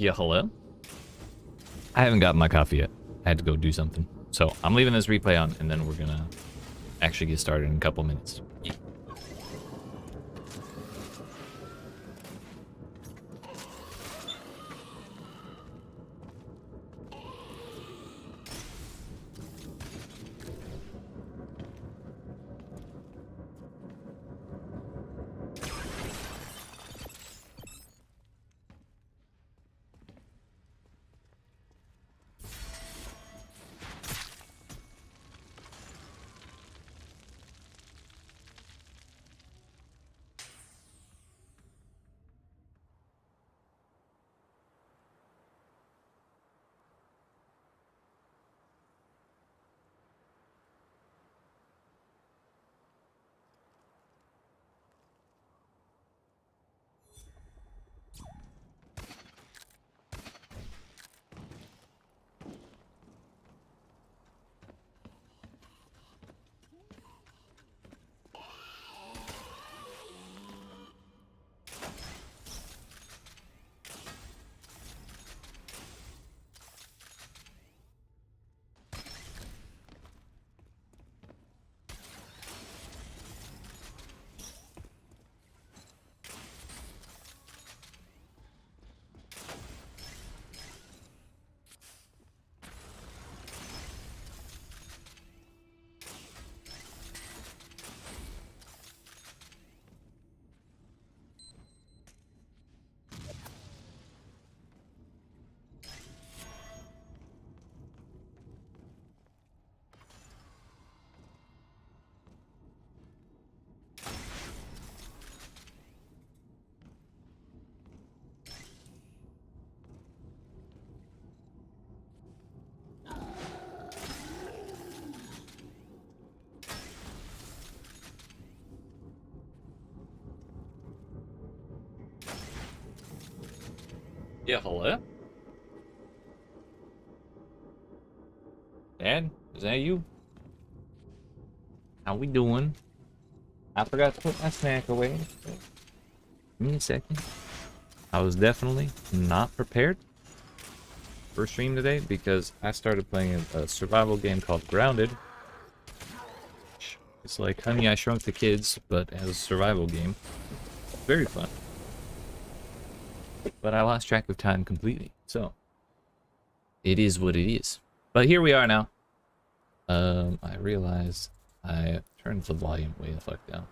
Yeah, hello? I haven't gotten my coffee yet. I had to go do something. So I'm leaving this replay on, and then we're gonna actually get started in a couple minutes. Yeah, hello? Dad, is that you? How we doing? I forgot to put my snack away. Give me a second. I was definitely not prepared for stream today because I started playing a survival game called Grounded. It's like Honey, I Shrunk the Kids, but as a survival game. Very fun. But I lost track of time completely, so it is what it is. But here we are now. I realized I turned the volume way the fuck down.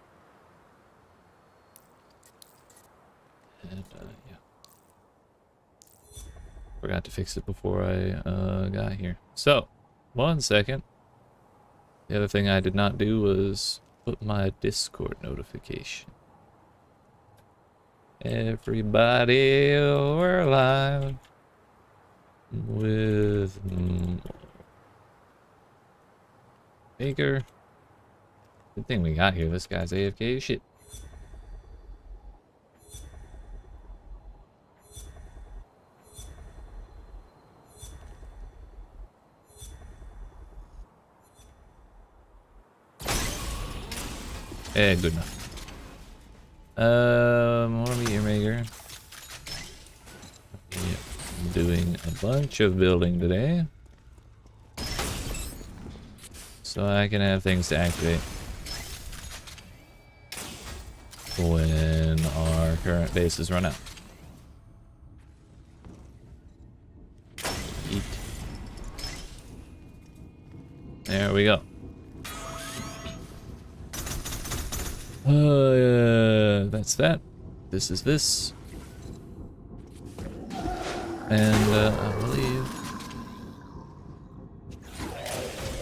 And, yeah. Forgot to fix it before I got here. So, 1 second. The other thing I did not do was put my Discord notification. Everybody, we're alive with Baker. Good thing we got here. This guy's AFK as shit. Eh, good enough. More meteor maker. Yeah, I'm doing a bunch of building today, so I can have things to activate when our current bases run out. Eat. There we go. That's that. This is this. And, I believe...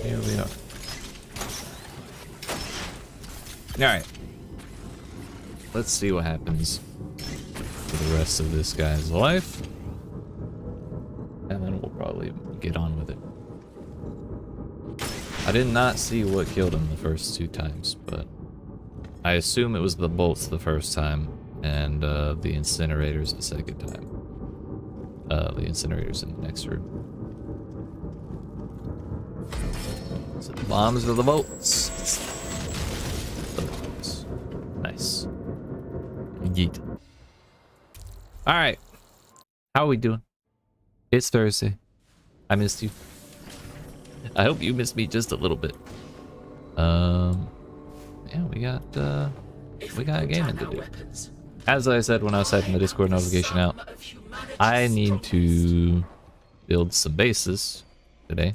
here we are. Alright. Let's see what happens for the rest of this guy's life. And then we'll probably get on with it. I did not see what killed him the first 2 times, but... I assume it was the bolts the first time, and the incinerators the second time. The incinerators in the next room. So the bombs or the bolts? The bolts. Nice. Yeet. Alright. How are we doing? It's Thursday. I missed you. I hope you missed me just a little bit. Yeah, we got a gaming to do. As I said when I was setting the Discord notification out, I need to build some bases today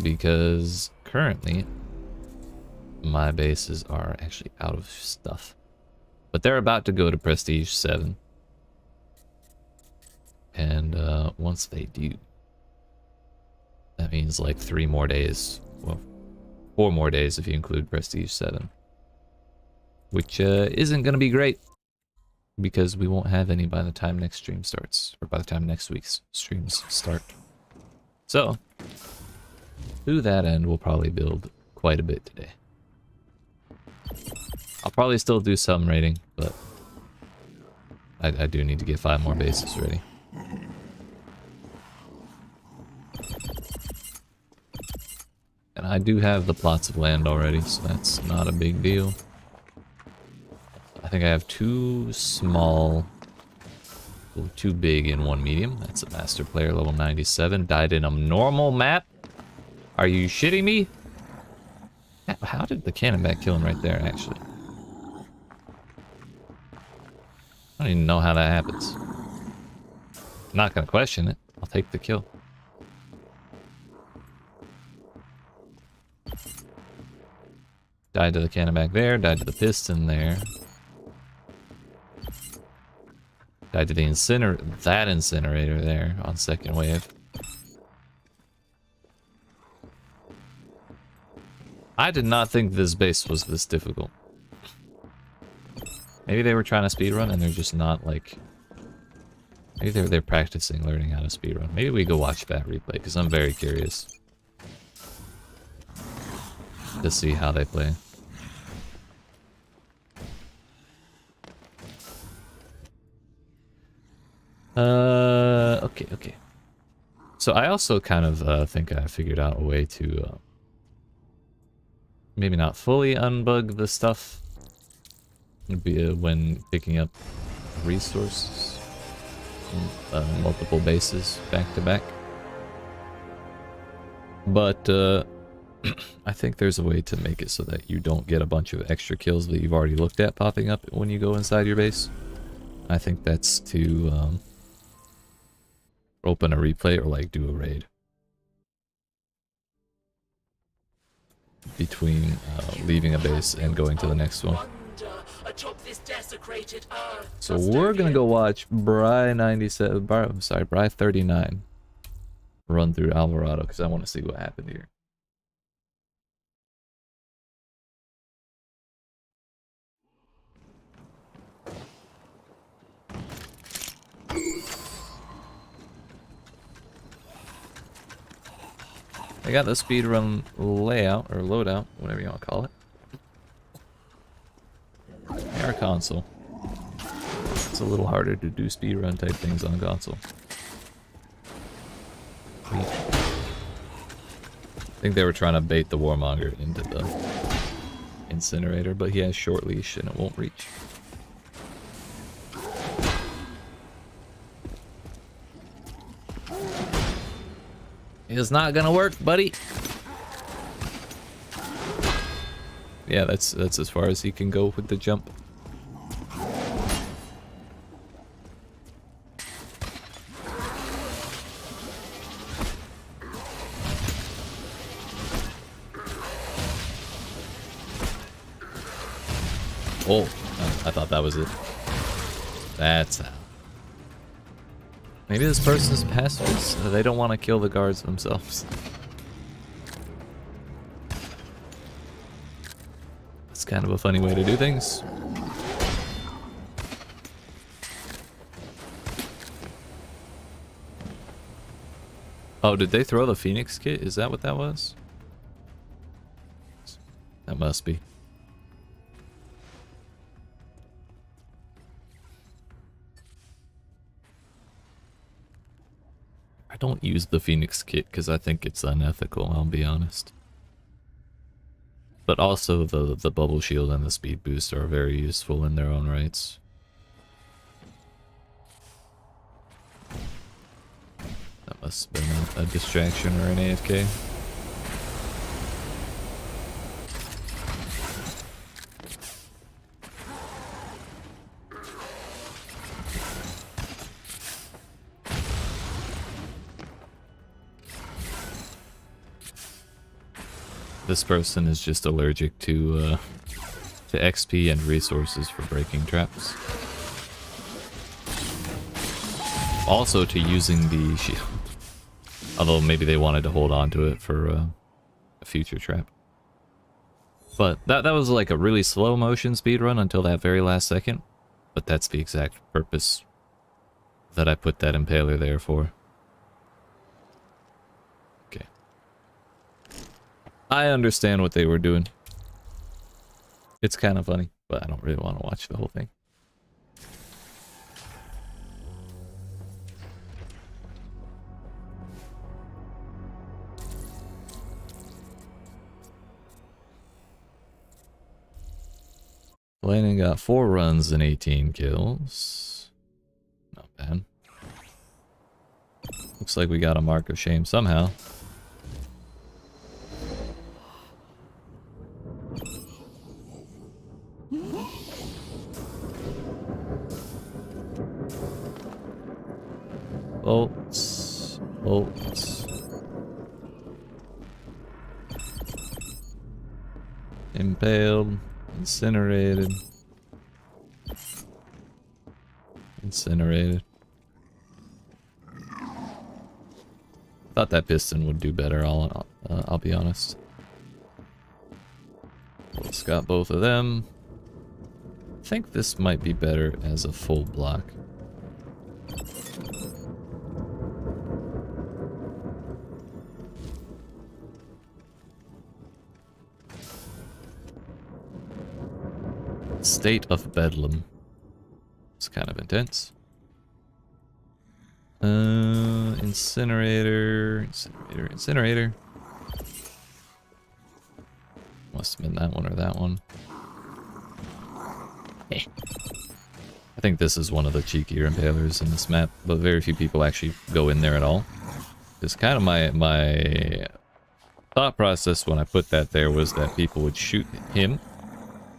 because currently my bases are actually out of stuff. But they're about to go to Prestige 7. And once they do, that means like 3 more days. Well, 4 more days if you include Prestige 7. Which isn't going to be great. Because we won't have any by the time next stream starts. Or by the time next week's streams start. So, to that end, we'll probably build quite a bit today. I'll probably still do some raiding, but I do need to get 5 more bases ready. And I do have the plots of land already, so that's not a big deal. I think I have 2 small, 2 big and 1 medium. That's a master player, level 97. Died in a normal map? Are you shitting me? How did the cannonback kill him right there, actually? I don't even know how that happens. I'm not gonna question it. I'll take the kill. Died to the cannonback there, died to the piston there. Died to the incinerator there on second wave. I did not think this base was this difficult. Maybe they were trying to speedrun and they're just not like... Maybe they're practicing learning how to speedrun. Maybe we go watch that replay because I'm very curious to see how they play. Okay. So I also kind of think I figured out a way to maybe not fully unbug the stuff when picking up resources, multiple bases back to back. But I think there's a way to make it so that you don't get a bunch of extra kills that you've already looked at popping up when you go inside your base. I think that's to open a replay or like do a raid between leaving a base and going to the next one. So we're gonna go watch Bry 97, Bry 39 run through Alvarado because I want to see what happened here. I got the speedrun layout, or loadout, whatever you want to call it. Our console. It's a little harder to do speedrun type things on console. I think they were trying to bait the warmonger into the incinerator, but he has short leash and it won't reach. It's not gonna work, buddy. Yeah, that's as far as he can go with the jump. Oh, I thought that was it. That's how. Maybe this person's pacifists. They don't want to kill the guards themselves. It's kind of a funny way to do things. Oh, did they throw the Phoenix kit? Is that what that was? That must be. I don't use the Phoenix kit because I think it's unethical, I'll be honest. But also the bubble shield and the speed boost are very useful in their own rights. Must have been a distraction or an AFK. This person is just allergic to XP and resources for breaking traps. Also to using the shield. Although maybe they wanted to hold on to it for a future trap. But that was like a really slow motion speedrun until that very last second. But that's the exact purpose that I put that impaler there for. Okay. I understand what they were doing. It's kind of funny, but I don't really want to watch the whole thing. Landon got 4 runs and 18 kills. Not bad. Looks like we got a mark of shame somehow. Bolts. Bolts. Impaled. Incinerated. Incinerated. Thought that piston would do better, I'll be honest. It's got both of them. I think this might be better as a full block. State of Bedlam. It's kind of intense. Incinerator, incinerator, incinerator. Must have been that one or that one. I think this is one of the cheekier impalers in this map, but very few people actually go in there at all. It's kind of my thought process when I put that there was that people would shoot him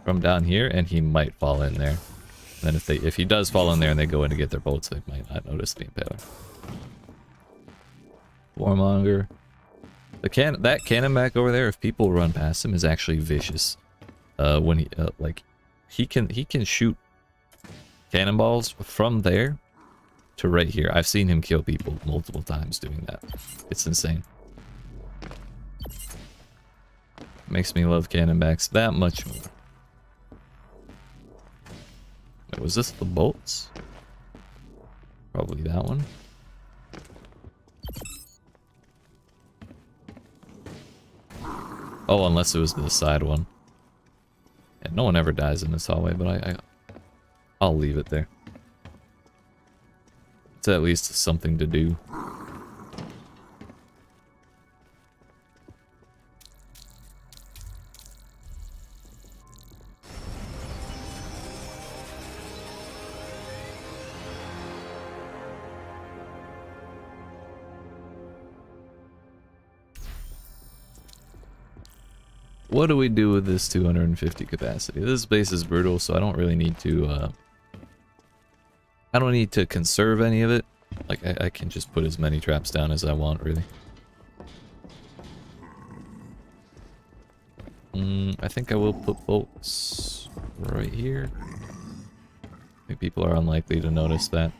from down here and he might fall in there. And then if he does fall in there and they go in to get their bolts, they might not notice the impaler. Warmonger. That cannon back over there, if people run past him, is actually vicious. When he can shoot cannonballs from there to right here. I've seen him kill people multiple times doing that. It's insane. Makes me love cannonbacks that much more. Wait, was this the bolts? Probably that one. Oh, unless it was the side one. Yeah, no one ever dies in this hallway, but I'll leave it there. It's at least something to do. What do we do with this 250 capacity? This base is brutal, so I don't really need to, I don't need to conserve any of it. Like, I can just put as many traps down as I want, really. I think I will put bolts right here. I think people are unlikely to notice that.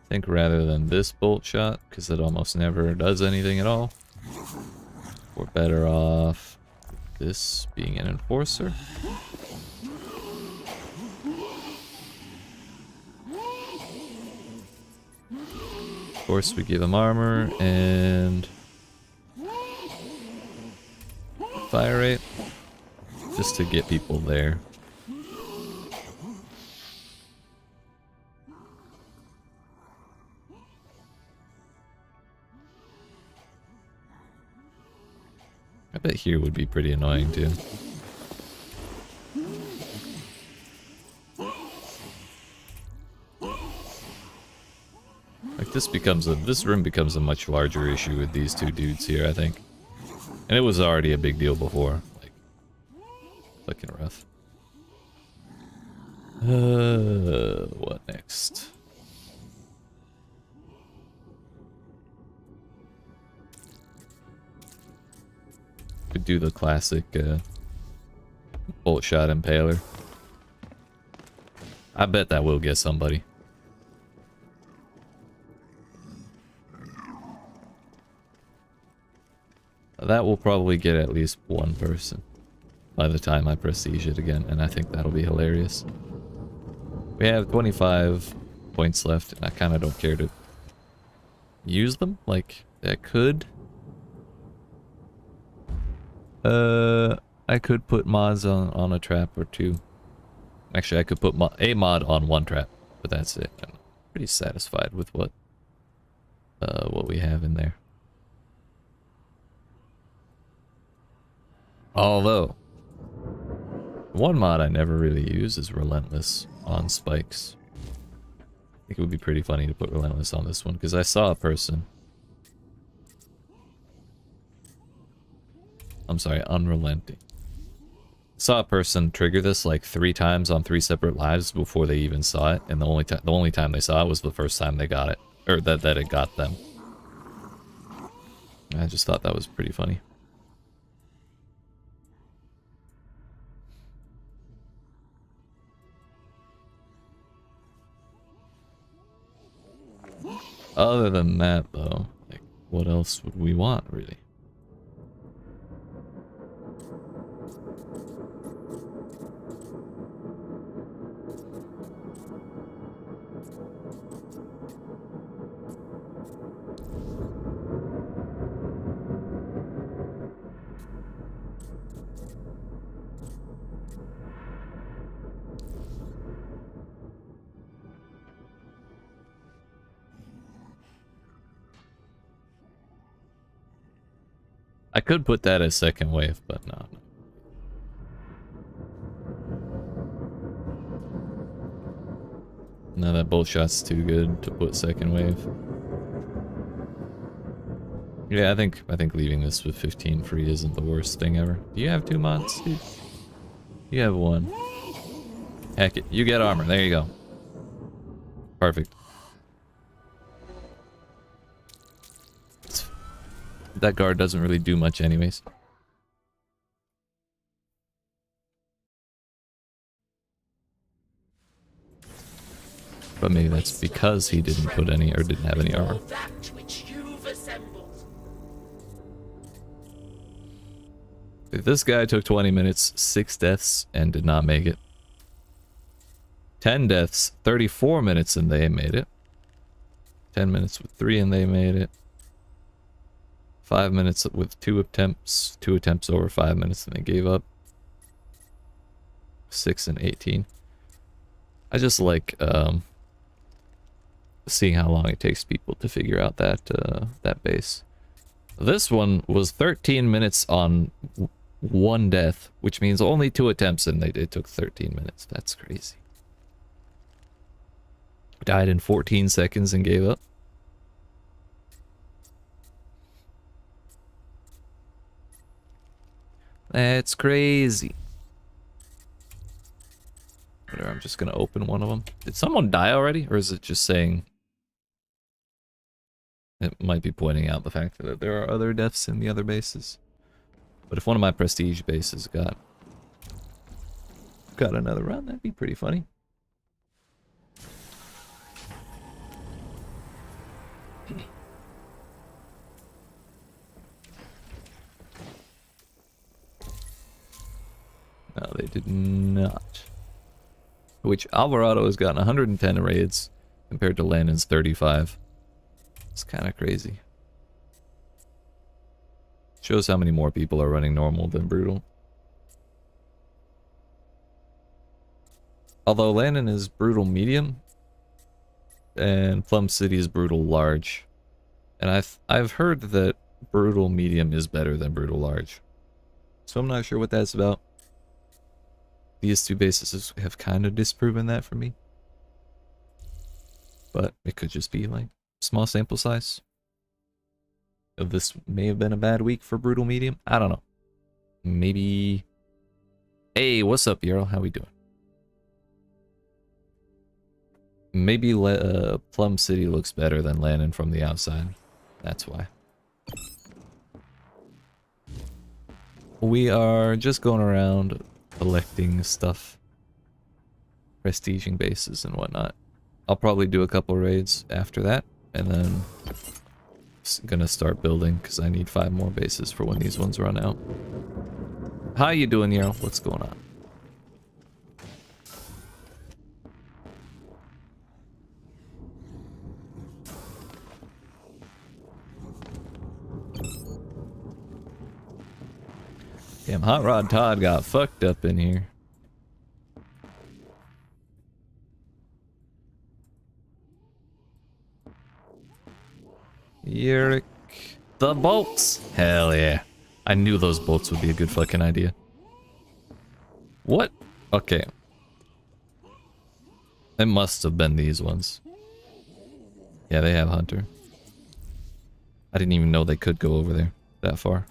I think rather than this bolt shot, because it almost never does anything at all, we're better off this being an enforcer. Of course, we give him armor and fire rate, just to get people there. bet here would be pretty annoying too. Like this room becomes a much larger issue with these two dudes here, I think. And it was already a big deal before. Like, fucking rough. What next? Could do the classic bolt shot impaler. I bet that will get somebody. That will probably get at least one person by the time I prestige it again, and I think that'll be hilarious. We have 25 points left, and I kind of don't care to use them. Like, I could. I could put mods on a trap or two. Actually, I could put a mod on one trap, but that's it. I'm pretty satisfied with what we have in there. Although, one mod I never really use is Relentless on spikes. I think it would be pretty funny to put Relentless on this one, because I saw a person... I'm sorry, Unrelenting. Saw a person trigger this like 3 times on 3 separate lives before they even saw it, and the only time they saw it was the first time they got it, or that it got them. I just thought that was pretty funny. Other than that, though, like, what else would we want, really? I could put that as second wave, but no. No, that bolt shot's too good to put second wave. Yeah, I think leaving this with 15 free isn't the worst thing ever. Do you have 2 mods, dude? You have 1. Heck it, you get armor. There you go. Perfect. That guard doesn't really do much anyways. But maybe that's because he didn't put any or didn't have any armor. This guy took 20 minutes, 6 deaths, and did not make it. 10 deaths, 34 minutes, and they made it. 10 minutes with 3 and they made it. 5 minutes with 2 attempts. 2 attempts over 5 minutes and they gave up. 6 and 18. I just like seeing how long it takes people to figure out that base. This one was 13 minutes on 1 death, which means only 2 attempts and it took 13 minutes. That's crazy. Died in 14 seconds and gave up. That's crazy. Whatever, I'm just gonna open one of them. Did someone die already? Or is it just saying... It might be pointing out the fact that there are other deaths in the other bases. But if one of my prestige bases got another run, that'd be pretty funny. No, they did not. Which Alvarado has gotten 110 raids compared to Landon's 35. It's kind of crazy. Shows how many more people are running normal than brutal. Although Landon is brutal medium and Plum City is brutal large. And I've heard that brutal medium is better than brutal large. So I'm not sure what that's about. These two bases have kind of disproven that for me. But it could just be like small sample size. This may have been a bad week for Brutal Medium. I don't know. Maybe... Hey, what's up, Yarrow? How we doing? Maybe Plum City looks better than Lannon from the outside. That's why. We are just going around collecting stuff. Prestiging bases and whatnot. I'll probably do a couple raids after that. And then... gonna start building because I need 5 more bases for when these ones run out. How you doing, Yarrow? What's going on? Damn, Hot Rod Todd got fucked up in here. Yurik. The bolts! Hell yeah. I knew those bolts would be a good fucking idea. What? Okay. It must have been these ones. Yeah, they have Hunter. I didn't even know they could go over there that far.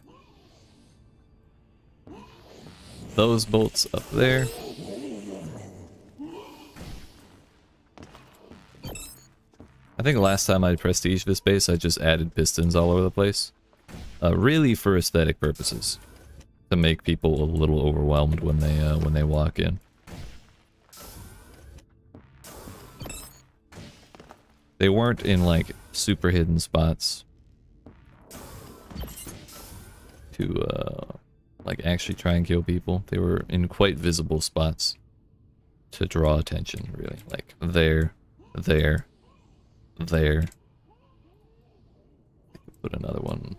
Those bolts up there. I think last time I prestiged this base, I just added pistons all over the place. Really for aesthetic purposes. To make people a little overwhelmed when they walk in. They weren't in like super hidden spots. To like actually try and kill people. They were in quite visible spots. To draw attention, really. Like there. Put another one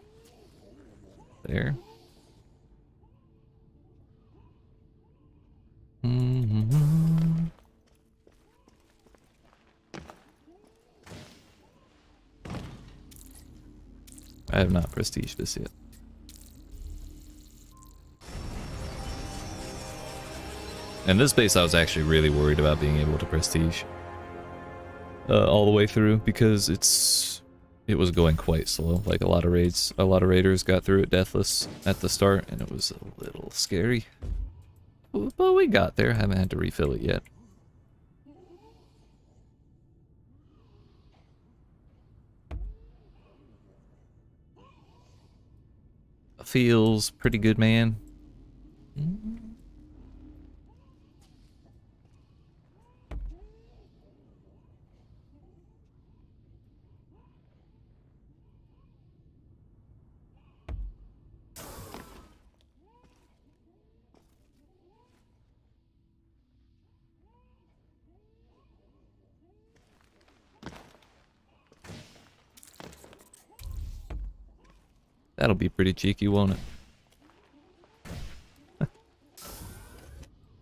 there. I have not prestiged this yet. And this base I was actually really worried about being able to prestige. All the way through because it was going quite slow. Like a lot of raiders got through it deathless at the start, and it was a little scary. But we got there. Haven't had to refill it yet. Feels pretty good, man. That'll be pretty cheeky, won't it?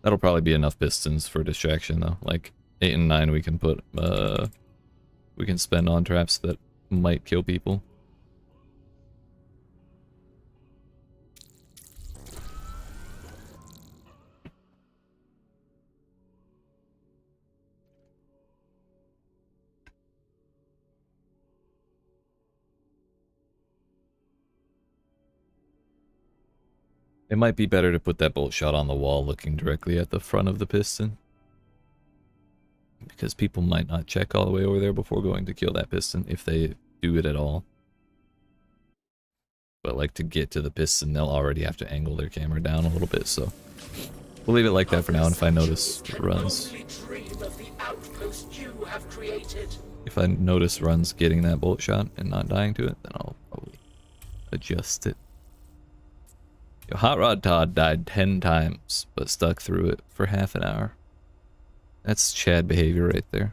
That'll probably be enough pistons for distraction, though. Like 8 and 9 we can put, we can spend on traps that might kill people. It might be better to put that bolt shot on the wall looking directly at the front of the piston. Because people might not check all the way over there before going to kill that piston, if they do it at all. But like to get to the piston, they'll already have to angle their camera down a little bit, so... We'll leave it like that for now, and if I notice runs... If I notice runs getting that bolt shot and not dying to it, then I'll probably adjust it. Hot Rod Todd died 10 times, but stuck through it for half an hour. That's Chad behavior right there.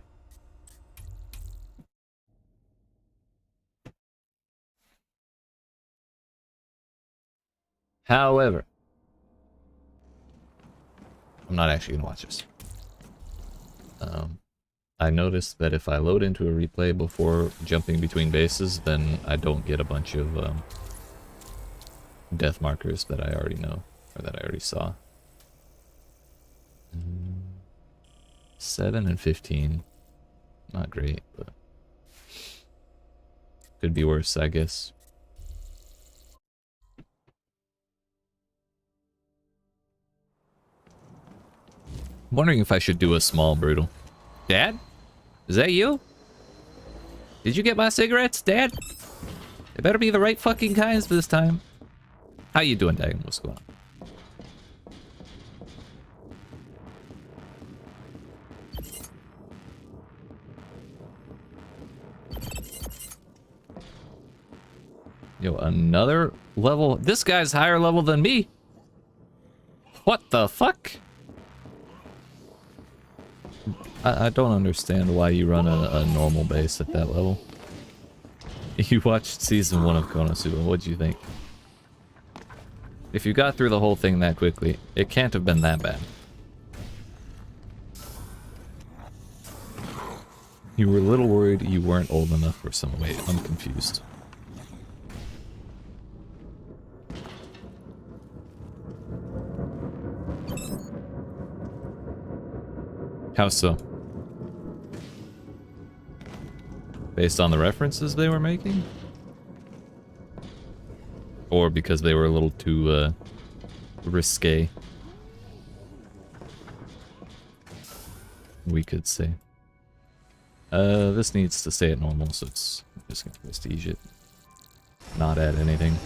However, I'm not actually gonna watch this. I noticed that if I load into a replay before jumping between bases, then I don't get a bunch of death markers that I already know. Or that I already saw. 7 and 15. Not great, but could be worse, I guess. I'm wondering if I should do a small brutal. Dad? Is that you? Did you get my cigarettes, Dad? They better be the right fucking kinds this time. How you doing, Dad? What's going on? Yo, another level. This guy's higher level than me. What the fuck? I don't understand why you run a normal base at that level. You watched season 1 of Konosuba. What'd you think? If you got through the whole thing that quickly, it can't have been that bad. You were a little worried you weren't old enough for some. Wait, I'm confused. How so? Based on the references they were making? Or because they were a little too, risque? We could say. This needs to stay at normal, so it's I'm just gonna prestige it. Not add anything.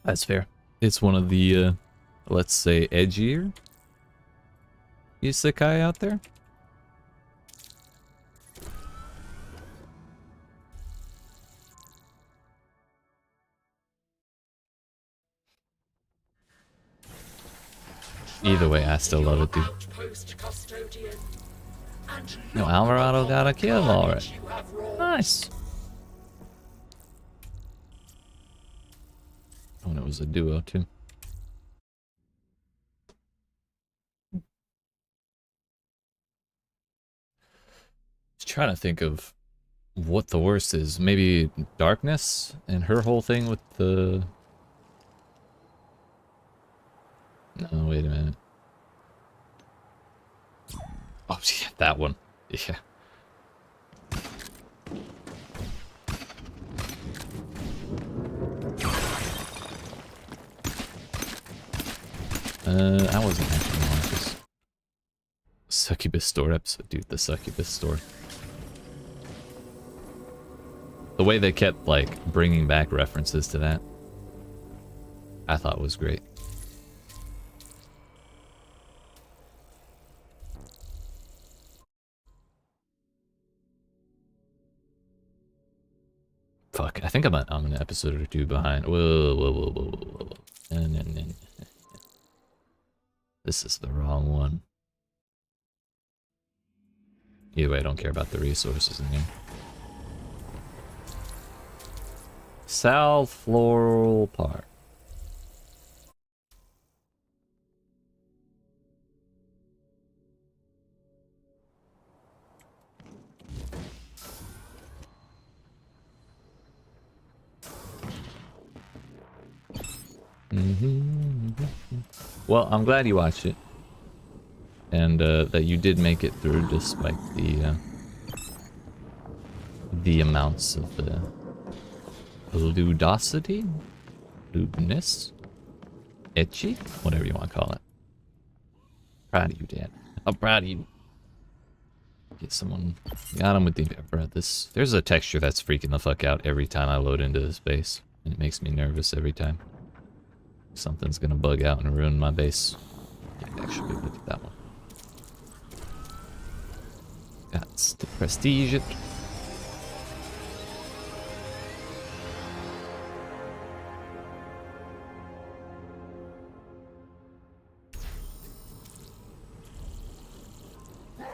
That's fair. It's one of the, let's say, edgier isekai out there. Either way, I still love it, dude. No, Alvarado got a kill already. Nice. Oh, and it was a duo, too. Just trying to think of what the worst is. Maybe Darkness and her whole thing with the... No, wait a minute. Oh, yeah, that one. Yeah. I wasn't actually on this Succubus Store episode, dude. The Succubus Store. The way they kept, like, bringing back references to that, I thought was great. Fuck, I think I'm an episode or two behind. Whoa. No. This is the wrong one. Either way, I don't care about the resources in here. South Floral Park. Well, I'm glad you watched it. And that you did make it through despite the amounts of ludosity? Lewdness? Etchy? Whatever you want to call it. Proud of you, Dad. I'm proud of you. Get someone... Got him with the... Bro, this... There's a texture that's freaking the fuck out every time I load into this base. And it makes me nervous every time. Something's gonna bug out and ruin my base. Yeah, actually, look at that one. That's the prestige it. I'm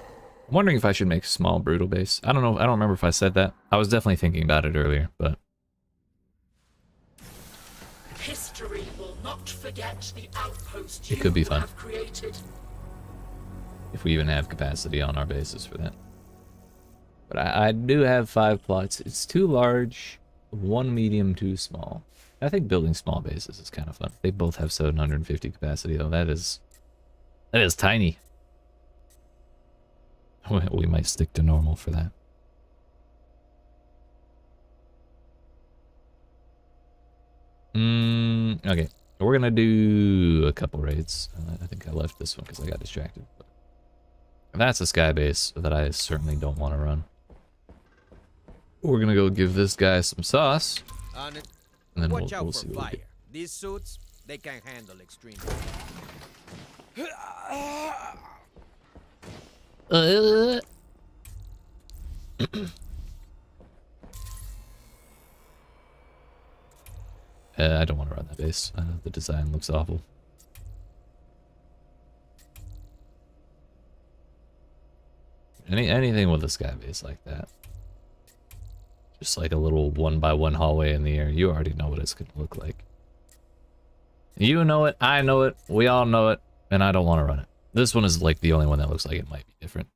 wondering if I should make a small brutal base. I don't know. I don't remember if I said that. I was definitely thinking about it earlier, but history will not forget the outpost it could be fun have created. if we even have capacity on our bases for that. But I do have 5 plots. It's 2 large, 1 medium, 2 small. I think building small bases is kind of fun. They both have 750 capacity though. That is tiny. We might stick to normal for that. Okay. We're gonna do a couple raids. I think I left this one because I got distracted. But that's a sky base that I certainly don't want to run. We're gonna go give this guy some sauce. On it. And then Watch we'll out see for what we fire. get. These suits, they can handle extreme. I don't want to run that base. The design looks awful. Anything with a sky base like that. Just like a little 1x1 hallway in the air. You already know what it's going to look like. You know it, I know it, we all know it, and I don't want to run it. This one is like the only one that looks like it might be different.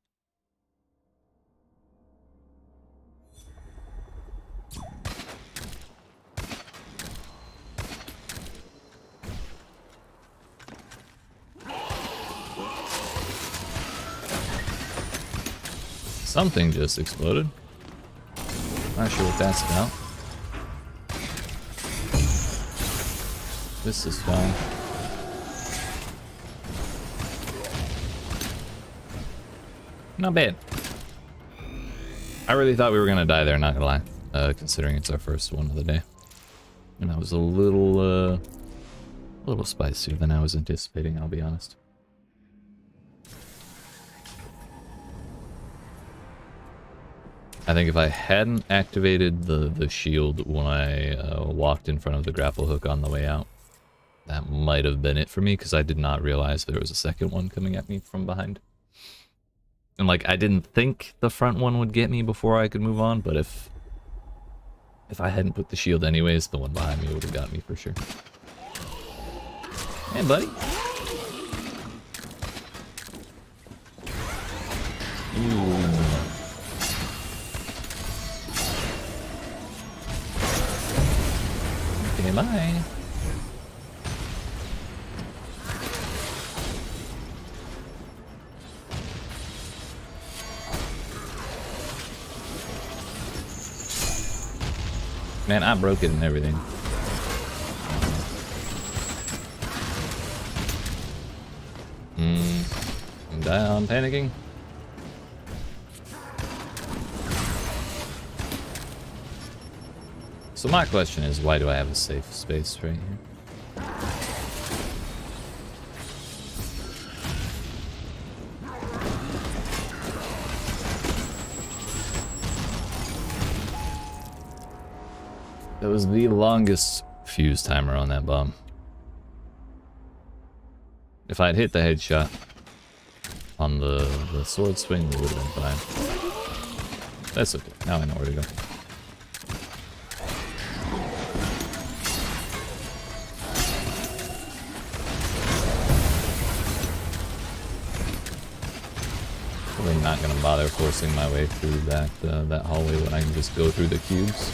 Something just exploded. Not sure what that's about. This is fine. Not bad. I really thought we were gonna die there, not gonna lie. Considering it's our first one of the day. And I was a little spicier than I was anticipating, I'll be honest. I think if I hadn't activated the shield when I walked in front of the grapple hook on the way out, that might have been it for me, because I did not realize there was a second one coming at me from behind. And like, I didn't think the front one would get me before I could move on, but if I hadn't put the shield anyways, the one behind me would have got me for sure. Hey, buddy. Ooh. Am I? Man, I broke it and everything. I'm panicking. So my question is, why do I have a safe space right here? That was the longest fuse timer on that bomb. If I'd hit the headshot on the sword swing, it would have been fine. That's okay. Now I know where to go. Really not gonna bother forcing my way through that hallway when I can just go through the cubes.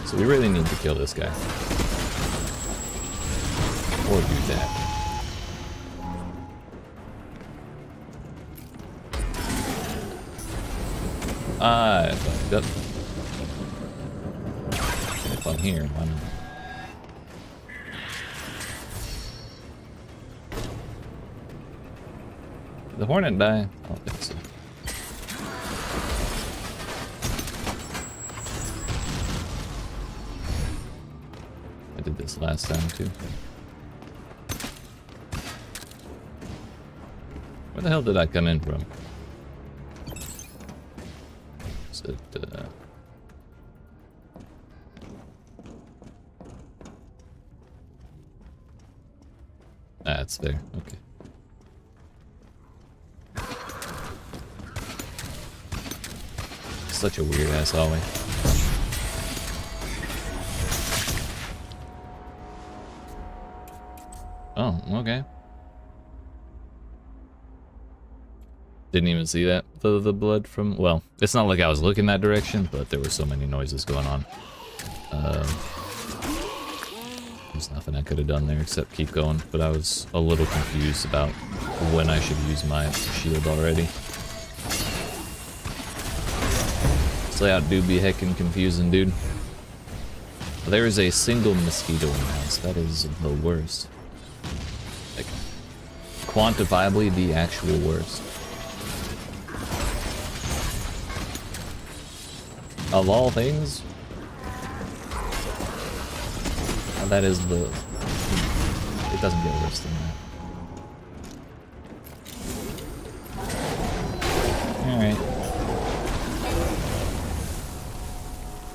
So we really need to kill this guy. Or do that. I fucked up. If I'm here, why not? Did the Hornet die? I don't think so. I did this last time too. Where the hell did I come in from? Is it, it's there. Okay. Such a weird ass hallway. Oh, Okay. Didn't even see that. The blood from... Well, it's not like I was looking that direction, but there were so many noises going on. There's nothing I could have done there except keep going, but I was a little confused about when I should use my shield already. This layout do be heckin' confusing, dude. There is a single mosquito in the house. That is the worst. Like, quantifiably the actual worst. Of all things, that is the... It doesn't get worse than that. Alright.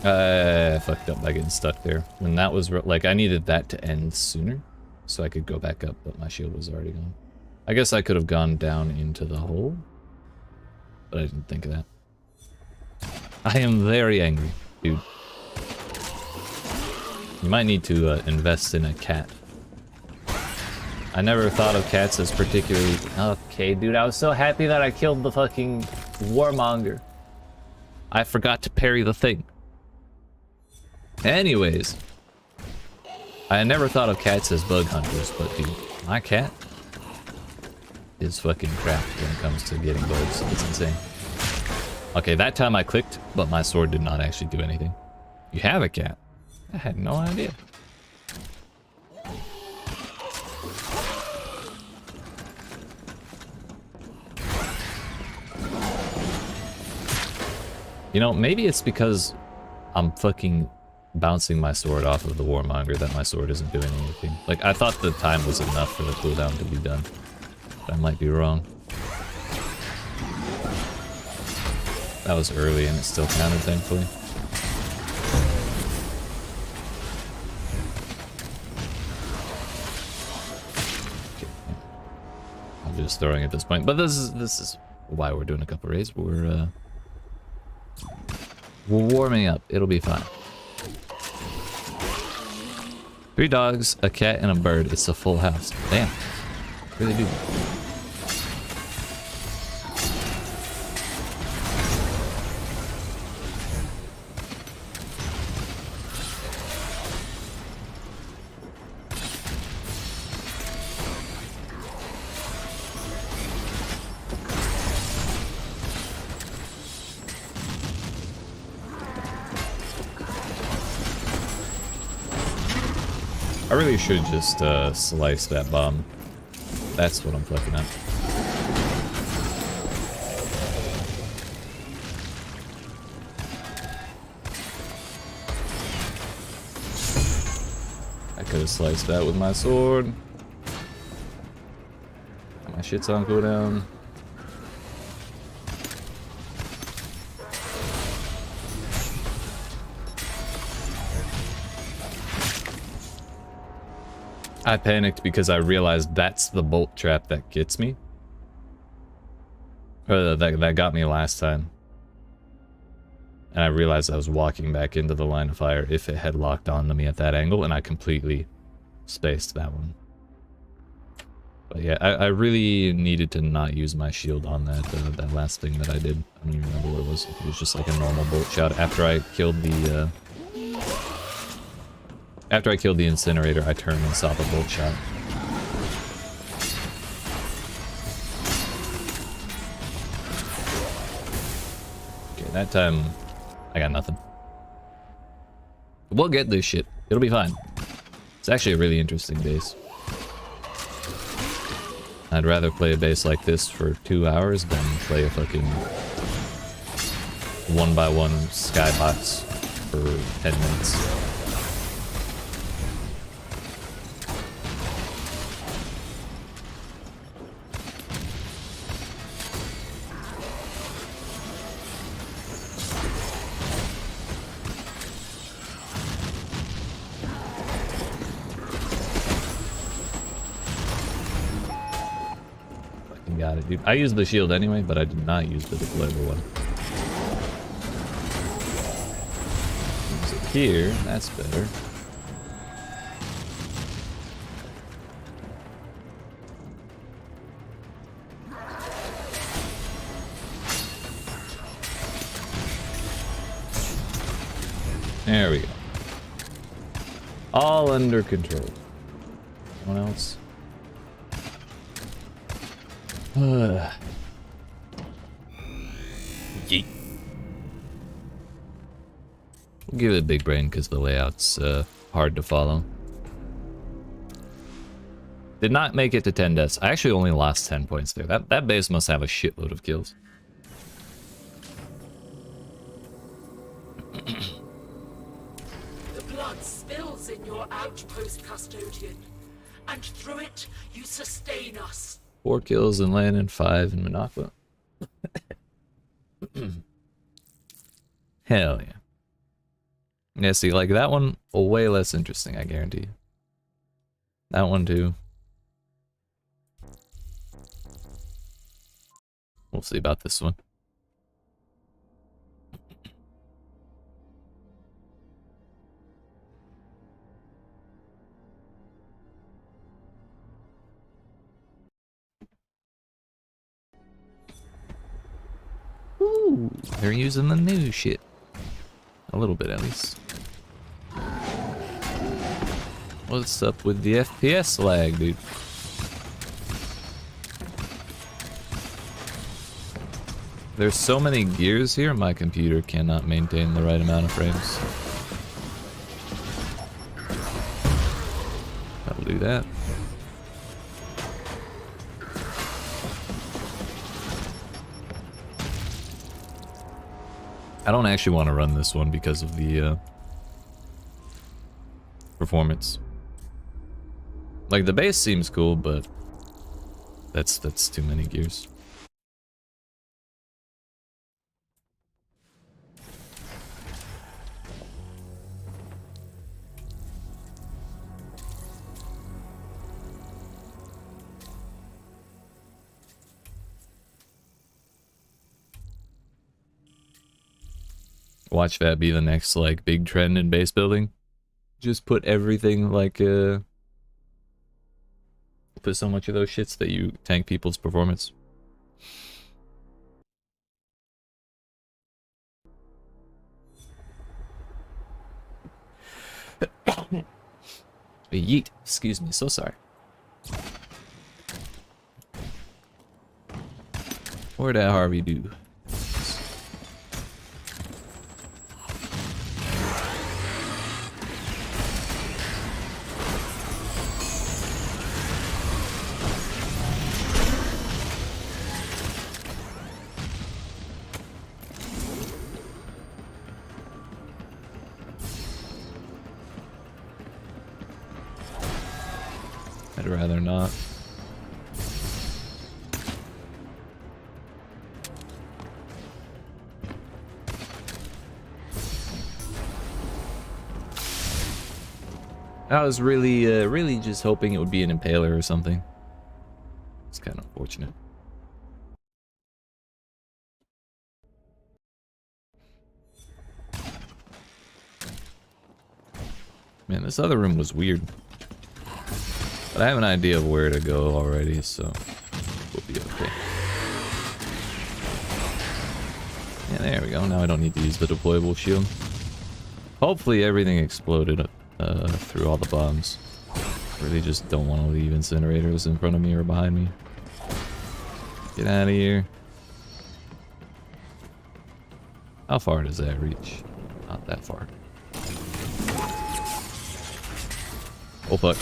I fucked up by getting stuck there. When that was... Like, I needed that to end sooner, so I could go back up, but my shield was already gone. I guess I could have gone down into the hole, but I didn't think of that. I am very angry, dude. You might need to invest in a cat. I never thought of cats as particularly... Okay, dude, I was so happy that I killed the fucking warmonger. I forgot to parry the thing. Anyways. I never thought of cats as bug hunters, but dude, my cat is fucking crap when it comes to getting bugs. It's insane. Okay, that time I clicked, but my sword did not actually do anything. You have a cat? I had no idea. You know, maybe it's because I'm fucking bouncing my sword off of the warmonger that my sword isn't doing anything. Like, I thought the time was enough for the cooldown to be done. But I might be wrong. That was early and it still counted, thankfully. Okay. I'm just throwing at this point, but this is why we're doing a couple raids. We're warming up. It'll be fine. 3 dogs, a cat, and a bird. It's a full house. Damn. Really do. I really should just slice that bomb. That's what I'm fucking up. I could have sliced that with my sword. My shit's on cooldown. I panicked because I realized that's the bolt trap that gets me. Or that got me last time. And I realized I was walking back into the line of fire if it had locked onto me at that angle, and I completely spaced that one. But yeah, I really needed to not use my shield on that last thing that I did. I don't even remember what it was. It was just like a normal bolt shot after I killed the... After I killed the incinerator, I turned and saw the bolt shot. Okay, that time, I got nothing. We'll get this shit. It'll be fine. It's actually a really interesting base. I'd rather play a base like this for 2 hours than play a fucking 1x1 skybox for 10 minutes. Got it, dude. I used the shield anyway, but I did not use the deployable one. Use it here. That's better. There we go. All under control. Anyone else? Yeet. We'll give it a big brain because the layout's hard to follow. Did not make it to 10 deaths. I actually only lost 10 points there. That base must have a shitload of kills. The blood spills in your outpost, custodian, and through it you sustain us. 4 kills in Lan and 5 in Minocqua. Hell yeah. Yeah, see, like that one, way less interesting, I guarantee you. That one too. We'll see about this one. Ooh, they're using the new shit. A little bit at least. What's up with the FPS lag, dude? There's so many gears here, my computer cannot maintain the right amount of frames. That'll do that. I don't actually want to run this one because of the performance. Like, the base seems cool, but that's too many gears. Watch that be the next, like, big trend in base building. Just put everything, like, put so much of those shits that you tank people's performance. Yeet. Excuse me, so sorry. Where'd that Harvey do? I'd rather not. I was really just hoping it would be an impaler or something. It's kind of unfortunate. Man, this other room was weird. But I have an idea of where to go already, so we'll be okay. Yeah, there we go. Now I don't need to use the deployable shield. Hopefully everything exploded through all the bombs. I really just don't want to leave incinerators in front of me or behind me. Get out of here. How far does that reach? Not that far. Oh fuck.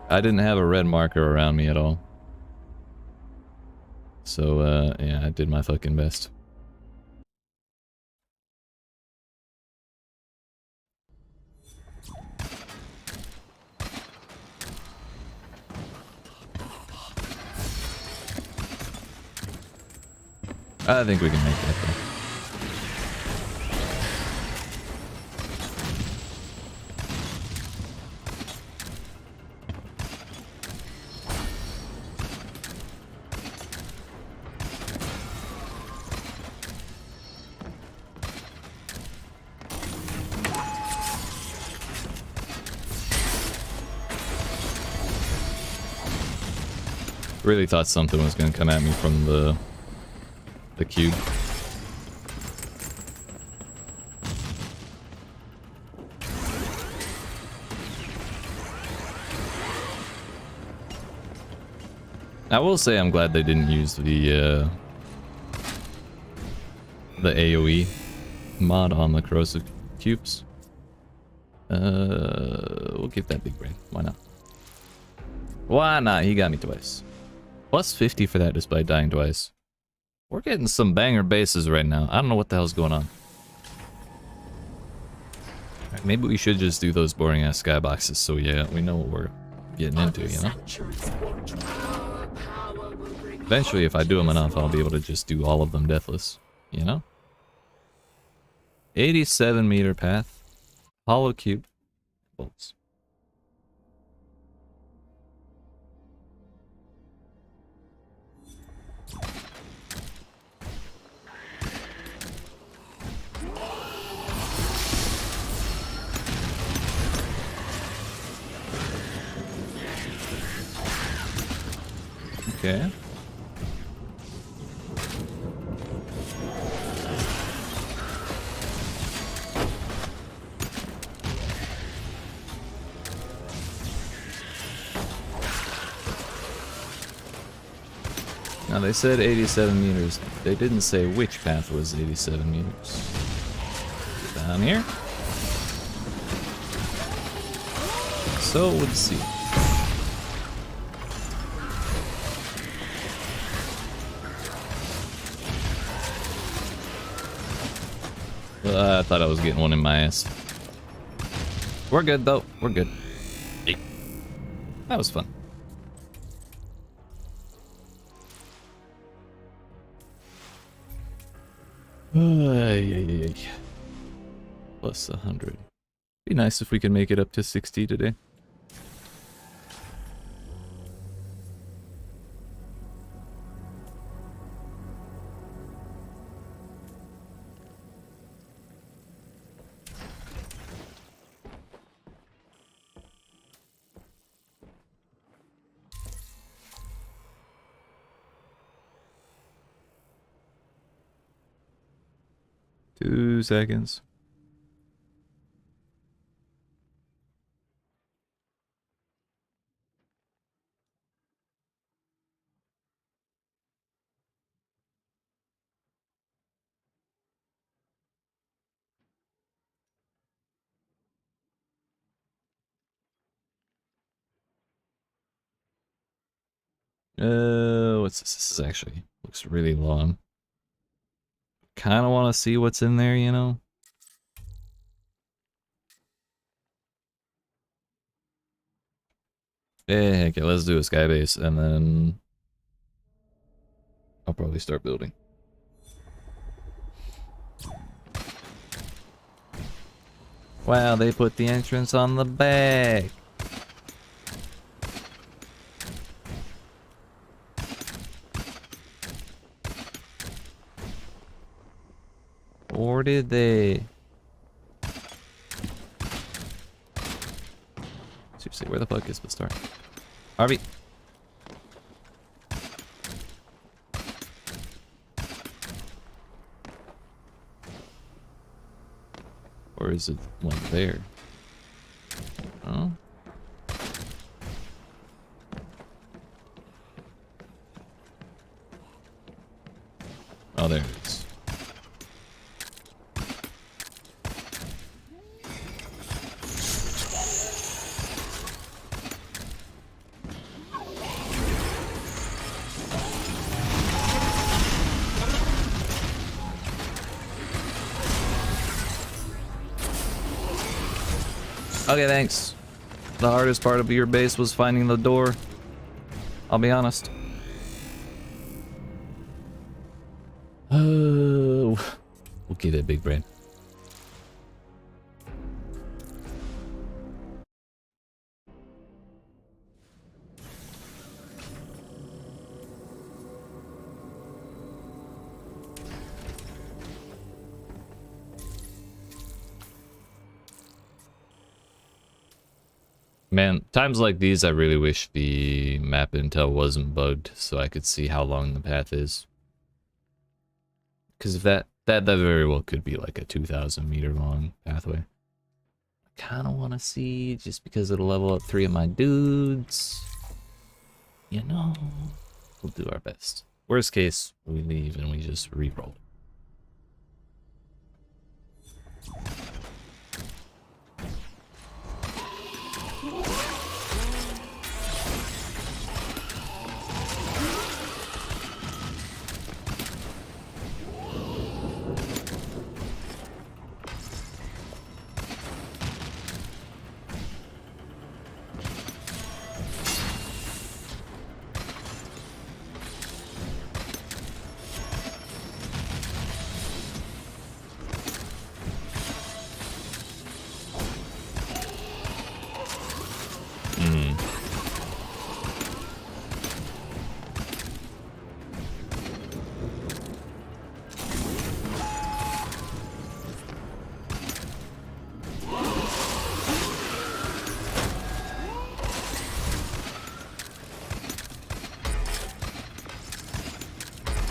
I didn't have a red marker around me at all. So, yeah, I did my fucking best. I think we can make that though. Really thought something was gonna come at me from the cube. I will say I'm glad they didn't use the AoE mod on the corrosive cubes. We'll give that big brain. Why not? Why not? He got me twice. Plus 50 for that despite dying twice. We're getting some banger bases right now. I don't know what the hell's going on. Right, maybe we should just do those boring ass skyboxes so yeah, we know what we're getting into, you know? Eventually, if I do them enough, I'll be able to just do all of them deathless, you know? 87 meter path. Hollow cube. Bolts. Okay. Now they said 87 meters. They didn't say which path was 87 meters. Down here. So we'll see. I thought I was getting one in my ass. We're good though. We're good. Hey. That was fun. Plus 100. Be nice if we can make it up to 60 today. Two seconds. What's this? This is actually looks really long. Kind of want to see what's in there, you know? Yeah, okay, let's do a sky base and then I'll probably start building. Wow, they put the entrance on the back. Or did they? Seriously, where the fuck is the star? Harvey. Or is it like there? Oh. Oh, there it is. Okay, thanks. The hardest part of your base was finding the door. I'll be honest. We'll get it, big brain. Man, times like these, I really wish the map intel wasn't bugged so I could see how long the path is. Because if that very well could be like a 2,000 meter long pathway. I kind of want to see, just because it'll level up 3 of my dudes. You know, we'll do our best. Worst case, we leave and we just re-roll.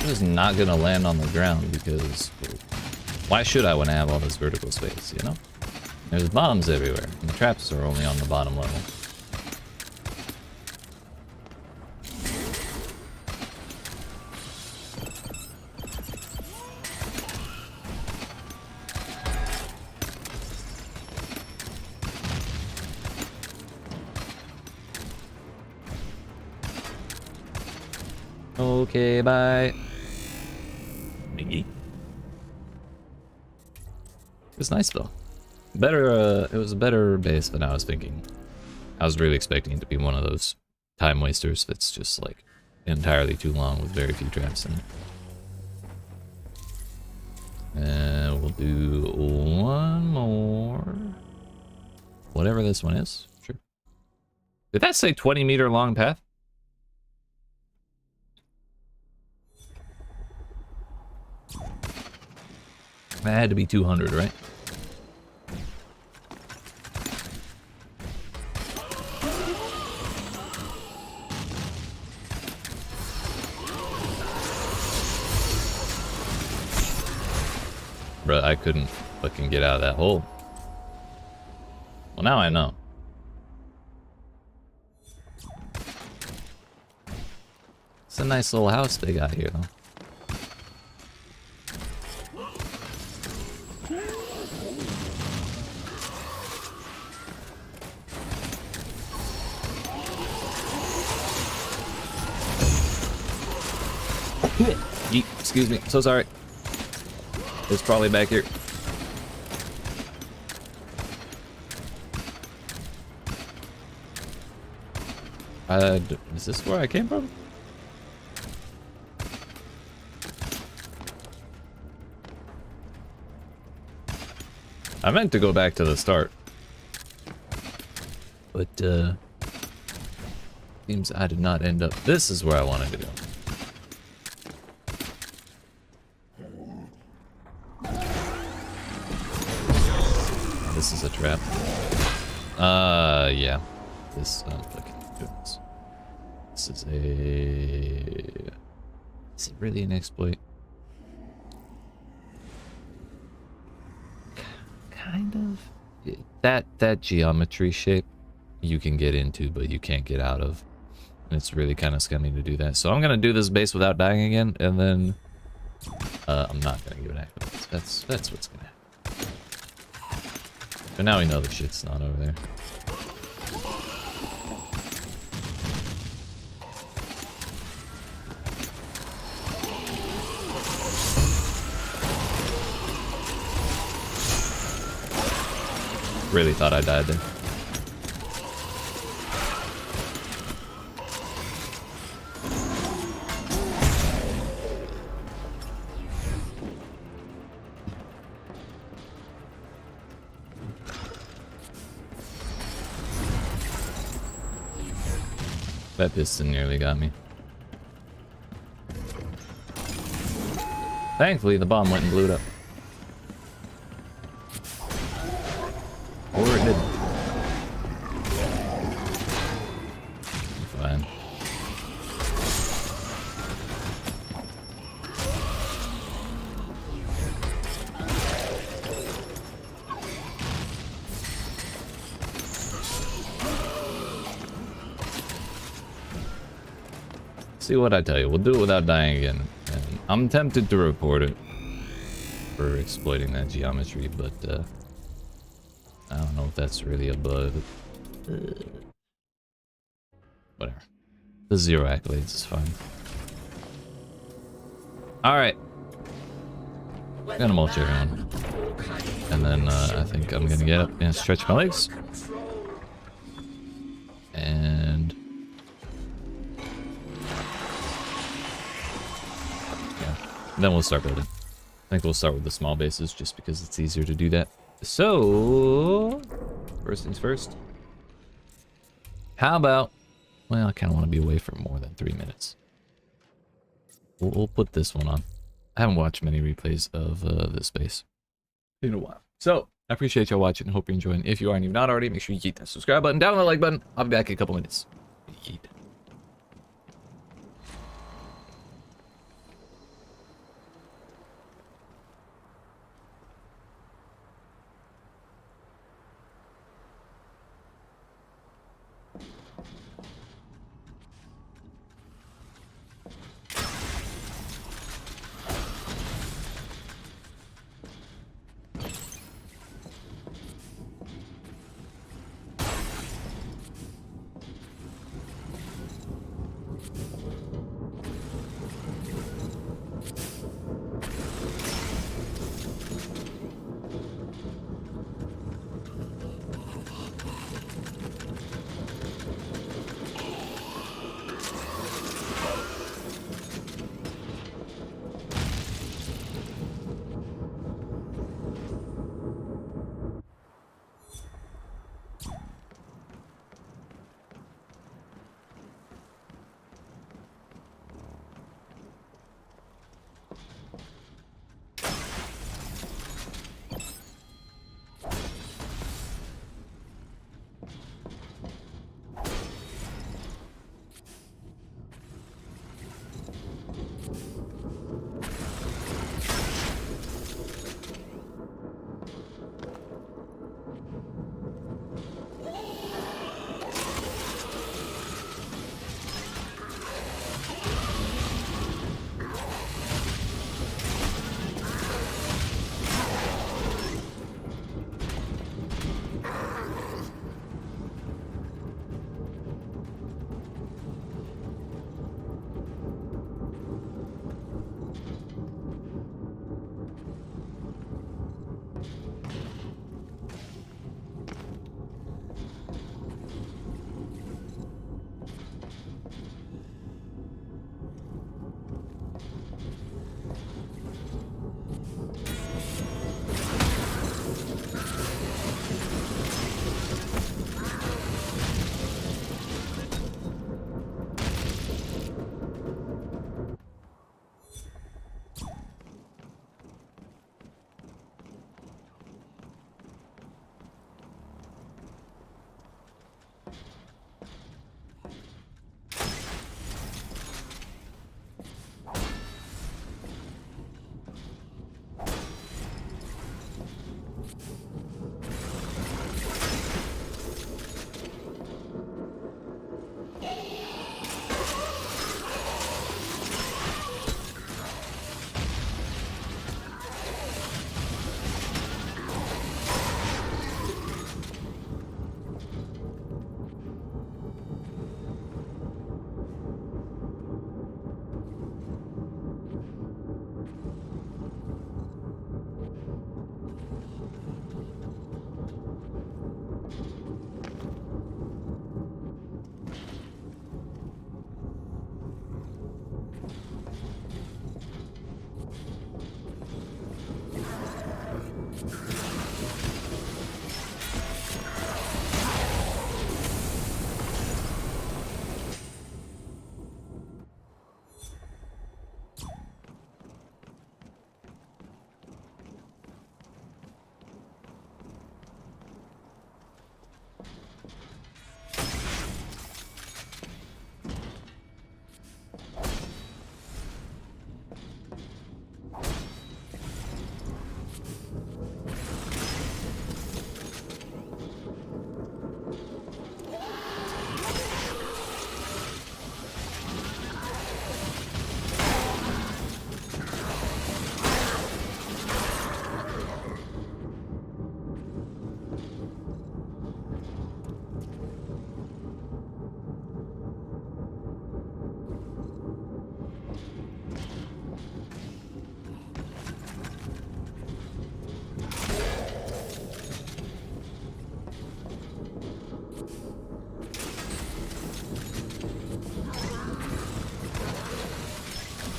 Just not gonna land on the ground because why should I when I have all this vertical space, you know? There's bombs everywhere, and the traps are only on the bottom level. Okay, bye. It was nice though. Better, it was a better base than I was thinking. I was really expecting it to be one of those time wasters that's just like entirely too long with very few traps in it. And we'll do one more. Whatever this one is. Sure. Did that say 20-meter long path? That had to be 200, right? Bruh, I couldn't fucking get out of that hole. Well, now I know. It's a nice little house they got here, though. Excuse me, so sorry. It's probably back here. Is this where I came from? I meant to go back to the start. But, seems I did not end up. This is where I wanted to go. This is a trap. Yeah. This, fucking goodness. This is a... Is it really an exploit? Kind of. That geometry shape you can get into, but you can't get out of. And it's really kind of scummy to do that. So I'm gonna do this base without dying again, and then... I'm not gonna give it accolades. That's what's gonna happen. But now we know the shit's not over there. Really thought I died there. That piston nearly got me. Thankfully, the bomb went and blew it up. Or it didn't. See what I tell you. We'll do it without dying again. And I'm tempted to report it for exploiting that geometry, but I don't know if that's really a bug. Whatever. The 0 accolades is fine. Alright. Gonna mulch everyone. And then I think I'm gonna get up and stretch my legs. And yeah, then we'll start building. I think we'll start with the small bases just because it's easier to do that. So, first things first. How about, well, I kind of want to be away for more than 3 minutes. We'll put this one on. I haven't watched many replays of this base in a while. So, I appreciate y'all watching. Hope you're enjoying. If you are and you've not already, make sure you hit that subscribe button, down on the like button. I'll be back in a couple minutes. Yeet.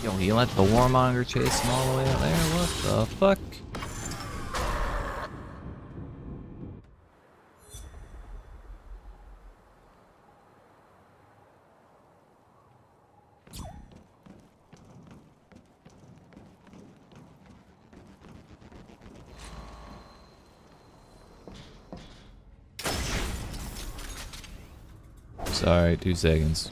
Yo, he let the warmonger chase him all the way out there? What the fuck? Sorry, 2 seconds.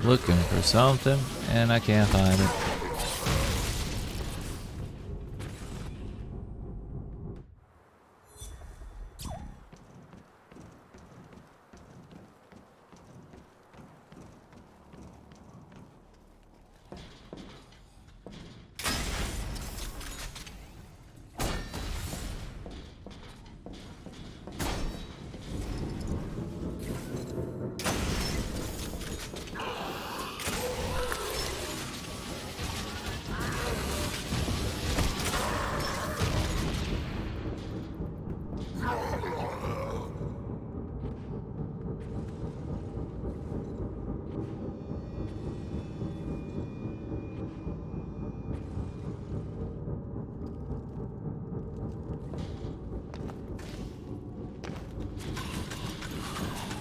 Looking for something, and I can't find it.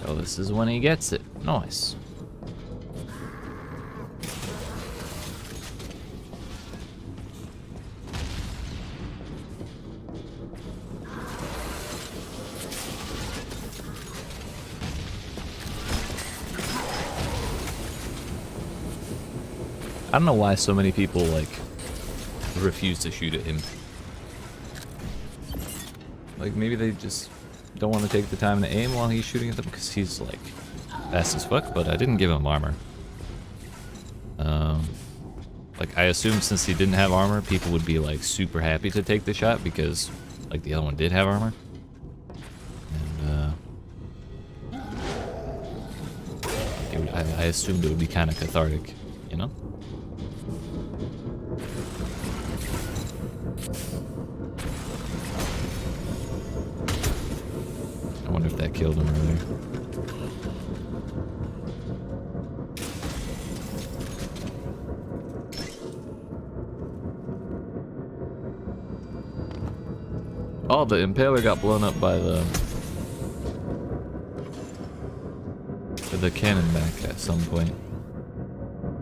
Oh, this is when he gets it. Nice. I don't know why so many people, like, refuse to shoot at him. Like, maybe they just don't want to take the time to aim while he's shooting at them because he's, like, fast as fuck, but I didn't give him armor. Like, I assumed since he didn't have armor, people would be, like, super happy to take the shot because, like, the other one did have armor. And, I assumed it would be kind of cathartic, you know? I wonder if that killed him earlier. Oh, the impaler got blown up by the cannon back at some point.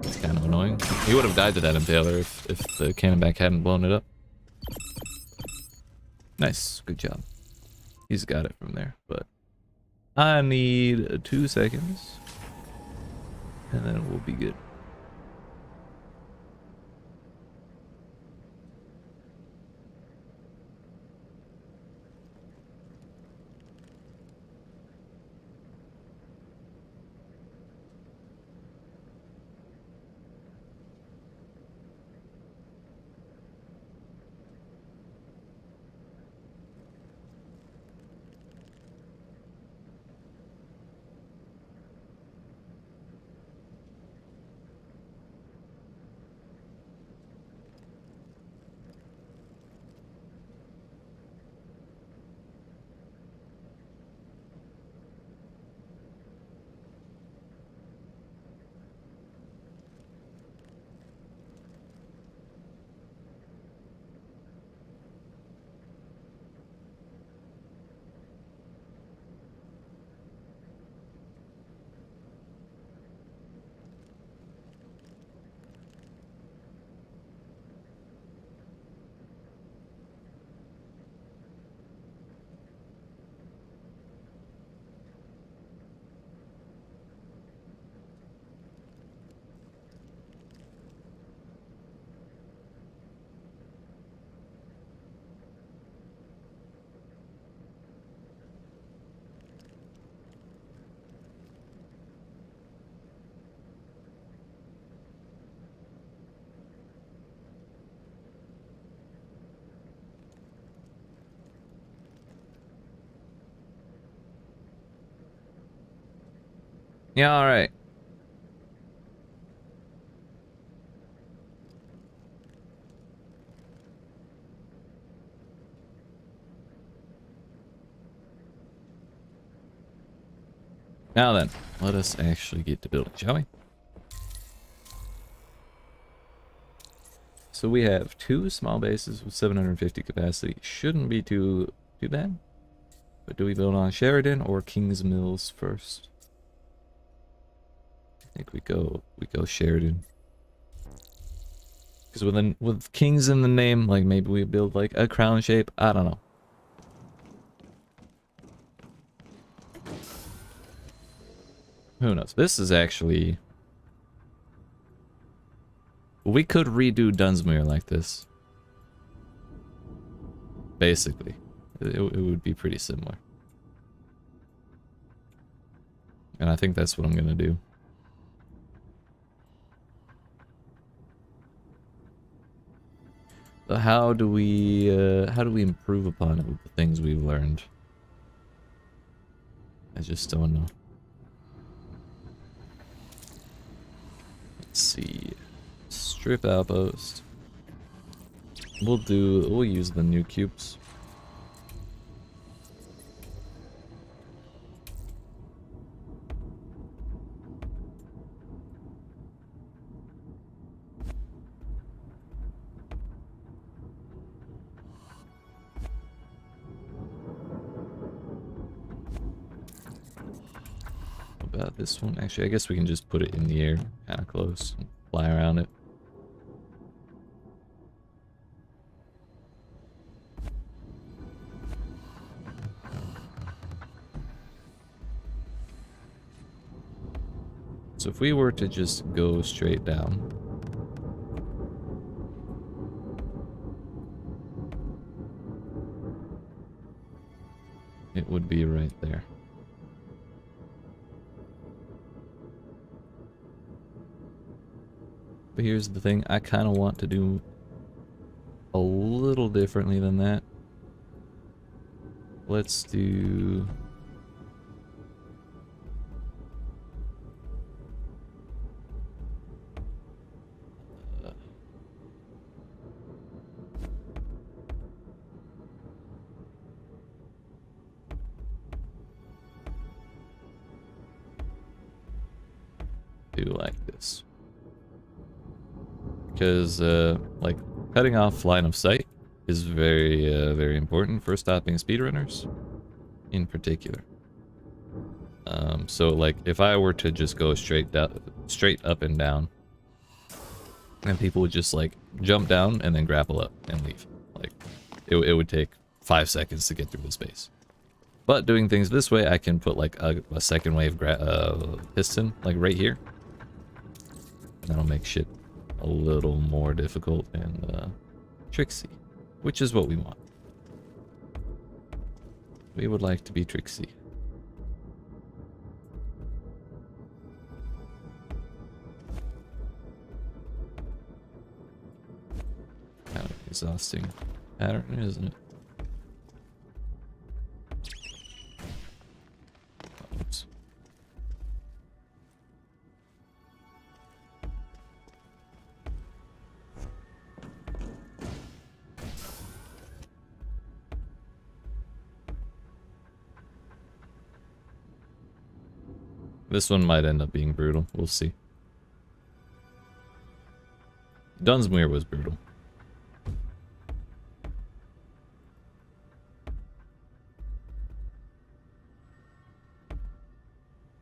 It's kind of annoying. He would have died to that impaler if the cannon back hadn't blown it up. Nice, good job. He's got it from there, but I need 2 seconds, and then we'll be good. Yeah, alright. Now then, let us actually get to building, shall we? So we have 2 small bases with 750 capacity. Shouldn't be too bad. But do we build on Sheridan or Kings Mills first? I think we go Sheridan. Because with Kings in the name, like maybe we build like a crown shape. I don't know. Who knows? This is actually... We could redo Dunsmuir like this. Basically. It would be pretty similar. And I think that's what I'm gonna do. So how do we improve upon it with the things we've learned? I just don't know. Let's see. Strip outpost. We'll use the new cubes. About this one, actually, I guess we can just put it in the air, kind of close, and fly around it. So if we were to just go straight down, it would be right there. But here's the thing, I kind of want to do a little differently than that. Let's do... do like this. Because, like, cutting off line of sight is very important for stopping speedrunners, in particular. So, like, if I were to just go straight up and down, and people would just, like, jump down and then grapple up and leave. Like, it would take 5 seconds to get through the space. But doing things this way, I can put, like, a second wave piston, like, right here. That'll make shit a little more difficult and tricksy, which is what we want. We would like to be tricksy. Kind of exhausting pattern, isn't it? Oops. This one might end up being brutal. We'll see. Dunsmuir was brutal.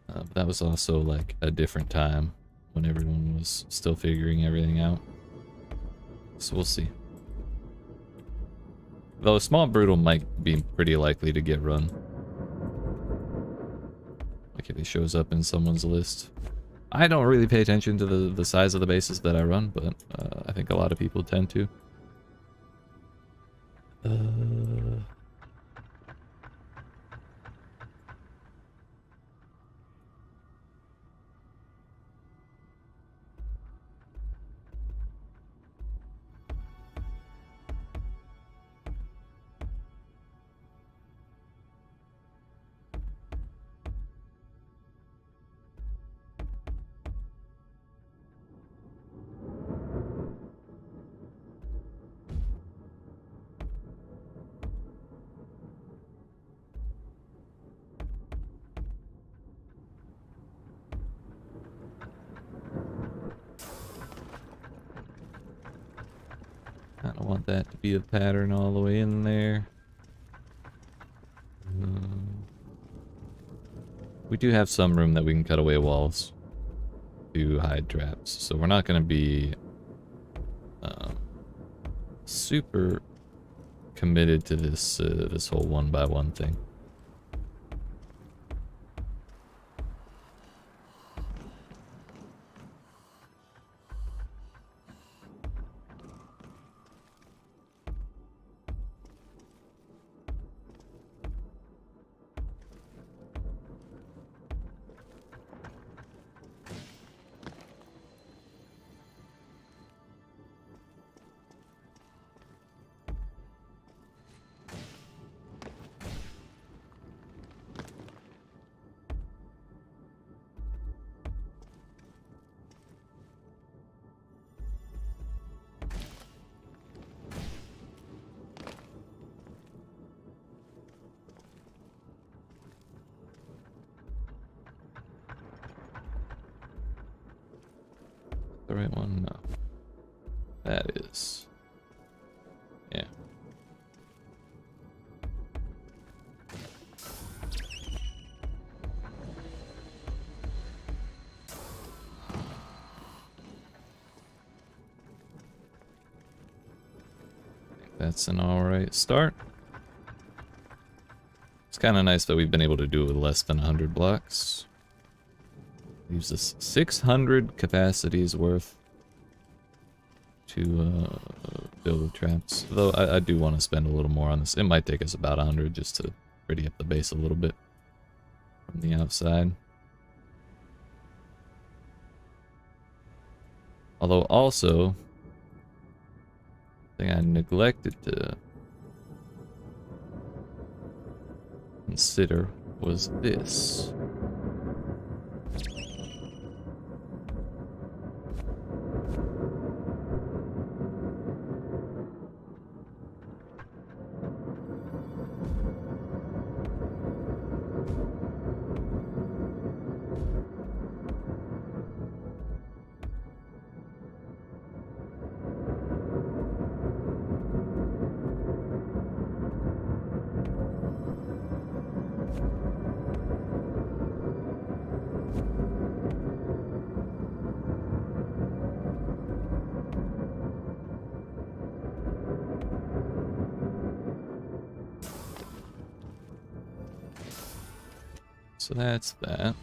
But that was also like a different time when everyone was still figuring everything out. So we'll see. Though a small brutal might be pretty likely to get run. Like if he shows up in someone's list. I don't really pay attention to the size of the bases that I run, but I think a lot of people tend to. I want that to be a pattern all the way in there. We do have some room that we can cut away walls to hide traps, so we're not going to be super committed to this this whole 1x1 thing. The right one? No. That is. Yeah. That's an alright start. It's kind of nice that we've been able to do it with less than 100 blocks. Leaves us 600 capacities worth to build traps. Though I do want to spend a little more on this. It might take us about 100 just to pretty up the base a little bit from the outside. Although also, thing I neglected to consider was this. So that's that.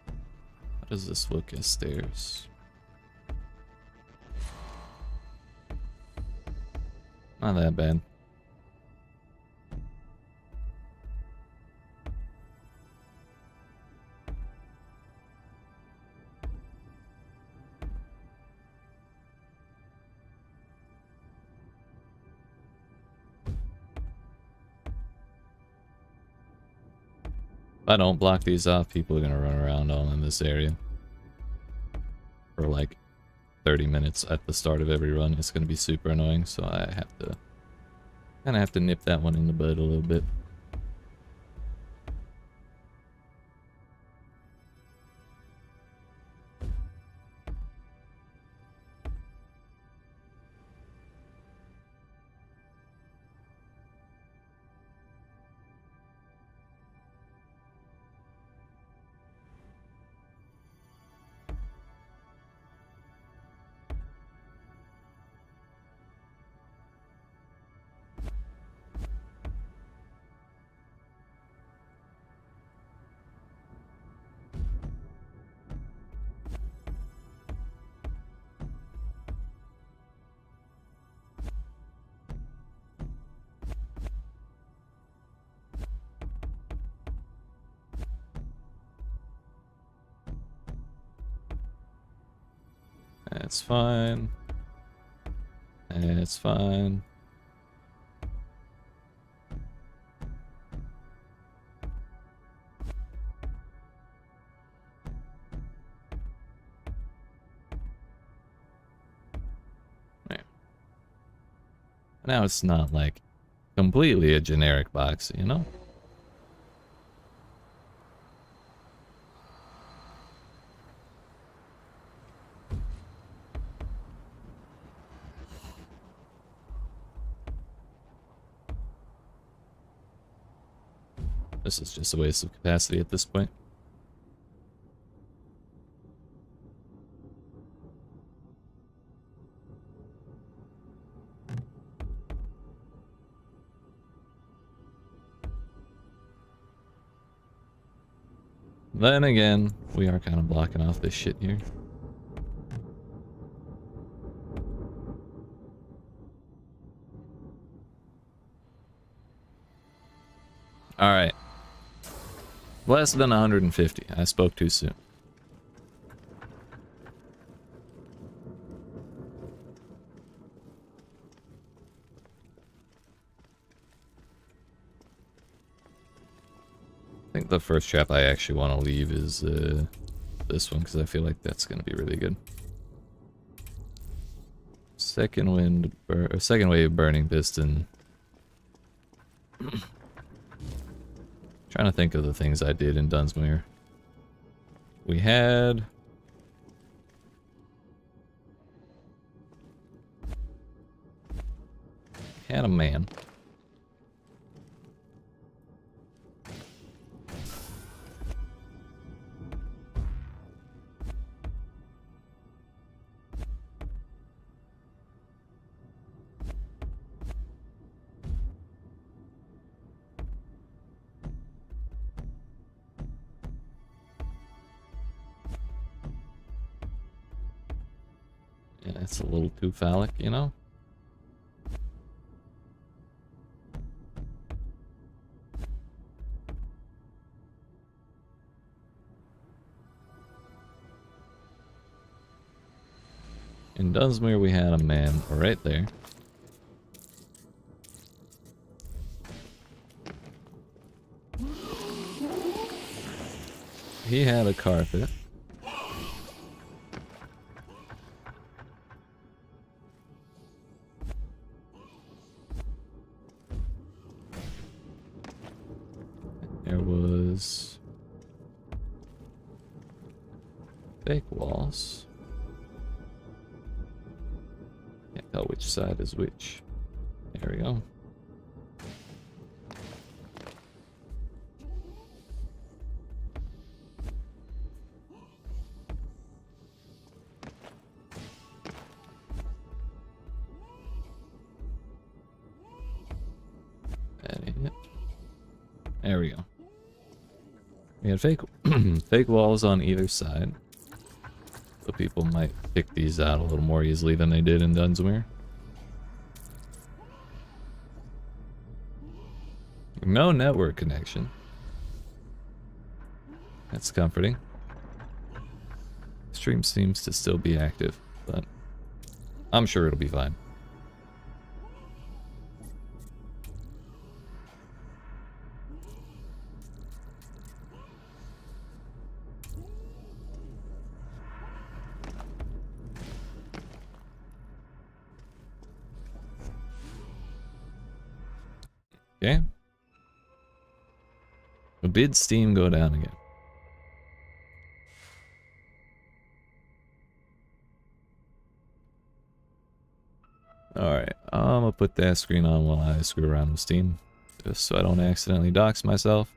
How does this look as stairs? Not that bad. If I don't block these off, people are gonna run around all in this area for like 30 minutes at the start of every run. It's gonna be super annoying, so I have to kind of have to nip that one in the bud a little bit. That's fine. It's fine. There. Now it's not like completely a generic box, you know? This is just a waste of capacity at this point. Then again, we are kind of blocking off this shit here. Alright. Less than 150. I spoke too soon. I think the first trap I actually want to leave is this one, because I feel like that's going to be really good. Second wave burning piston. Trying to think of the things I did in Dunsmuir. We had a man. Yeah, it's a little too phallic, you know? In Dunsmuir we had a man right there. He had a carpet. There was fake walls. Can't tell which side is which. There we go. That ain't it. There we go. We had fake fake walls on either side. So people might pick these out a little more easily than they did in Dunsmuir. No network connection. That's comforting. Stream seems to still be active, but I'm sure it'll be fine. Okay. Did Steam go down again? Alright, I'm gonna put that screen on while I screw around with Steam, just so I don't accidentally dox myself.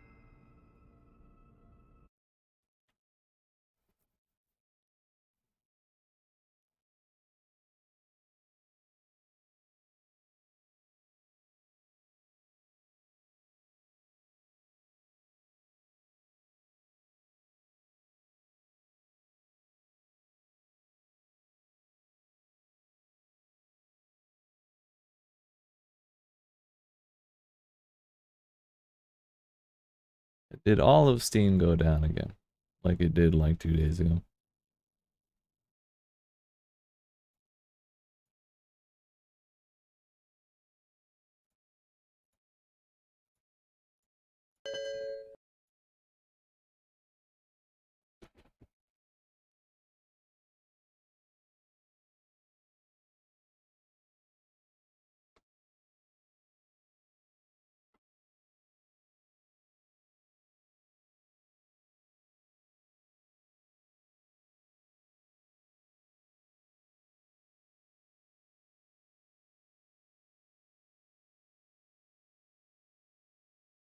Did all of Steam go down again? Like it did like 2 days ago?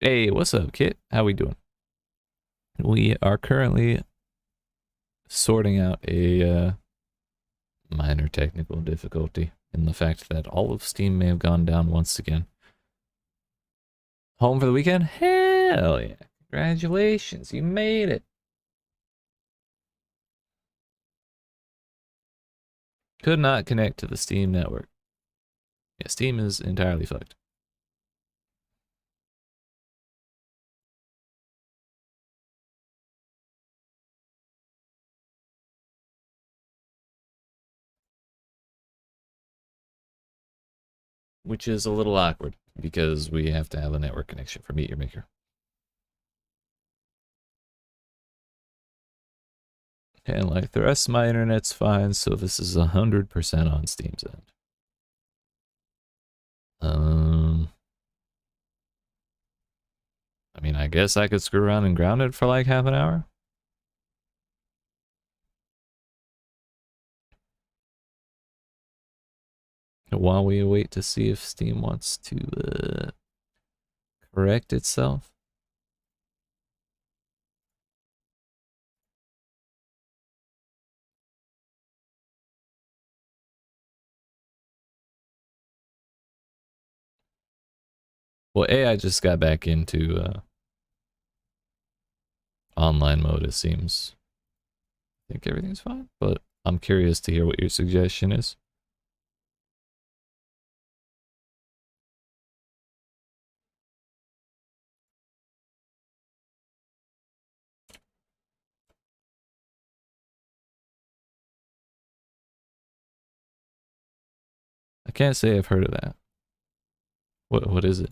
Hey, what's up, Kit? How we doing? We are currently sorting out a minor technical difficulty in the fact that all of Steam may have gone down once again. Home for the weekend? Hell yeah. Congratulations, you made it. Could not connect to the Steam network. Yeah, Steam is entirely fucked. Which is a little awkward because we have to have a network connection for Meet Your Maker. And like the rest of my internet's fine, so this is 100% on Steam's end. I mean, I guess I could screw around and ground it for like half an hour. While we wait to see if Steam wants to correct itself. Well, I just got back into online mode, it seems. I think everything's fine, but I'm curious to hear what your suggestion is. I can't say I've heard of that. What is it?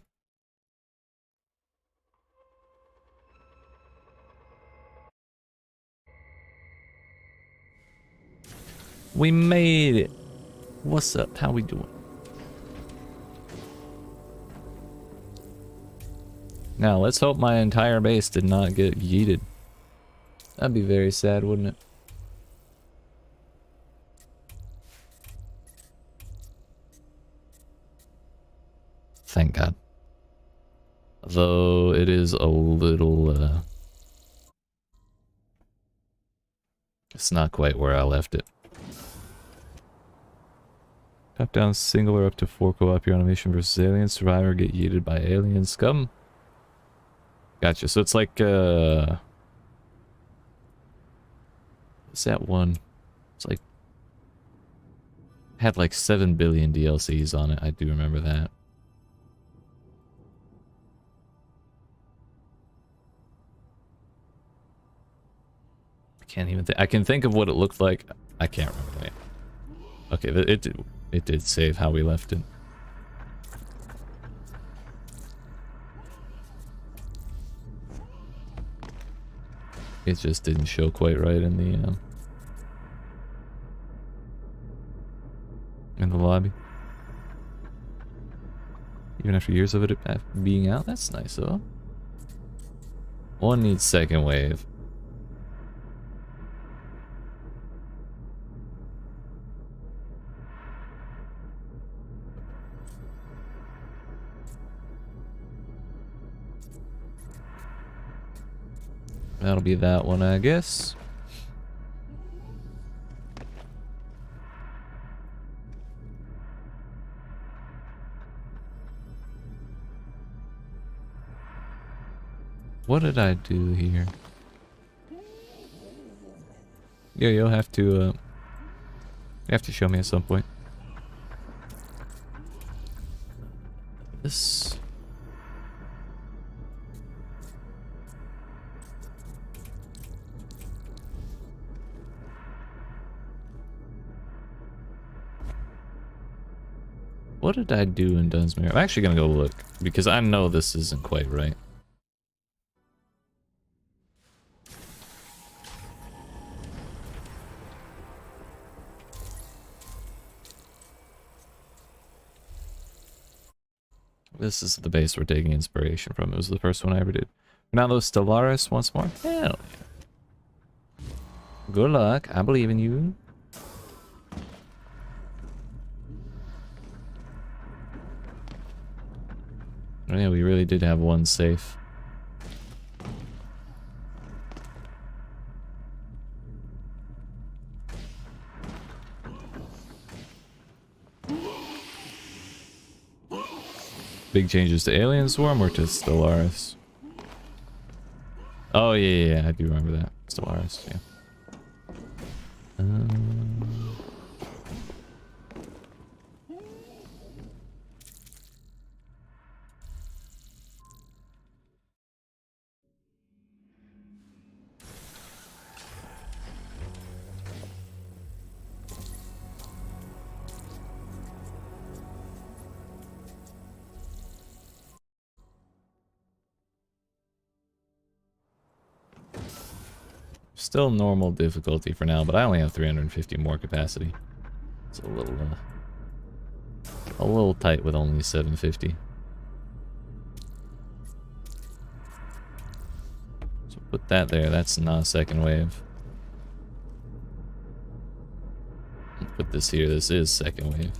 We made it. What's up? How we doing? Now, let's hope my entire base did not get yeeted. That'd be very sad, wouldn't it? Thank God. Though it is a little, it's not quite where I left it. Top down singular up to 4 co-op. You're on a mission versus aliens. Survivor get yeeted by alien scum. Gotcha. So it's like, what's that one? It's like, had like 7 billion DLCs on it. I do remember that. I can't even think. I can think of what it looked like. I can't remember the name. Okay, it did save how we left it. It just didn't show quite right in the lobby. Even after years of it being out, that's nice though. One needs second wave. That'll be that one, I guess. What did I do here? Yeah, you'll have to, you have to show me at some point. This... What did I do in Dunsmuir? I'm actually gonna go look, because I know this isn't quite right. This is the base we're taking inspiration from. It was the first one I ever did. Now those Stellaris once more? Hell yeah. Good luck. I believe in you. Oh yeah, we really did have one safe. Big changes to Alien Swarm or to Stellaris? Oh, yeah, I do remember that. Stellaris, yeah. Still normal difficulty for now, but I only have 350 more capacity. It's a little tight with only 750. So put that there. That's not a second wave. Put this here. This is second wave.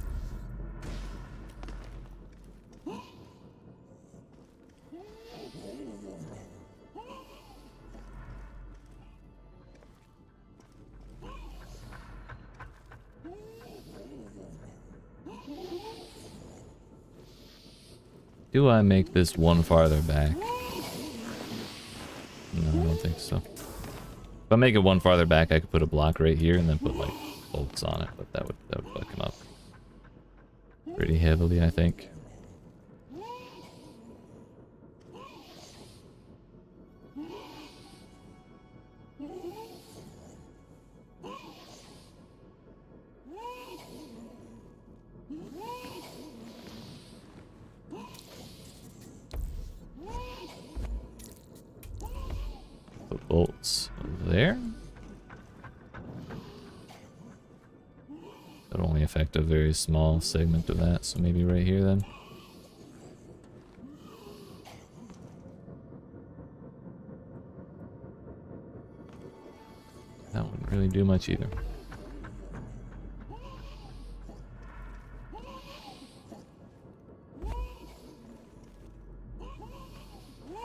Do I make this one farther back? No, I don't think so. If I make it one farther back, I could put a block right here and then put like bolts on it, but that would fuck him up pretty heavily, I think. Put bolts there. That'll only affect a very small segment of that, so maybe right here then. That wouldn't really do much either.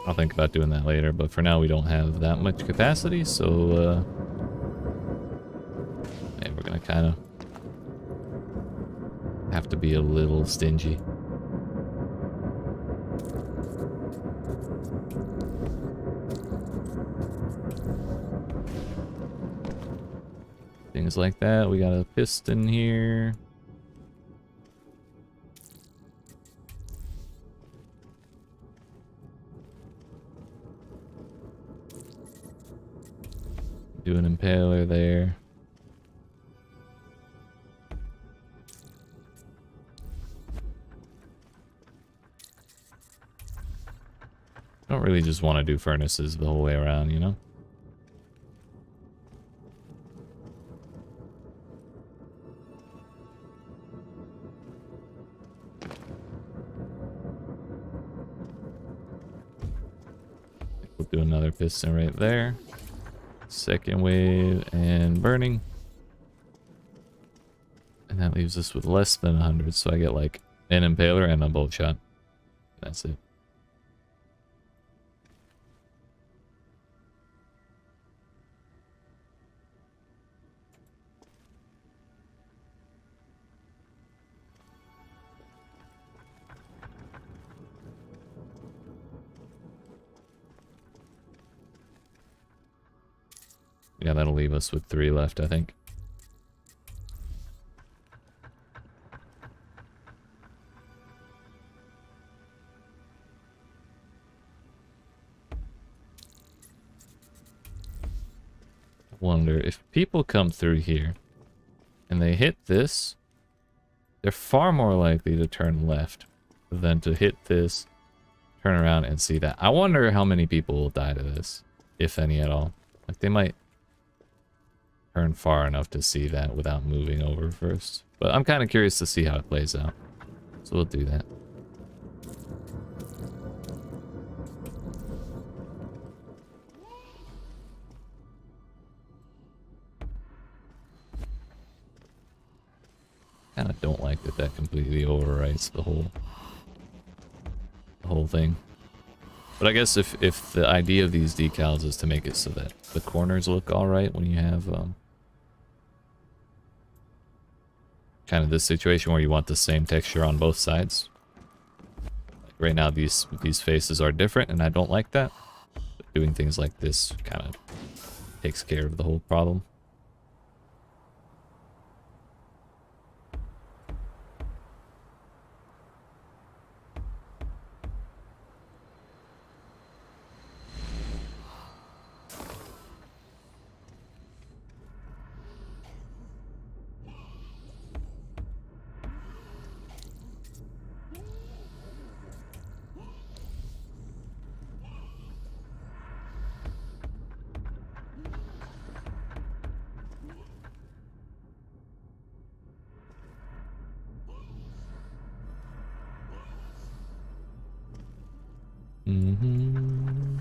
I'll think about doing that later, but for now we don't have that much capacity, so yeah, we're gonna kind of have to be a little stingy. Things like that. We got a piston here. Do an impaler there. I don't really just want to do furnaces the whole way around, you know? We'll do another piston right there. Second wave and burning. And that leaves us with less than 100, so I get like an impaler and a bolt shot. That's it. Yeah, that'll leave us with 3 left, I think. I wonder if people come through here and they hit this, they're far more likely to turn left than to hit this, turn around and see that. I wonder how many people will die to this, if any at all. Like they might turn far enough to see that without moving over first. But I'm kind of curious to see how it plays out. So we'll do that. Kind of don't like that completely overwrites the whole thing. But I guess if the idea of these decals is to make it so that the corners look alright when you have kind of this situation where you want the same texture on both sides. Like Right now these faces are different and I don't like that. But doing things like this kind of takes care of the whole problem. Mm-hmm.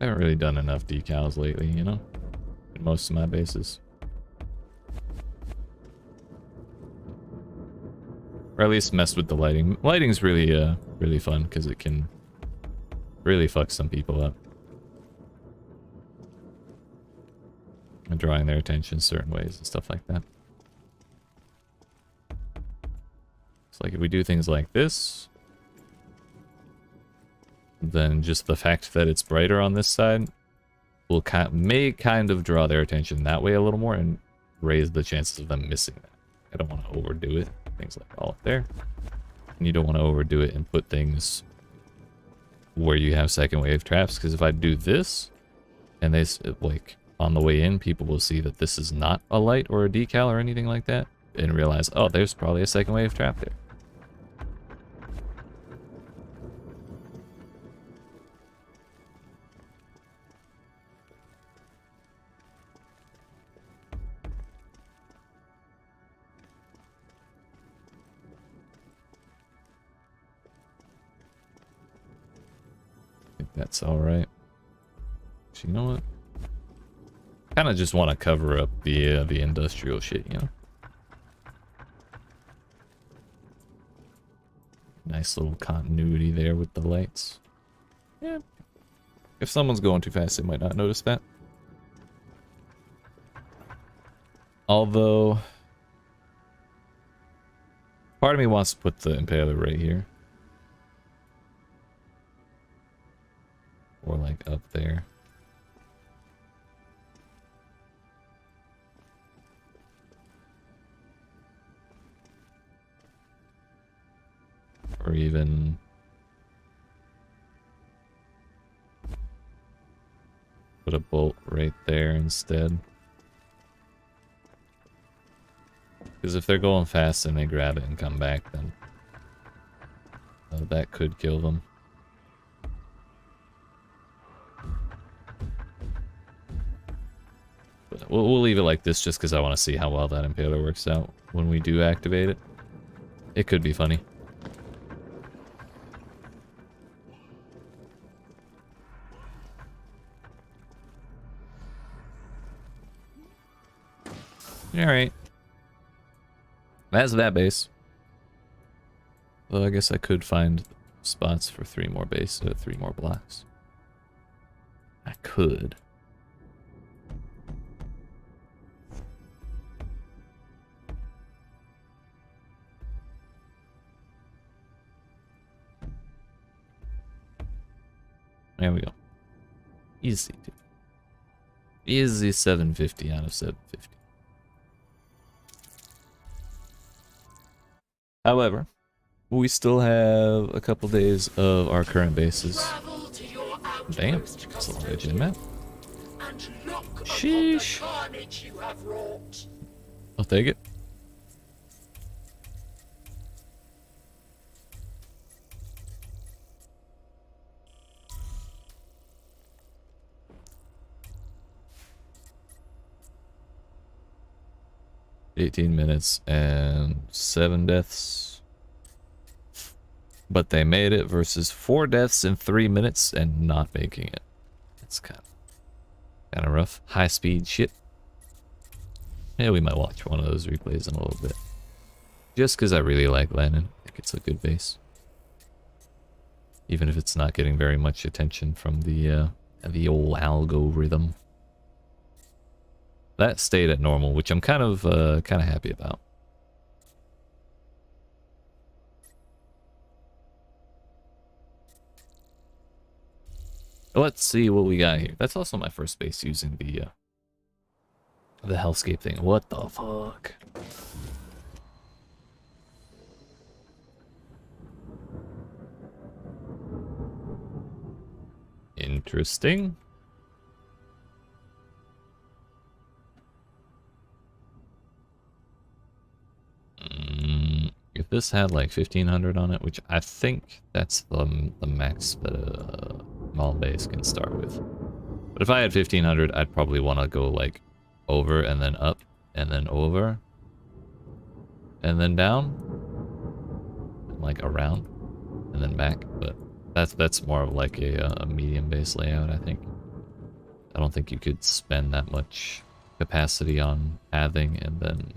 I haven't really done enough decals lately, you know, in most of my bases. Or at least mess with the lighting. Lighting's really, really fun because it can really fuck some people up. And drawing their attention certain ways and stuff like that. It's like if we do things like this, then just the fact that it's brighter on this side will may kind of draw their attention that way a little more and raise the chances of them missing that. I don't want to overdo it. Things like all up there. And you don't want to overdo it and put things where you have second wave traps, because if I do this and they like on the way in, people will see that this is not a light or a decal or anything like that and realize, oh, there's probably a second wave trap there. That's all right. So you know what? Kind of just want to cover up the industrial shit, you know. Nice little continuity there with the lights. Yeah. If someone's going too fast, they might not notice that. Although, part of me wants to put the impaler right here. Or like up there. Or even put a bolt right there instead. Because if they're going fast and they grab it and come back, then that could kill them. But we'll leave it like this just because I want to see how well that impaler works out when we do activate it. It could be funny. Alright. That's that base. Well, I guess I could find spots for 3 more base, 3 more blocks. I could. There we go. Easy, dude. Easy 750 out of 750. However, we still have a couple days of our current bases. Damn, that's a long way, GenMat. Sheesh. I'll take it. $18 minutes and 7 deaths. But they made it versus 4 deaths in 3 minutes and not making it. It's kind of rough. High speed shit. Yeah, we might watch one of those replays in a little bit. Just because I really like Lennon. I think it's a good base. Even if it's not getting very much attention from the old algorithm. That stayed at normal, which I'm kind of happy about. Let's see what we got here. That's also my first base using the hellscape thing. What the fuck? Interesting. If this had like 1500 on it, which I think that's the max that a small base can start with. But if I had 1500, I'd probably want to go like over and then up and then over and then down and like around and then back. But that's more of like a medium base layout, I think. I don't think you could spend that much capacity on pathing and then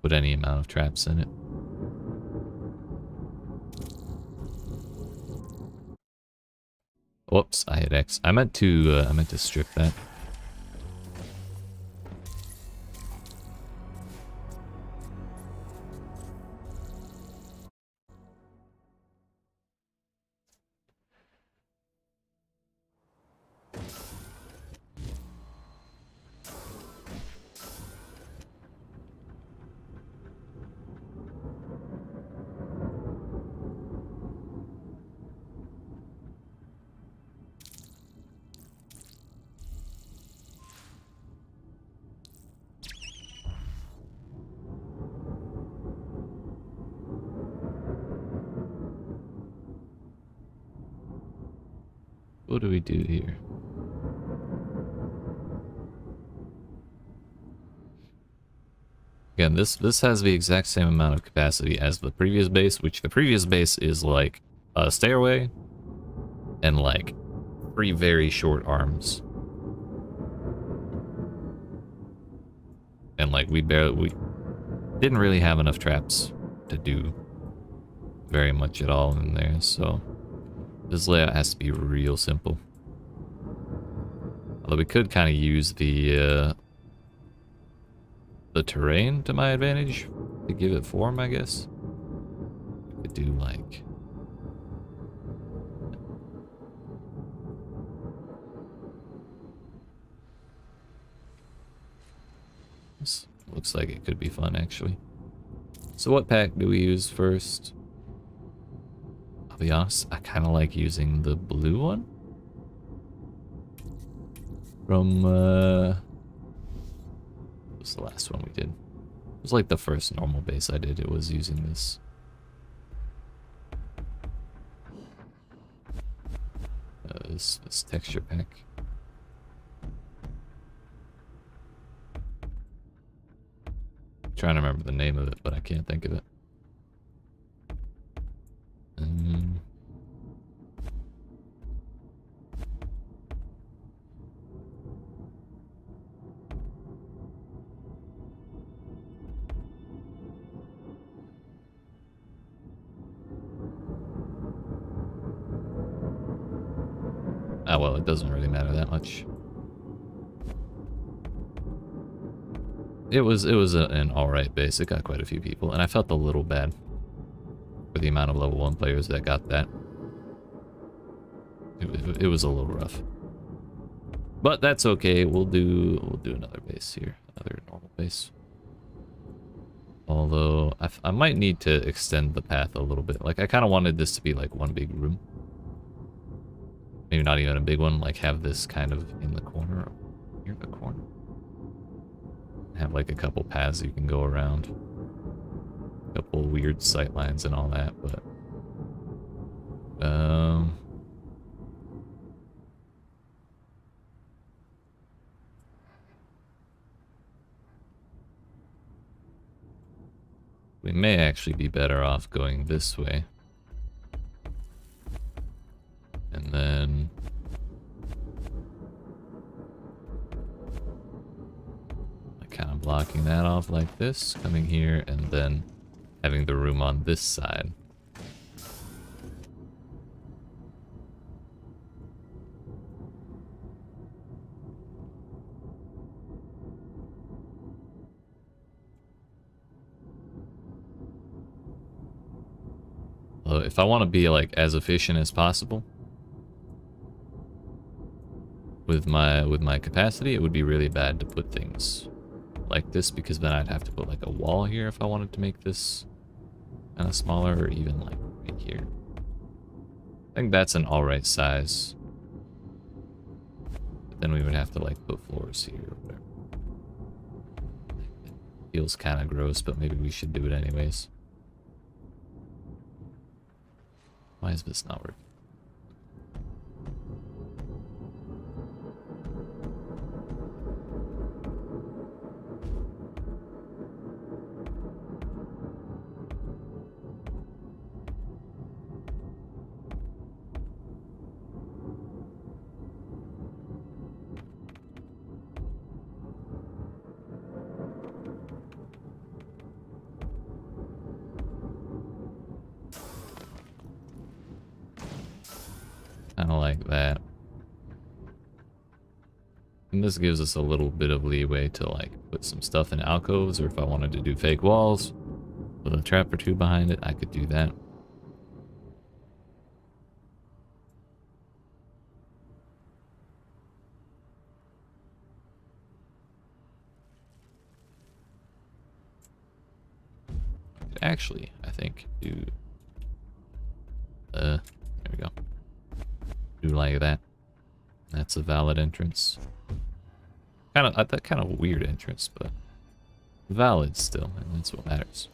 put any amount of traps in it. Whoops, I hit X. I meant to strip that. What do we do here? Again, this has the exact same amount of capacity as the previous base, which the previous base is like a stairway and like 3 very short arms. And like we didn't really have enough traps to do very much at all in there, so this layout has to be real simple. Although we could kind of use the terrain to my advantage to give it form, I guess. We could do like this. Looks like it could be fun, actually. So what pack do we use first? I'll be honest, I kind of like using the blue one from what was the last one we did? It was like the first normal base I did. It was using this. This texture pack. I'm trying to remember the name of it, but I can't think of it. Ah, well, it doesn't really matter that much. It was an alright base. It got quite a few people, and I felt a little bad for the amount of level 1 players that got that. It was a little rough. But that's okay. We'll do another base here. Another normal base. Although, I might need to extend the path a little bit. Like, I kind of wanted this to be like one big room. Maybe not even a big one, like have this kind of in the corner, near the corner. Have like a couple paths you can go around. A couple weird sight lines and all that, but we may actually be better off going this way. And then kind of blocking that off like this, coming here, and then having the room on this side. So if I want to be like as efficient as possible with my capacity, it would be really bad to put things like this, because then I'd have to put like a wall here if I wanted to make this kind of smaller, or even like right here. I think that's an alright size. But then we would have to like put floors here or whatever. It feels kind of gross, but maybe we should do it anyways. Why is this not working? Kind of like that. And this gives us a little bit of leeway to like put some stuff in alcoves, or if I wanted to do fake walls with a trap or two behind it, I could do that. I could actually, I think, do there we go. Do like that. That's a valid entrance. That kind of weird entrance, but valid still, and that's what matters.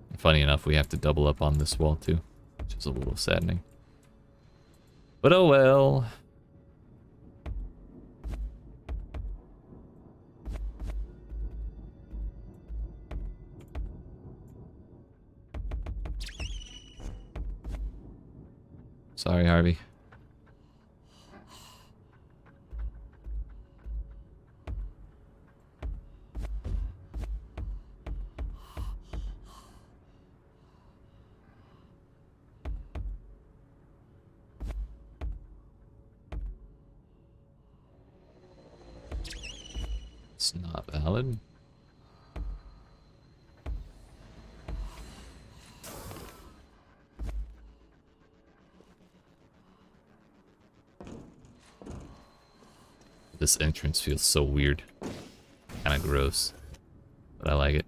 And funny enough, we have to double up on this wall too, which is a little saddening. But oh well. Sorry, Harvey. It's not valid. This entrance feels so weird. Kind of gross. But I like it.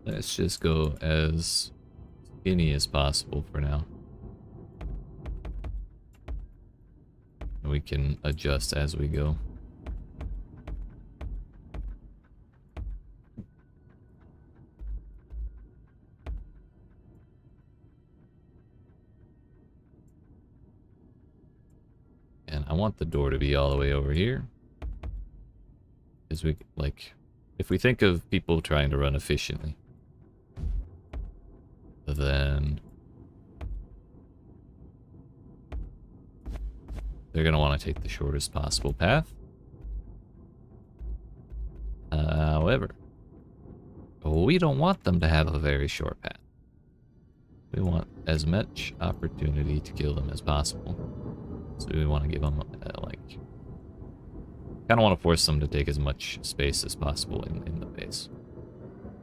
Let's just go as skinny as possible for now. We can adjust as we go. And I want the door to be all the way over here. Because we, like, if we think of people trying to run efficiently, then they're going to want to take the shortest possible path. However, we don't want them to have a very short path. We want as much opportunity to kill them as possible. So we want to give them, like, kind of want to force them to take as much space as possible in the base.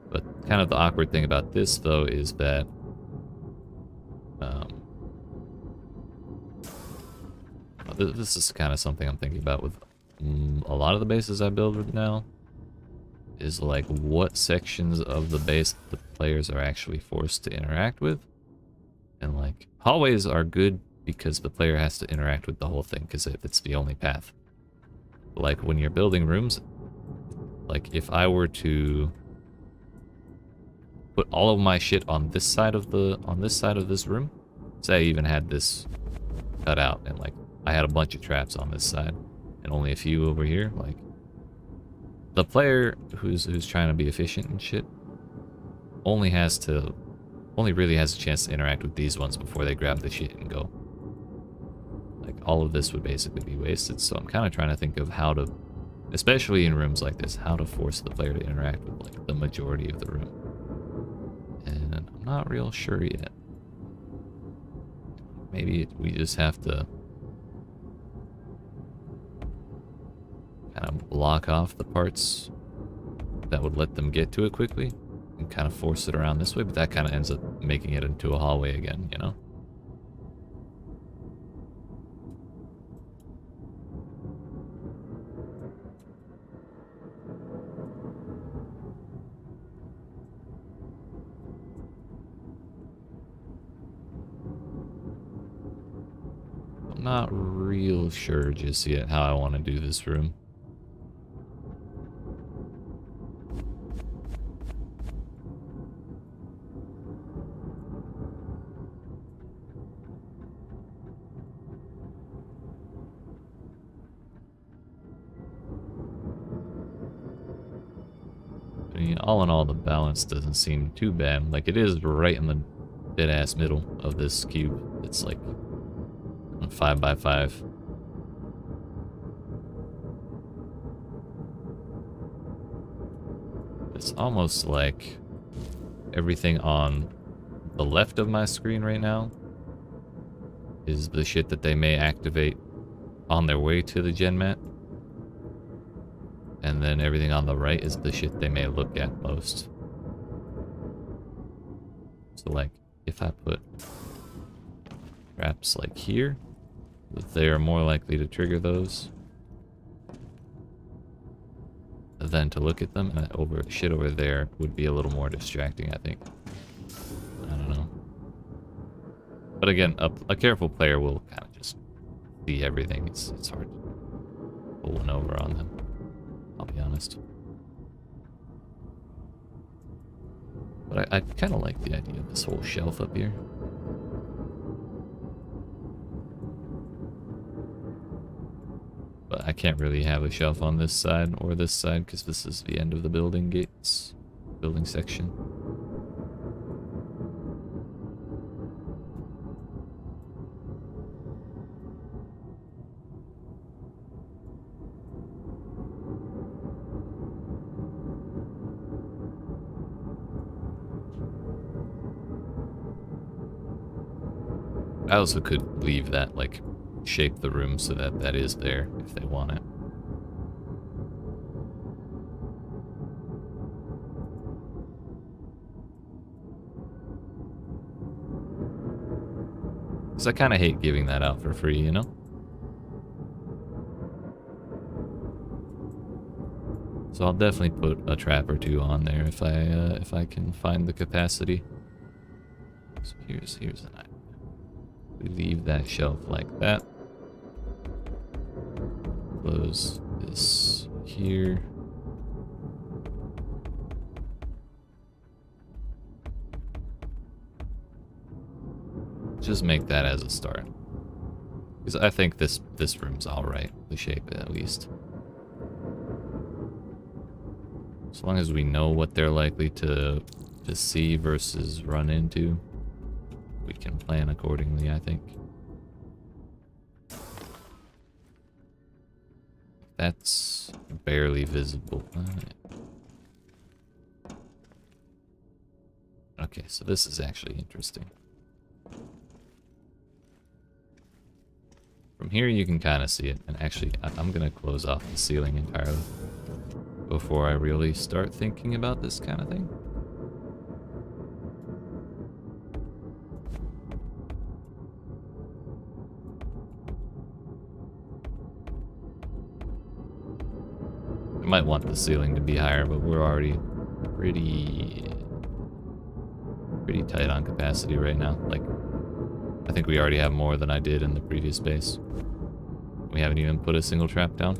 But kind of the awkward thing about this, though, is that this is kind of something I'm thinking about with a lot of the bases I build now, is like what sections of the base the players are actually forced to interact with. And like hallways are good because the player has to interact with the whole thing, because it's the only path. But like when you're building rooms, like if I were to put all of my shit on this side of this room, say I even had this cut out and like I had a bunch of traps on this side and only a few over here, like the player who's trying to be efficient and shit only really has a chance to interact with these ones before they grab the shit and go. Like, all of this would basically be wasted, so I'm kind of trying to think of how to, especially in rooms like this, how to force the player to interact with, like, the majority of the room. And I'm not real sure yet. Maybe we just have to kind of block off the parts that would let them get to it quickly and kind of force it around this way, but that kind of ends up making it into a hallway again, you know? I'm not real sure just yet how I want to do this room. I mean, all in all, the balance doesn't seem too bad. Like, it is right in the dead-ass middle of this cube. It's like 5 by 5. It's almost like everything on the left of my screen right now is the shit that they may activate on their way to the GenMat. And then everything on the right is the shit they may look at most. So, like, if I put traps like here, they are more likely to trigger those than to look at them, and shit over there would be a little more distracting, I think. I don't know. But again, a careful player will kind of just see everything. It's hard to pull one over on them, I'll be honest. But I kind of like the idea of this whole shelf up here. But I can't really have a shelf on this side or this side because this is the end of the building gates, building section. I also could leave that, like, shape the room so that that is there if they want it. Because I kind of hate giving that out for free, you know? So I'll definitely put a trap or two on there if I can find the capacity. So here's an idea. We leave that shelf like that. Close this here. Just make that as a start. Because I think this room's alright, the shape at least. As long as we know what they're likely to see versus run into, we can plan accordingly, I think. That's barely visible. Okay, so this is actually interesting. From here you can kind of see it, and actually I'm gonna close off the ceiling entirely before I really start thinking about this kind of thing. I might want the ceiling to be higher, but we're already pretty tight on capacity right now. Like, I think we already have more than I did in the previous base. We haven't even put a single trap down.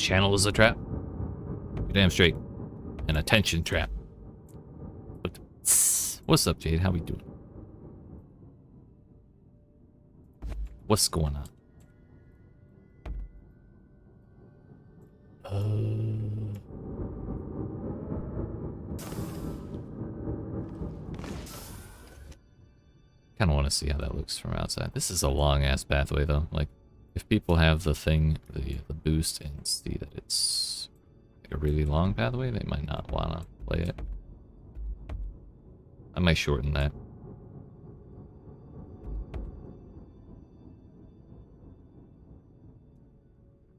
channel is a trap. You're damn straight. An attention trap. What's up, Jade? How we doing? What's going on? Kind of want to see how that looks from outside. This is a long-ass pathway, though. Like, if people have the thing, the boost, and see that it's like a really long pathway, they might not want to play it. I might shorten that.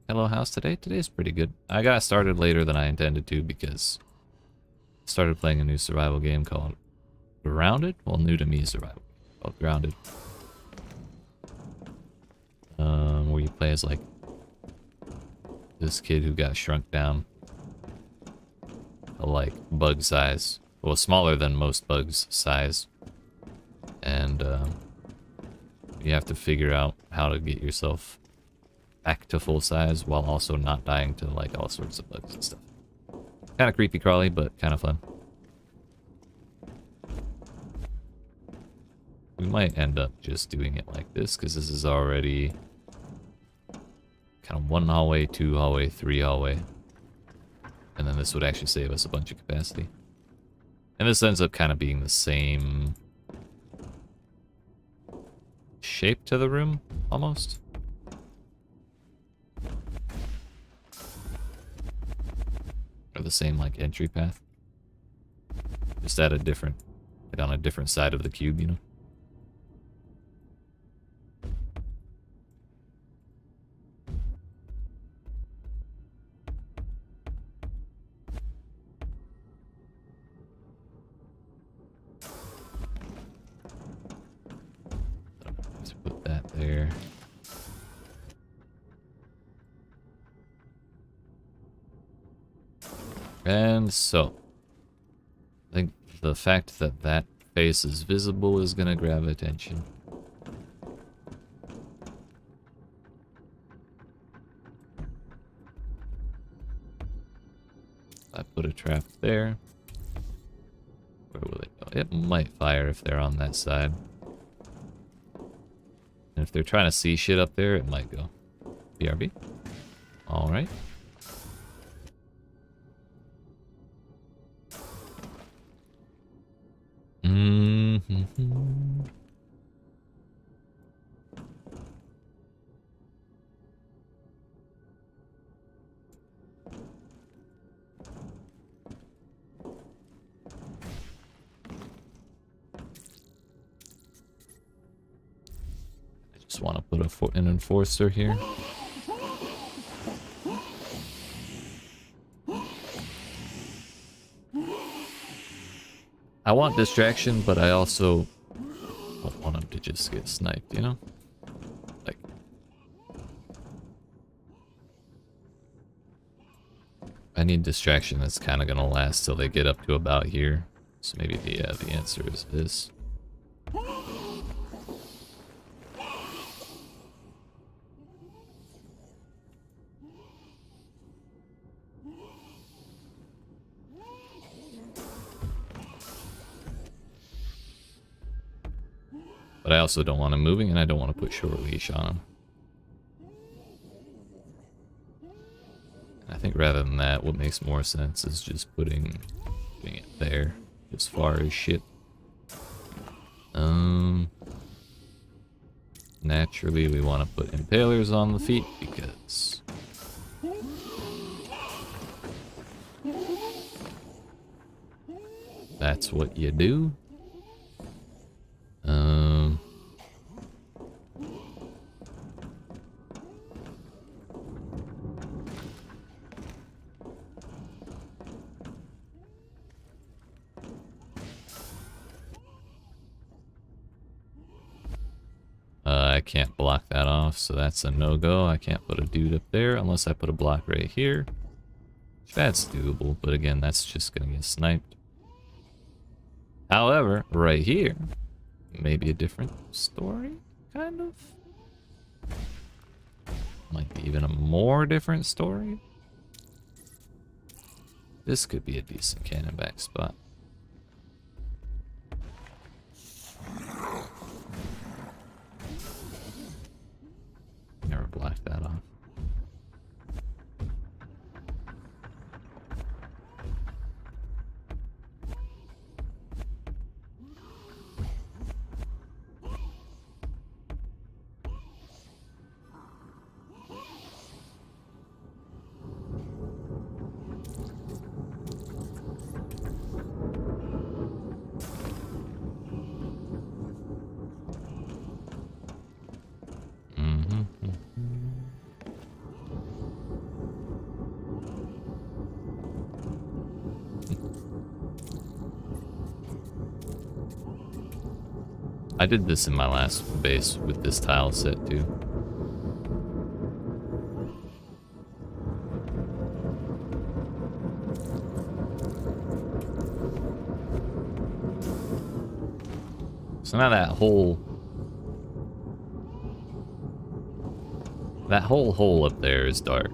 Hello, how's today? Today's pretty good. I got started later than I intended to because I started playing a new survival game called Grounded. Well, new to me survival. Called Grounded. Where you play as like this kid who got shrunk down to like bug size. Well, smaller than most bugs size. And you have to figure out how to get yourself back to full size while also not dying to like all sorts of bugs and stuff. Kind of creepy crawly, but kind of fun. We might end up just doing it like this because this is already kind of 1 hallway, 2 hallway, 3 hallway. And then this would actually save us a bunch of capacity. And this ends up kind of being the same shape to the room, almost. Or the same, like, entry path. Just at a different, like on a different side of the cube, you know? Let's put that there. And so, I think the fact that that face is visible is going to grab attention. I put a trap there. Where will it go? It might fire if they're on that side. And if they're trying to see shit up there, it might go. BRB. Alright. I just want to put an enforcer here. I want distraction, but I also don't want him to just get sniped, you know? Like, I need distraction that's kind of gonna last till they get up to about here. So maybe the answer is this. But I also don't want him moving, and I don't want to put short leash on him. I think rather than that, what makes more sense is just putting it there, as far as shit. Naturally, we want to put impalers on the feet because that's what you do. I can't block that off, so that's a no-go. I can't put a dude up there unless I put a block right here. That's doable, but again, that's just gonna get sniped. However, right here, maybe a different story, kind of. Might be even a more different story. This could be a decent cannon back spot. Never blocked that off. I did this in my last base with this tile set too. So now that whole hole up there is dark.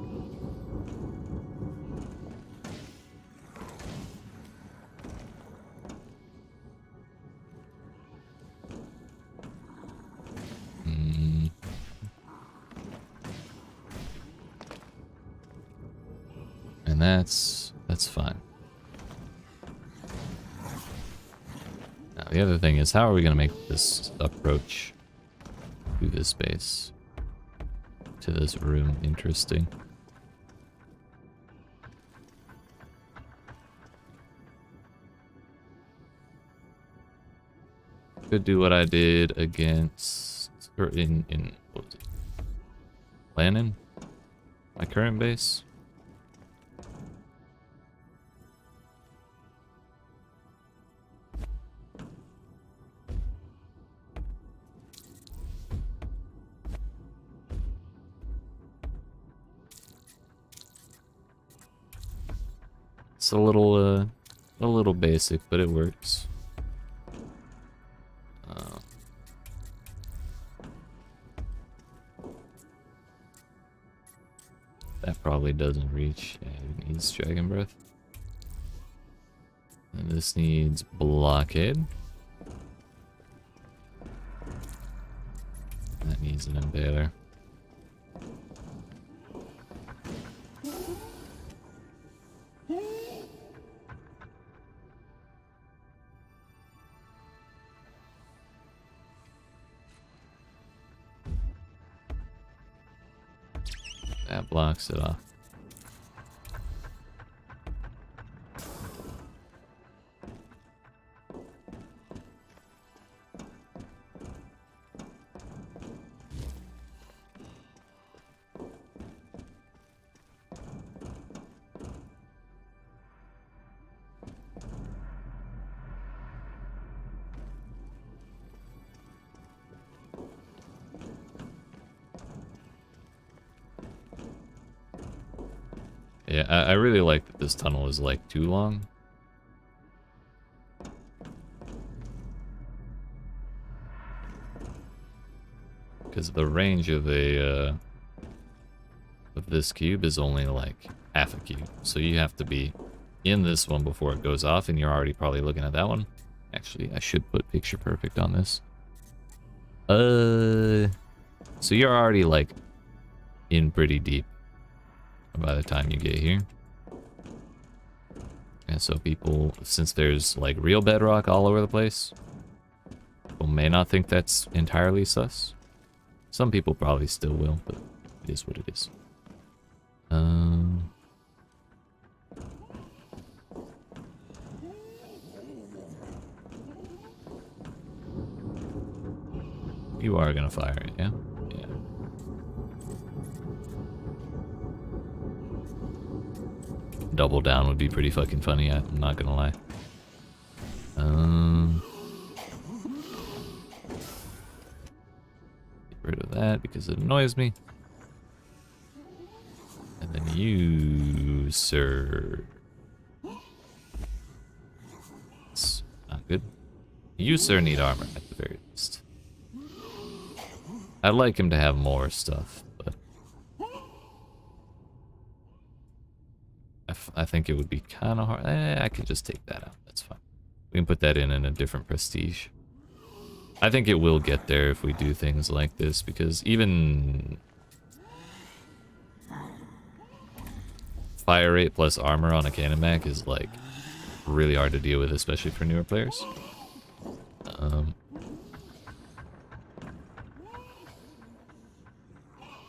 And that's fine. Now the other thing is, how are we gonna make this approach to this base, to this room, interesting? Could do what I did against, or in what was it? Lannon? My current base? It's a little basic, but it works. That probably doesn't reach. Yeah, it needs Dragon Breath. And this needs Blockade. That needs an Impaler. That blocks it off. Yeah, I really like that this tunnel is like too long. Because the range of a of this cube is only like half a cube. So you have to be in this one before it goes off, and you're already probably looking at that one. Actually, I should put picture perfect on this. So you're already like in pretty deep by the time you get here. And so people, since there's like real bedrock all over the place, people may not think that's entirely sus. Some people probably still will, but it is what it is. You are gonna fire it, yeah? Yeah. Double down would be pretty fucking funny, I'm not gonna lie. Get rid of that because it annoys me. And then you, sir. It's not good. You, sir, need armor at the very least. I'd like him to have more stuff, but I think it would be kind of hard. I could just take that out. That's fine. We can put that in a different prestige. I think it will get there if we do things like this, because even fire rate plus armor on a cannon mech is like really hard to deal with, especially for newer players.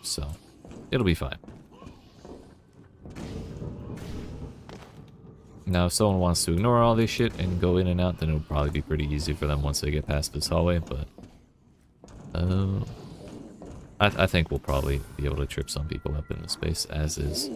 So it'll be fine. Now, if someone wants to ignore all this shit and go in and out, then it'll probably be pretty easy for them once they get past this hallway, but I think we'll probably be able to trip some people up in the space as is.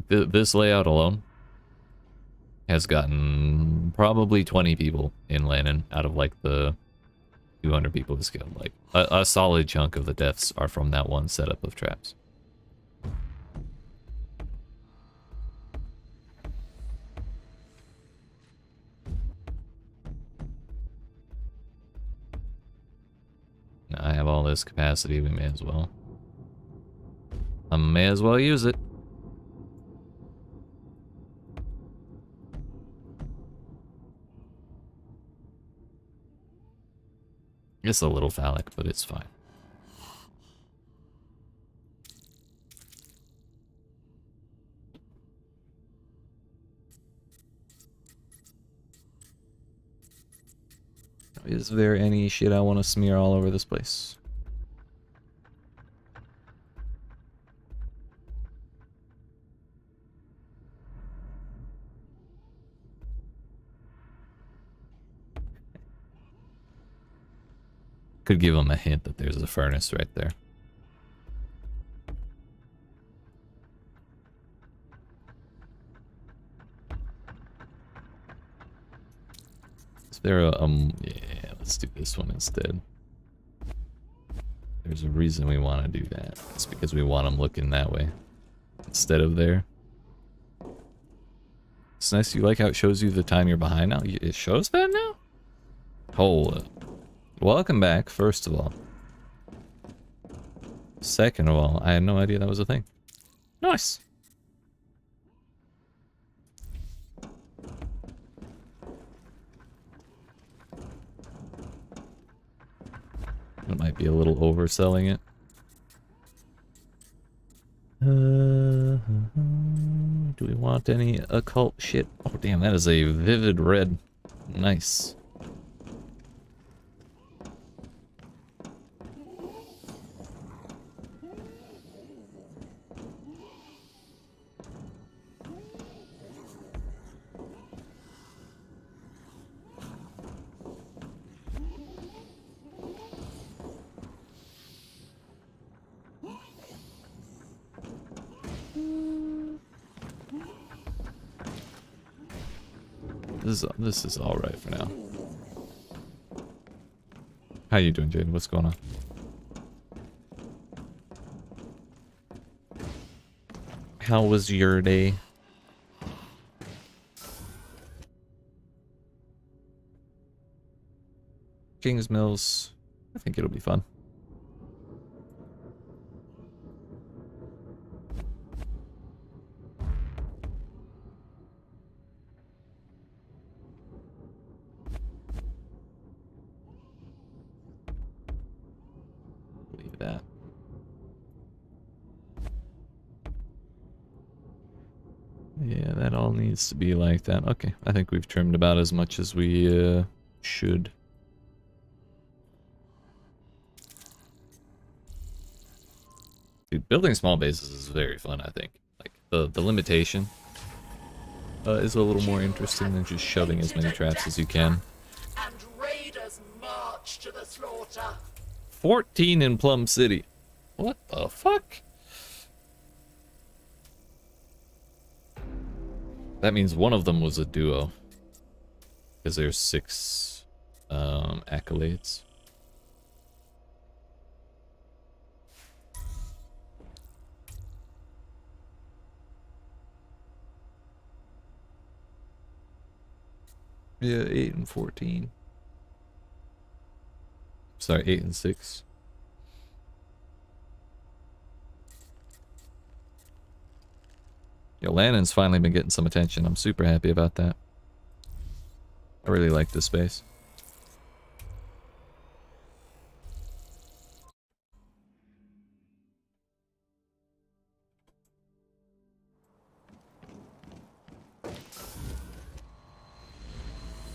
This layout alone has gotten probably 20 people in Lannon out of like the 200 people it's killed. Like a solid chunk of the deaths are from that one setup of traps. Now I have all this capacity, we may as well. I may as well use it. It's a little phallic, but it's fine. Is there any shit I want to smear all over this place? Could give them a hint that there's a furnace right there. Is there a yeah, let's do this one instead. There's a reason we want to do that. It's because we want them looking that way instead of there. It's nice. You like how it shows you the time you're behind now? It shows that now? Hold up. Welcome back, first of all. Second of all, I had no idea that was a thing. Nice. It might be a little overselling it. Do we want any occult shit? Oh damn, that is a vivid red. Nice. This is all right for now. How you doing, Jade? What's going on? How was your day? King's Mills. I think it'll be fun. That. Yeah, that all needs to be like that. Okay, I think we've trimmed about as much as we should. Dude, building small bases is very fun, I think. Like, the limitation is a little more interesting than just shoving as many traps as you can. And raiders march to the slaughter. 14 in Plum City. What the fuck? That means one of them was a duo. Because there's 6 accolades. Yeah, 8 and 14. Sorry, 8 and 6. Yo, Lannon's finally been getting some attention. I'm super happy about that. I really like this space.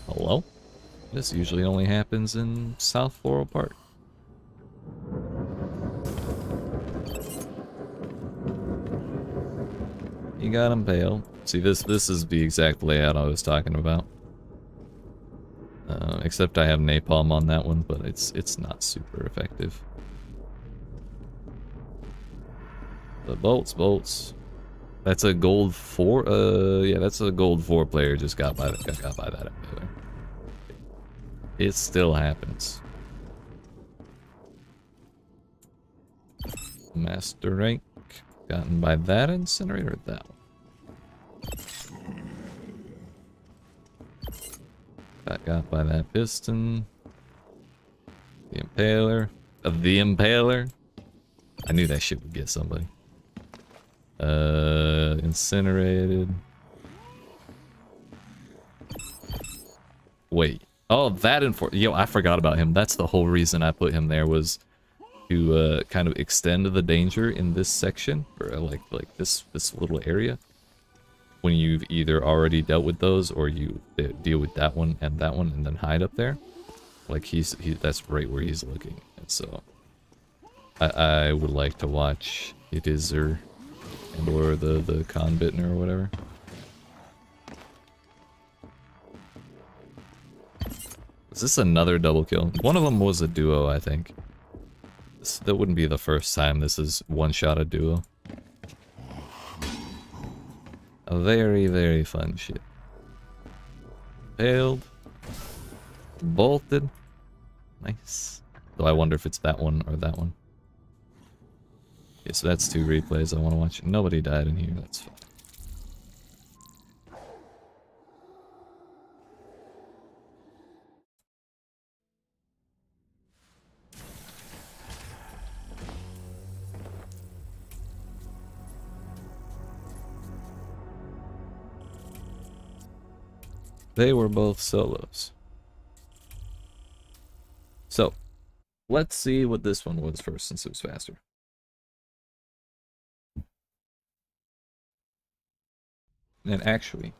Hello? This usually only happens in South Floral Park. You got him pale. See, this is the exact layout I was talking about. Except I have napalm on that one, but it's not super effective. The bolts. That's a gold 4. Yeah, that's a gold 4 player just got by that player. It still happens. Master rank gotten by that incinerator or that one. Got by that piston. The impaler. The impaler. I knew that shit would get somebody. Incinerated. Wait. Oh, that yo, I forgot about him. That's the whole reason I put him there, was to kind of extend the danger in this section, or like this little area. When you've either already dealt with those, or you deal with that one, and then hide up there. Like that's right where he's looking. And so I would like to watch it is or the conbitner or whatever. Is this another double kill? One of them was a duo, I think. That wouldn't be the first time this is one shot a duo. A very, very fun shit. Failed. Bolted. Nice. Though I wonder if it's that one or that one. Okay, so that's 2 replays I want to watch. Nobody died in here, that's fine. They were both solos. So, let's see what this one was first, since it was faster. And actually,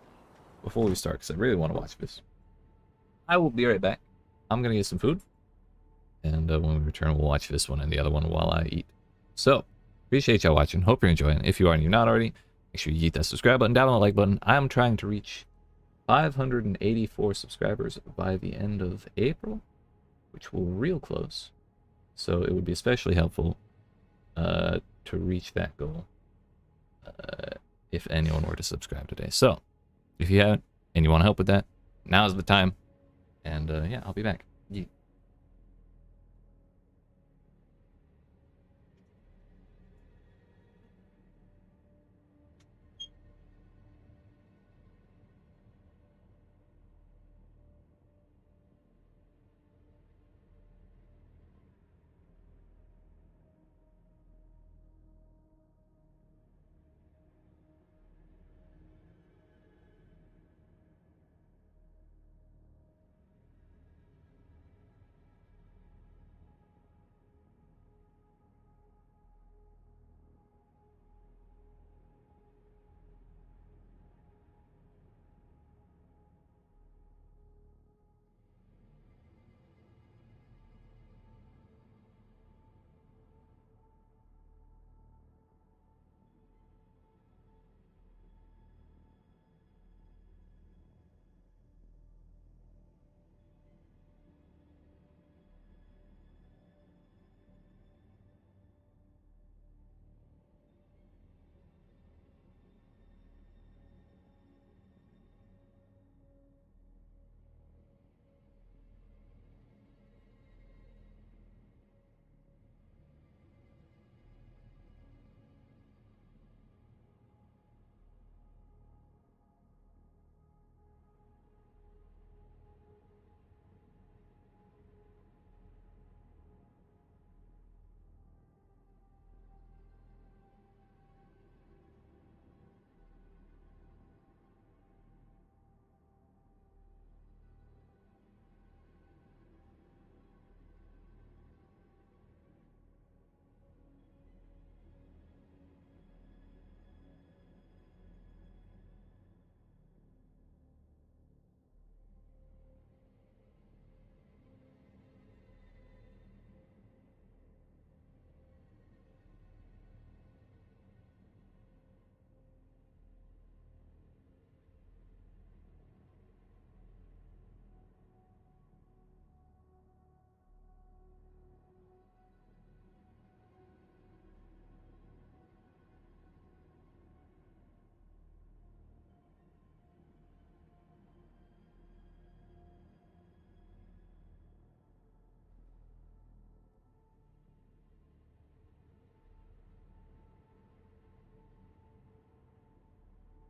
before we start, because I really want to watch this, I will be right back. I'm going to get some food. And when we return, we'll watch this one and the other one while I eat. So, appreciate y'all watching. Hope you're enjoying. If you are and you're not already, make sure you hit that subscribe button, down on the like button. I'm trying to reach 584 subscribers by the end of April, which will real close. So it would be especially helpful to reach that goal if anyone were to subscribe today. So if you haven't and you want to help with that, now's the time. And yeah, I'll be back. Yeah.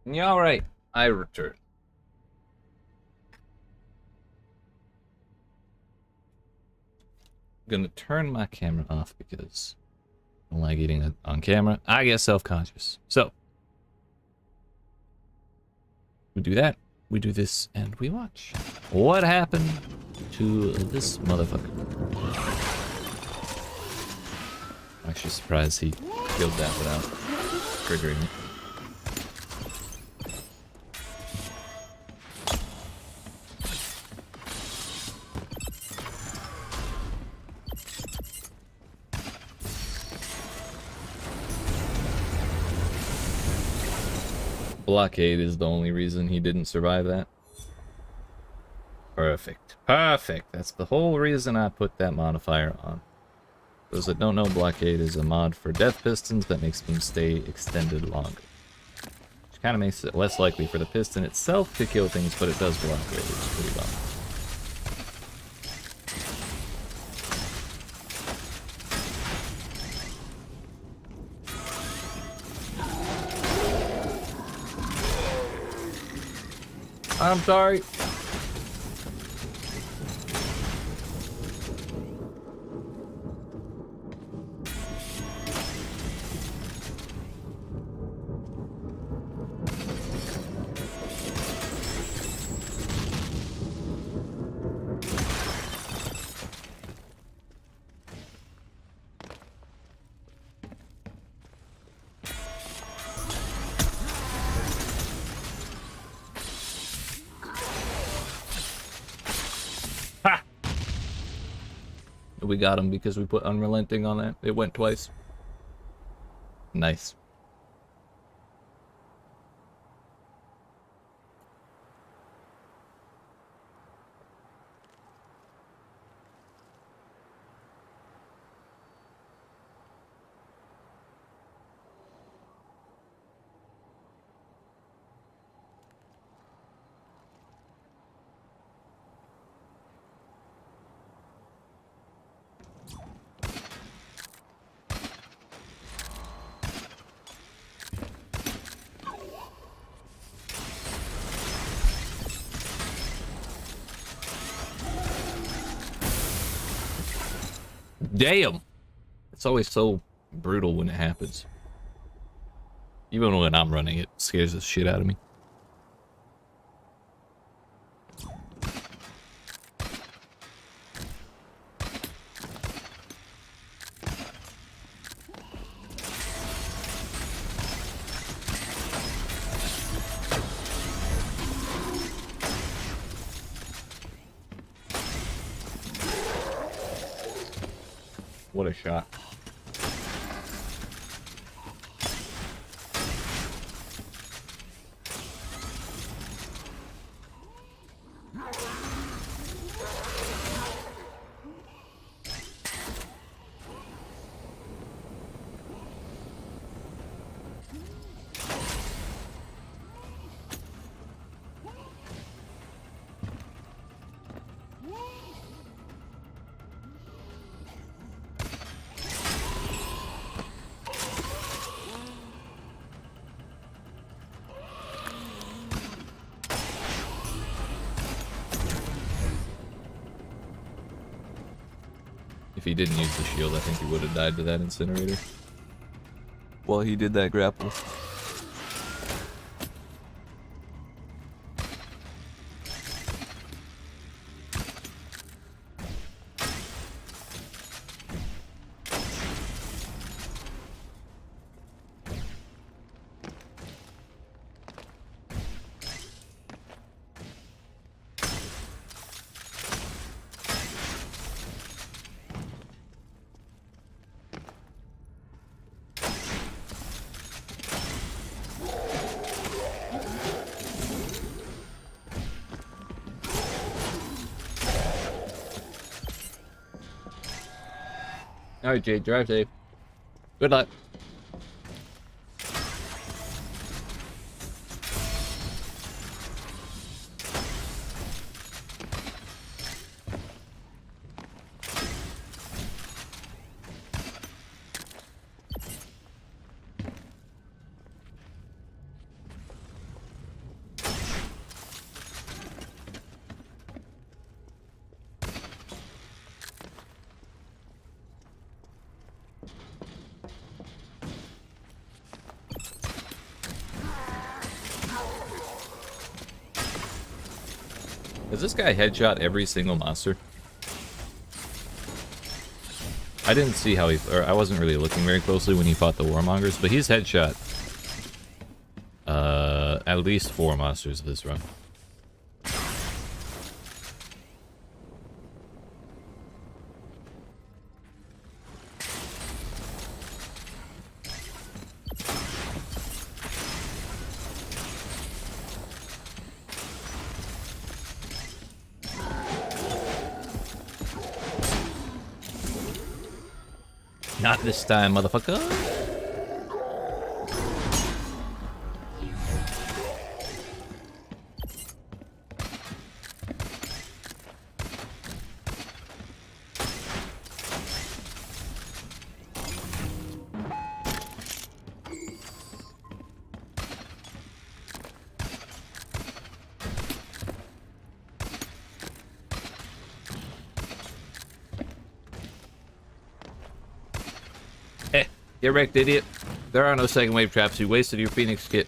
Yeah, all right. I return. I'm gonna turn my camera off because I don't like eating it on camera. I get self-conscious. So we do that. We do this, and we watch. What happened to this motherfucker? I'm actually surprised he killed that without triggering it. Blockade is the only reason he didn't survive that. Perfect. Perfect. That's the whole reason I put that modifier on. Those that don't know, Blockade is a mod for death pistons that makes them stay extended longer. Which kind of makes it less likely for the piston itself to kill things, but it does block raiders pretty well. I'm sorry. We got him because we put unrelenting on that. It went twice. Nice. Damn! It's always so brutal when it happens. Even when I'm running, it scares the shit out of me. What a shot. If he didn't use the shield, I think he would have died to that incinerator. While he did that grapple. Alright, Jade, drive safe. Good luck. Does this guy headshot every single monster? I didn't see how or I wasn't really looking very closely when he fought the warmongers, but he's headshot at least 4 monsters this run. Not this time, motherfucker. Get wrecked, idiot. There are no second wave traps. You wasted your Phoenix kit.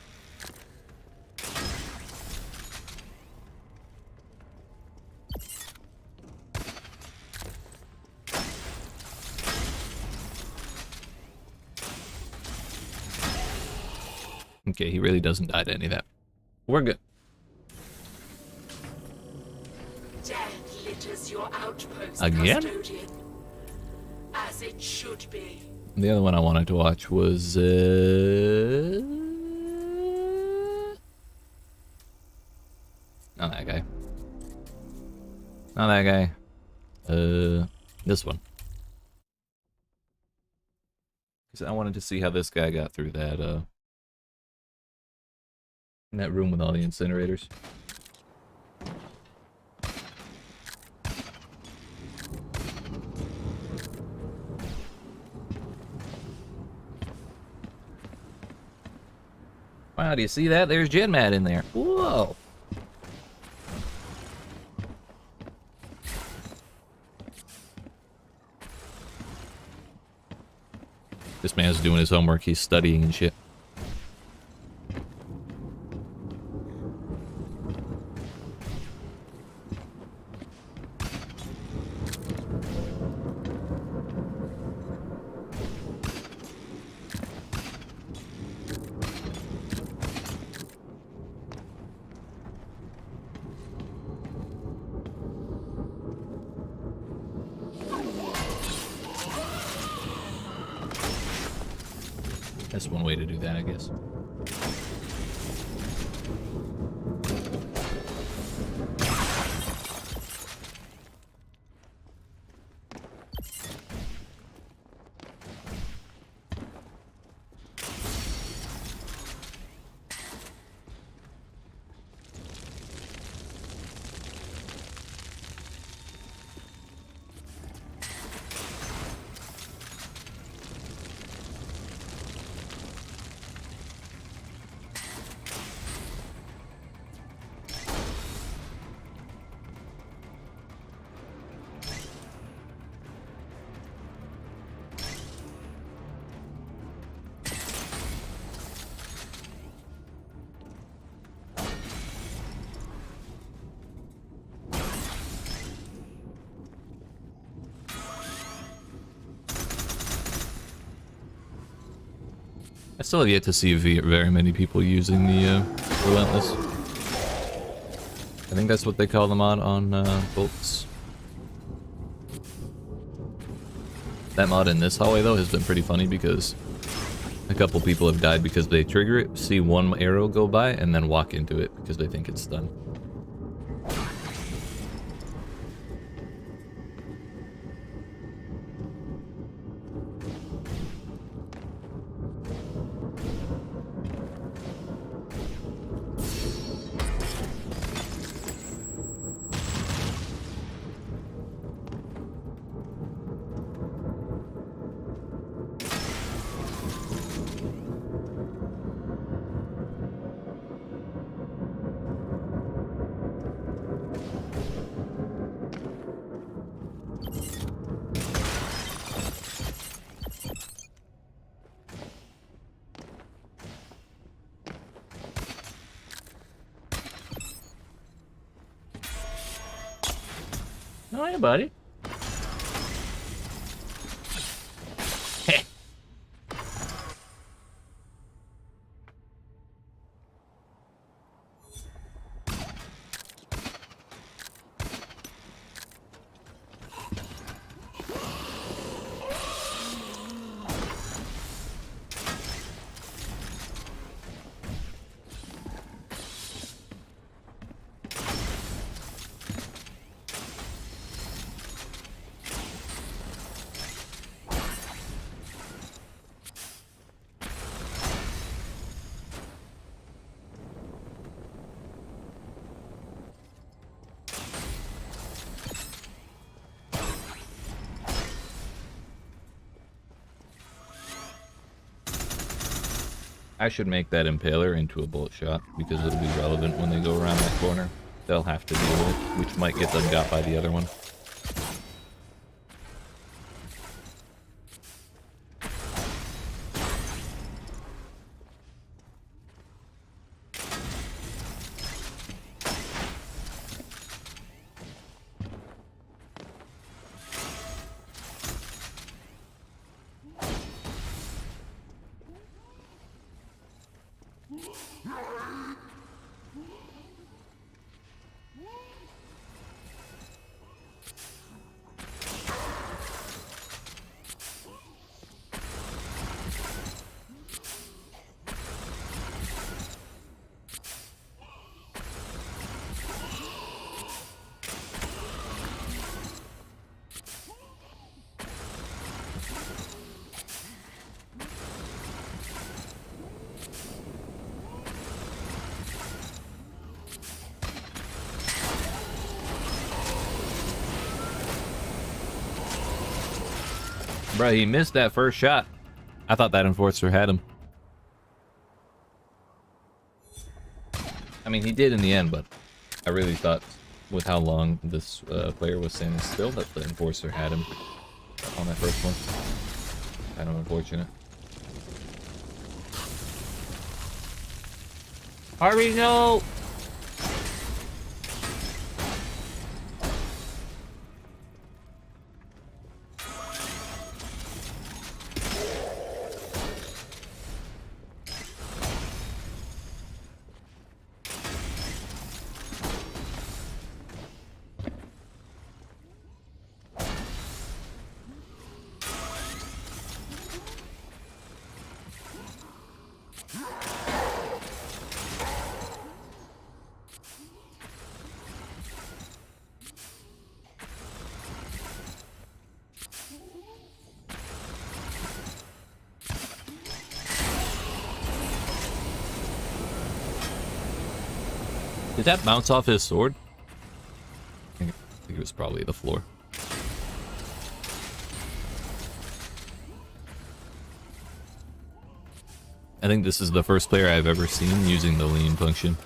Okay, he really doesn't die to any of that. We're good. Death litters your outpost, Again? custodian, as it should be. The other one I wanted to watch was, not that guy. Not that guy. This one. Because I wanted to see how this guy got through that, in that room with all the incinerators. Wow, do you see that? There's GenMat in there. Whoa. This man's doing his homework. He's studying and shit. That's one way to do that, I guess. I still have yet to see very many people using the Relentless. I think that's what they call the mod on bolts. That mod in this hallway, though, has been pretty funny because a couple people have died because they trigger it, see one arrow go by, and then walk into it because they think it's stunned. Oh, yeah, buddy. I should make that impaler into a bullet shot because it'll be relevant when they go around that corner. They'll have to deal with it, which might get them got by the other one. Bruh, he missed that first shot. I thought that enforcer had him. I mean, he did in the end, but I really thought with how long this player was standing still that the enforcer had him on that first one. Kind of unfortunate. Harvey, no! Did that bounce off his sword? I think it was probably the floor. I think this is the first player I've ever seen using the lean function.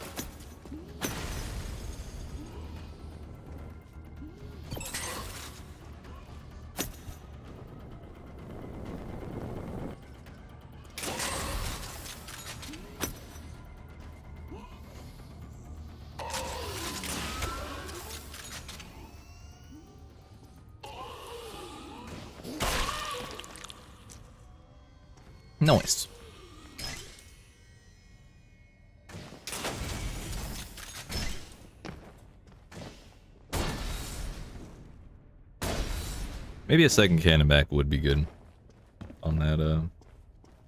Nice. Maybe a second cannon back would be good on that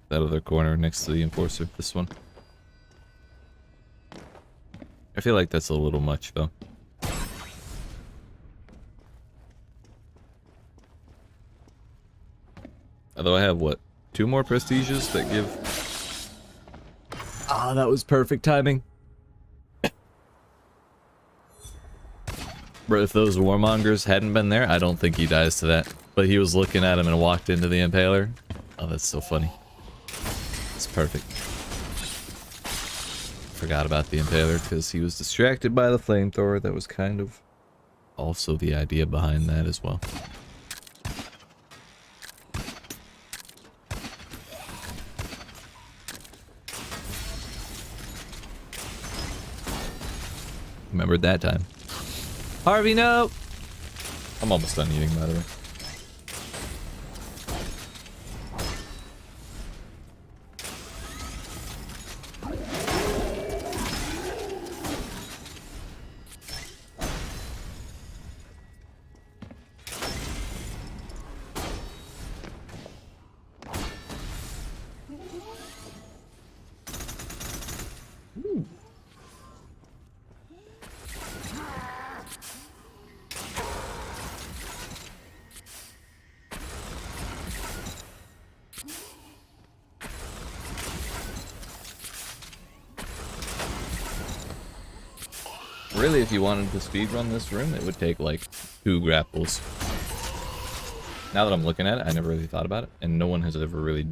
that other corner next to the enforcer. This one. I feel like that's a little much though. Although I have what? 2 more prestiges that give... Ah, that was perfect timing. Bro, if those warmongers hadn't been there, I don't think he dies to that. But he was looking at him and walked into the impaler. Oh, that's so funny. It's perfect. Forgot about the impaler because he was distracted by the flamethrower. That was kind of also the idea behind that as well. Remembered that time. Harvey, no! I'm almost done eating, by the way. Really, if you wanted to speedrun this room, it would take like 2 grapples. Now that I'm looking at it, I never really thought about it, and no one has ever really...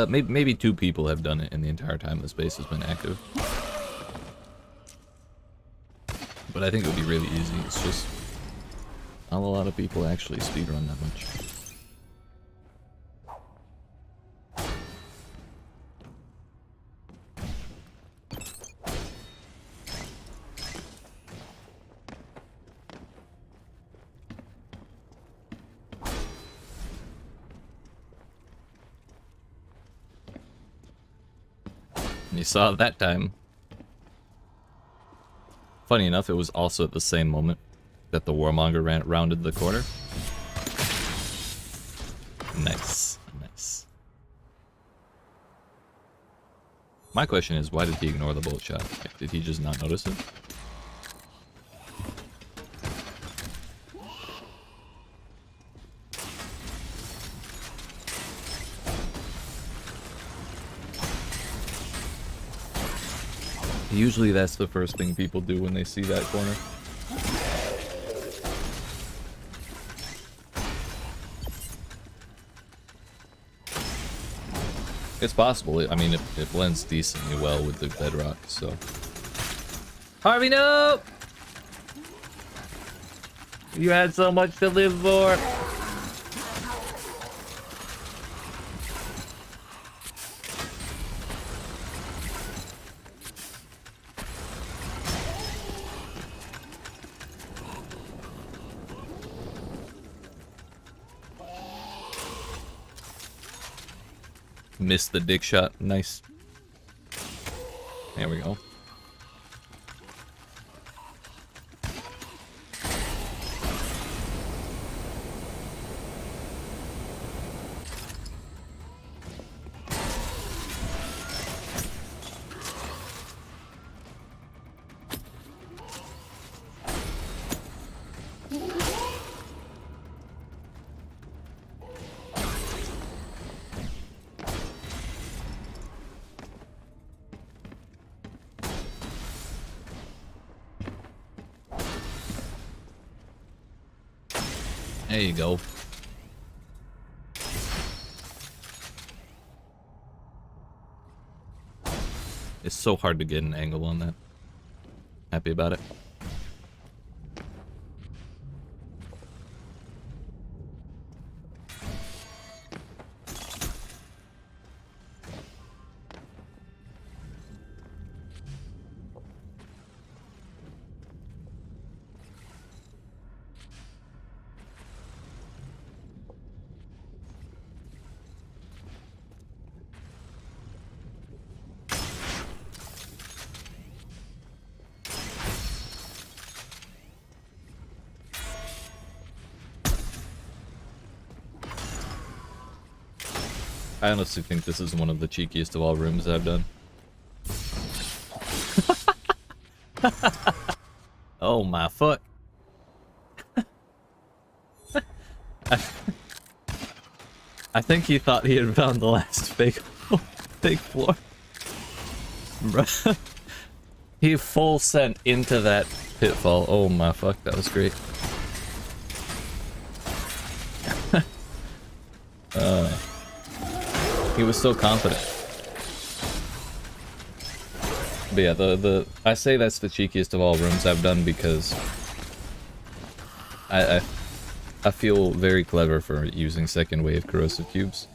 maybe 2 people have done it in the entire time this base has been active. But I think it would be really easy. It's just not a lot of people actually speedrun that much. You saw it that time. Funny enough, it was also at the same moment that the warmonger rounded the corner. Nice, nice. My question is, why did he ignore the bolt shot? Like, did he just not notice it? Usually that's the first thing people do when they see that corner. It's possible. I mean, it blends decently well with the bedrock, so... Harvey, no! You had so much to live for! Missed the dick shot. Nice. There we go. There you go. It's so hard to get an angle on that. Happy about it. I honestly think this is one of the cheekiest of all rooms I've done. Oh my fuck. I think he thought he had found the last fake floor. Bruh. He full sent into that pitfall. Oh my fuck, that was great. He was so confident. But yeah, I say that's the cheekiest of all rooms I've done because I feel very clever for using second wave corrosive cubes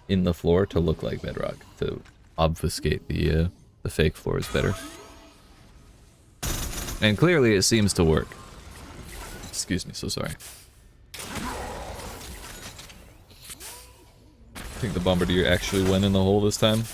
in the floor to look like bedrock, to obfuscate the fake floors better. And clearly it seems to work. Excuse me, so sorry. I think the bombardier actually went in the hole this time.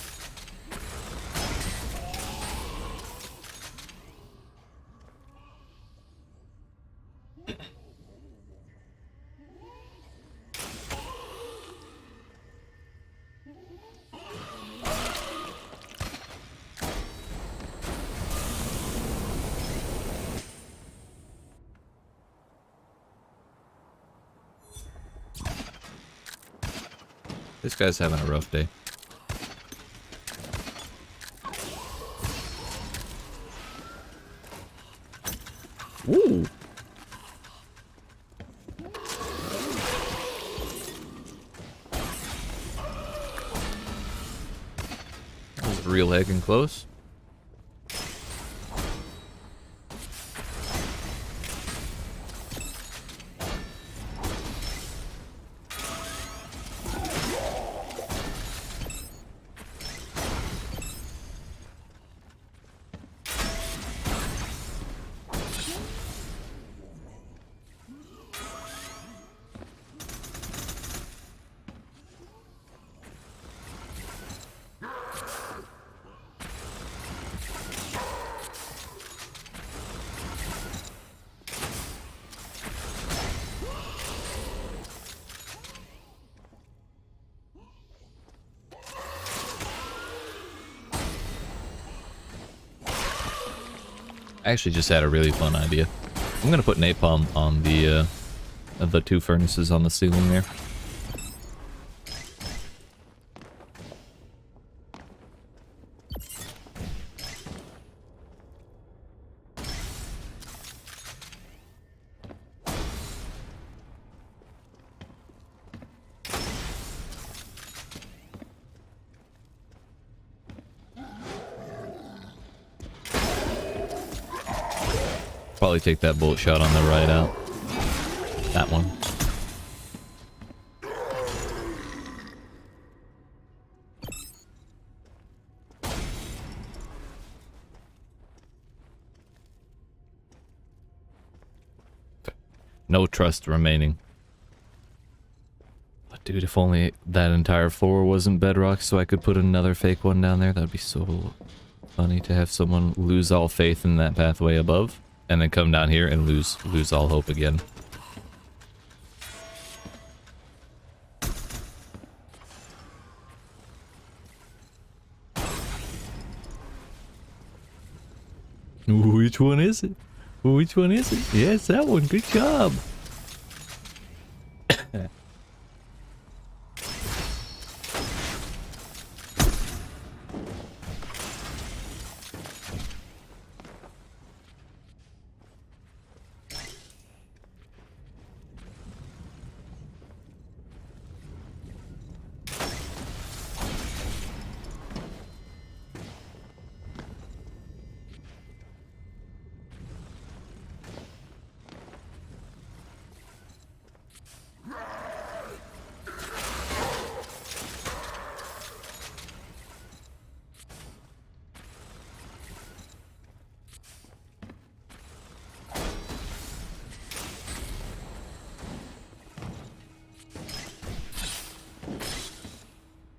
This guy's having a rough day. Ooh. That was real heckin' close. I actually just had a really fun idea. I'm gonna put napalm on the two furnaces on the ceiling there. Probably take that bullet shot on the right out. That one. No trust remaining. But dude, if only that entire floor wasn't bedrock so I could put another fake one down there, that'd be so funny to have someone lose all faith in that pathway above. And then come down here and lose all hope again. Which one is it? Which one is it? Yes, that one. Good job.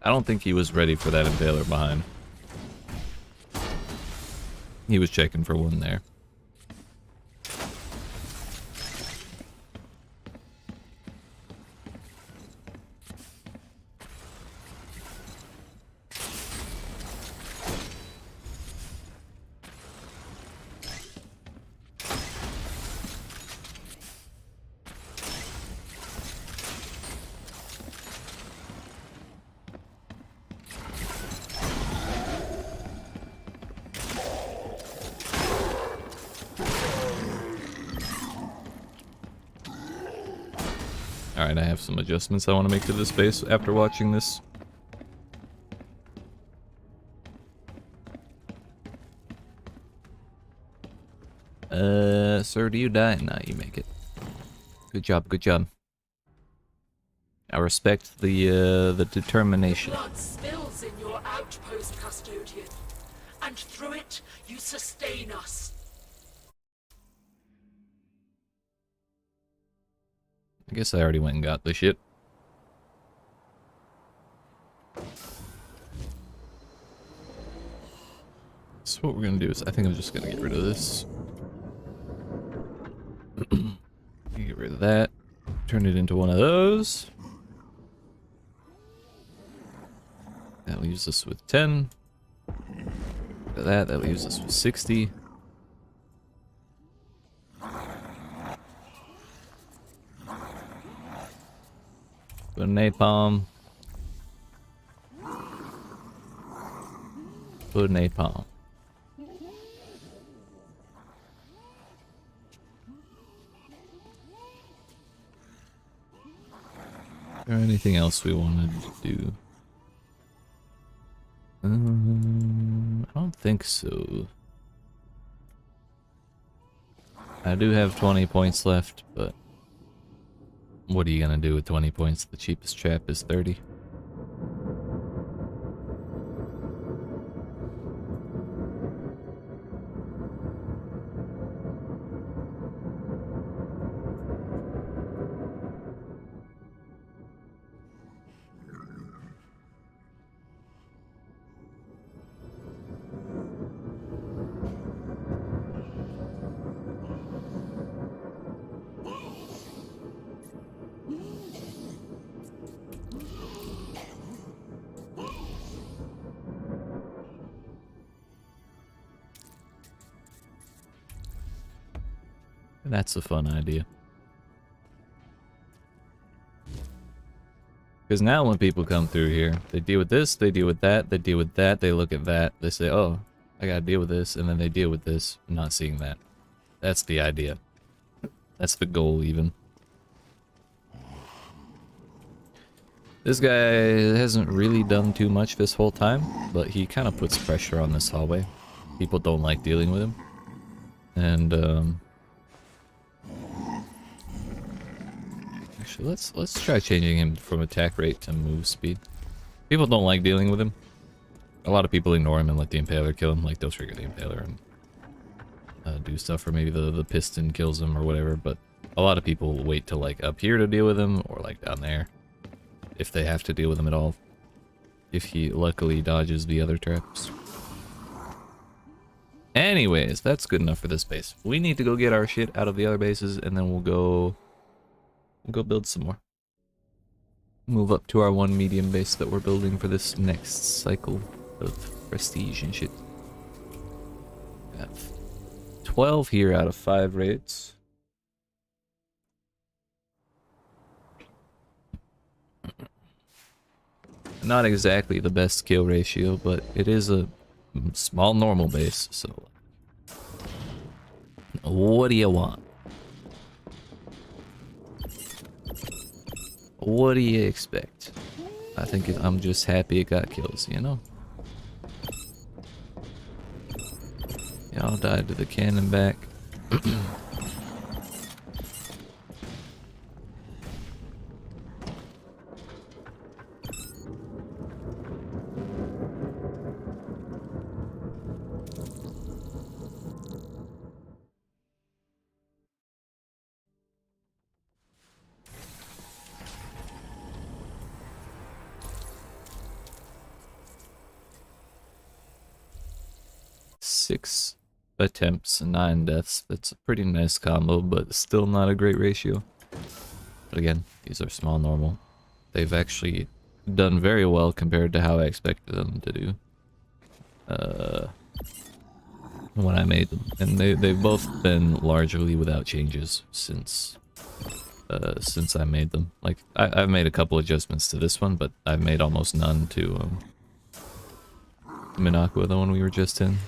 I don't think he was ready for that impaler behind. He was checking for one there. Alright, I have some adjustments I want to make to this base after watching this. Sir, do you die? Nah, you make it. Good job, good job. I respect the determination. Blood spills in your outpost, custodian, and through it you sustain us. I guess I already went and got the shit. So what we're gonna do is, I think I'm just gonna get rid of this. Get rid of that. Turn it into one of those. That leaves us with 10. That leaves us with 60. Put a napalm. Put a napalm. Is there anything else we wanted to do? I don't think so. I do have 20 points left, but what are you gonna do with 20 points? The cheapest trap is 30. And that's a fun idea. Because now when people come through here, they deal with this, they deal with that, they deal with that, they look at that, they say, oh, I gotta deal with this, and then they deal with this, not seeing that. That's the idea. That's the goal, even. This guy hasn't really done too much this whole time, but he kind of puts pressure on this hallway. People don't like dealing with him. And, actually, let's try changing him from attack rate to move speed. People don't like dealing with him. A lot of people ignore him and let the Impaler kill him. Like, they'll trigger the Impaler and do stuff, or maybe the piston kills him or whatever, but a lot of people wait till, like, up here to deal with him, or, like, down there, if they have to deal with him at all. If he luckily dodges the other traps. Anyways, that's good enough for this base. We need to go get our shit out of the other bases, and then we'll go build some more. Move up to our one medium base that we're building for this next cycle of prestige and shit. We have 12 here out of 5 raids. Not exactly the best kill ratio, but it is a small normal base, so what do you want? What do you expect? I think I'm just happy it got kills, you know? Y'all died to the cannon back. Six attempts and 9 deaths. That's a pretty nice combo, but still not a great ratio. But again, these are small normal. They've actually done very well compared to how I expected them to do when I made them. And they've both been largely without changes since I made them. Like, I've made a couple adjustments to this one, but I've made almost none to Minakwa, the one we were just in.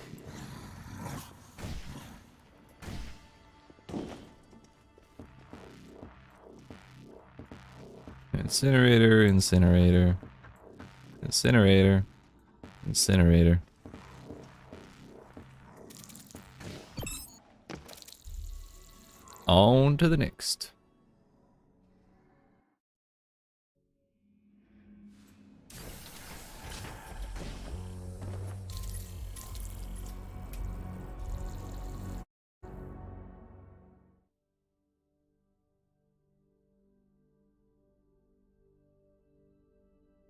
Incinerator, incinerator, incinerator, incinerator. On to the next.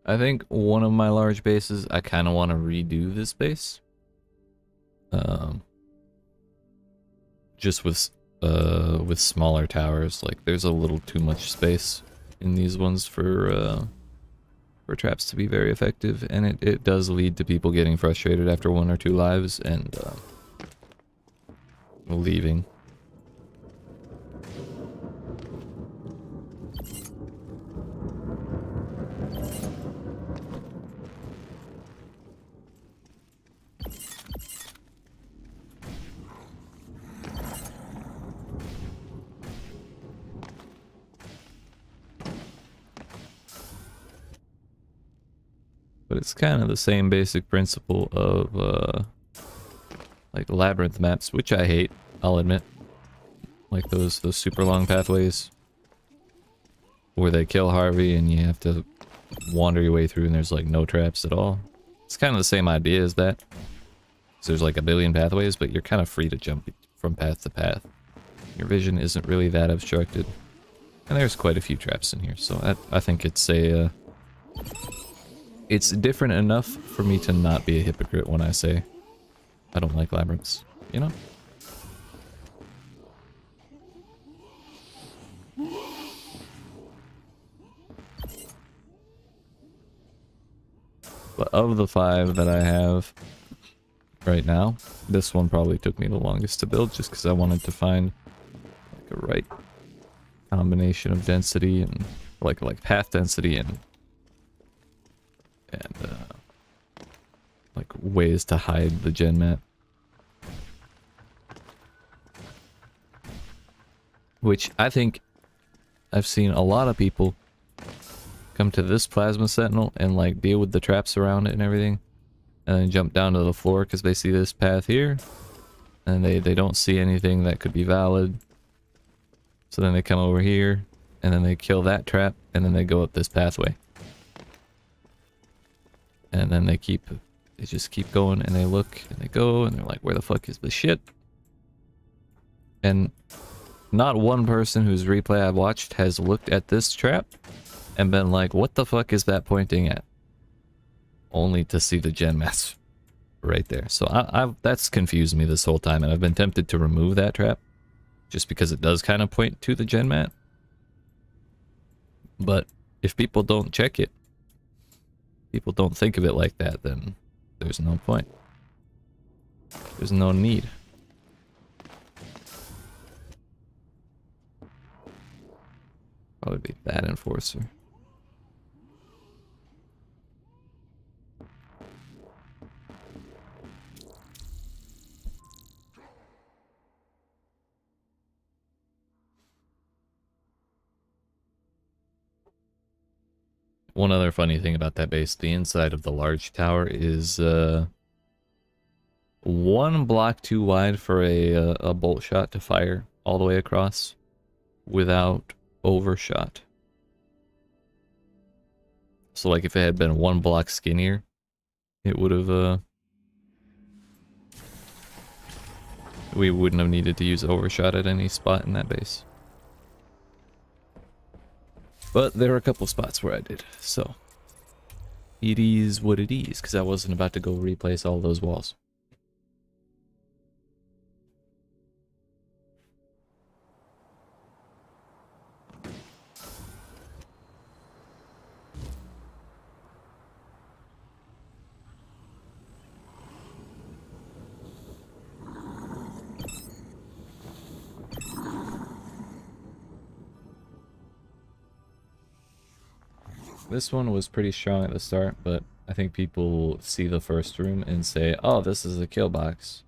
I think one of my large bases, I kind of want to redo this base. Just with smaller towers, like there's a little too much space in these ones for traps to be very effective, and it does lead to people getting frustrated after 1 or 2 lives and leaving. But it's kind of the same basic principle of like labyrinth maps, which I hate, I'll admit. Like those super long pathways where they kill Harvey and you have to wander your way through and there's like no traps at all. It's kind of the same idea as that. So there's like a billion pathways, but you're kind of free to jump from path to path. Your vision isn't really that obstructed. And there's quite a few traps in here, so I think it's a... it's different enough for me to not be a hypocrite when I say I don't like labyrinths, you know? But of the 5 that I have right now, this one probably took me the longest to build just because I wanted to find like a right combination of density and like path density and like ways to hide the GenMat. Which I think I've seen a lot of people come to this plasma sentinel and like deal with the traps around it and everything, and then jump down to the floor because they see this path here and they don't see anything that could be valid. So then they come over here and then they kill that trap and then they go up this pathway. And then they just keep going and they look and they go and they're like, where the fuck is the shit? And not one person whose replay I've watched has looked at this trap and been like, what the fuck is that pointing at? Only to see the GenMats right there. So that's confused me this whole time, and I've been tempted to remove that trap just because it does kind of point to the GenMat. But if people don't check it, people don't think of it like that, then there's no point. There's no need. Probably be that enforcer. One other funny thing about that base, the inside of the large tower is 1 block too wide for a bolt shot to fire all the way across without overshot. So like if it had been 1 block skinnier, it would have we wouldn't have needed to use overshot at any spot in that base. But there are a couple spots where I did, so it is what it is, because I wasn't about to go replace all those walls. This one was pretty strong at the start, but I think people see the first room and say, oh, this is a kill box,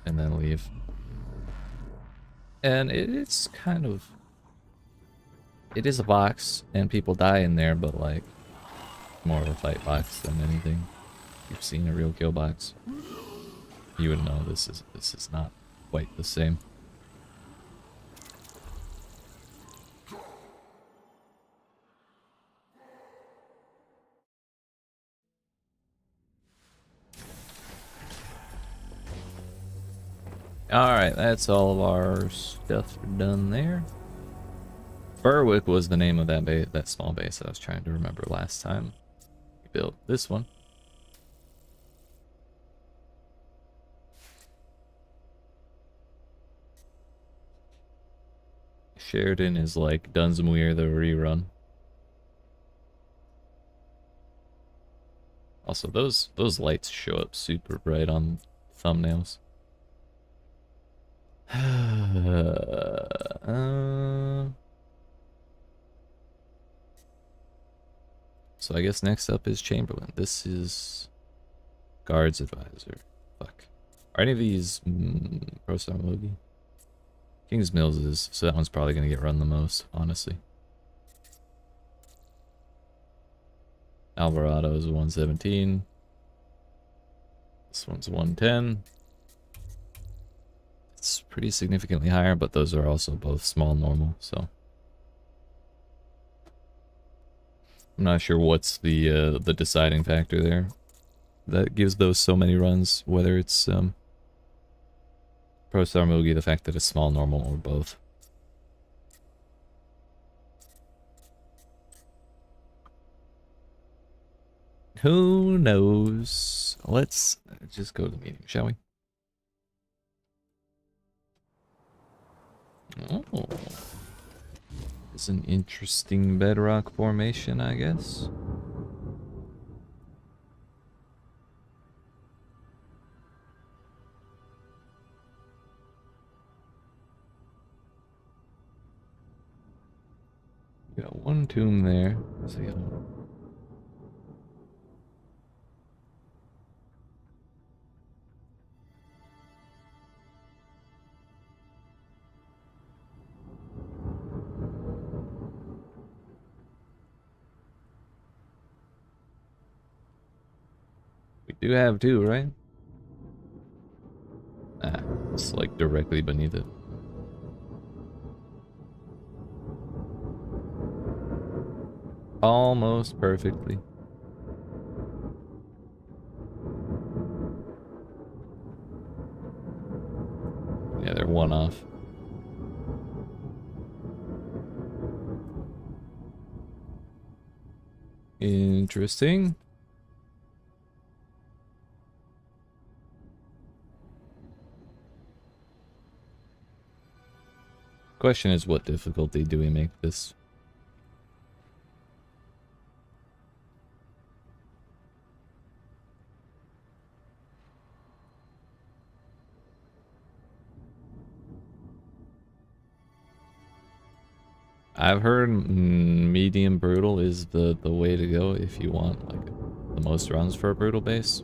and then leave. And it's kind of... it is a box, and people die in there, but like, more of a fight box than anything. If you've seen a real kill box, you would know this is not quite the same. Alright, that's all of our stuff done there. Berwick was the name of that base, that small base I was trying to remember last time. built this one. Sheridan is like Dunsmuir the rerun. Also, those lights show up super bright on thumbnails. So I guess next up is Chamberlain. This is Guards Advisor. Fuck. Are any of these post-apocalyptic? King's Mills is, so that one's probably going to get run the most, honestly. Alvarado is 117. This one's 110. It's pretty significantly higher, but those are also both small normal, so I'm not sure what's the deciding factor there that gives those so many runs, whether it's Pro Star Mugi, the fact that it's small normal, or both. Who knows? Let's just go to the meeting, shall we? Oh, it's an interesting bedrock formation, I guess. We got one tomb there. What's the other one? We do have two, right? Ah, it's like directly beneath it. Almost perfectly. Yeah, they're one off. Interesting. Question is, what difficulty do we make this? I've heard medium brutal is the way to go if you want like the most runs for a brutal base.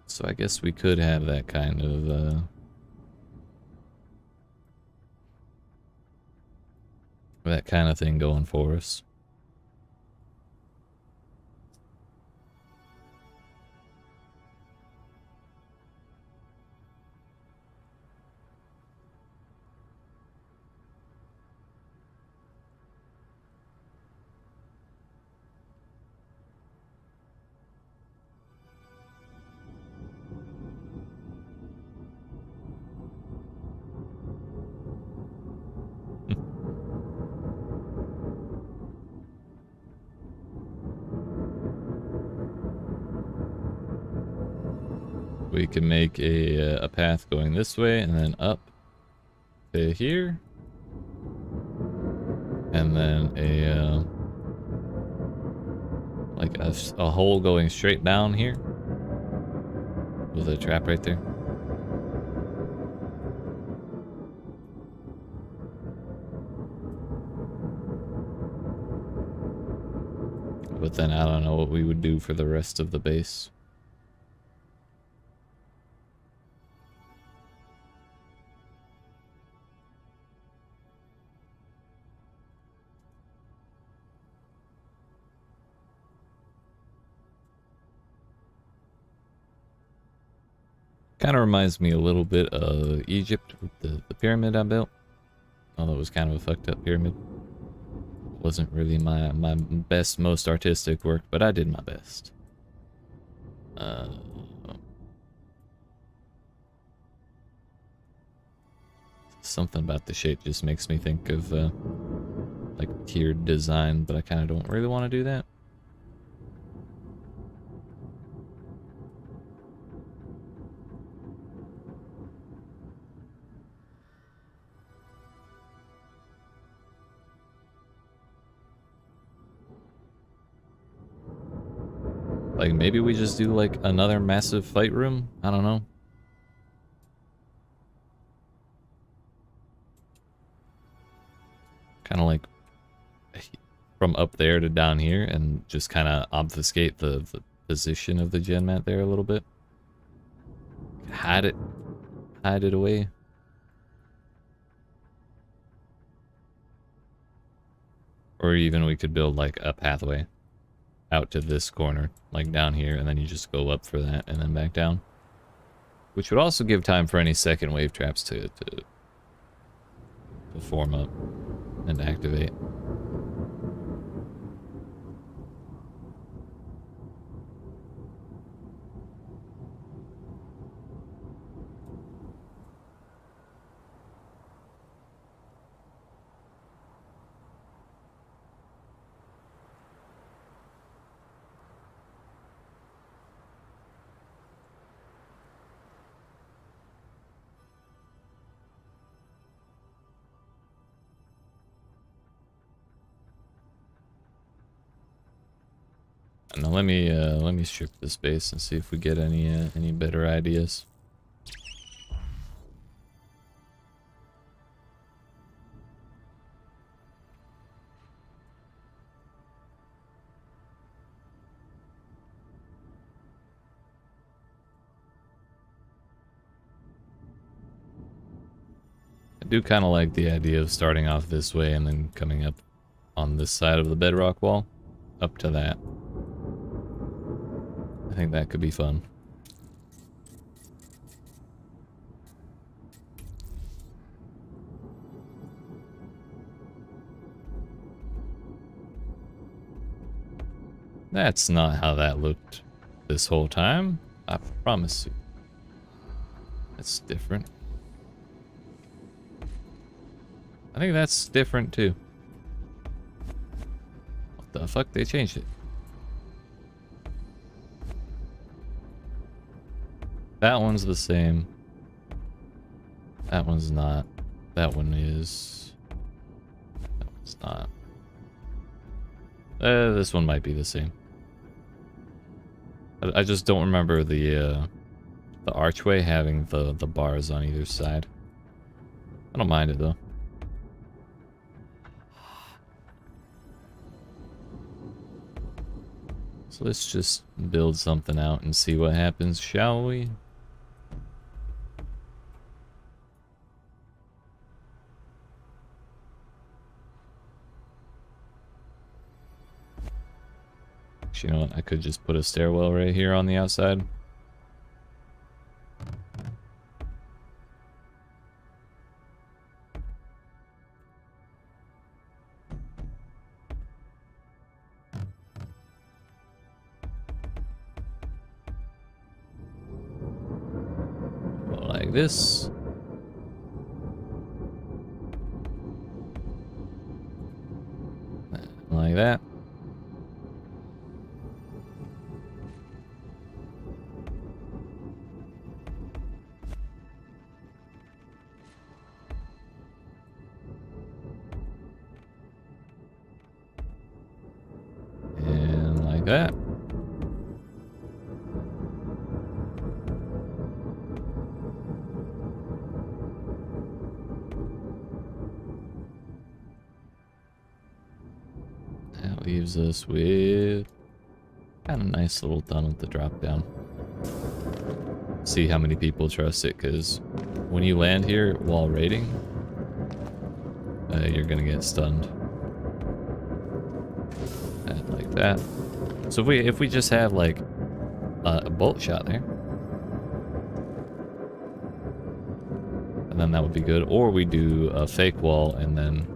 So I guess we could have that kind of thing going for us. We can make a path going this way and then up to here, and then like a hole going straight down here with a trap right there. But then I don't know what we would do for the rest of the base. Kind of reminds me a little bit of Egypt with the pyramid I built. Although it was kind of a fucked up pyramid. Wasn't really my best, most artistic work, but I did my best. Something about the shape just makes me think of like tiered design, but I kind of don't really want to do that. Like, maybe we just do, like, another massive fight room? I don't know. Kind of like from up there to down here and just kind of obfuscate the position of the GenMat there a little bit. Hide it away. Or even we could build, like, a pathway out to this corner, like down here, and then you just go up for that and then back down. Which would also give time for any second wave traps to form up and activate. Now let me strip this base and see if we get any better ideas. I do kind of like the idea of starting off this way and then coming up on this side of the bedrock wall up to that. I think that could be fun. That's not how that looked this whole time. I promise you. That's different. I think that's different too. What the fuck? They changed it. That one's the same. That one's not. That one is. That one's not. This one might be the same. I just don't remember the archway having the bars on either side. I don't mind it though. So let's just build something out and see what happens, shall we? Actually, you know what? I could just put a stairwell right here on the outside. Like this. Like that. And like that. That leaves us with kind of nice little tunnel to drop down. See how many people trust it, because when you land here while raiding, you're gonna get stunned. And like that. So if we just have like a bolt shot there, and then that would be good. Or we do a fake wall and then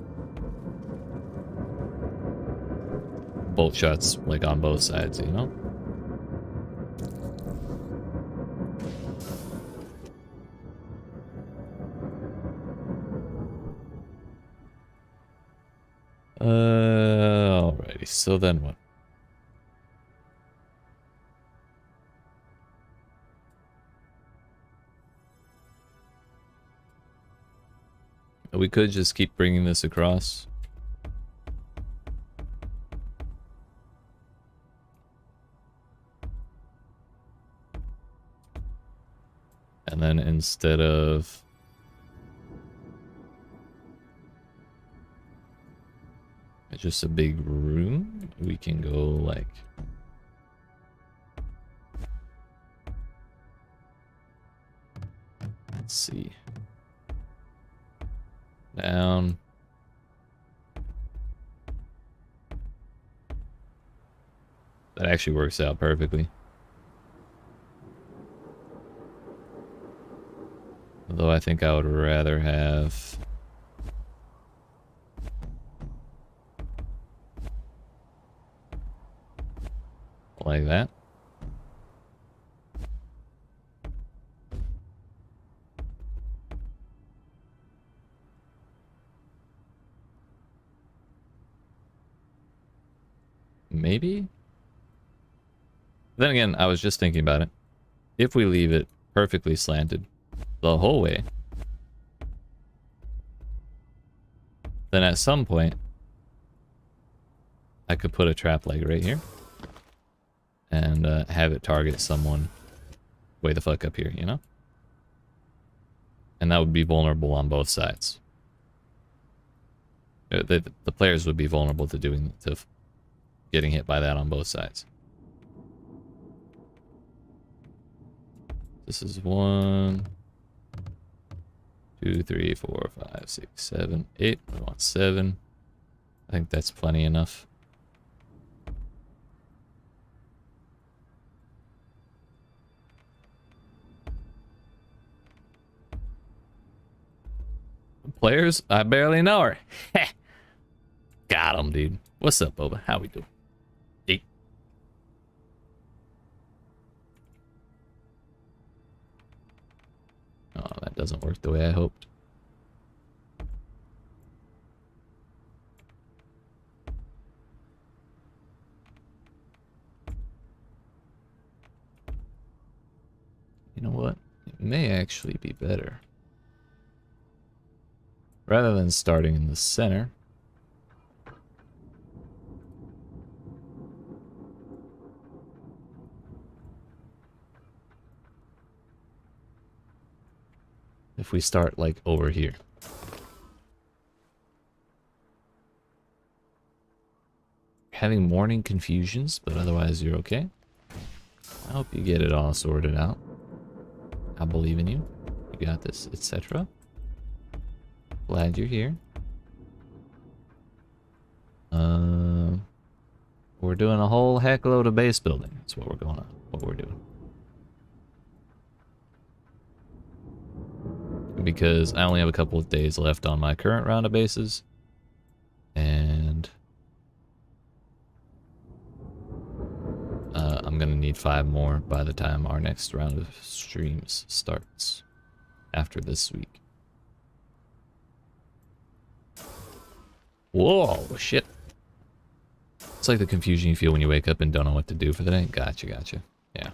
bolt shots like on both sides, you know? Alrighty, so then what? We could just keep bringing this across. And then instead of... just a big room, we can go like... let's see. Down. That actually works out perfectly. Although I think I would rather have... like that. Maybe? Then again, I was just thinking about it. If we leave it perfectly slanted the whole way, then at some point, I could put a trap like right here. And have it target someone way the fuck up here, you know? And that would be vulnerable on both sides. The players would be vulnerable to getting hit by that on both sides. This is 1, 2, 3, 4, 5, 6, 7, 8. We want 7. I think that's plenty enough. Players, I barely know her. Got him, dude. What's up, Boba? How we doing? Hey. Oh, that doesn't work the way I hoped. You know what? It may actually be better. Rather than starting in the center, if we start like over here. Having morning confusions, but otherwise you're okay. I hope you get it all sorted out. I believe in you. You got this, etc. Glad you're here. We're doing a whole heck load of base building. That's what we're going on. What we're doing. Because I only have a couple of days left on my current round of bases. And I'm gonna need 5 more by the time our next round of streams starts after this week. Whoa, shit. It's like the confusion you feel when you wake up and don't know what to do for the day. Gotcha, gotcha. Yeah.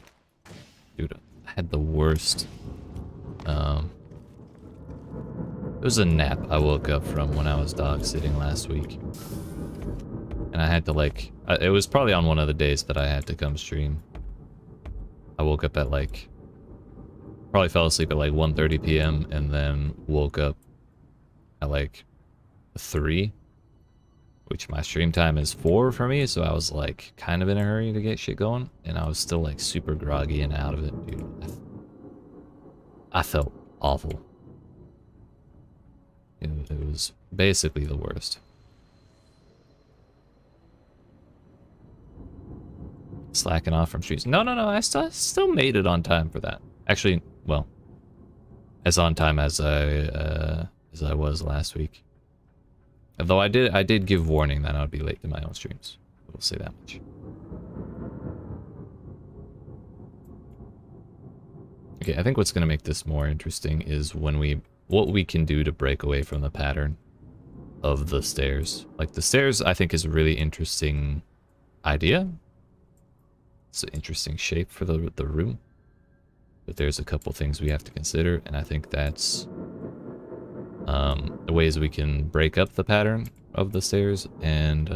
Dude, I had the worst. It was a nap I woke up from when I was dog sitting last week. And I had to like, it was probably on one of the days that I had to come stream. I woke up at like, probably fell asleep at like 1:30 p.m. and then woke up at like 3. Which my stream time is 4 for me, so I was like kind of in a hurry to get shit going, and I was still like super groggy and out of it, dude. I felt awful. It was basically the worst. Slacking off from streams. No, I still made it on time for that. Actually, well, as on time as I was last week. Although I did give warning that I would be late to my own streams. We'll say that much. Okay, I think what's going to make this more interesting is what we can do to break away from the pattern. of the stairs. Like, the stairs, I think, is a really interesting idea. It's an interesting shape for the room. But there's a couple things we have to consider, and I think that's the ways we can break up the pattern of the stairs, and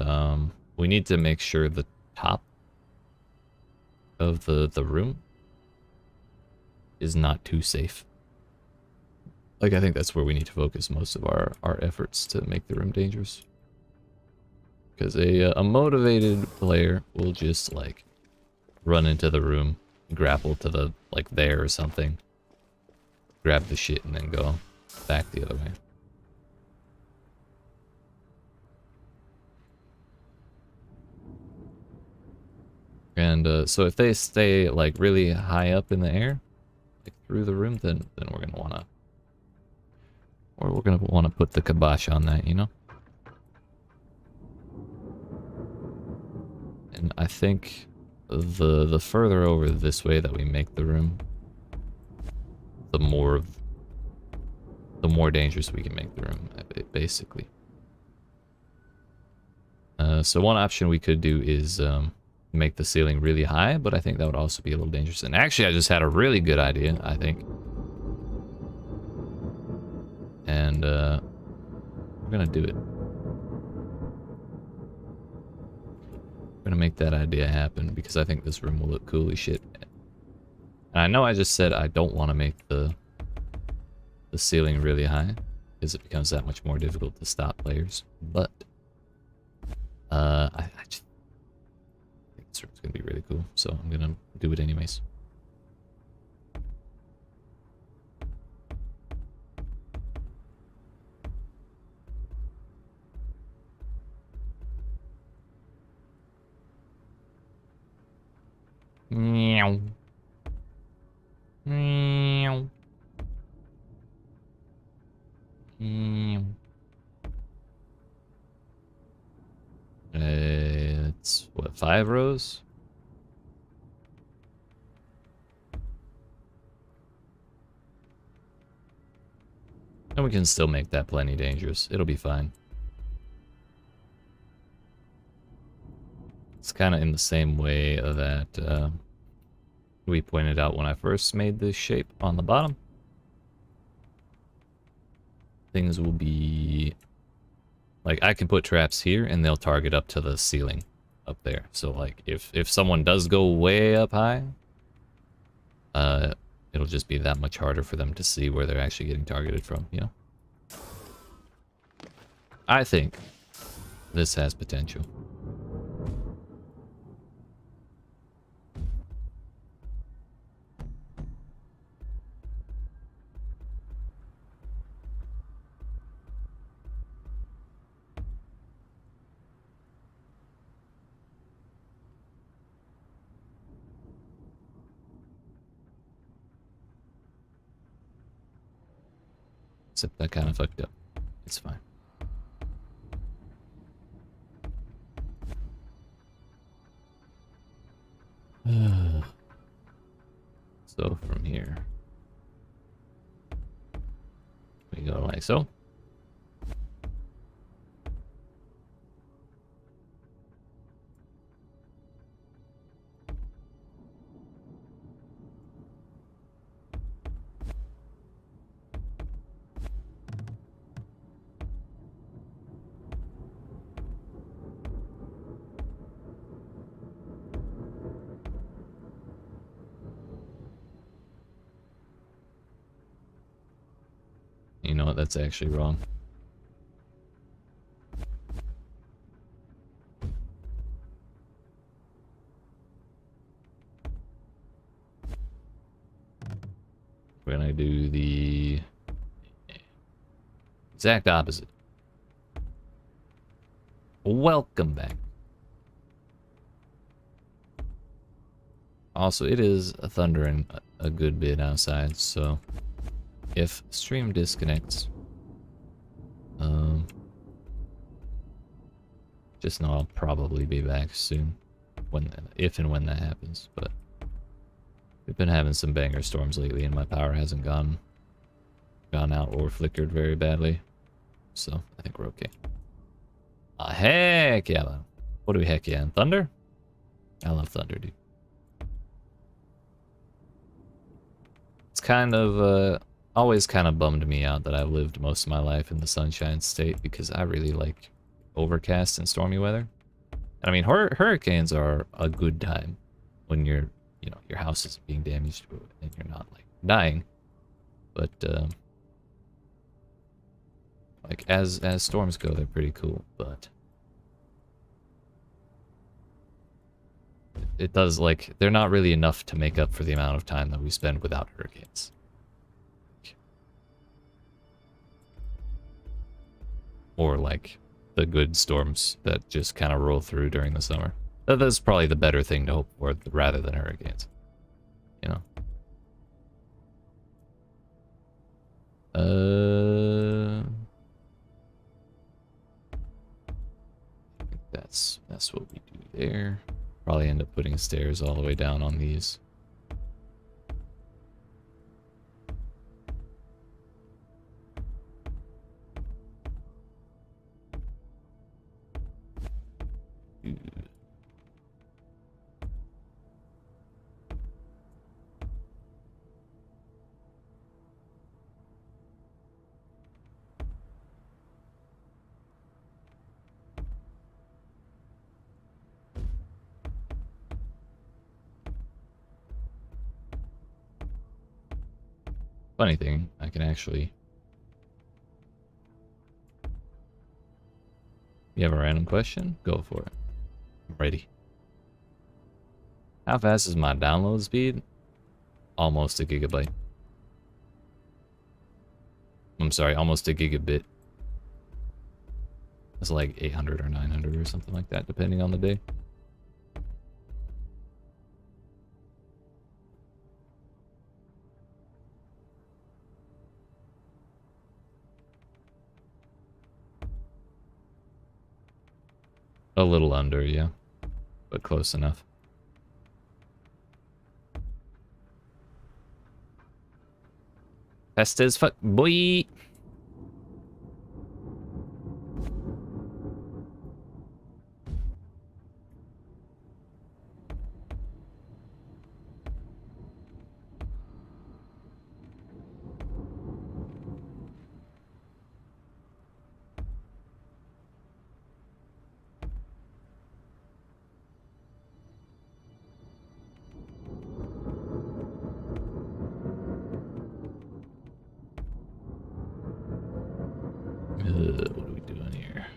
we need to make sure the top of the room is not too safe. Like, I think that's where we need to focus most of our efforts to make the room dangerous. Because a motivated player will just, like, run into the room, grapple to the, like, there or something, grab the shit, and then go back the other way. And so if they stay, like, really high up in the air, like, through the room, then we're gonna wanna... Or we're gonna want to put the kibosh on that, you know? And I think the further over this way that we make the room, the more dangerous we can make the room, basically. So one option we could do is make the ceiling really high, but I think that would also be a little dangerous. And actually, I just had a really good idea, I think. And we're gonna do it. We're gonna make that idea happen because I think this room will look cool as shit. And I know I just said I don't want to make the ceiling really high because it becomes that much more difficult to stop players. But I just think this room's gonna be really cool, so I'm gonna do it anyways. Meow. Meow. Meow. It's what, 5 rows? And we can still make that plenty dangerous. It'll be fine. It's kind of in the same way that we pointed out when I first made this shape on the bottom. Things will be... Like, I can put traps here, and they'll target up to the ceiling up there. So, like, if someone does go way up high, it'll just be that much harder for them to see where they're actually getting targeted from, you know? I think this has potential. Except I kind of fucked up. It's fine. So from here, we go like so. You know what? That's actually wrong. We're gonna do the exact opposite. Welcome back. Also, it is thundering a good bit outside, so if stream disconnects, just know I'll probably be back soon, if and when that happens. But we've been having some banger storms lately, and my power hasn't gone out or flickered very badly, so I think we're okay. Heck yeah, man. What do we heck yeah? And thunder? I love thunder, dude. It's kind of, always kind of bummed me out that I've lived most of my life in the Sunshine State because I really like overcast and stormy weather. And I mean, hurricanes are a good time when you're, you know, your house isn't being damaged and you're not, like, dying. But, like, as storms go, they're pretty cool, but it does, like, they're not really enough to make up for the amount of time that we spend without hurricanes. Or, like, the good storms that just kind of roll through during the summer. That's probably the better thing to hope for rather than hurricanes. You know? I think that's what we do there. Probably end up putting stairs all the way down on these. Funny thing, I can actually... You have a random question? Go for it. I'm ready. How fast is my download speed? Almost a gigabyte. I'm sorry, almost a gigabit. It's like 800 or 900 or something like that, depending on the day. A little under, yeah. But close enough. Fast as fuck, boy! What are we doing here?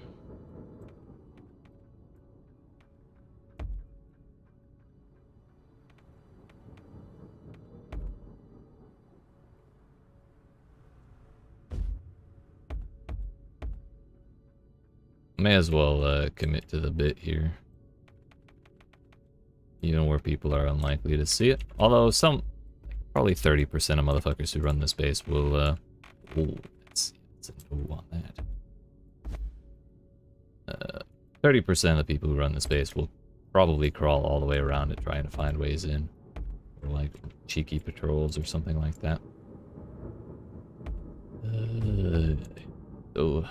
May as well commit to the bit here. Even where people are unlikely to see it. Although some, probably 30% of motherfuckers who run this base will, ooh, let's see, that's a no on that. 30% of the people who run this base will probably crawl all the way around it trying to find ways in. Or like cheeky patrols or something like that. Oh,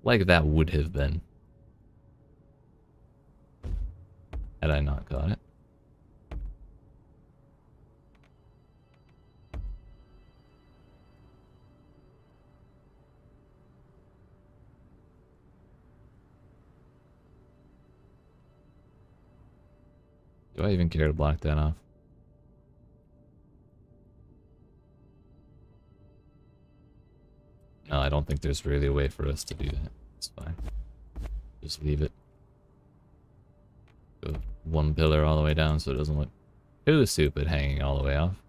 like that would have been had I not got it. Do I even care to block that off? No, I don't think there's really a way for us to do that. It's fine. Just leave it. Go one pillar all the way down so it doesn't look too stupid hanging all the way off.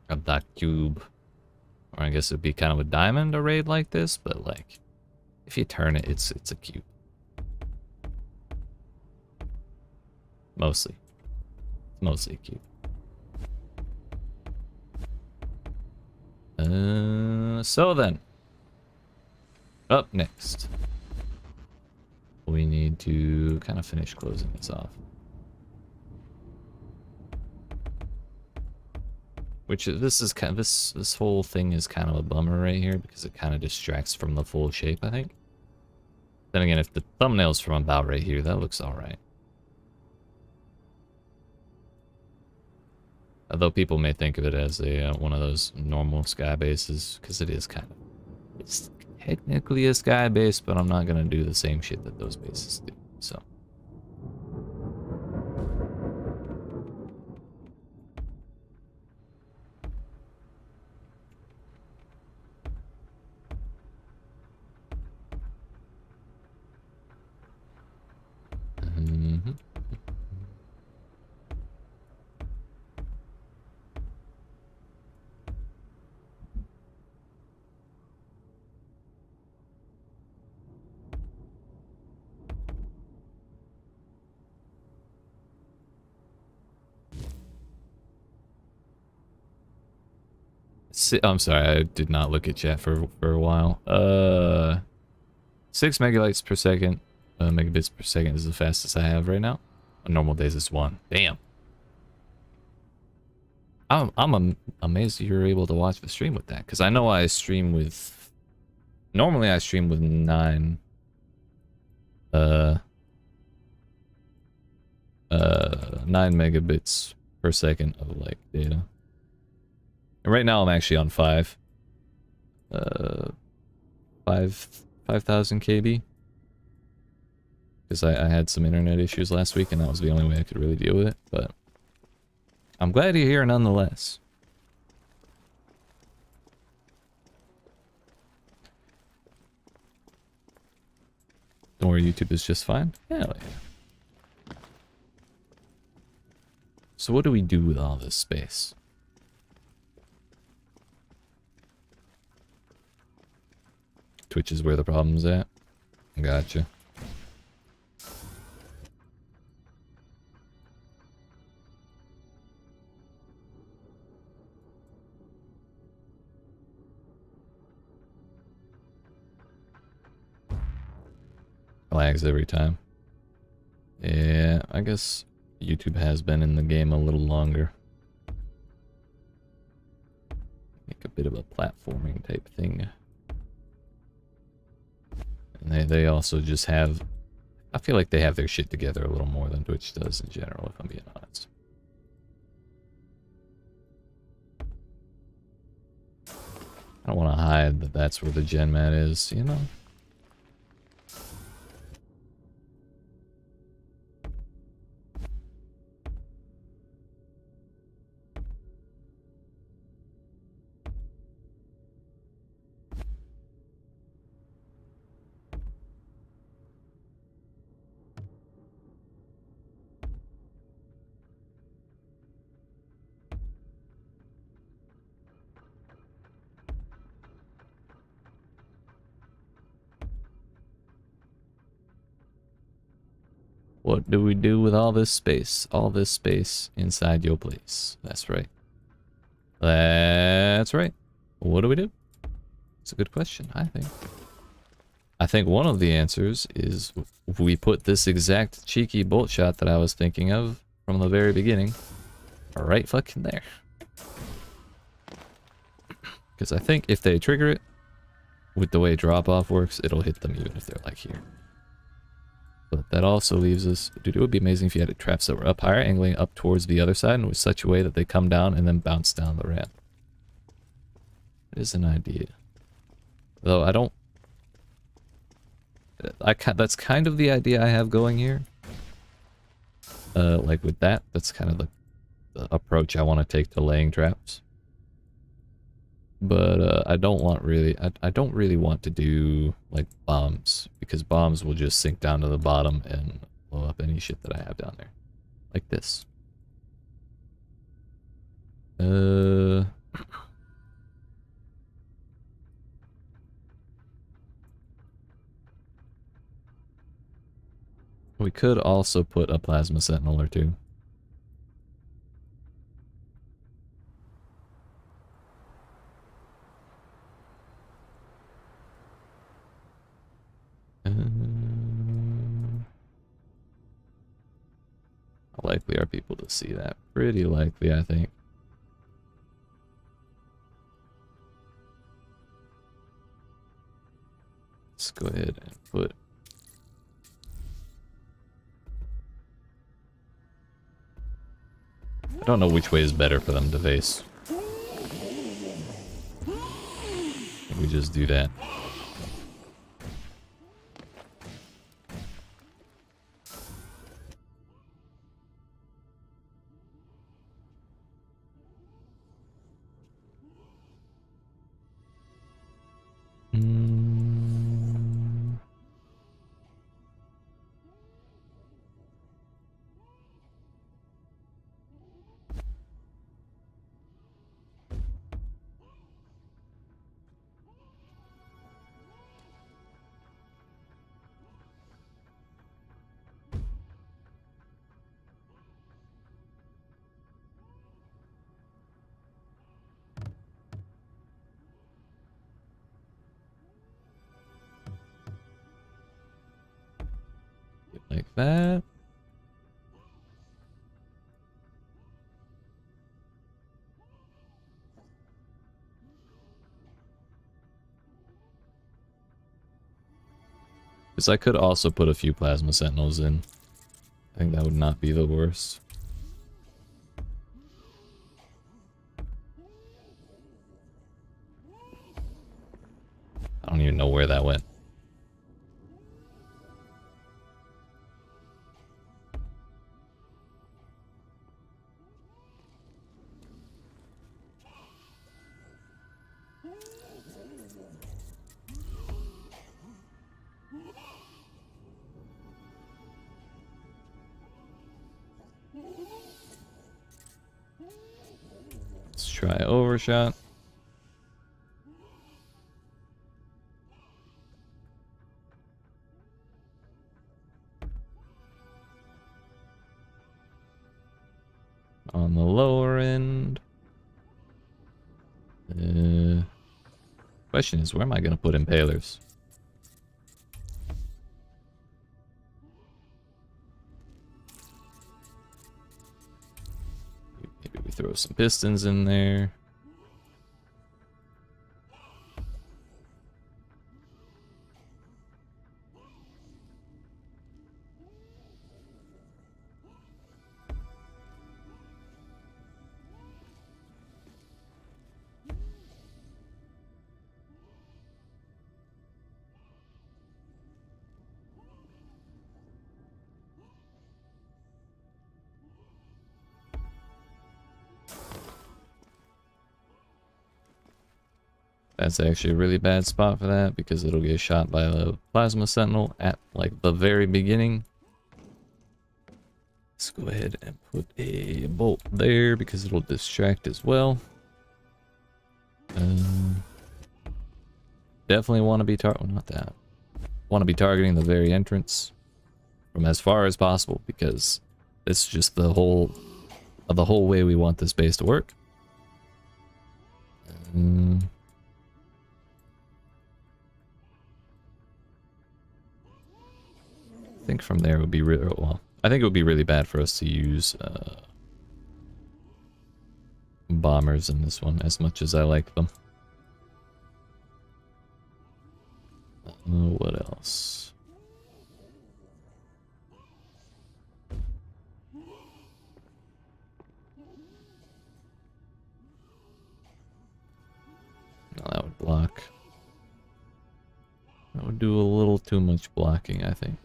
Of that cube. Or I guess it'd be kind of a diamond arrayed like this, but like if you turn it, it's a cube. Mostly. It's mostly a cube. So then. Up next. We need to kind of finish closing this off. Which this is kind of, this whole thing is kind of a bummer right here because it kind of distracts from the full shape, I think. Then again, if the thumbnail's from about right here, that looks alright. Although people may think of it as a one of those normal sky bases, because it is kind of, it's technically a sky base, but I'm not gonna do the same shit that those bases do. So. Mm-hmm. I'm sorry, I did not look at chat for a while. 6 megabytes per second, megabits per second is the fastest I have right now. On normal days, it's 1. Damn. I'm amazed you're able to watch the stream with that, because I know I stream with. Normally, I stream with 9 megabits per second of like data. And right now I'm actually on 5,000 KB. Because I had some internet issues last week and that was the only way I could really deal with it, but I'm glad you're here nonetheless. Don't worry, YouTube is just fine. Hell yeah. So what do we do with all this space? Twitch is where the problem's at. Gotcha. Lags every time. Yeah, I guess YouTube has been in the game a little longer. Make a bit of a platforming type thing. And they also just have, I feel like they have their shit together a little more than Twitch does in general, if I'm being honest. I don't want to hide that that's where the GenMat is, you know? What do we do with all this space? All this space inside your place. That's right. That's right. What do we do? It's a good question, I think. I think one of the answers is we put this exact cheeky bolt shot that I was thinking of from the very beginning right fucking there. Because I think if they trigger it, with the way drop-off works, it'll hit them even if they're like here. But that also leaves us, dude, it would be amazing if you had traps that were up higher, angling up towards the other side, and with such a way that they come down and then bounce down the ramp. It is an idea. Though I don't... that's kind of the idea I have going here. Like with that, that's kind of the approach I want to take to laying traps. But I don't want really, I don't really want to do like bombs, because bombs will just sink down to the bottom and blow up any shit that I have down there. Like this. We could also put a plasma sentinel or two. How likely are people to see that? Pretty likely, I think. Let's go ahead and put... I don't know which way is better for them to face. We just do that. Like that. Because I could also put a few plasma sentinels in. I think that would not be the worst. I don't even know where that went. Let's try overshot. On the lower end. Question is, where am I going to put impalers? Maybe we throw some pistons in there. That's actually a really bad spot for that because it'll get shot by a plasma sentinel at like the very beginning. Let's go ahead and put a bolt there because it'll distract as well. Definitely want to be targeting the very entrance from as far as possible because this is just the whole way we want this base to work. I think from there it would be really well. I think it would be really bad for us to use bombers in this one, as much as I like them. What else? No, that would block. That would do a little too much blocking, I think.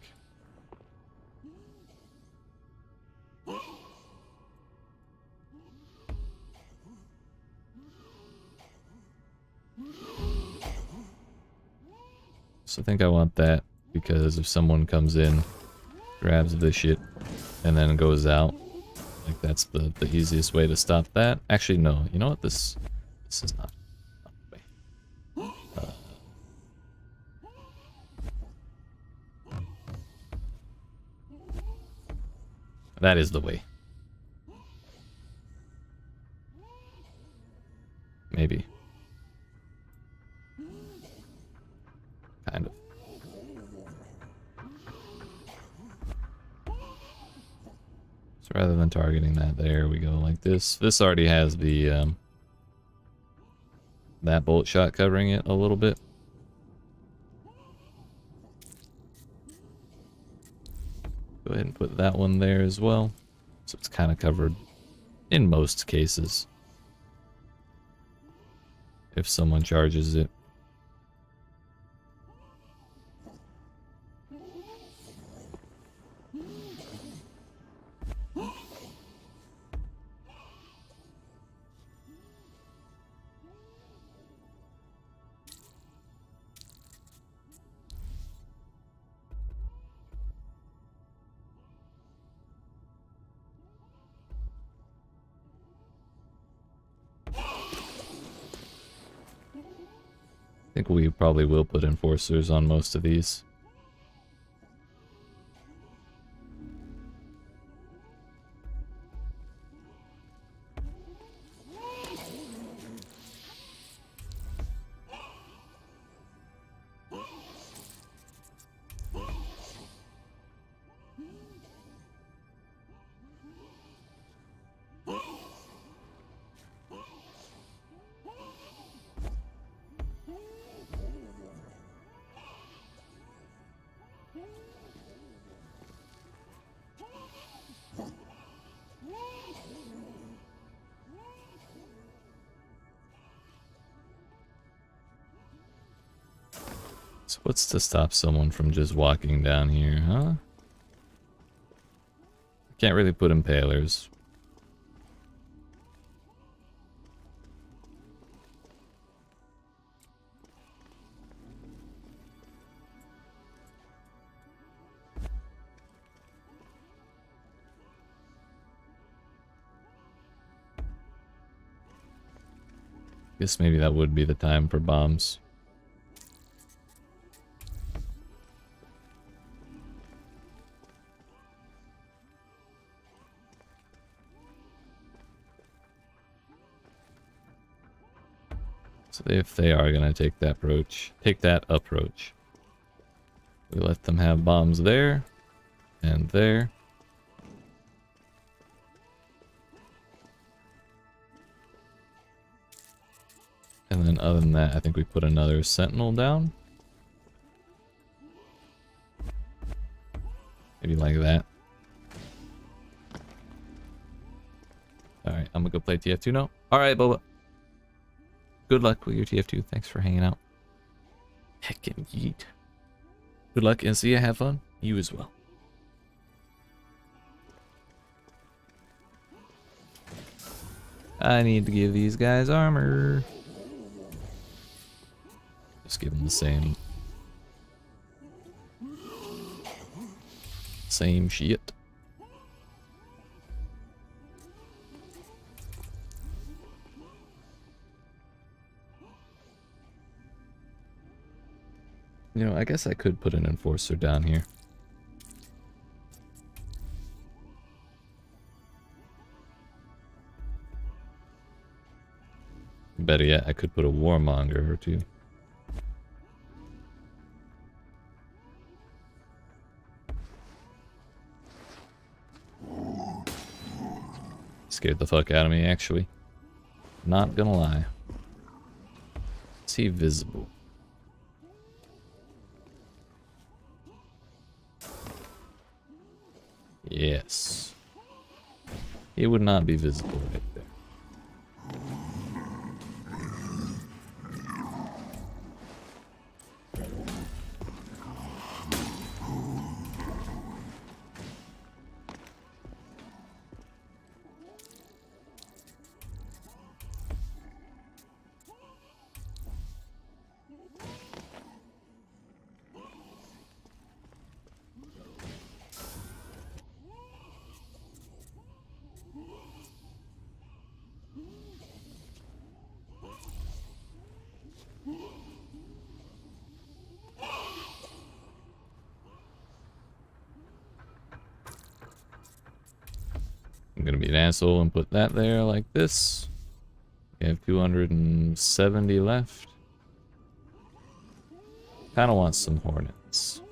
So I think I want that because if someone comes in, grabs this shit, and then goes out, like that's the easiest way to stop that. Actually, no. You know what? This is not the way. That is the way. Maybe. Kind of. So rather than targeting that, there we go like this. This already has the that bolt shot covering it a little bit. ahead and put that one there as well. So it's kind of covered in most cases. If someone charges it. I think we probably will put enforcers on most of these. So what's to stop someone from just walking down here, huh? Can't really put impalers. Guess maybe that would be the time for bombs. So if they are gonna take that approach, we let them have bombs there and there. And then other than that, I think we put another sentinel down. Maybe like that. Alright, I'm gonna go play TF2 now. Alright, Boba. Good luck with your TF2. Thanks for hanging out. Heckin' yeet. Good luck and see ya. Have fun. You as well. I need to give these guys armor. Just give them the same shit. You know, I guess I could put an enforcer down here. Better yet, I could put a warmonger or two. Scared the fuck out of me, actually. Not gonna lie. Is he visible? Yes. He would not be visible right there. I'm gonna be an asshole and put that there like this. We have 270 left. Kinda want some hornets.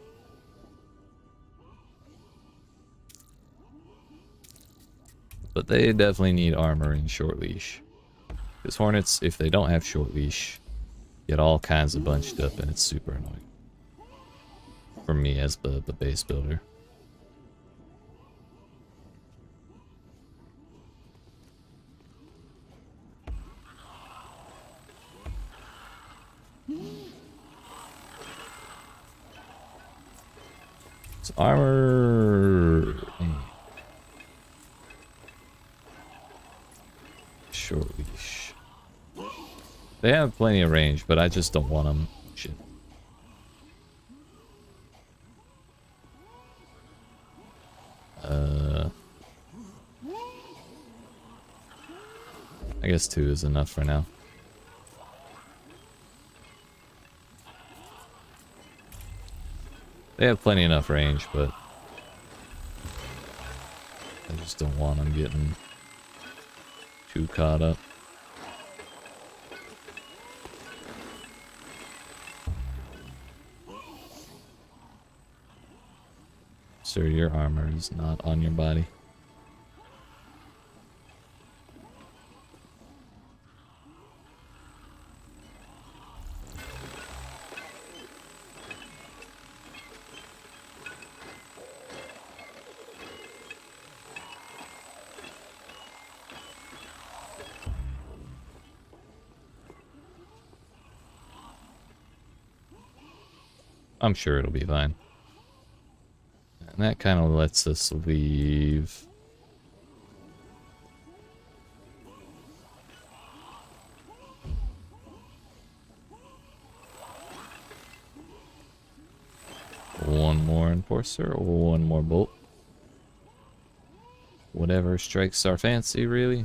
But they definitely need armor and short leash. Because hornets, if they don't have short leash, get all kinds of bunched up and it's super annoying. For me as the base builder. It's armor. Short leash. They have plenty of range, but I just don't want them. Shit. I guess 2 is enough for now. They have plenty enough range, but I just don't want them getting too caught up. Sir, your armor is not on your body. I'm sure it'll be fine. And that kind of lets us leave. One more enforcer or one more bolt. Whatever strikes our fancy, really.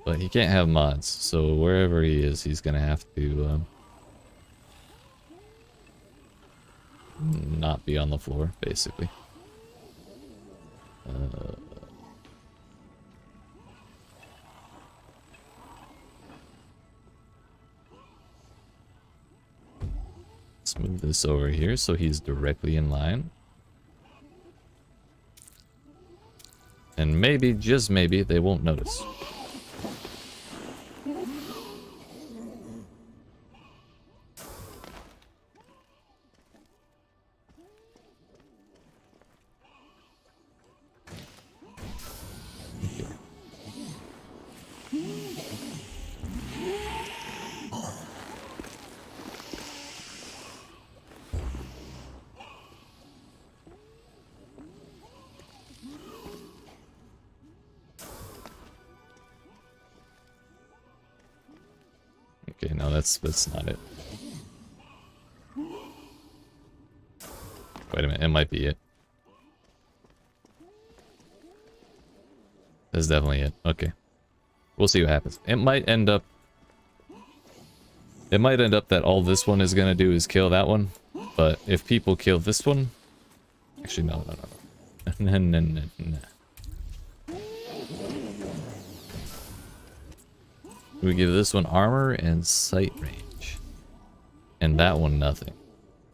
But he can't have mods, so wherever he is, he's gonna have to not be on the floor, basically. Let's move this over here so he's directly in line. And maybe, just maybe, they won't notice. Okay, no, that's not it. Wait a minute, it might be it. That's definitely it. Okay. We'll see what happens. It might end up that all this one is gonna do is kill that one. But if people kill this one... Actually, no. No. We give this one armor and sight range. And that one nothing.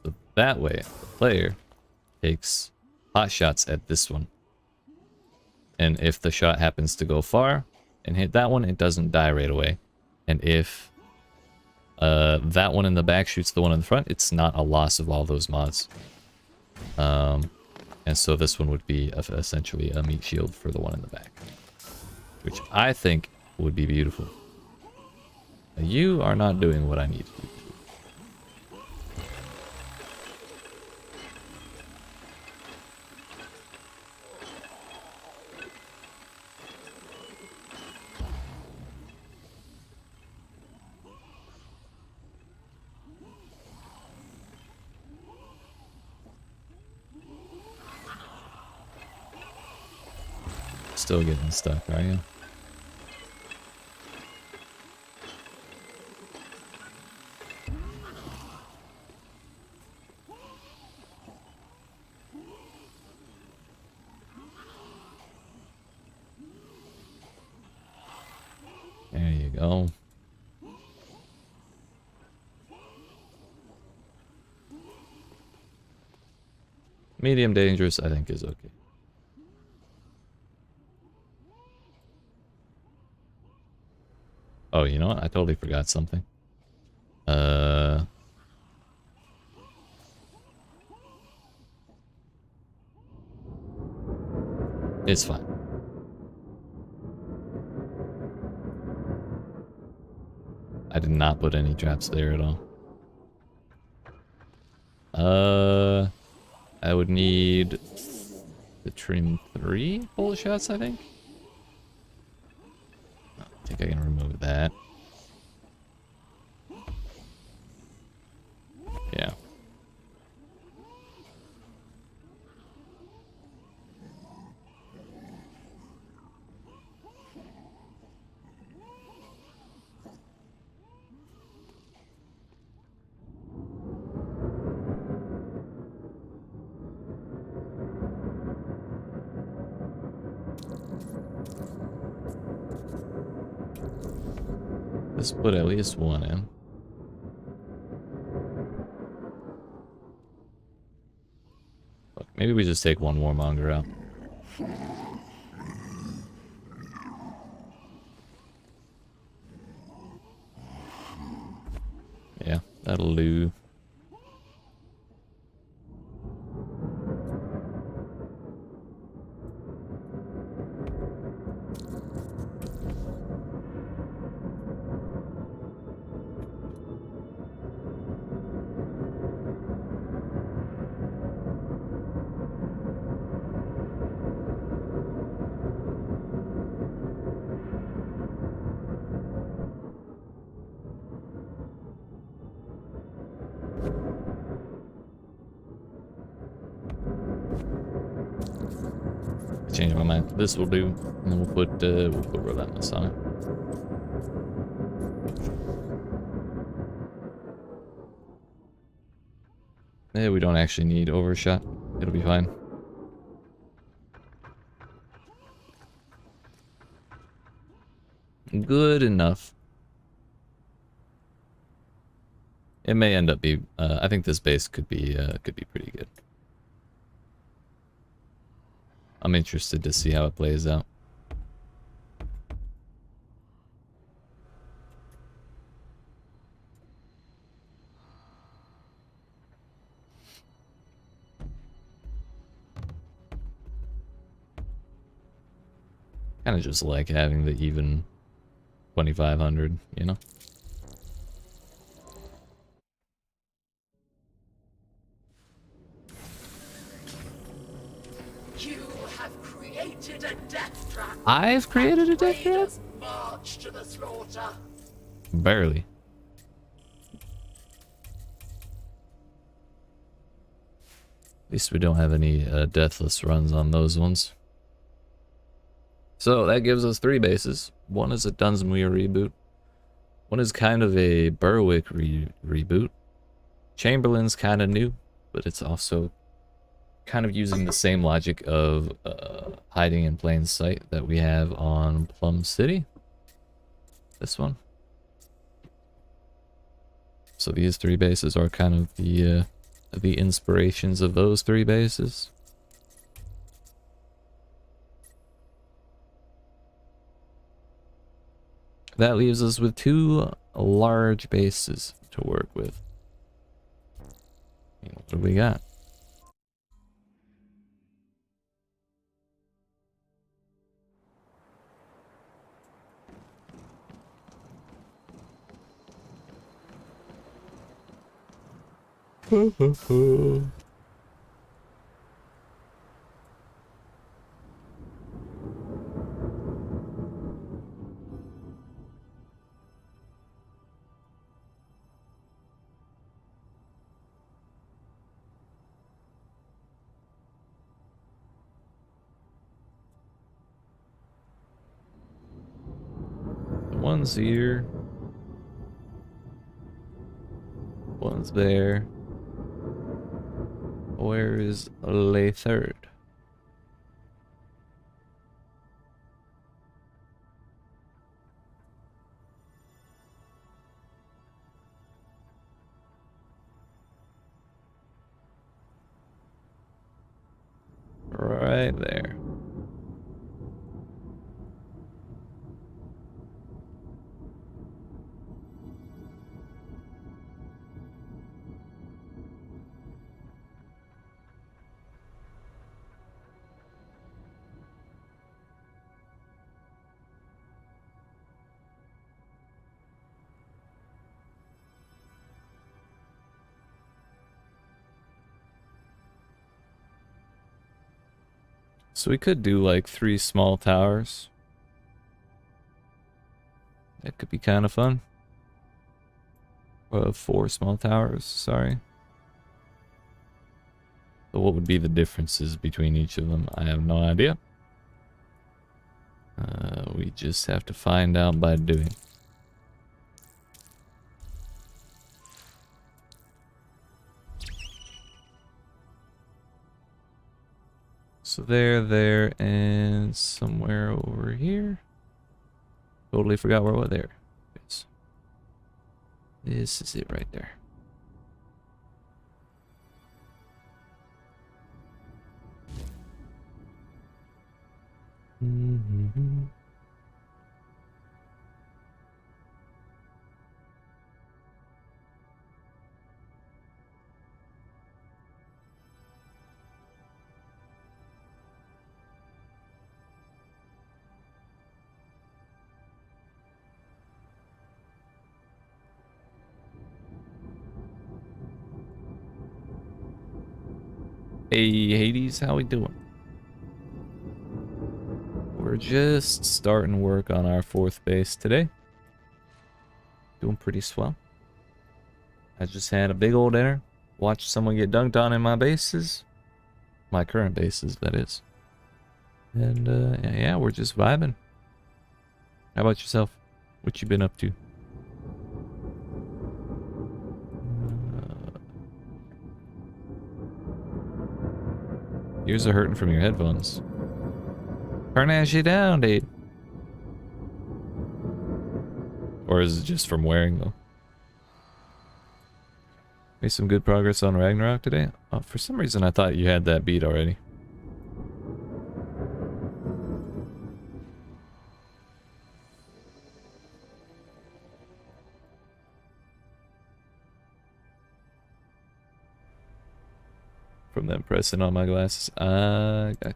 So that way, the player takes pot shots at this one. And if the shot happens to go far and hit that one, it doesn't die right away. And if that one in the back shoots the one in the front, it's not a loss of all those mods. And so this one would be essentially a meat shield for the one in the back. Which I think would be beautiful. You are not doing what I need to do. Still getting stuck, are you? There you go. Medium dangerous, I think, is okay. Oh, you know what? I totally forgot something. It's fine. I did not put any traps there at all. I would need to trim 3 bullet shots, I think. I think I can remove that. Yeah. Let's put at least 1 in. Look, maybe we just take 1 warmonger out. Yeah, that'll do. Change my mind. This will do, and then we'll put relentless on it. Yeah, we don't actually need overshot. It'll be fine. Good enough. It may end up be. I think this base could be pretty good. I'm interested to see how it plays out. Kind of just like having the even 2500, you know? You have created a death trap. I've created a death trap? Raiders march to the slaughter. Barely. At least we don't have any deathless runs on those ones. So that gives us 3 bases. One is a Dunsmuir reboot. One is kind of a Berwick reboot. Chamberlain's kind of new, but it's also kind of using the same logic of hiding in plain sight that we have on Plum City. This one. So these 3 bases are kind of the inspirations of those 3 bases. That leaves us with 2 large bases to work with. What do we got? One's here. One's there. Where is the third? Right there. So we could do like 3 small towers. That could be kind of fun. 4 small towers, sorry. So what would be the differences between each of them? I have no idea. We just have to find out by doing. So there, and somewhere over here. Totally forgot where we're there. This is it right there. Mm-hmm. Hey Hades, how we doing? We're just starting work on our 4th base today. Doing pretty swell. I just had a big old dinner. Watched someone get dunked on in my bases. My current bases, that is. And yeah, we're just vibing. How about yourself? What you been up to? Ears are hurting from your headphones. Turn that shit down, dude. Or is it just from wearing though? Made some good progress on Ragnarok today. Oh, for some reason I thought you had that beat already. From them pressing on my glasses. Gotcha.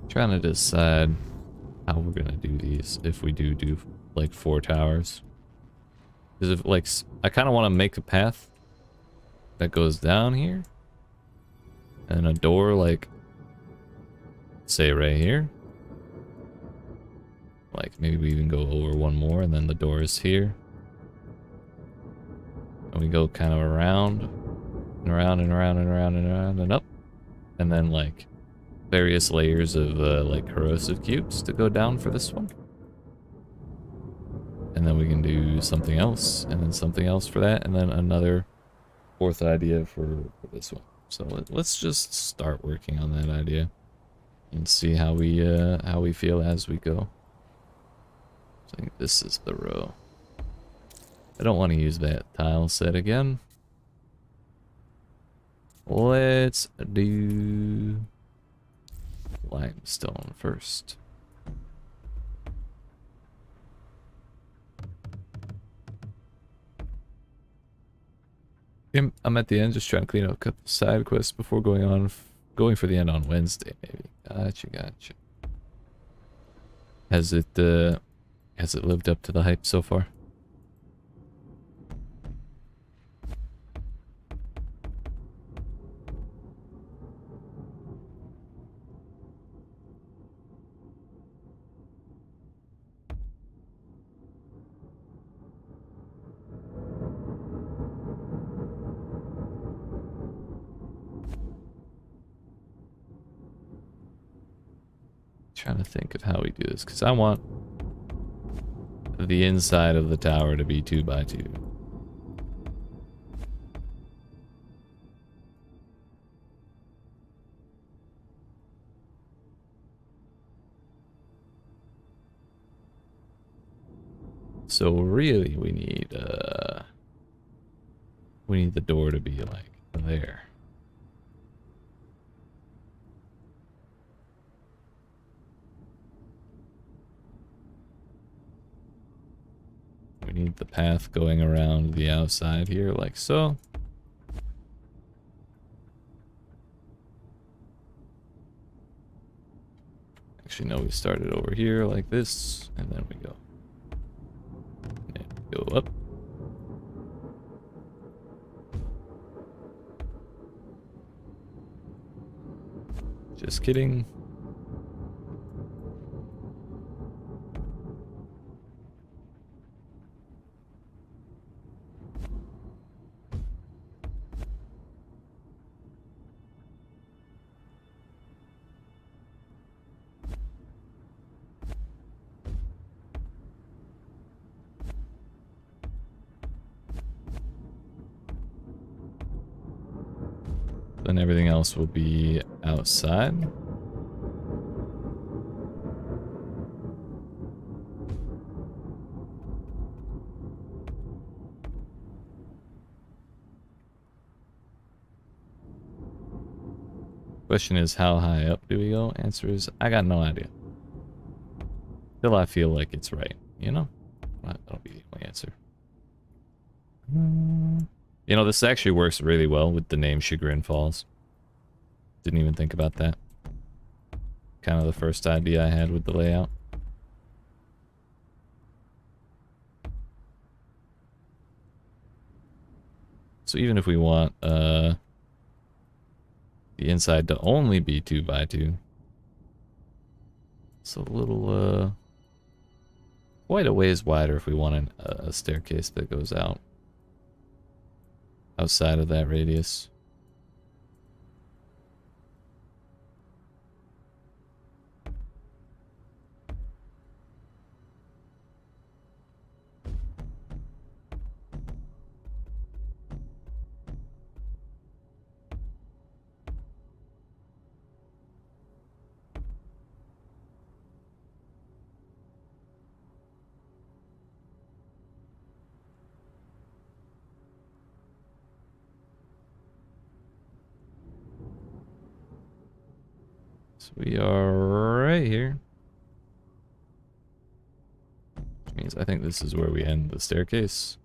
Trying to decide how we're gonna do these if we do like 4 towers. Because if like I kind of want to make a path that goes down here and a door like say right here. Like maybe we even go over one more and then the door is here. And we go kind of around and around and around and around and around and up. And then like various layers of like corrosive cubes to go down for this one. And then we can do something else and then something else for that. And then another 4th idea for this one. So let's just start working on that idea and see how we feel as we go. I think this is the row. I don't want to use that tile set again. Let's do limestone first. I'm at the end, just trying to clean up a couple side quests before going for the end on Wednesday, maybe. Gotcha. Has it lived up to the hype so far? Trying to think of how we do this, because I want the inside of the tower to be 2 by 2. So really we need the door to be like there. We need the path going around the outside here, like so. Actually, no, we started over here like this, and then we go. And we go up. Just kidding. Then everything else will be outside. Question is, how high up do we go? Answer is, I got no idea. Till I feel like it's right, you know? That'll be the only answer. You know, this actually works really well with the name Chagrin Falls. Didn't even think about that. Kind of the first idea I had with the layout. So even if we want the inside to only be 2x2, it's a little quite a ways wider if we want a staircase that goes out outside of that radius. So we are right here. Which means I think this is where we end the staircase.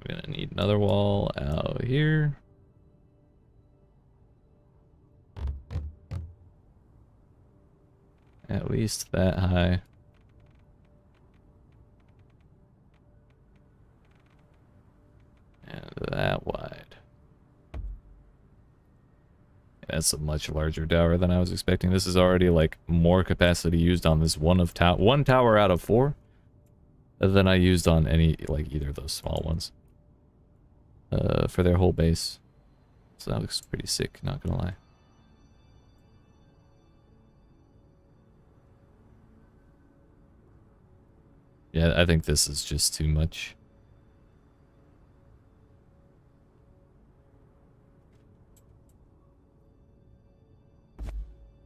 We're gonna need another wall out here. At least that high. And that wide. That's a much larger tower than I was expecting. This is already like more capacity used on this one tower out of 4 than I used on any, like, either of those small ones. For their whole base. So that looks pretty sick, not gonna lie. Yeah, I think this is just too much.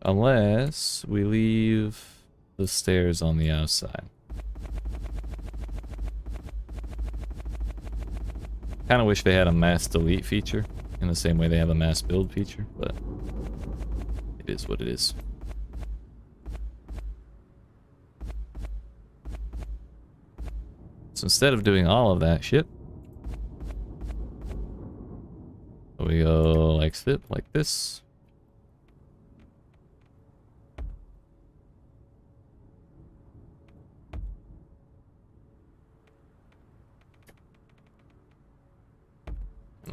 Unless we leave the stairs on the outside. Kind of wish they had a mass delete feature in the same way they have a mass build feature, but it is what it is. So instead of doing all of that shit, we go like this.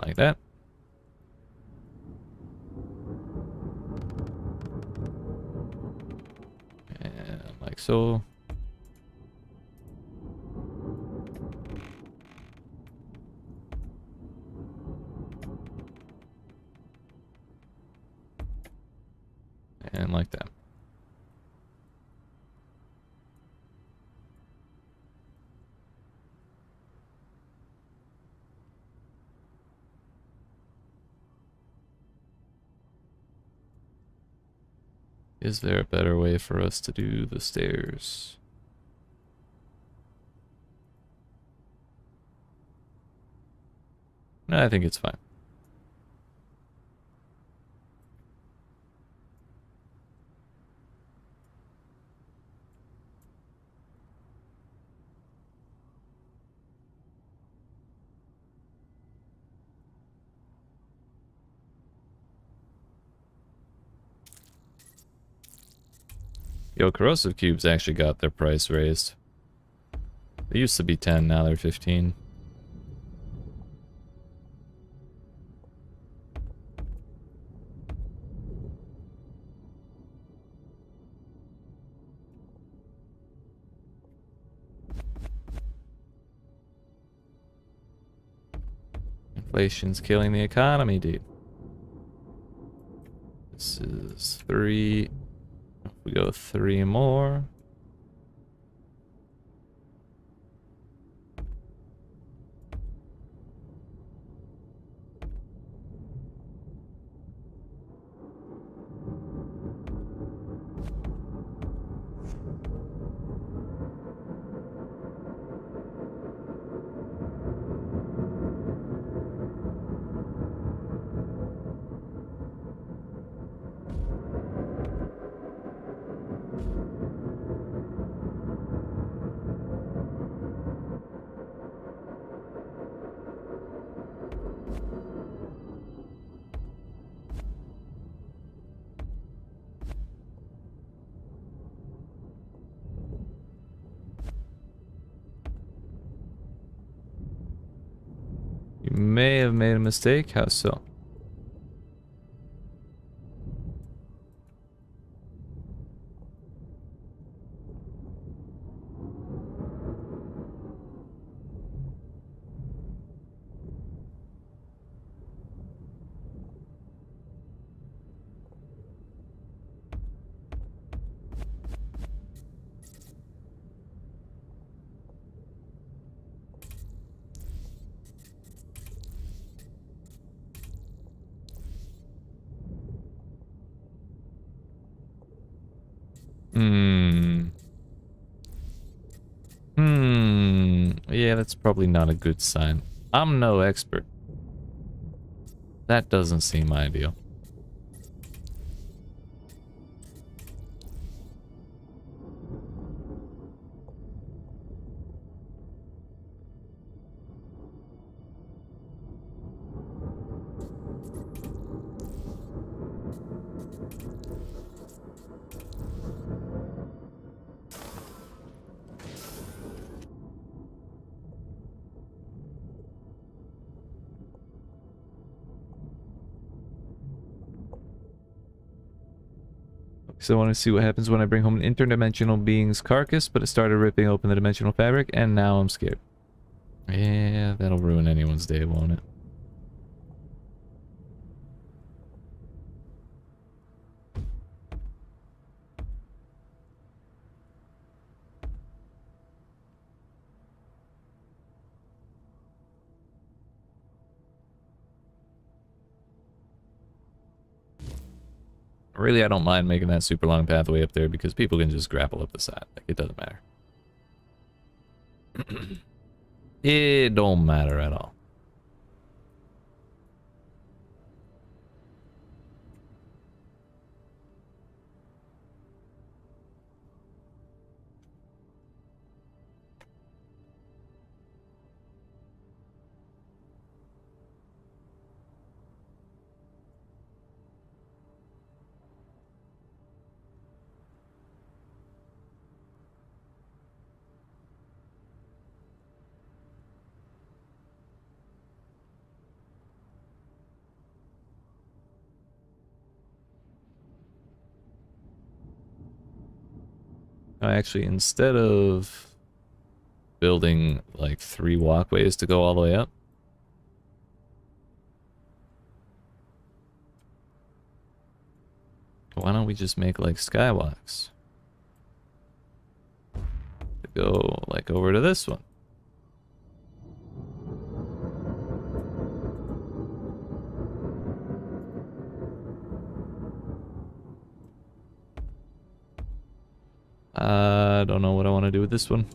Like that. And like so. Something like that. Is there a better way for us to do the stairs? No, I think it's fine. Yo, corrosive cubes actually got their price raised. They used to be 10, now they're 15. Inflation's killing the economy, dude. This is 3. If we go 3 more. You may have made a mistake. How so? Yeah, that's probably not a good sign. I'm no expert. That doesn't seem ideal. So I want to see what happens when I bring home an interdimensional being's carcass, but it started ripping open the dimensional fabric, and now I'm scared. Yeah, that'll ruin anyone's day, won't it? Really, I don't mind making that super long pathway up there because people can just grapple up the side. Like, it doesn't matter. It don't matter at all. Actually, instead of building like 3 walkways to go all the way up, Why don't we just make like skywalks? To go like over to this one. I don't know what I want to do with this one.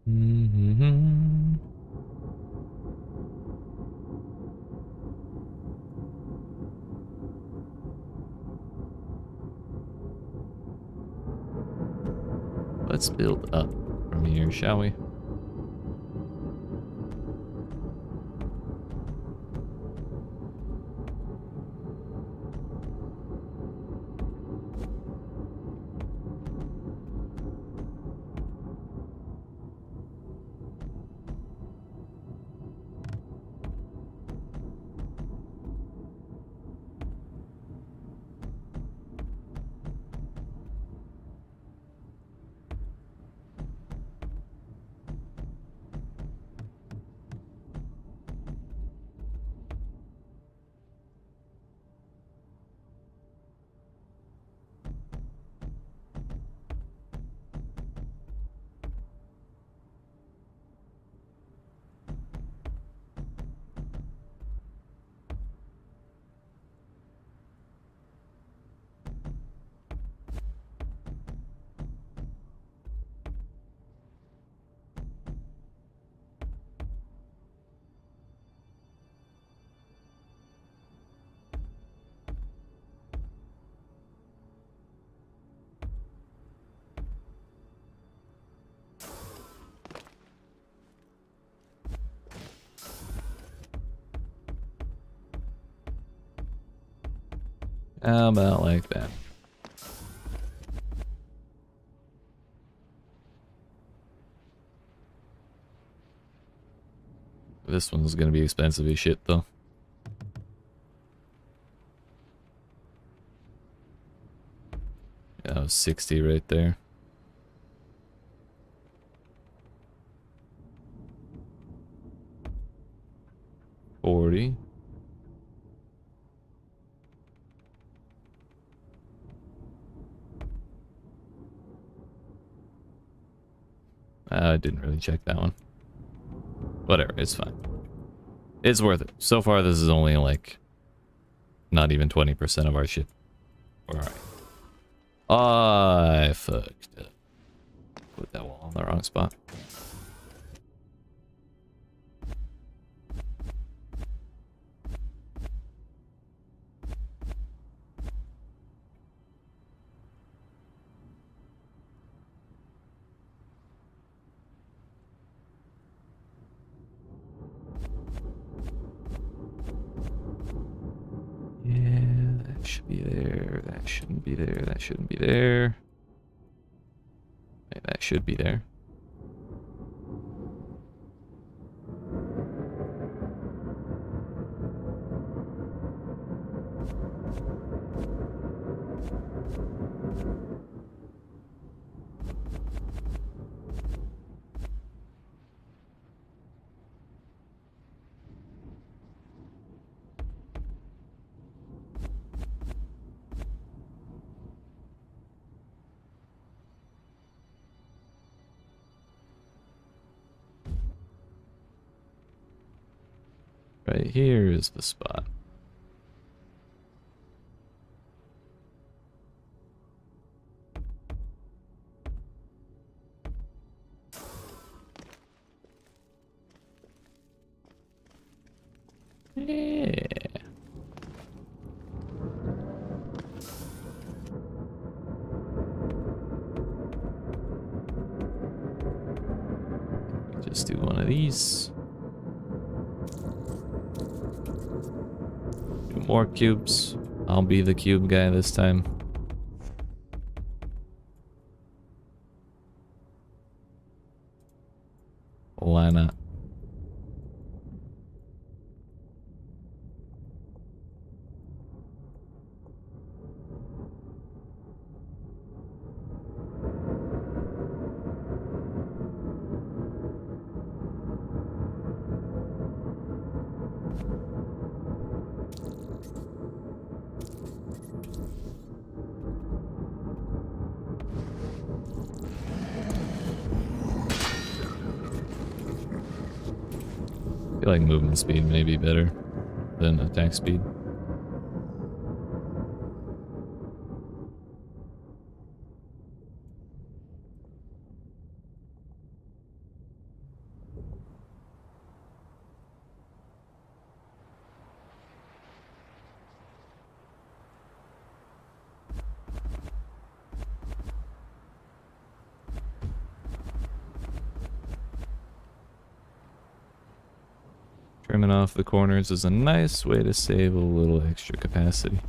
Mm-hmm. Let's build up from here, shall we? How about like that? This one's gonna be expensive as shit though. Yeah, 60 right there. $40. I didn't really check that one. Whatever, it's fine. It's worth it. So far, this is only like not even 20% of our shit. Alright. I fucked up. Put that wall in the wrong spot. Yeah, that should be there. That shouldn't be there. That shouldn't be there. Wait, that should be there. Right here is the spot. Yeah. Just do one of these. more cubes. I'll be the cube guy this time. Why not? I feel like movement speed may be better than attack speed. Trimming off the corners is a nice way to save a little extra capacity.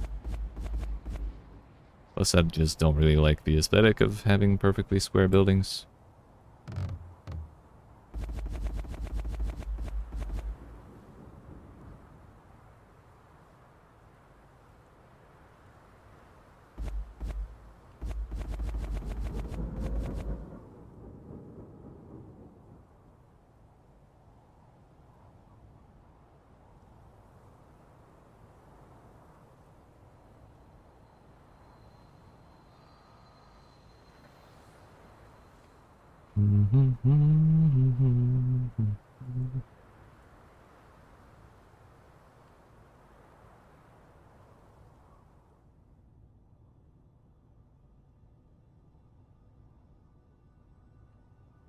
Plus, I just don't really like the aesthetic of having perfectly square buildings.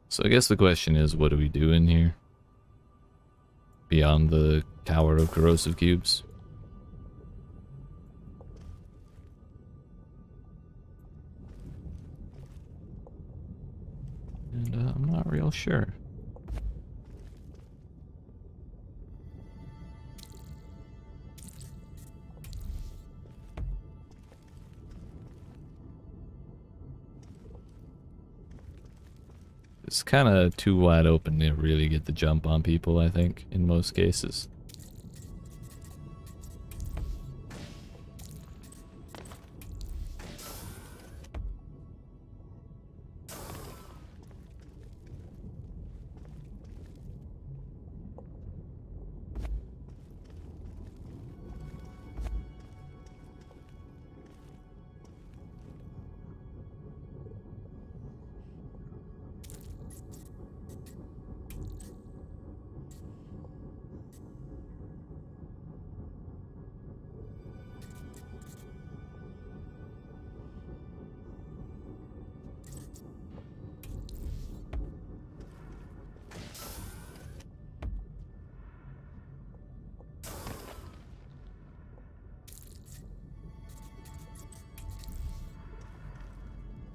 So I guess the question is, what do we do in here? Beyond the tower of corrosive cubes? And I'm not real sure. It's kind of too wide open to really get the jump on people, I think, in most cases.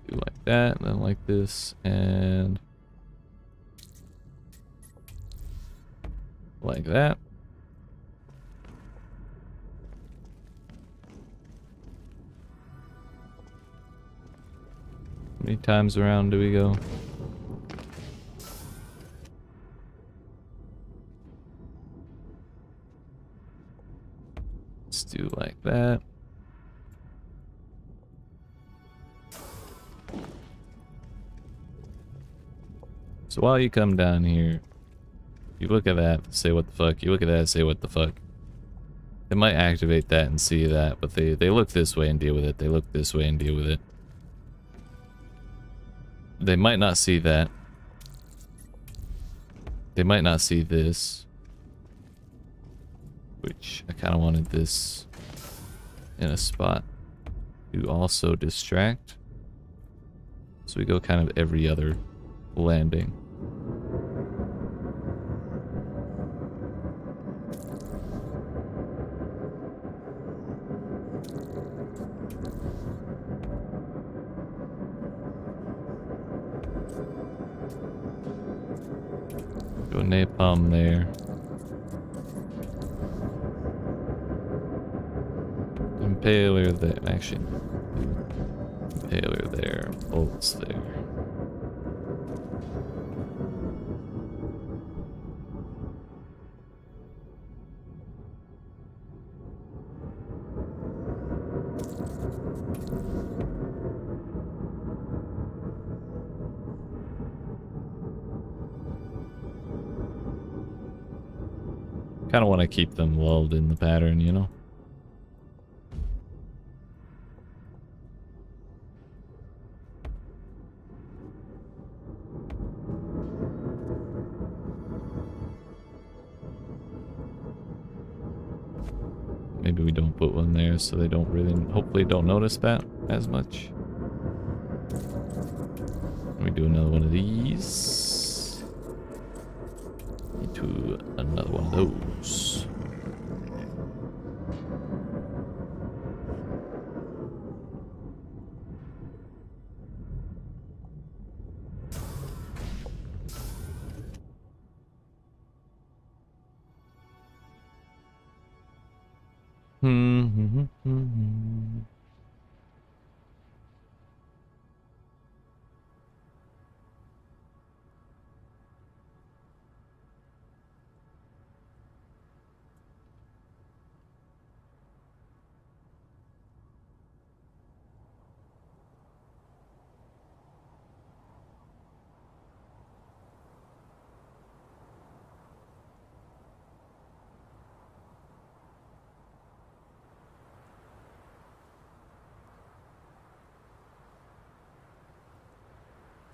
Do like that, and then like this, and like that. How many times around do we go? Let's do like that. So while you come down here, you look at that, say what the fuck, you look at that, say what the fuck. They might activate that and see that, but they look this way and deal with it, they look this way and deal with it. They might not see that. They might not see this. Which, I kind of wanted this in a spot to also distract. So we go kind of every other landing. Go napalm there. Impaler there. Actually, impaler there. Bolts there. Kind of want to keep them lulled in the pattern, you know? Maybe we don't put one there so they don't really, hopefully don't notice that as much. Let me do another one of these. Into another one of those.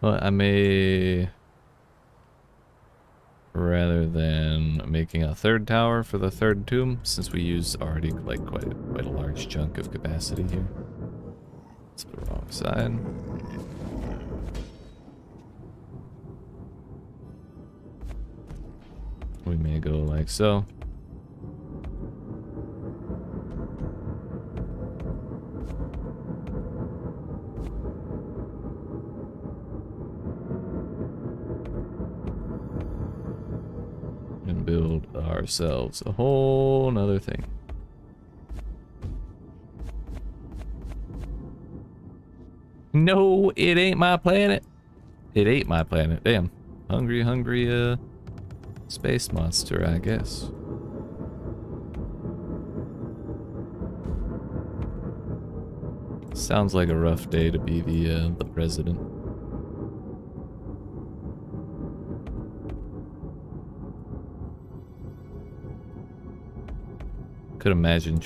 Well, I may, rather than making a third tower for the third tomb, since we use already like quite a large chunk of capacity here. It's the wrong side. We may go like so. And build ourselves a whole nother thing. No, it ain't my planet. It ate my planet. Damn. Hungry, space monster, I guess. Sounds like a rough day to be the president. Could imagine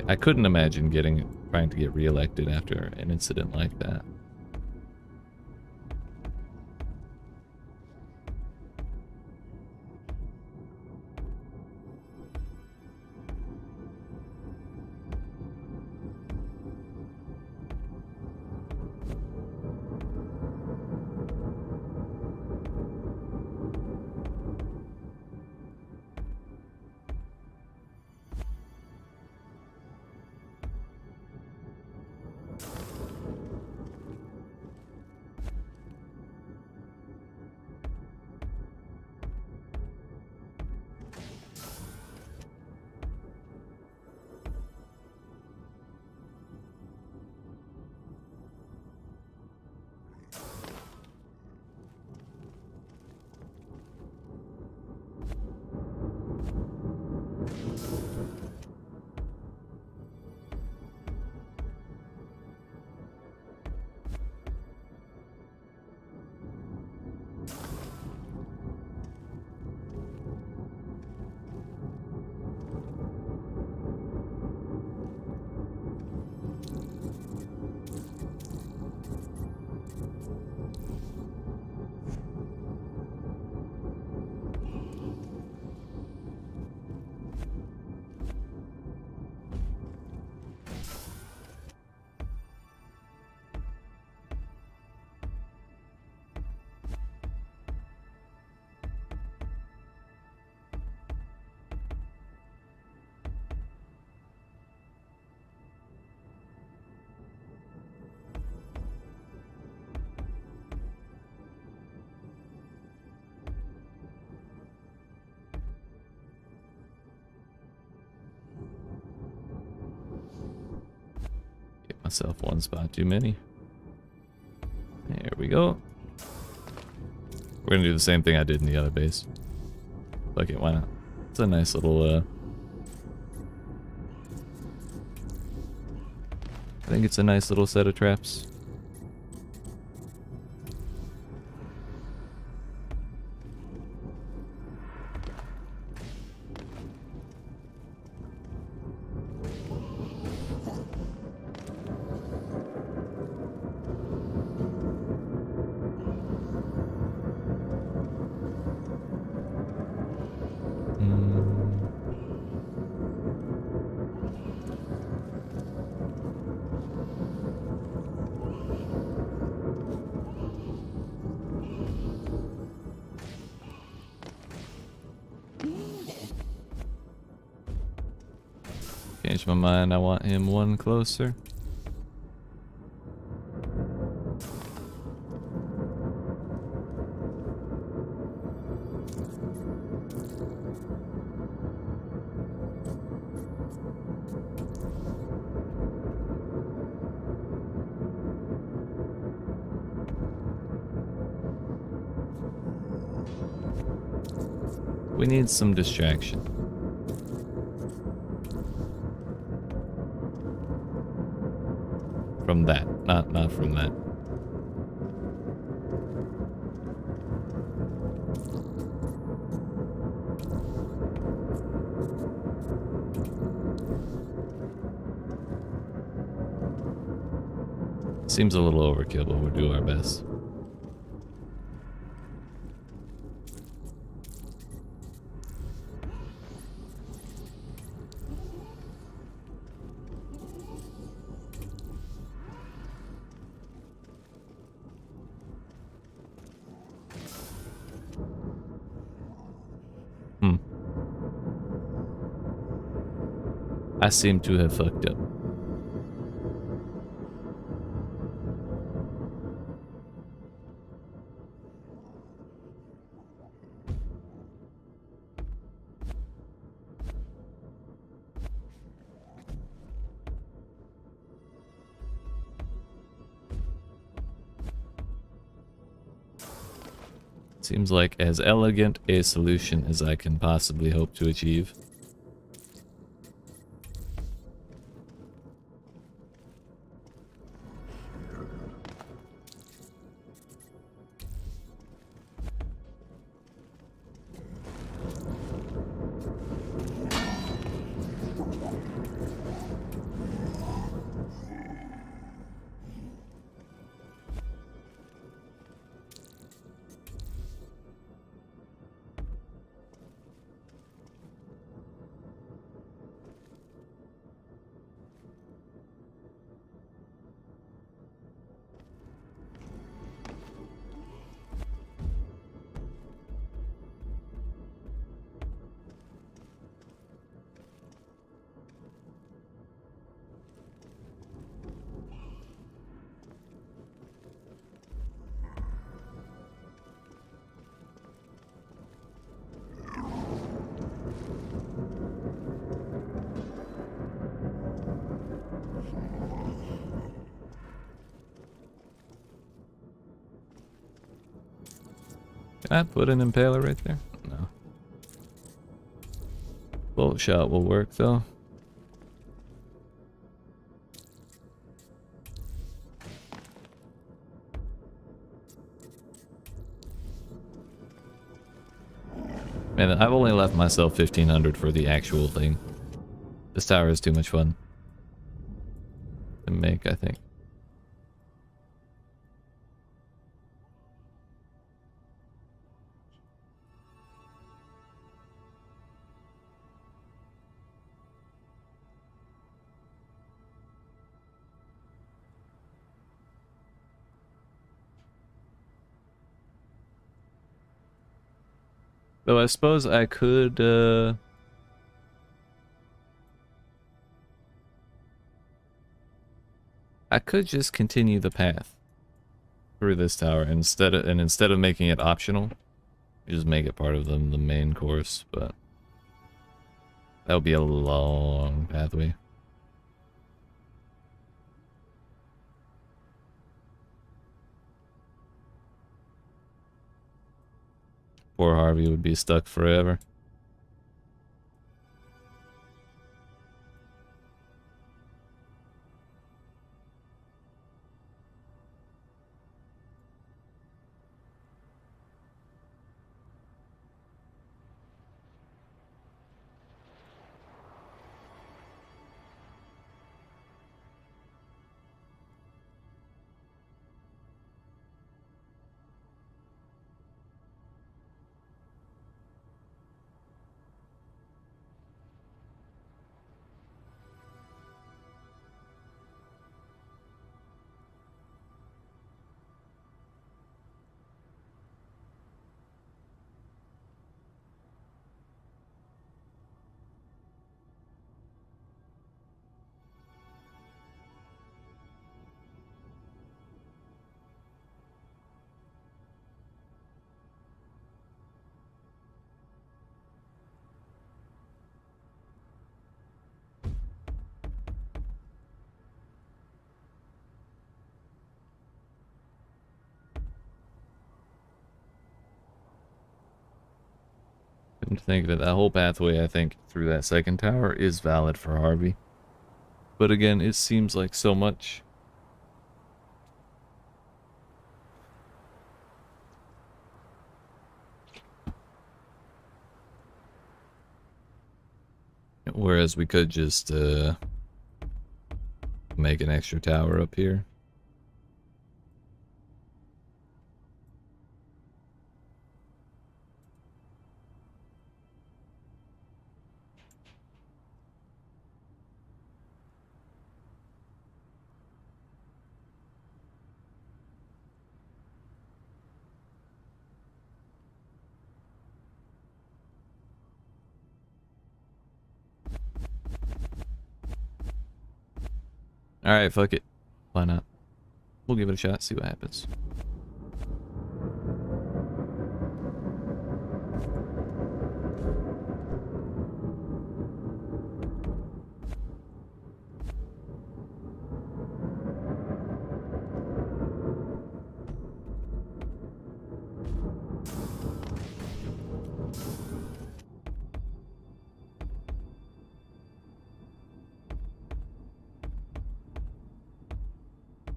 I couldn't imagine trying to get reelected after an incident like that. myself one spot too many. There we go. We're gonna do the same thing I did in the other base. Fuck it, why not? It's a nice little, I think it's a nice little set of traps. Changed my mind, I want him one closer. We need some distraction. From that, not from that. Seems a little overkill, but we'll do our best. I seem to have fucked up. Seems like as elegant a solution as I can possibly hope to achieve. Can I put an impaler right there? No. Bolt shot will work though. Man, I've only left myself 1500 for the actual thing. This tower is too much fun to make, I think. Though I suppose I could, I could just continue the path through this tower instead of making it optional, just make it part of the main course, but that would be a long pathway. Poor Harvey would be stuck forever. Come to think of it, that whole pathway, I think, through that second tower is valid for Harvey. But again, it seems like so much. Whereas we could just make an extra tower up here. Alright, fuck it. Why not? We'll give it a shot, see what happens.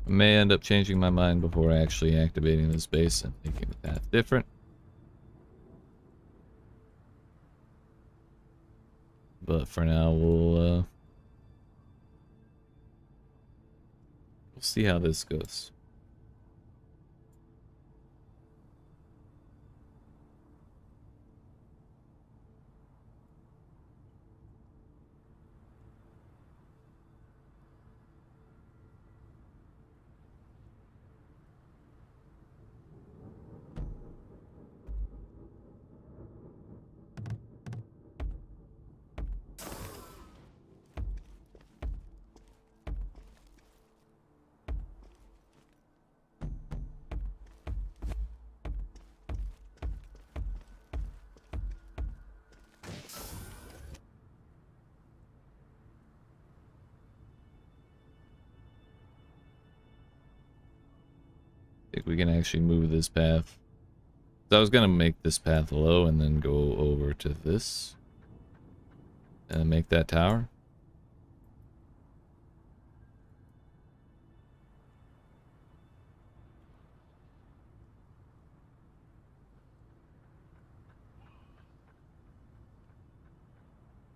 I may end up changing my mind before actually activating this base and making the path different. But for now, we'll see how this goes. I think we can actually move this path. So I was gonna make this path low and then go over to this and make that tower.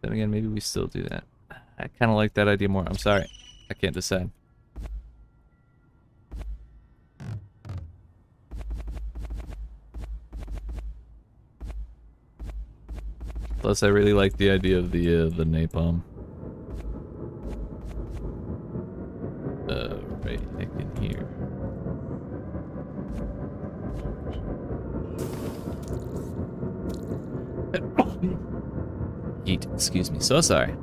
Then again, maybe we still do that. I kind of like that idea more. I'm sorry, I can't decide. Plus, I really like the idea of the napalm. Right, I can hear. Heat, excuse me. So sorry.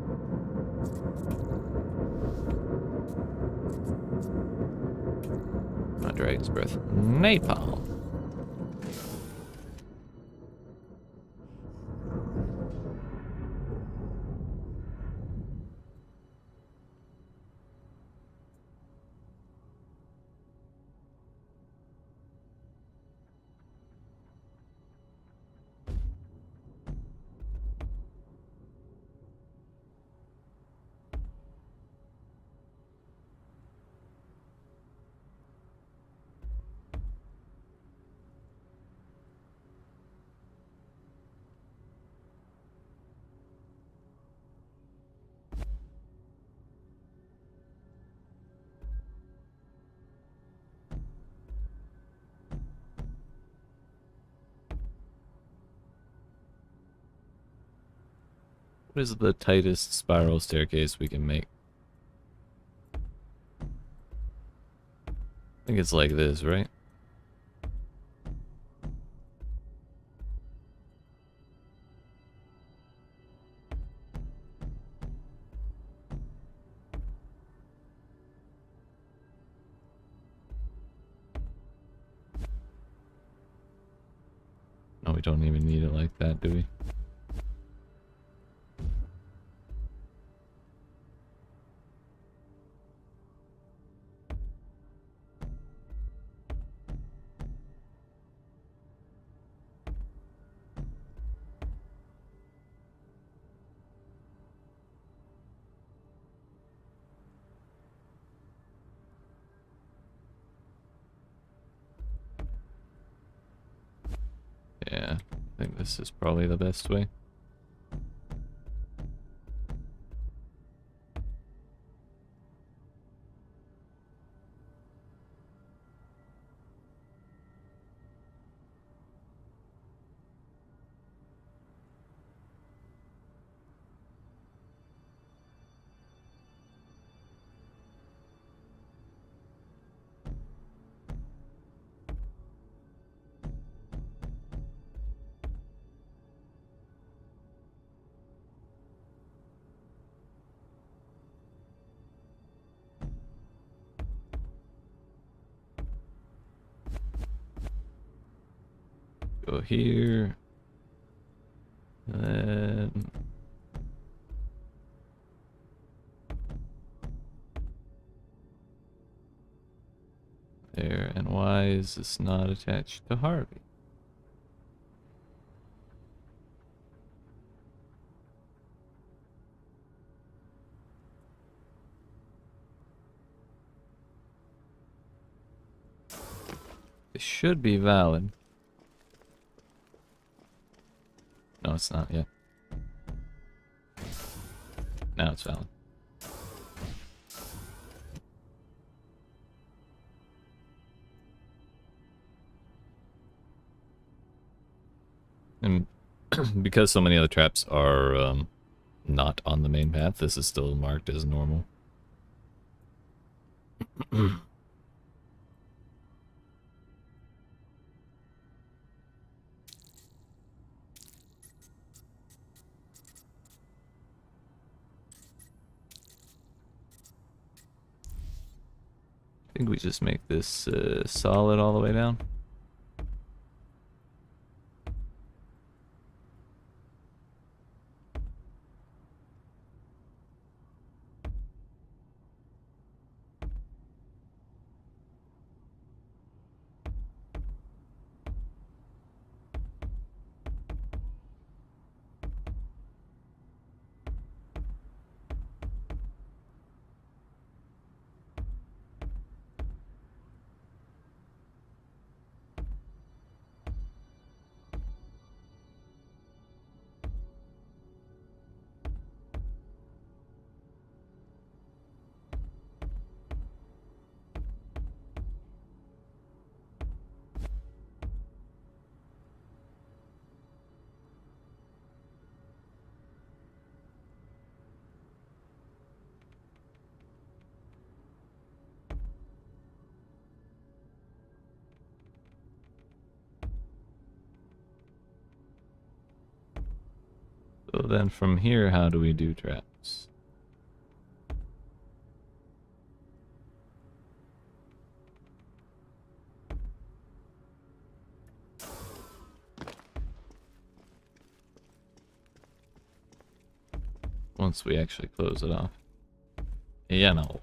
My dragon's breath. Napalm. What is the tightest spiral staircase we can make? I think it's like this, right? No, we don't even need it like that, do we? Yeah, I think this is probably the best way. Go here. And there. And why is this not attached to Harvey? It should be valid. No, it's not yet. Now it's valid. And because so many other traps are not on the main path, this is still marked as normal. I think we just make this solid all the way down. So then from here, how do we do traps? Once we actually close it off. Yeah, no.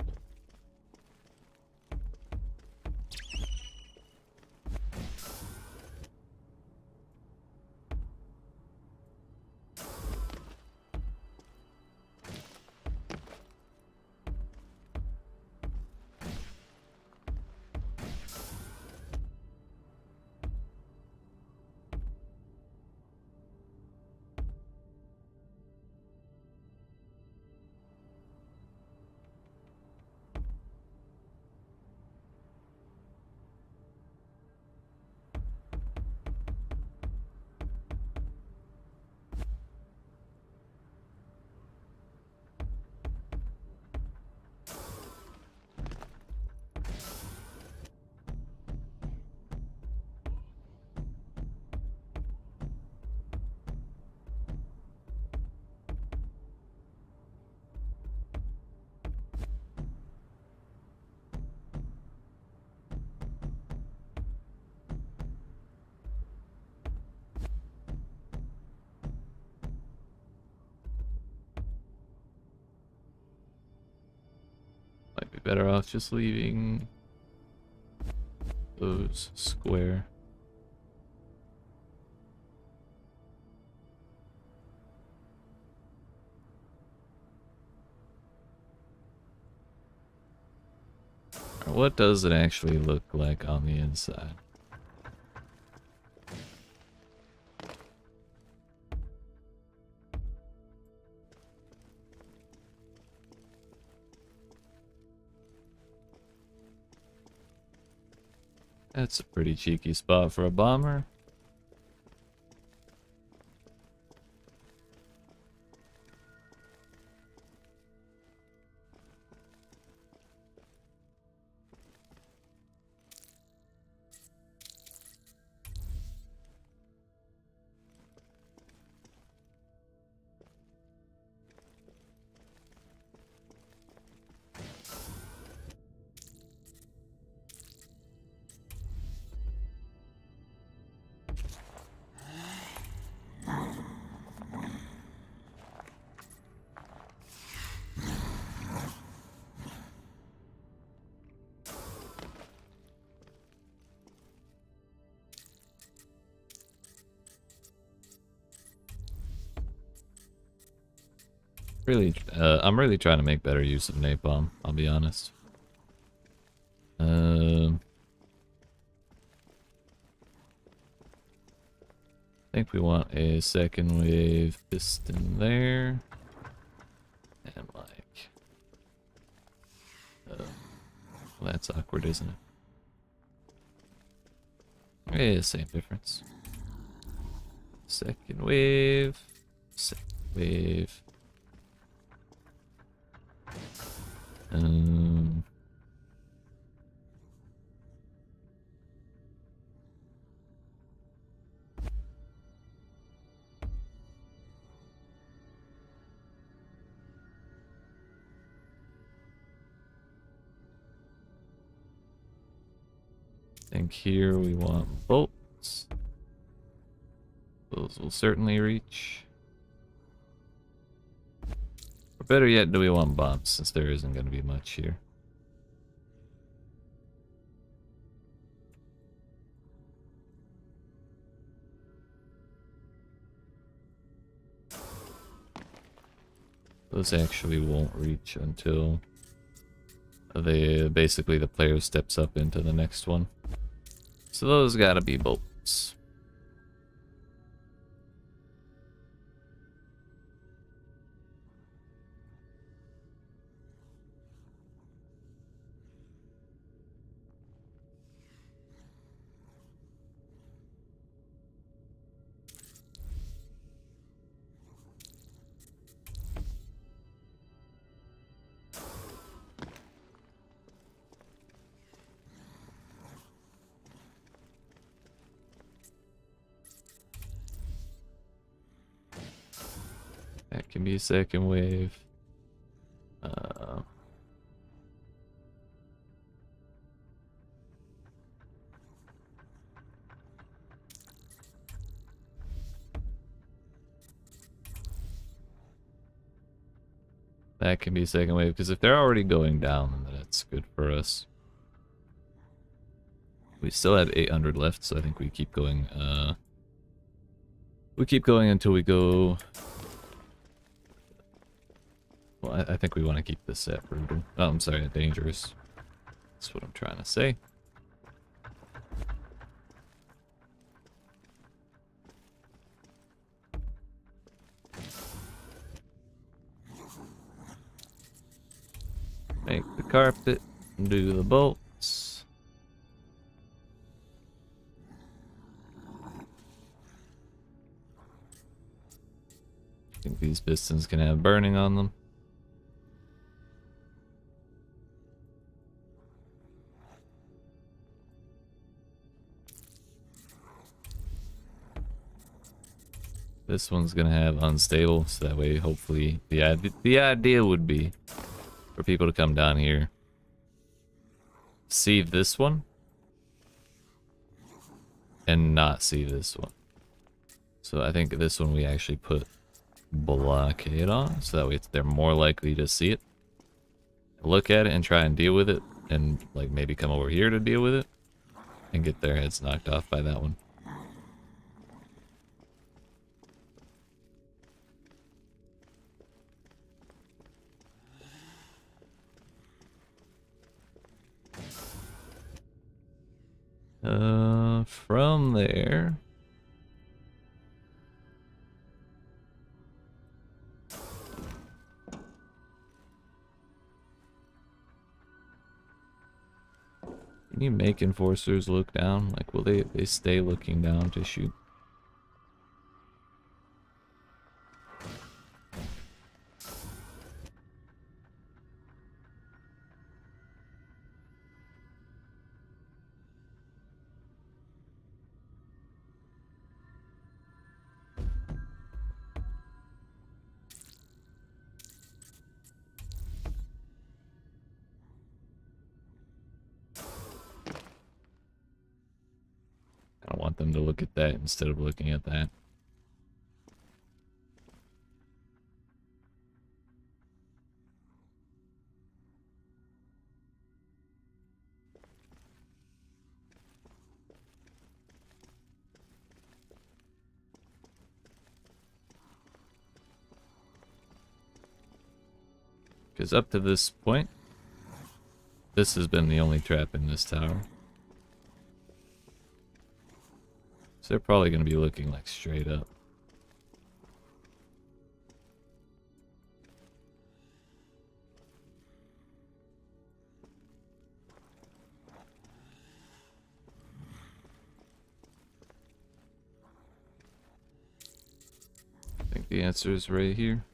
better off just leaving those square. What does it actually look like on the inside? That's a pretty cheeky spot for a bomber. Really, I'm really trying to make better use of napalm, I'll be honest. I think we want a second wave piston there. And like... well, that's awkward, isn't it? Yeah, same difference. Second wave. Second wave. I think here we want bolts. Those will certainly reach. Or better yet, do we want bombs, since there isn't going to be much here. Those actually won't reach until basically the player steps up into the next one. So those gotta be bolts. That can be a second wave. That can be a second wave, because if they're already going down, then that's good for us. We still have 800 left, so I think we keep going. We keep going until we go... Well, I think we want to keep this at brutal. Oh, I'm sorry, at dangerous. That's what I'm trying to say. Make the carpet, do the bolts. I think these pistons can have burning on them. This one's gonna have unstable, so that way hopefully the idea would be for people to come down here, see this one, and not see this one. So I think this one we actually put blockade on, so that way they're more likely to see it. look at it and try and deal with it, and like maybe come over here to deal with it and get their heads knocked off by that one. From there, can you make enforcers look down? Like, will they stay looking down to shoot? I want them to look at that instead of looking at that. Because up to this point, this has been the only trap in this tower. So they're probably going to be looking like straight up. I think the answer is right here.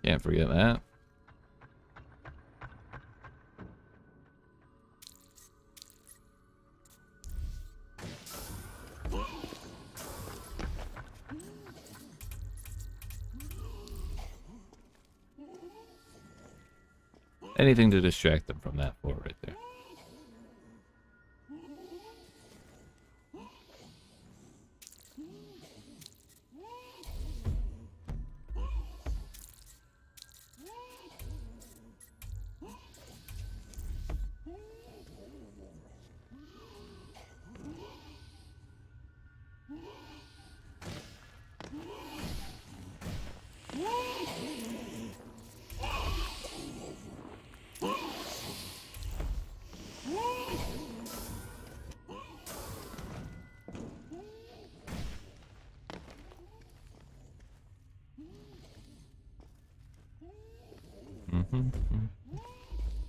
Can't forget that. Anything to distract them from that fort right there.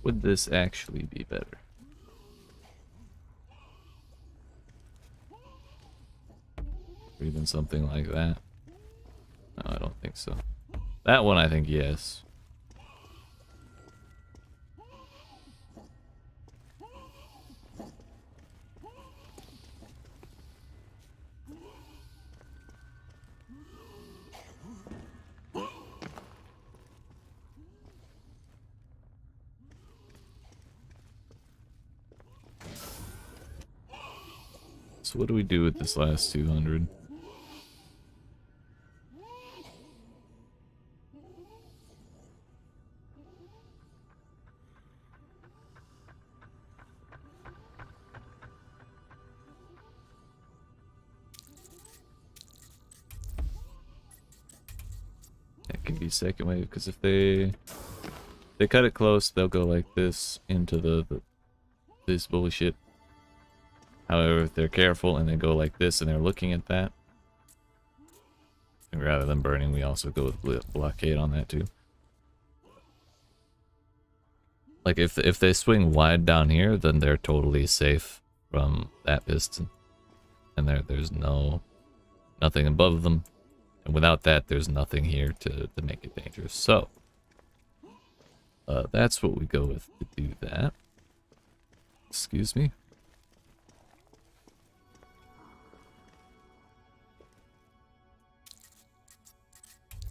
Would this actually be better? Or even something like that? No, I don't think so. That one, I think, yes. So what do we do with this last 200? That can be second wave, because if they cut it close, they'll go like this into this bullshit. However, if they're careful and they go like this and they're looking at that, and rather than burning, we also go with blockade on that too. Like if they swing wide down here, then they're totally safe from that piston, and there's nothing above them, and without that, there's nothing here to make it dangerous. So that's what we go with to do that. Excuse me.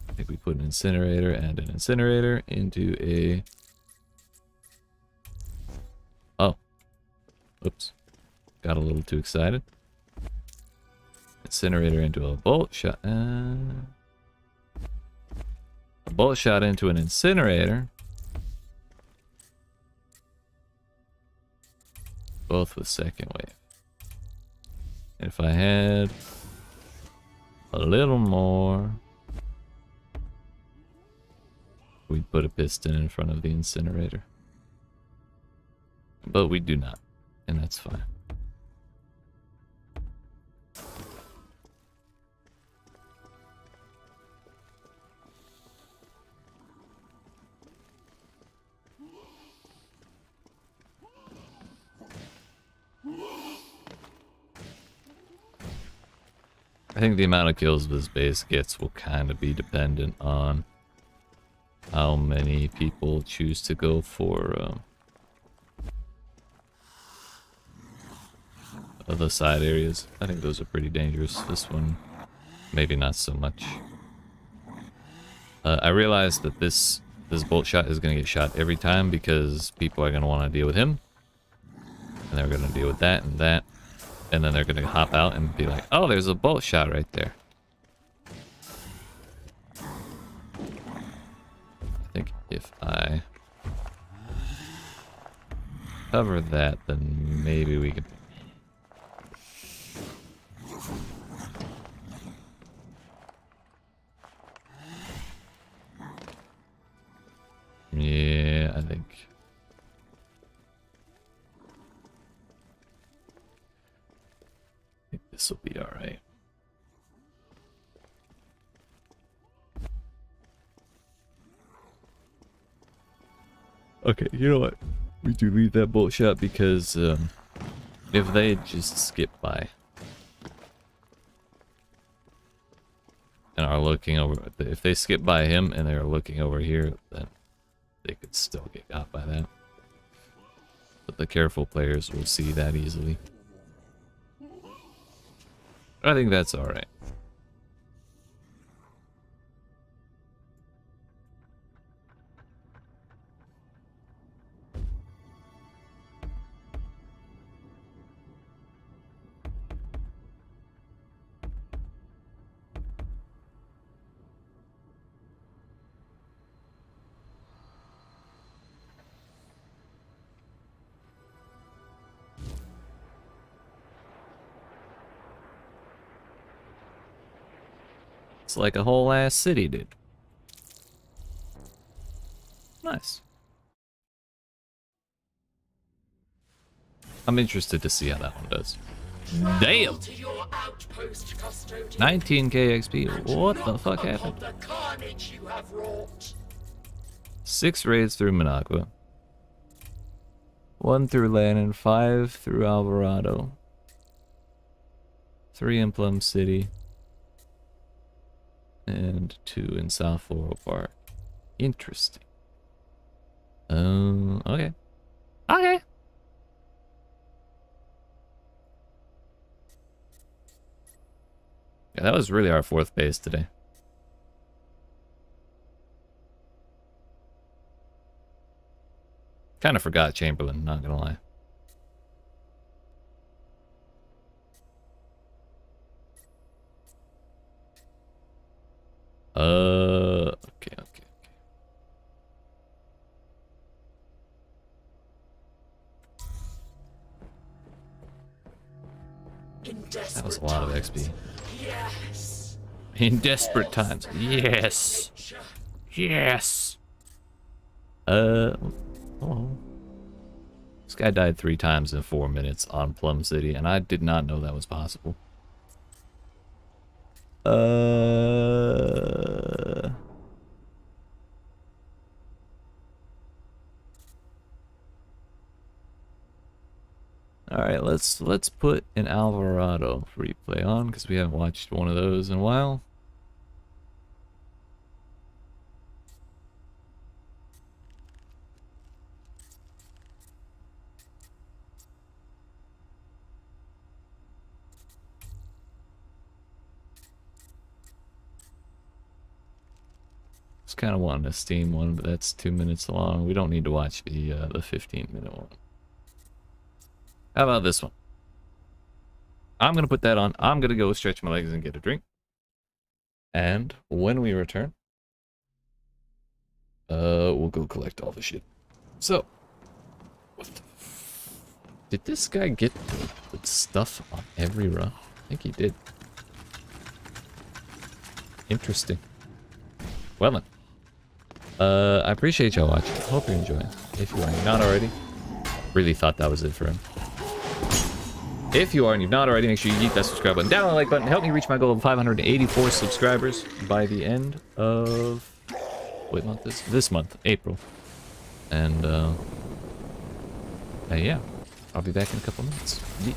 I think we put an incinerator and an incinerator into a... Oh. Oops. Got a little too excited. Incinerator into a bolt shot. A bolt shot into an incinerator. Both with second wave. If I had a little more, we'd put a piston in front of the incinerator. But we do not, and that's fine. I think the amount of kills this base gets will kind of be dependent on how many people choose to go for the side areas. I think those are pretty dangerous. This one, maybe not so much. I realized that this bolt shot is going to get shot every time because people are going to want to deal with him. And they're going to deal with that and that. And then they're going to hop out and be like, oh, there's a bolt shot right there. I think if I cover that, then maybe we can... Yeah, I think this will be alright. Okay, you know what? We do leave that bolt shot because if they just skip by and are looking over, if they skip by him and they're looking over here, then they could still get got by that. But the careful players will see that easily. I think that's alright. It's like a whole ass city, dude. Nice. I'm interested to see how that one does. Damn! 19k XP. What the fuck happened? 6 raids through Managua. 1 through Lannon, 5 through Alvarado. 3 in Plum City. And 2 in South Floral Park. Interesting. Okay. Okay. Yeah, that was really our 4th base today. Kind of forgot Chamberlain, not gonna lie. Okay. That was a lot of XP. Yes. In desperate times. Yes. Yes. Oh. This guy died 3 times in 4 minutes on Plum City, and I did not know that was possible. Alright, let's put an Alvarado replay on because we haven't watched one of those in a while. Just kind of wanting a Steam one, but that's 2 minutes long. We don't need to watch the 15-minute one. How about this one? I'm gonna put that on. I'm gonna go stretch my legs and get a drink. And when we return, we'll go collect all the shit. So, what the did this guy get the stuff on every run? I think he did. Interesting. Well then. I appreciate y'all watching. Hope you're enjoying. If you are not already, really thought that was it for him. If you are and you've not already, make sure you hit that subscribe button, down on the like button, help me reach my goal of 584 subscribers by the end of what month is this month, April. And yeah, I'll be back in a couple minutes. Yeet.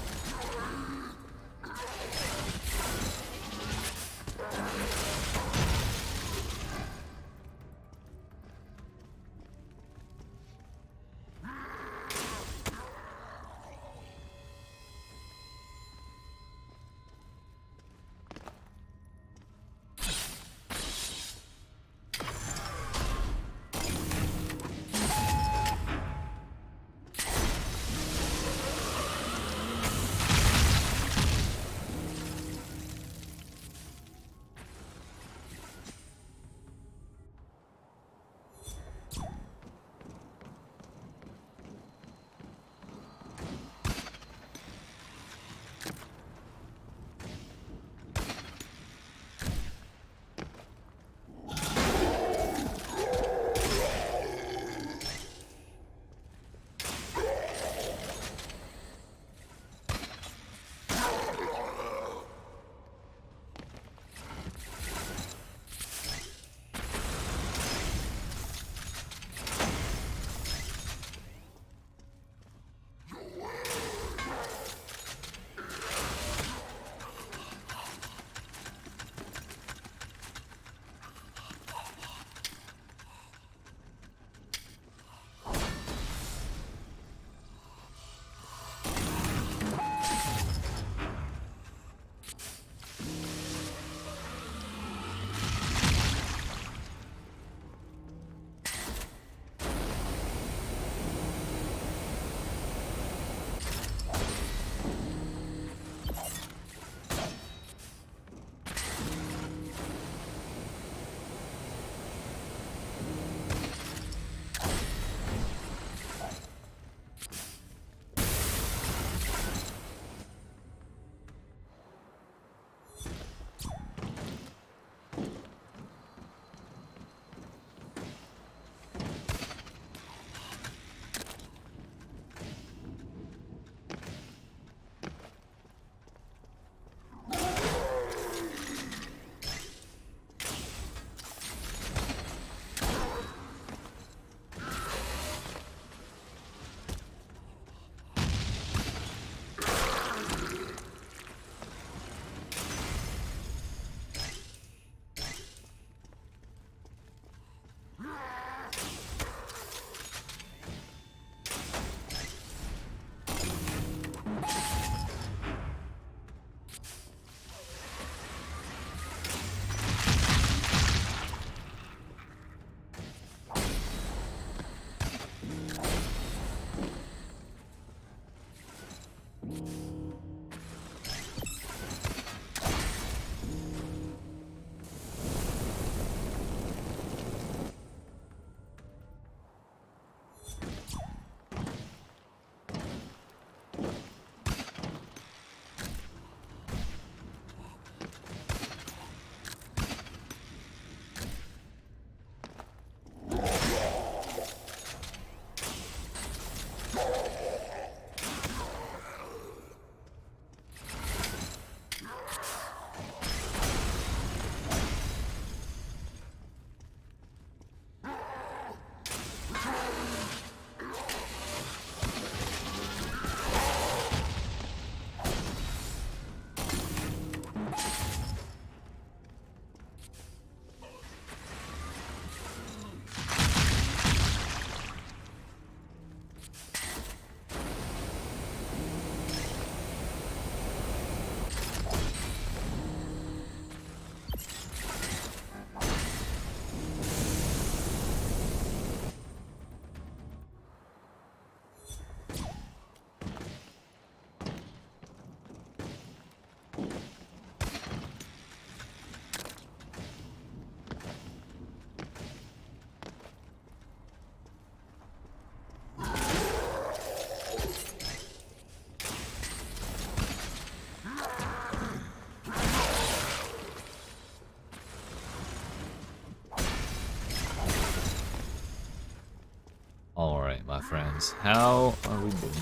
things. How are we doing?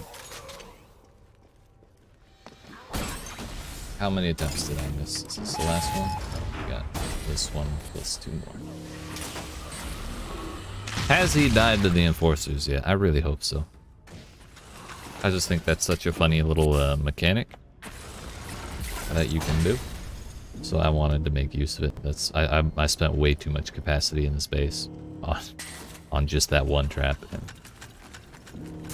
How many attempts did I miss? Is this the last one? Oh, we got this one plus 2 more. Has he died to the enforcers yet? I really hope so. I just think that's such a funny little mechanic that you can do. So I wanted to make use of it. I spent way too much capacity in this base on just that one trap. And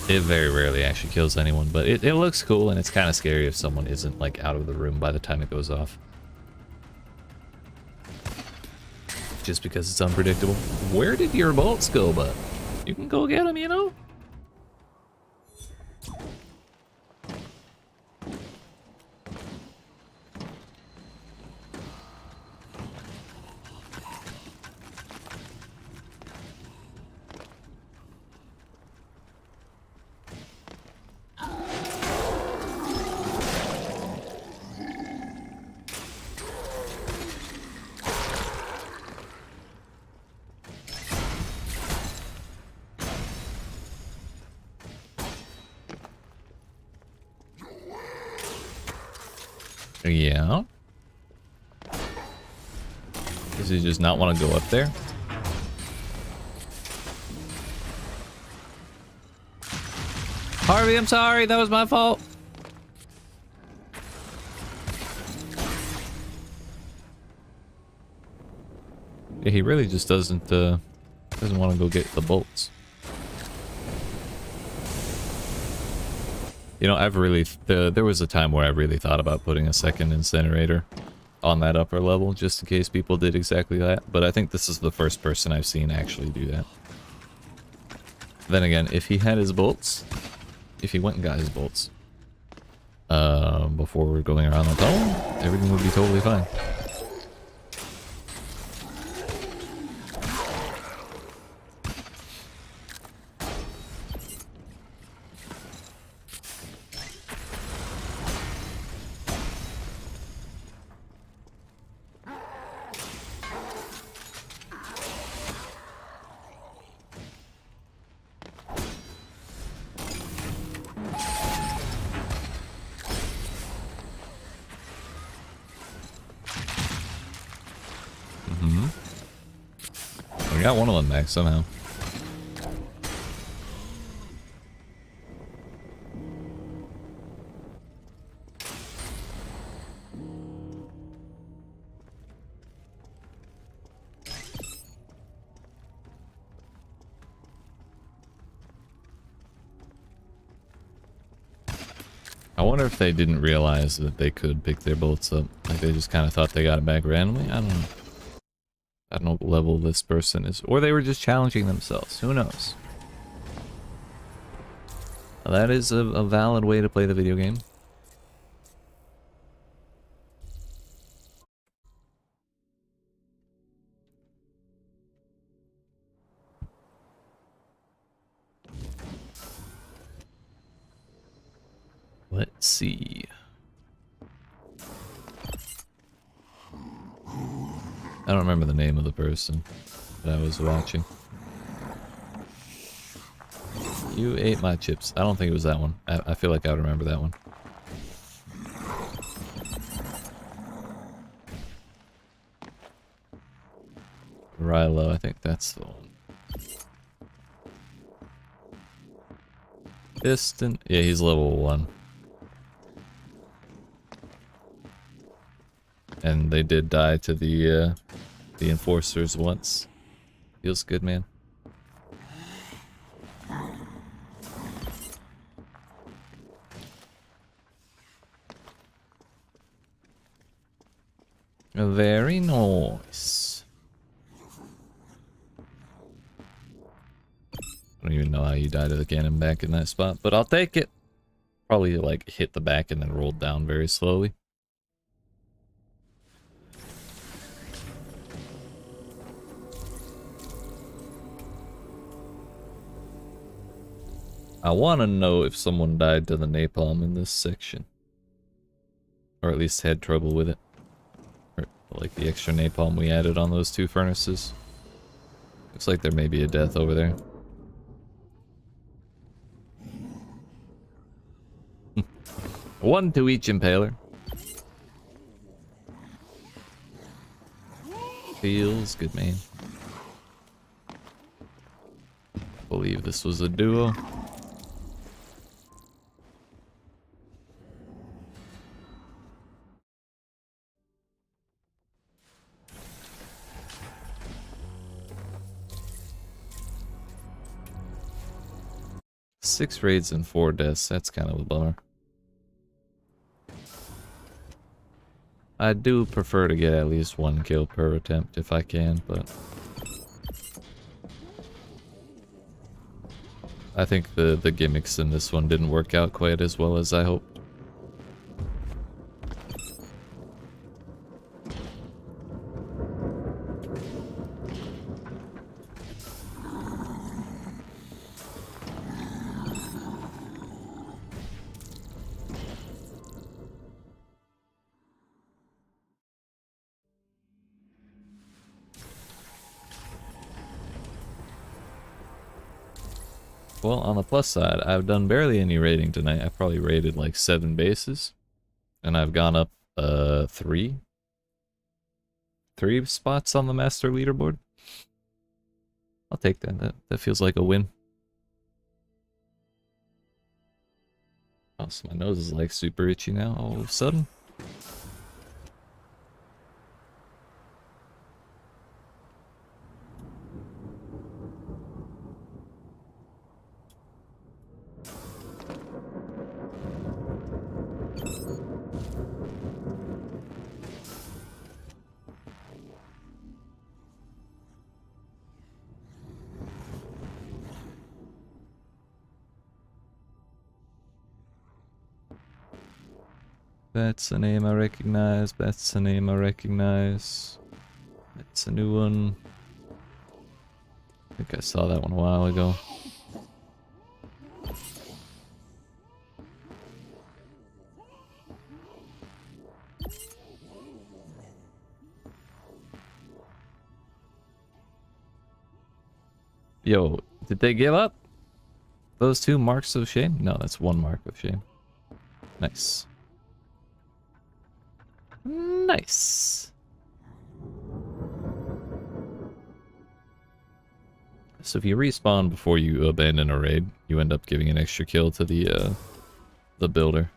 it very rarely actually kills anyone, but it looks cool, and it's kind of scary if someone isn't like out of the room by the time it goes off. Just because it's unpredictable. Where did your bolts go, bud? You can go get them, you know? Yeah. Does he just not want to go up there? Harvey, I'm sorry. That was my fault. Yeah, he really just doesn't want to go get the bolts. You know, there was a time where I really thought about putting a second incinerator on that upper level, just in case people did exactly that, but I think this is the first person I've seen actually do that. Then again, if he had his bolts, if he went and got his bolts, before we're going around the tunnel, everything would be totally fine. We got one of them back somehow. I wonder if they didn't realize that they could pick their bolts up. Like they just kind of thought they got it back randomly. I don't know. I don't know what level this person is. Or they were just challenging themselves. Who knows? That is a valid way to play the video game. Let's see. I don't remember the name of the person that I was watching. You ate my chips. I don't think it was that one. I feel like I would remember that one. Rilo, I think that's the one. Distant. Yeah, he's level 1. And they did die to the enforcers once. Feels good, man. Very nice. I don't even know how you died to the cannon back in that spot, but I'll take it. Probably like hit the back and then rolled down very slowly. I want to know if someone died to the napalm in this section. Or at least had trouble with it. Or like the extra napalm we added on those 2 furnaces. Looks like there may be a death over there. One to each impaler. Feels good, man. Believe this was a duo. Six raids and 4 deaths. That's kind of a bummer. I do prefer to get at least 1 kill per attempt if I can, but I think the gimmicks in this one didn't work out quite as well as I hoped. Well, on the plus side, I've done barely any raiding tonight. I probably raided like 7 bases. And I've gone up 3 spots on the master leaderboard. I'll take that. That feels like a win. Oh, so my nose is like super itchy now all of a sudden. That's a name I recognize. That's a name I recognize. That's a new one. I think I saw that one a while ago. Yo, did they give up? Those 2 marks of shame? No, that's 1 mark of shame. Nice. Nice. So if you respawn before you abandon a raid, you end up giving an extra kill to the builder.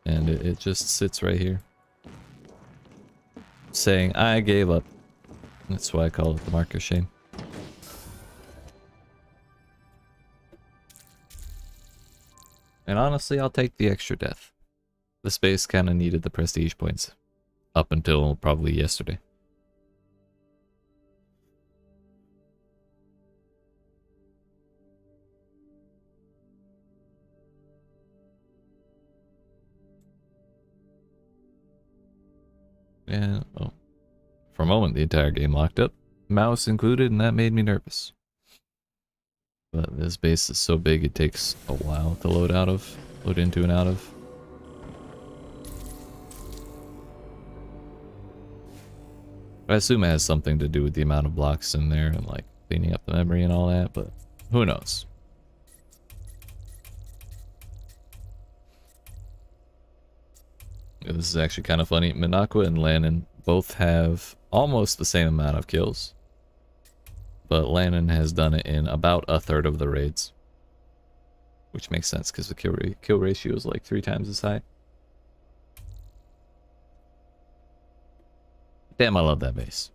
And it just sits right here. Saying, I gave up. That's why I call it the mark of shame. And honestly, I'll take the extra death. The space kind of needed the prestige points. Up until probably yesterday. And, oh. For a moment, the entire game locked up. Mouse included, and that made me nervous. But this base is so big, it takes a while to load into and out of. I assume it has something to do with the amount of blocks in there and like cleaning up the memory and all that, but who knows? This is actually kind of funny. Minakwa and Lannon both have almost the same amount of kills, but Lannon has done it in about 1/3 of the raids, which makes sense because the kill ratio is like 3 times as high. Damn, I love that base.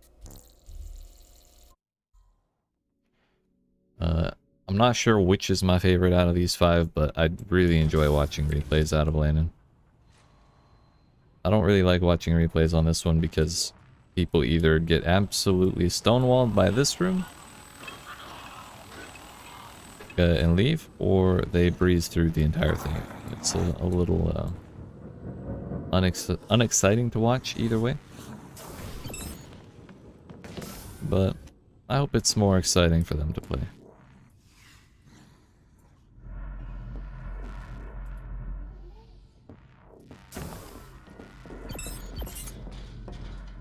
I'm not sure which is my favorite out of these 5, but I really enjoy watching replays out of Lannon. I don't really like watching replays on this one because people either get absolutely stonewalled by this room and leave, or they breeze through the entire thing. It's a little unexciting to watch either way. But I hope it's more exciting for them to play.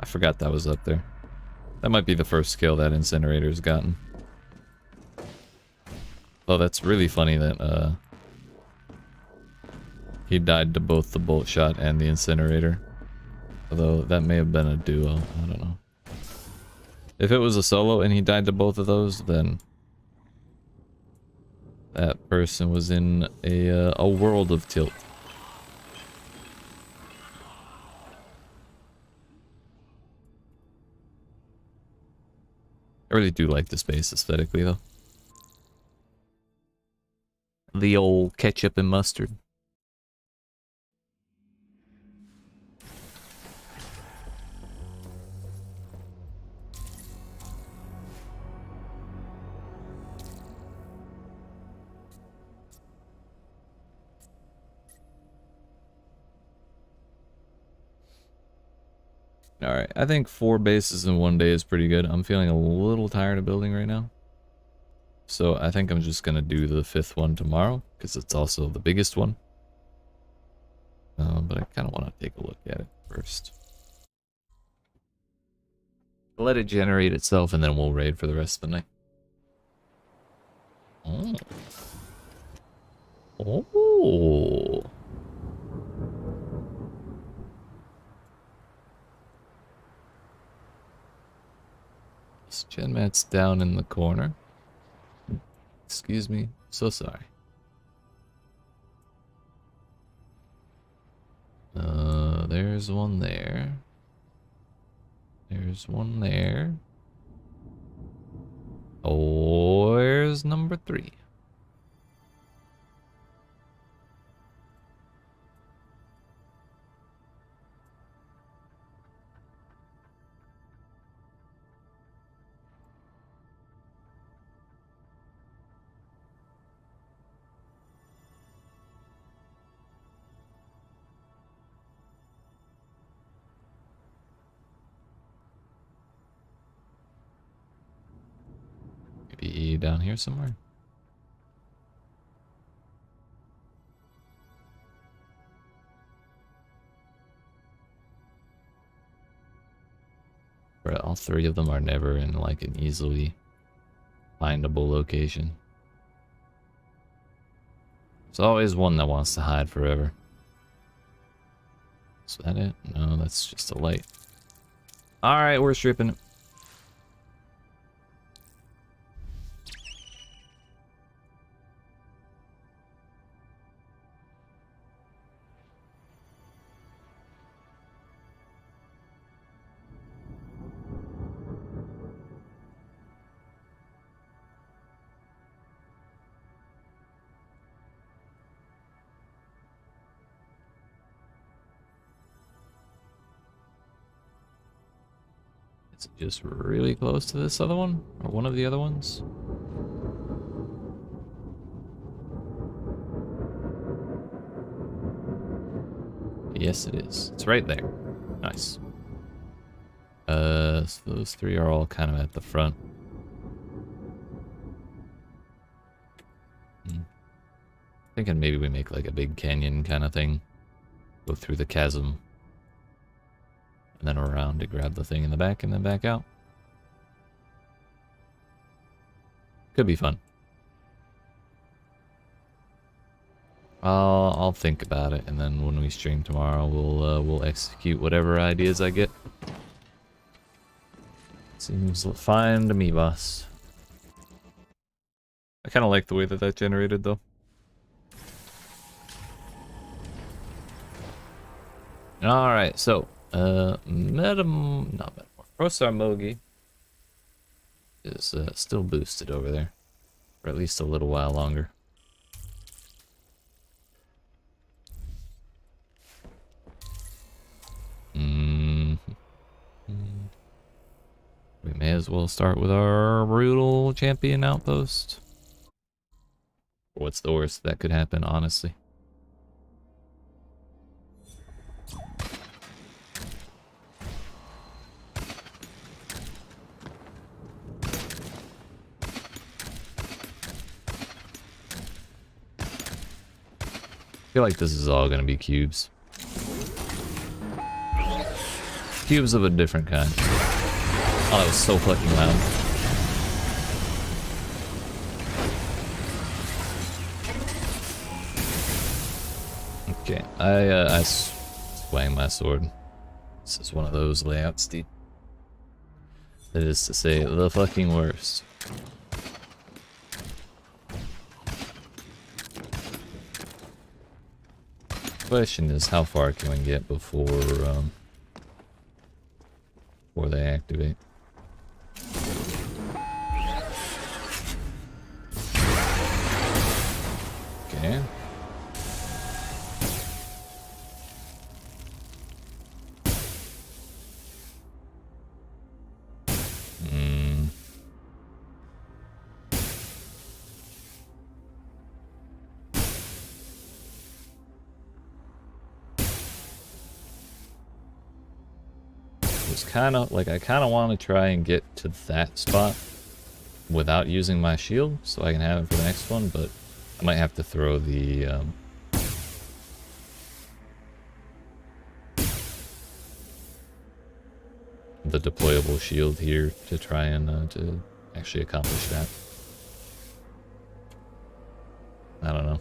I forgot that was up there. That might be the first kill that Incinerator's gotten. Oh, that's really funny that he died to both the bolt shot and the incinerator. Although that may have been a duo. I don't know. If it was a solo and he died to both of those, then that person was in a world of tilt. I really do like the space aesthetically, though. The old ketchup and mustard. Alright, I think 4 bases in 1 day is pretty good. I'm feeling a little tired of building right now. So I think I'm just going to do the 5th one tomorrow, because it's also the biggest one. But I kind of want to take a look at it first. Let it generate itself, and then we'll raid for the rest of the night. Oh. This GenMat's down in the corner. Excuse me, so sorry. There's one there. There's one there. Oh, where's number 3? Maybe down here somewhere. Right, all 3 of them are never in like an easily findable location. There's always one that wants to hide forever. Is that it? No, that's just a light. Alright, we're stripping it. Is it just really close to this other one? Or one of the other ones? Yes, it is. It's right there. Nice. So those 3 are all kind of at the front. Thinking maybe we make like a big canyon kind of thing. Go through the chasm. And then around to grab the thing in the back and then back out. Could be fun. I'll think about it, and then when we stream tomorrow, we'll execute whatever ideas I get. Seems fine to me, boss. I kind of like the way that generated, though. All right, so Prosar Mogi is still boosted over there for at least a little while longer. We may as well start with our brutal champion outpost. What's the worst that could happen, honestly? I feel like this is all gonna be cubes. Cubes of a different kind. Oh, that was so fucking loud. Okay. I swang my sword. This is one of those layouts, dude. That is to say, the fucking worst. Question is, how far can we get before they activate? Okay. Kind of like I kind of want to try and get to that spot without using my shield so I can have it for the next one, but I might have to throw the deployable shield here to try and to actually accomplish that. I don't know.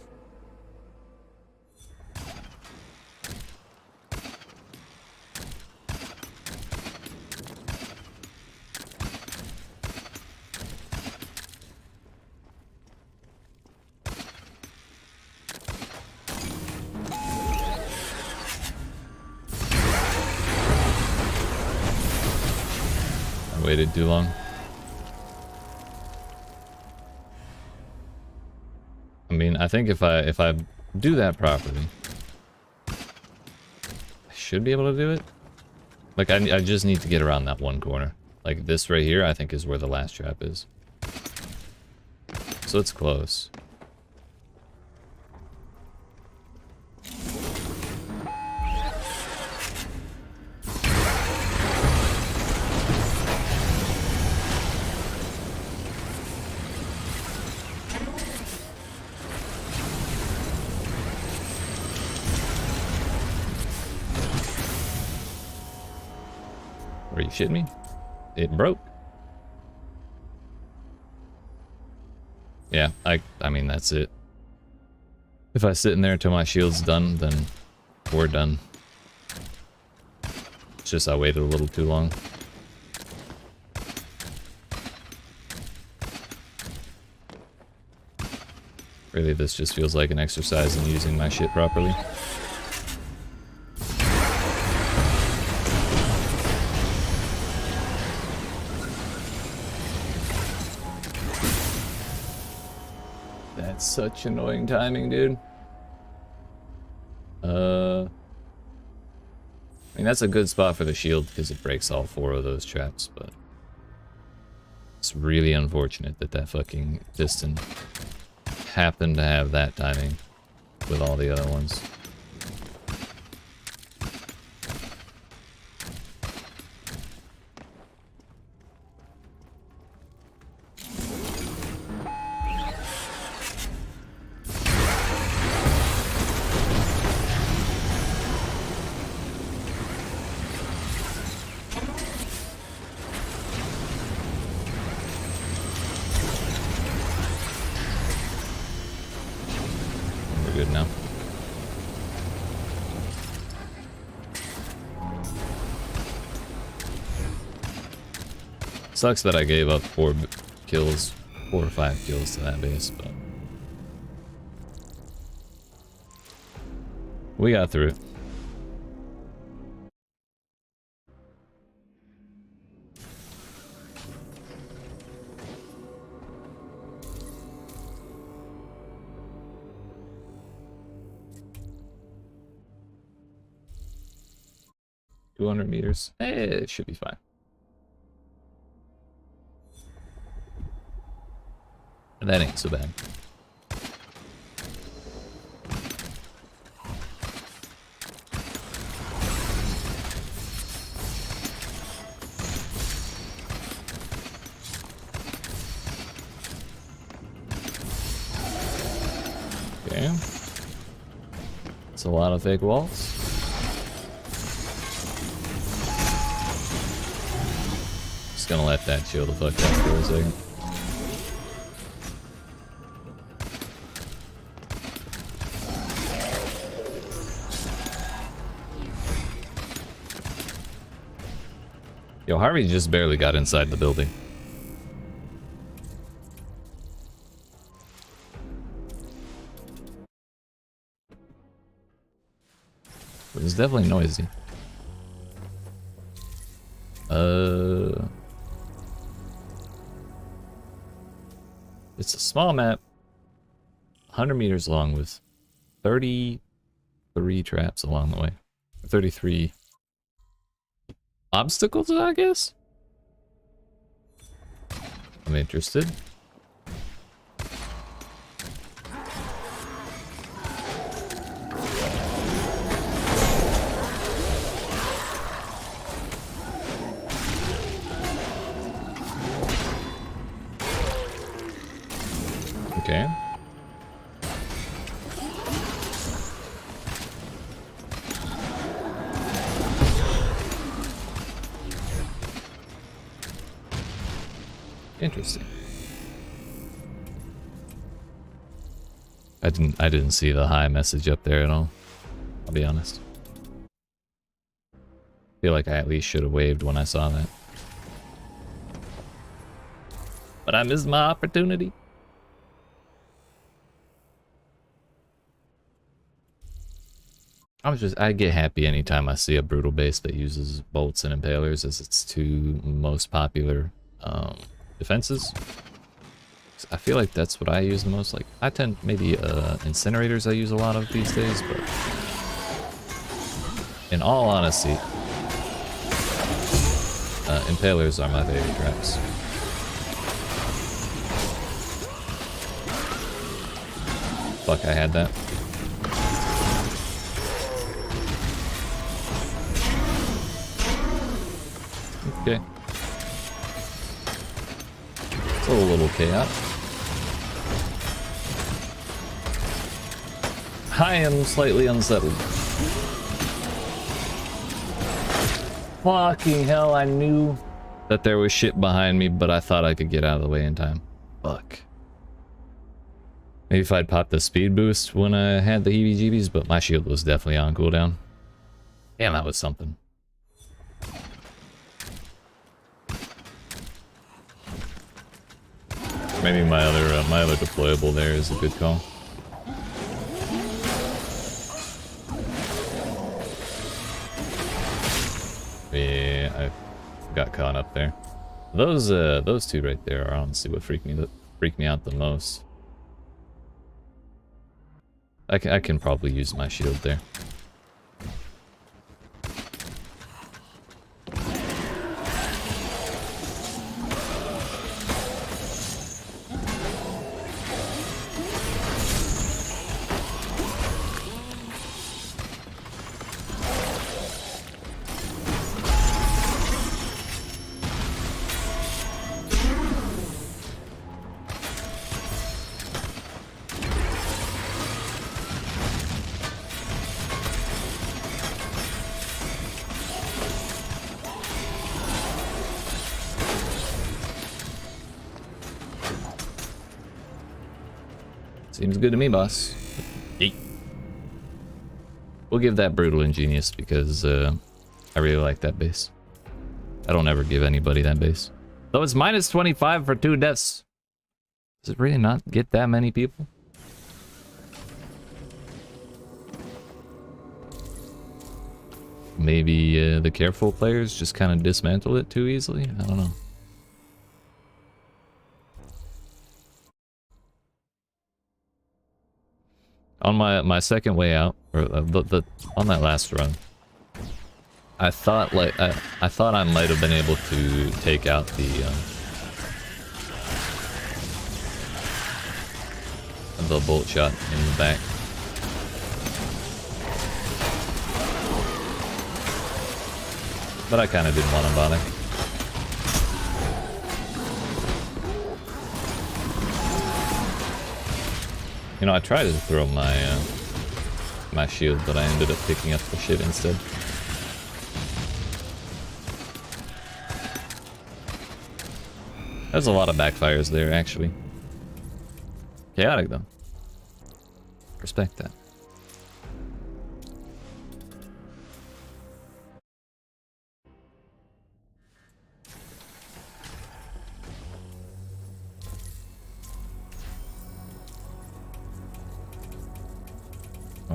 Waited too long. I mean, I think if I do that properly, I should be able to do it. Like I just need to get around that one corner. Like this right here, I think is where the last trap is. So it's close. Are you shitting me? It broke. Yeah, I mean, that's it. If I sit in there until my shield's done, then we're done. It's just I waited a little too long. Really, this just feels like an exercise in using my shit properly. That's such annoying timing, dude. I mean, that's a good spot for the shield because it breaks all 4 of those traps, but it's really unfortunate that that fucking piston happened to have that timing with all the other ones. Good now. Sucks that I gave up 4 kills, 4 or 5 kills to that base, but we got through it. $200 meters. It should be fine. That ain't so bad. Okay. It's a lot of fake walls. Just gonna let that chill the fuck out for a second. Yo, Harvey just barely got inside the building. It was definitely noisy. It's a small map, 100 meters long with 33 traps along the way. 33 obstacles, I guess? I'm interested. Okay. Interesting. I didn't see the hi message up there at all. I'll be honest. Feel like I at least should have waved when I saw that. But I missed my opportunity. I get happy anytime I see a brutal base that uses bolts and impalers as its two most popular defenses. I feel like that's what I use the most. Like, I tend, maybe incinerators I use a lot of these days, but in all honesty, impalers are my favorite traps. Fuck, I had that. Okay. It's a little chaos. I am slightly unsettled. Fucking hell, I knew that there was shit behind me, but I thought I could get out of the way in time. Fuck. Maybe if I'd popped the speed boost when I had the heebie-jeebies, but my shield was definitely on cooldown. Damn, that was something. Maybe my other deployable there is a good call. Yeah, I got caught up there. Those two right there are honestly what freak me out the most. I can probably use my shield there. Seems good to me, boss. Yeet. We'll give that brutal ingenious because I really like that base. I don't ever give anybody that base. Though it's minus 25 for 2 deaths. Does it really not get that many people? Maybe the careful players just kind of dismantle it too easily? I don't know. On my second way out, or on that last run, I thought I thought I might have been able to take out the bolt shot in the back. But I kind of didn't want to bother. You know, I tried to throw my my shield, but I ended up picking up the shit instead. There's a lot of backfires there, actually. Chaotic, though. Respect that.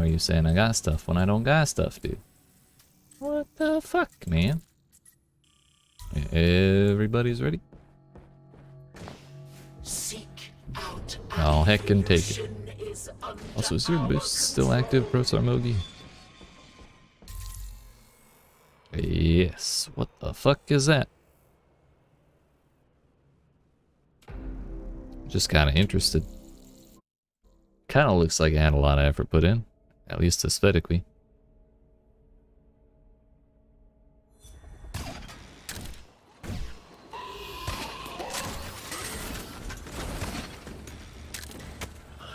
Or are you saying I got stuff when I don't got stuff, dude? What the fuck, man? Everybody's ready? Seek out Oh, heck and take it. annihilation is under Also, is your our boost still control. active, Prosar Mogi? Yes. What the fuck is that? Just kind of interested. Kind of looks like it had a lot of effort put in, at least aesthetically.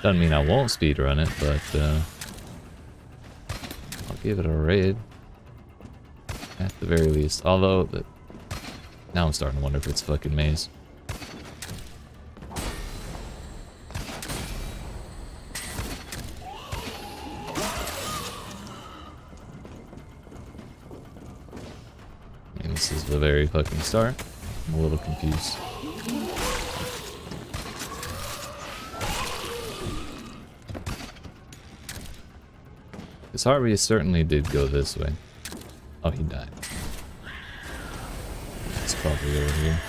Doesn't mean I won't speedrun it, but I'll give it a raid. At the very least. Although, now I'm starting to wonder if it's fucking maze. And this is the very fucking start. I'm a little confused. This Harvey certainly did go this way. Oh, he died. It's probably over here.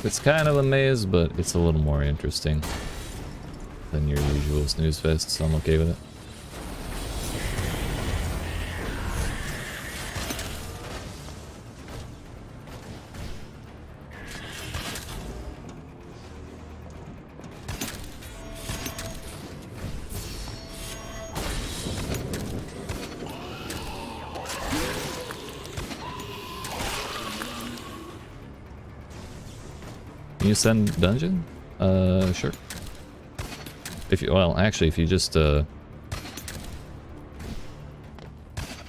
It's kind of a maze, but it's a little more interesting than your usual snooze fest, so I'm okay with it. Can you send dungeon? Sure. If you, well, actually, if you just, if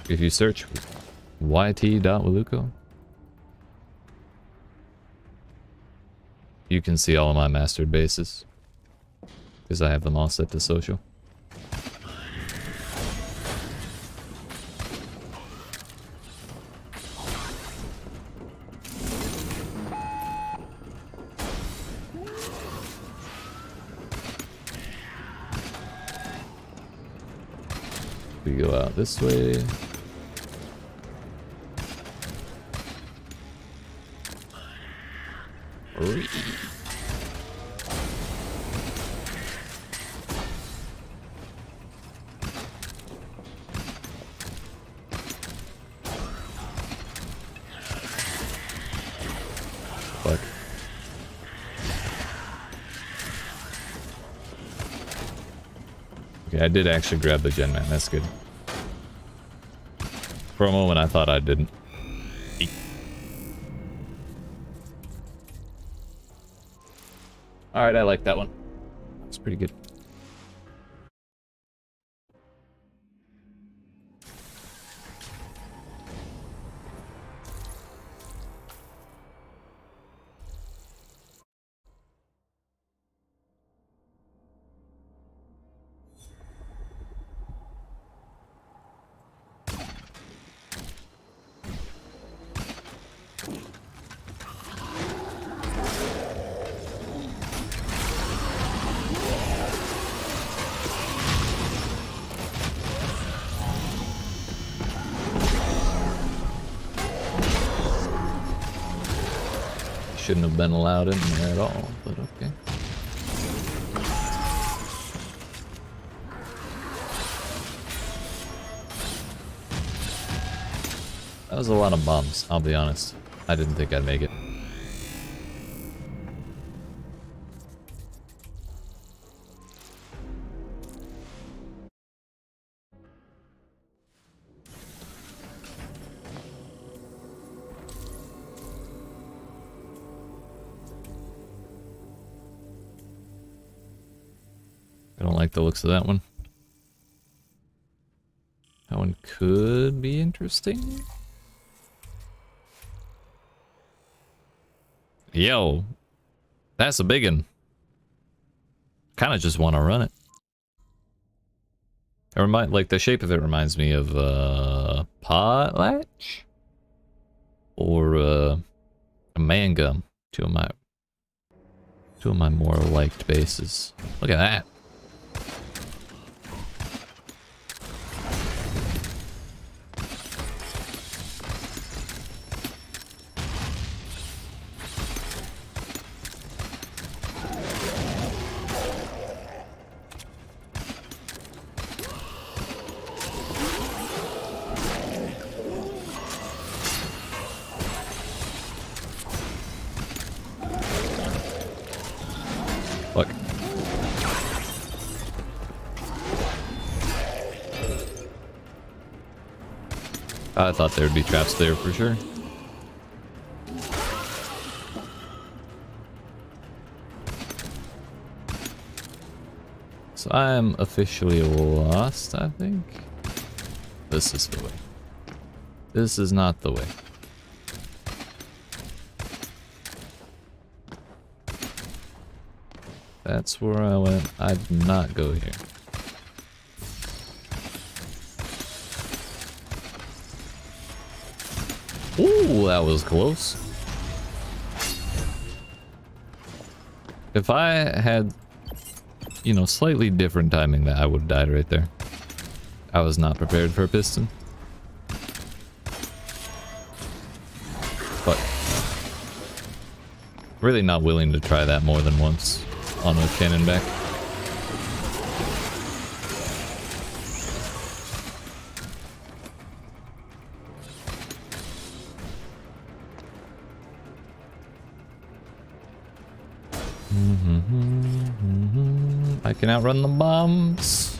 you search yt.waluko, you can see all of my mastered bases. Because I have them all set to social. We go out this way. Hurry. Fuck. Okay, I did actually grab the GenMat, that's good. For a moment I thought I didn't. Eek. Alright, I like that one. It's pretty good. Shouldn't have been allowed in there at all, but okay. That was a lot of bombs, I'll be honest. I didn't think I'd make it. I don't like the looks of that one. That one could be interesting. Yo, that's a big one. Kind of just want to run it. Like the shape of it reminds me of potlatch or a mangum. Two of my more liked bases. Look at that. Look. I thought there would be traps there for sure. So I am officially lost, I think. This is the way. This is not the way. That's where I went. I did not go here. Ooh, that was close. If I had, you know, slightly different timing, that I would have died right there. I was not prepared for a piston. But really not willing to try that more than once on a cannon back. I can outrun the bombs.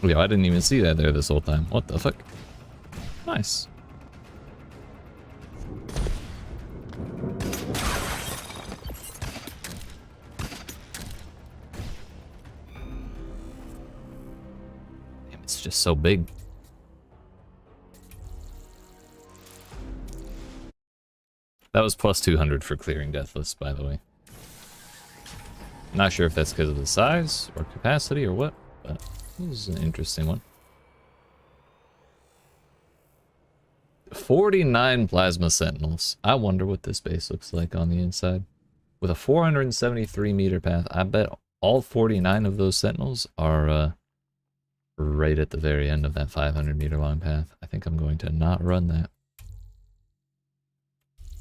Yo, I didn't even see that there this whole time. What the fuck? Nice. Damn, it's just so big. That was plus 200 for clearing Deathless, by the way. Not sure if that's because of the size or capacity or what, but this is an interesting one. 49 plasma sentinels. I wonder what this base looks like on the inside. With a 473 meter path, I bet all 49 of those sentinels are right at the very end of that 500 meter long path. I think I'm going to not run that.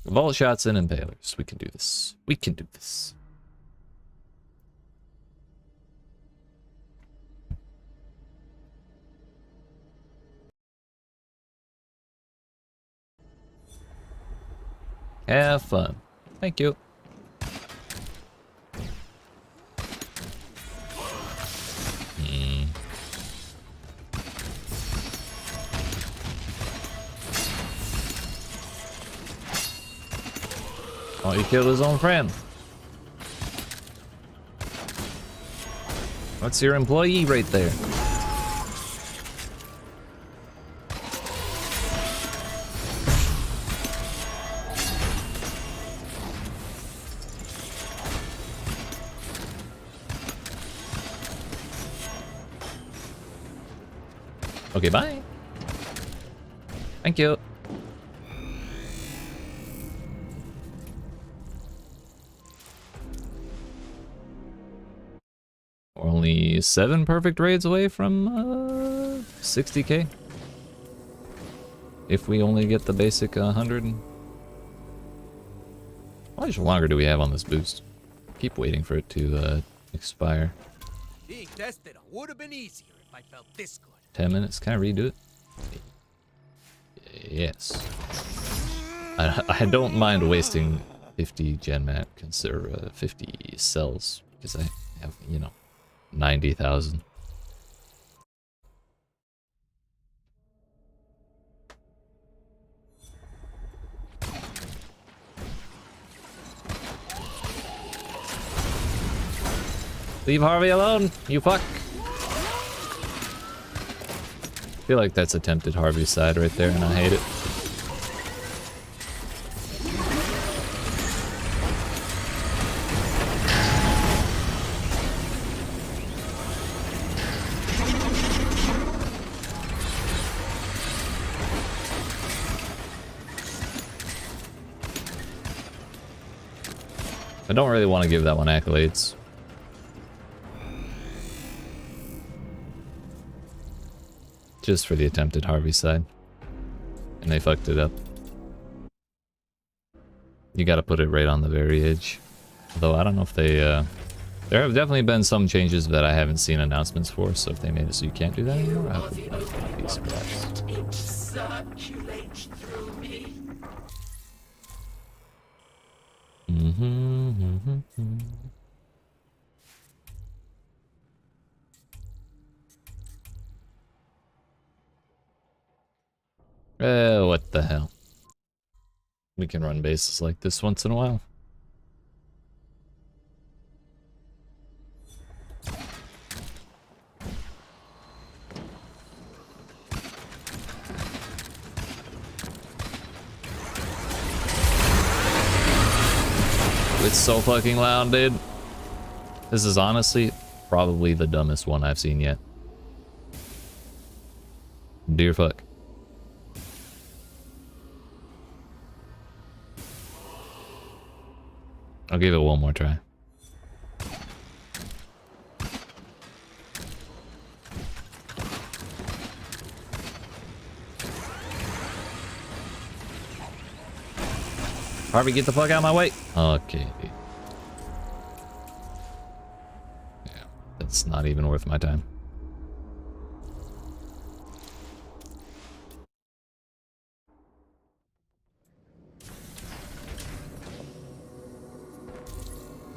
Vault shots and impalers. We can do this. We can do this. Have fun. Thank you. Oh, he killed his own friend. That's your employee right there. Okay, bye. Thank you. We're only 7 perfect raids away from 60k. If we only get the basic 100. How much longer do we have on this boost? Keep waiting for it to expire. Being tested would have been easier if I felt this good. 10 minutes. Can I redo it? Yes. I don't mind wasting 50 GenMat, consider 50 cells, because I have, you know, 90,000. Leave Harvey alone, you fuck. I feel like that's attempted Harvey's side right there, and I hate it. I don't really want to give that one accolades. Just for the attempted Harvey side. And they fucked it up. You gotta put it right on the very edge. Although I don't know if they, there have definitely been some changes that I haven't seen announcements for, so if they made it so you can't do that anymore, I would be surprised. It circulates through me. What the hell? We can run bases like this once in a while. It's so fucking loud, dude. This is honestly probably the dumbest one I've seen yet. Dear fuck. I'll give it one more try. Harvey, get the fuck out of my way. Okay. Yeah, that's not even worth my time.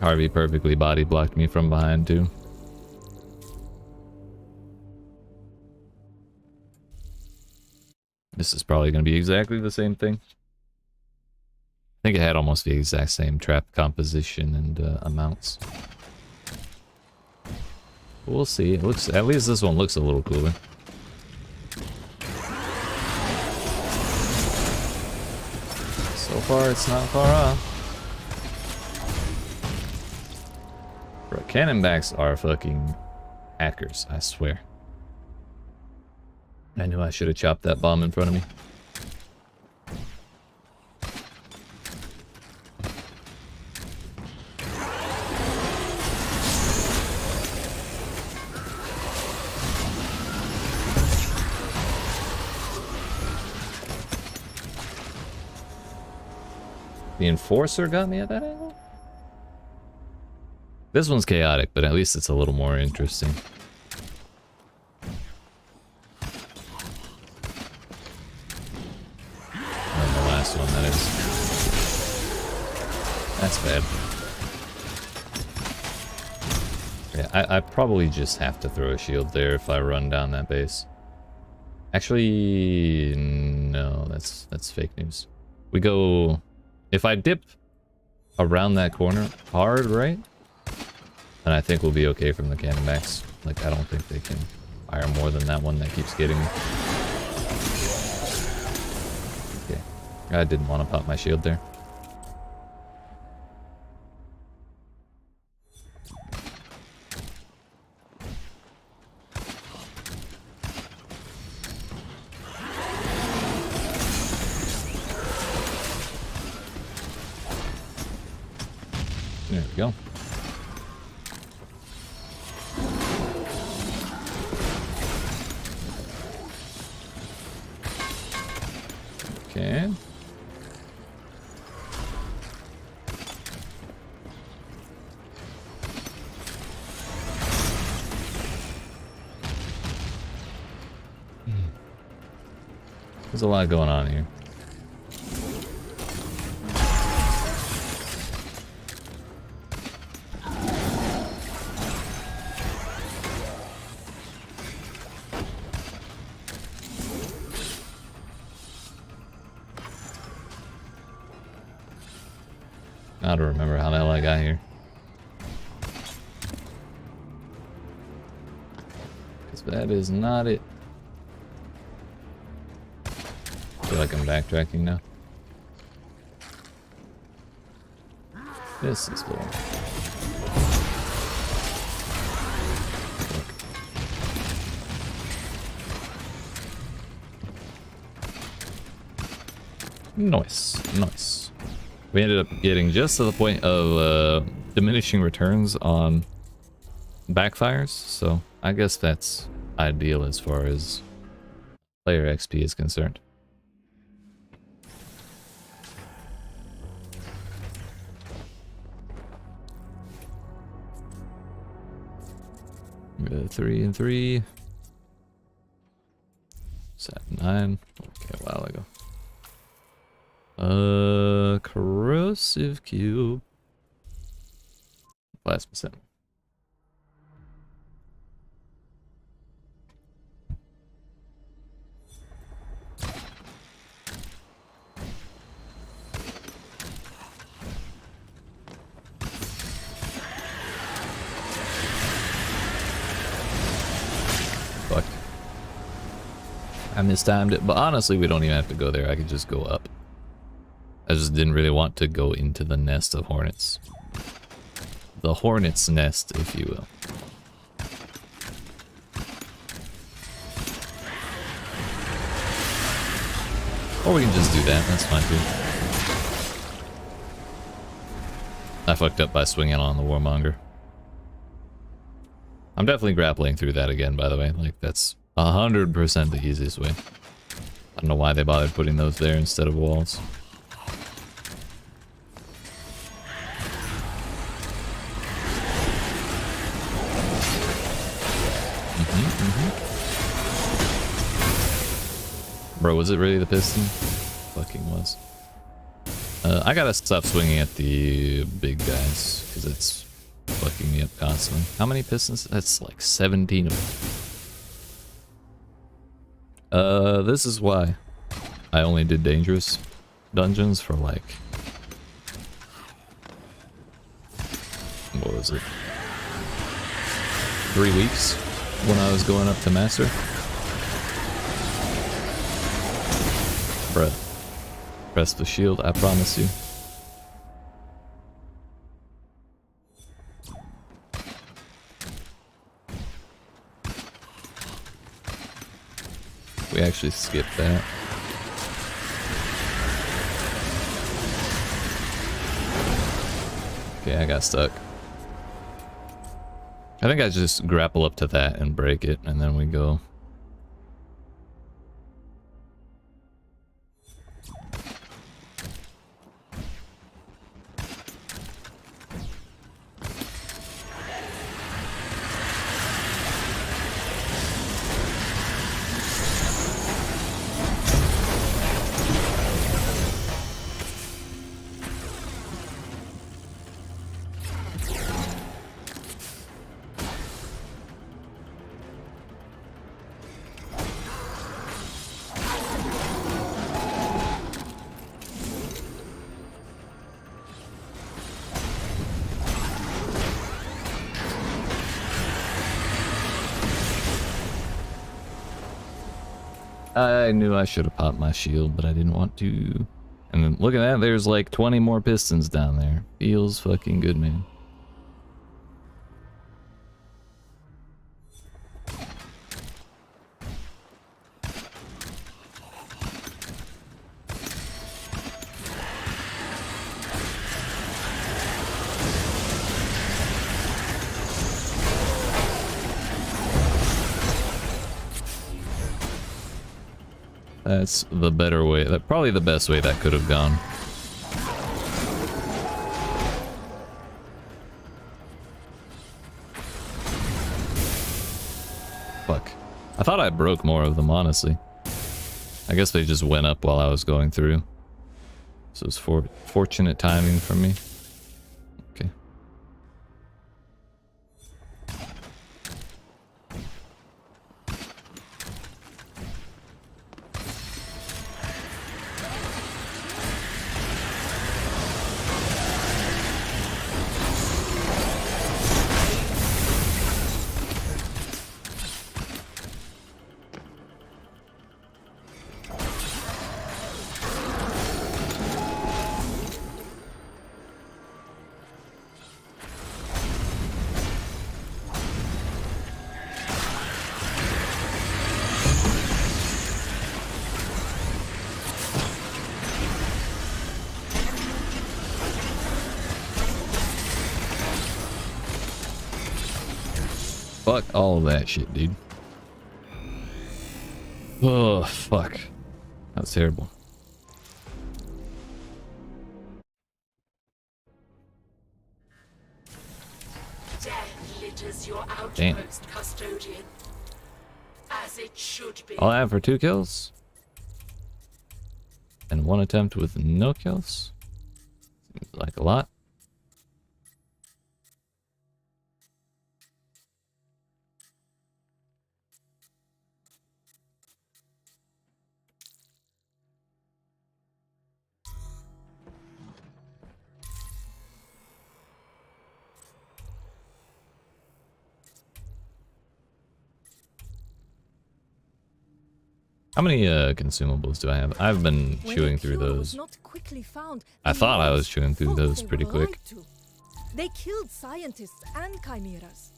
Harvey perfectly body blocked me from behind too. This is probably going to be exactly the same thing. I think it had almost the exact same trap composition and amounts. We'll see. It looks, at least this one looks a little cooler. So far, it's not far off. Bro, cannonbacks are fucking hackers, I swear. I knew I should have chopped that bomb in front of me. The Enforcer got me at that angle? This one's chaotic, but at least it's a little more interesting. Than the last one, that is. That's bad. Yeah, I probably just have to throw a shield there if I run down that base. Actually, no, that's fake news. We go... If I dip around that corner hard, right? Then I think we'll be okay from the cannonbacks. Like, I don't think they can fire more than that one that keeps getting me. Okay. I didn't want to pop my shield there. There we go. Okay. There's a lot going on here. I don't remember how the hell I got here. That is not it. I feel like I'm backtracking now. This is the one. Nice, nice. We ended up getting just to the point of diminishing returns on backfires, so I guess that's ideal as far as player XP is concerned. We got 3 and 3. Set 9. Okay, a while ago. Corrosive cube. Plasma center. Fuck. I mistimed it, but honestly, we don't even have to go there. I could just go up. I just didn't really want to go into the nest of hornets. The hornet's nest, if you will. Or we can just do that, that's fine too. I fucked up by swinging on the warmonger. I'm definitely grappling through that again, by the way. Like, that's 100% the easiest way. I don't know why they bothered putting those there instead of walls. Bro, was it really the piston? Fucking was. I gotta stop swinging at the big guys, because it's fucking me up constantly. How many pistons? That's like 17 of them. This is why I only did dangerous dungeons for like... what was it? 3 weeks when I was going up to master. Bruh. Press the shield, I promise you. We actually skipped that. Okay, I got stuck. I think I just grapple up to that and break it, and then we go. I knew I should have popped my shield, but I didn't want to. And then look at that, there's like 20 more pistons down there. Feels fucking good, man. That's the better way. That probably the best way that could have gone. Fuck. I thought I broke more of them, honestly. I guess they just went up while I was going through. So it's fortunate timing for me. Okay. Fuck all that shit, dude. Oh, fuck. That was terrible. Death litters your Damn. outpost, custodian. As it should be. All I have for 2 kills. And 1 attempt with no kills. Seems like a lot. How many consumables do I have? I've been chewing through those. I thought I was chewing through those pretty quick. They killed scientists and chimeras.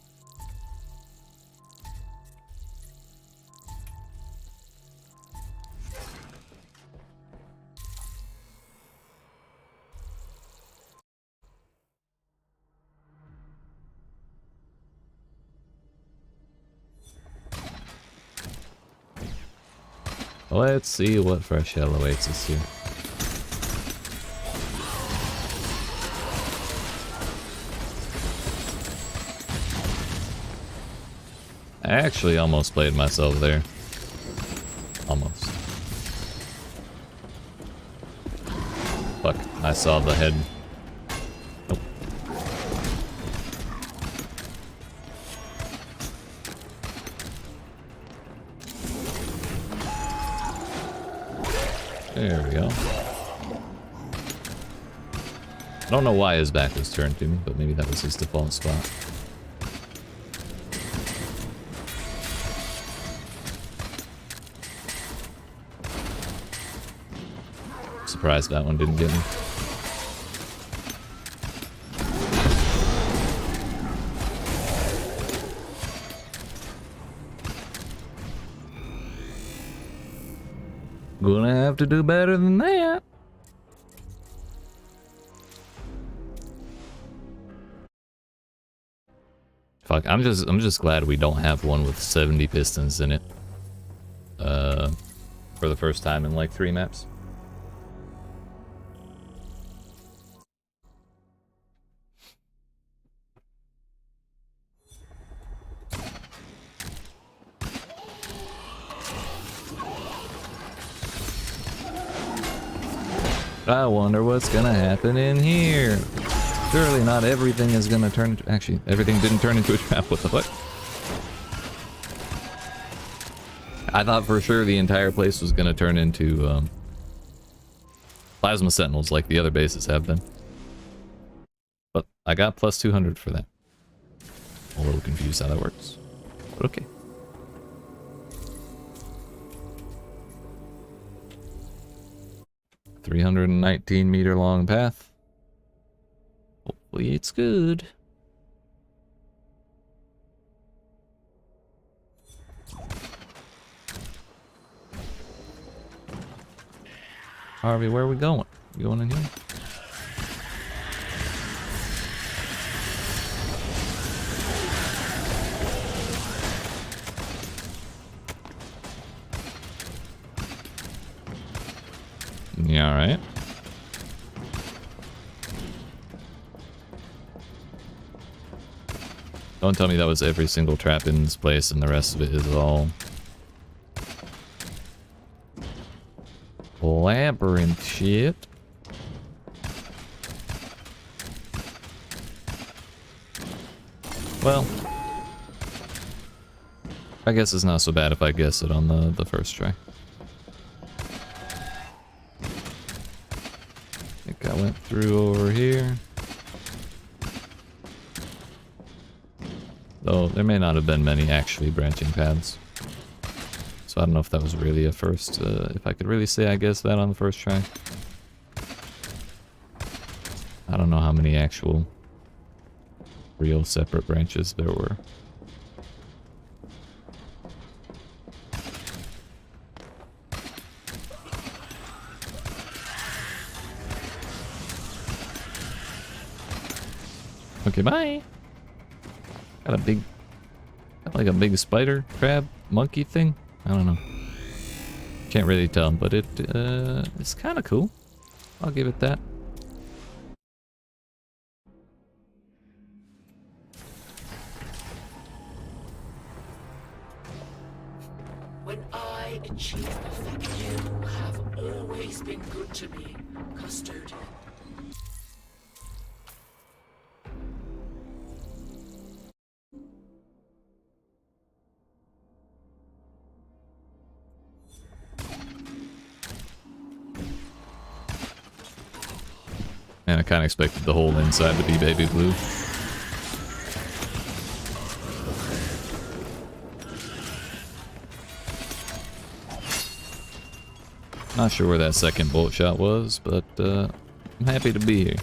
Let's see what fresh hell awaits us here. I actually almost played myself there. Almost. Fuck, I saw the head. Nope. There we go. I don't know why his back was turned to me, but maybe that was his default spot. Surprised that one didn't get me. Gonna have to do better than that. Fuck, I'm just glad we don't have one with 70 pistons in it. For the first time in like 3 maps. I wonder what's gonna happen in here. Surely not everything is gonna turn into... Actually, everything didn't turn into a trap. What the fuck? I thought for sure the entire place was gonna turn into plasma sentinels like the other bases have been. But I got plus 200 for that. I'm a little confused how that works. But okay. $319-meter long path. Hopefully it's good. Harvey, where are we going? You going in here? Yeah, alright. Don't tell me that was every single trap in this place and the rest of it is all labyrinth shit. Well, I guess it's not so bad if I guess it on the first try. I think I went through over here. Though there may not have been many actually branching paths. So I don't know if that was really a first, if I could really say I guessed that on the first try. I don't know how many actual real separate branches there were. Okay, bye. Got Got like a big spider, crab, monkey thing. I don't know. Can't really tell, but it's kind of cool. I'll give it that. When I achieve perfection, you have always been good to me, custodian. Man, I kind of expected the whole inside to be baby blue. Not sure where that second bolt shot was, but I'm happy to be here.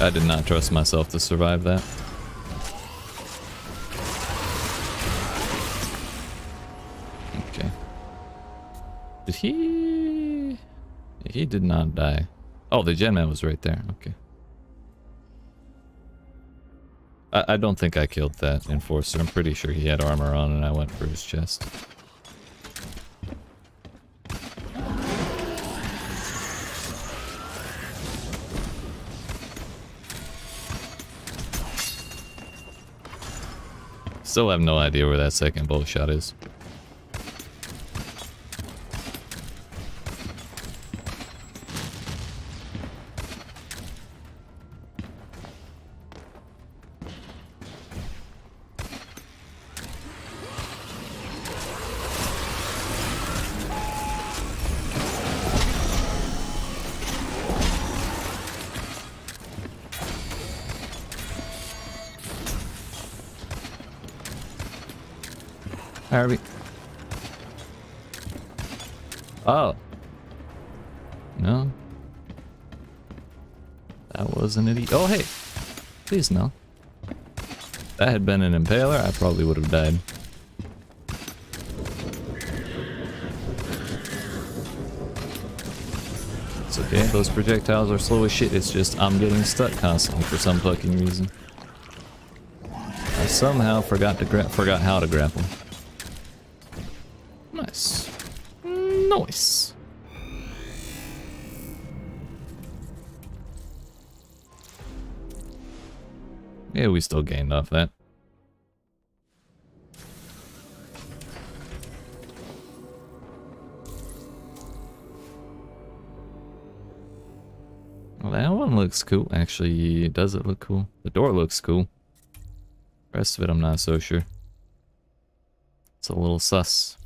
I did not trust myself to survive that. Okay. Did he... He did not die. Oh, the GenMat was right there. Okay. I don't think I killed that enforcer. I'm pretty sure he had armor on and I went for his chest. Still have no idea where that second bolt shot is. Harvey. Oh. No. That was an idiot. Oh, hey. Please, no. If that had been an impaler, I probably would have died. It's okay. Those projectiles are slow as shit. It's just I'm getting stuck constantly for some fucking reason. I somehow forgot how to grapple. Nice. Nice. Yeah, we still gained off that. Well, that one looks cool. Actually, does it look cool? The door looks cool. The rest of it, I'm not so sure. It's a little sus.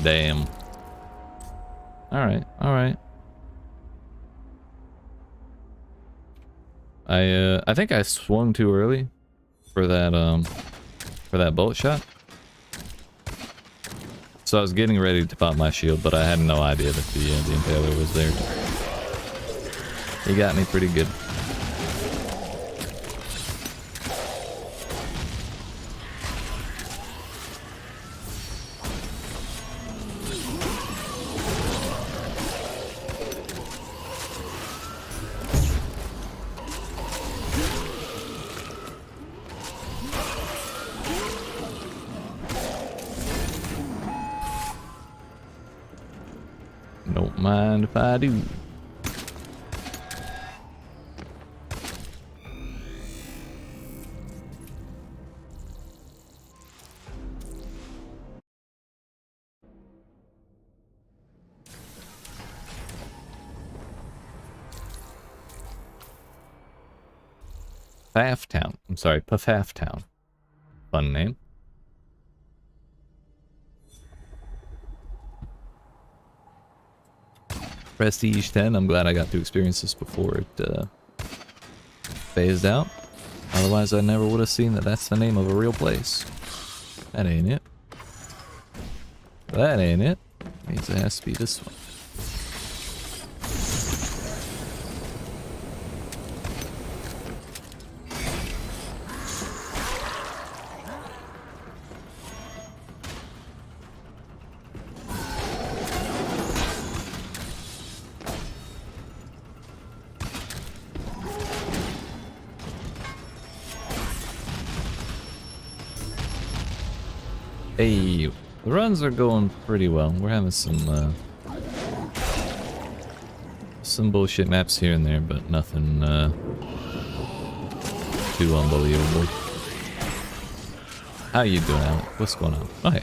Damn. Alright, alright. I think I swung too early for that bolt shot. So I was getting ready to pop my shield, but I had no idea that the impaler was there. He got me pretty good. mind if I do. Town. I'm sorry, Town. Fun name. Prestige 10. I'm glad I got to experience this before it phased out. Otherwise, I never would have seen that that's the name of a real place. That ain't it. That ain't it. Means it has to be this one. Hey, the runs are going pretty well. We're having some bullshit maps here and there, but nothing too unbelievable. How you doing, Alec? What's going on? Oh, hey.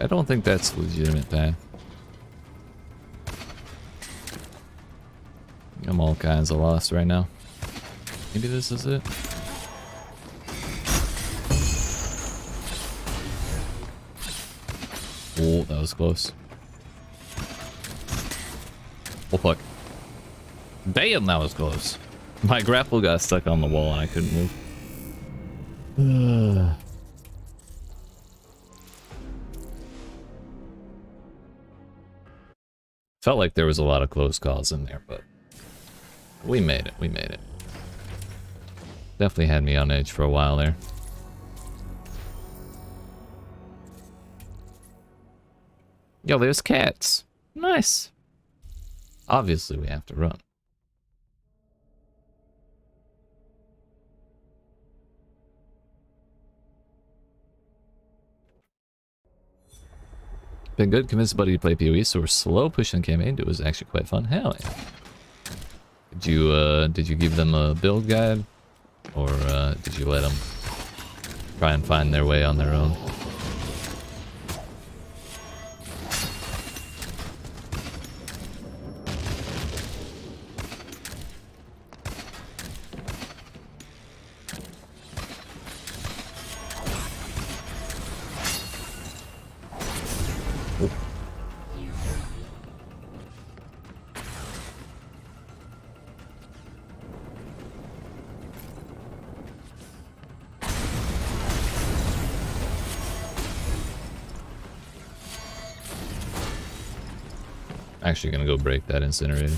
I don't think that's a legitimate path. I'm all kinds of lost right now. Maybe this is it. Oh, that was close. Oh, fuck. Damn, that was close. My grapple got stuck on the wall and I couldn't move. Felt like there was a lot of close calls in there, but we made it. We made it. Definitely had me on edge for a while there. Yo, there's cats. Nice. Obviously, we have to run. Been good. Convinced buddy to play PoE, so we're slow pushing campaign. It was actually quite fun. Hell yeah. Did you give them a build guide? Or did you let them try and find their way on their own? Actually gonna go break that incinerator.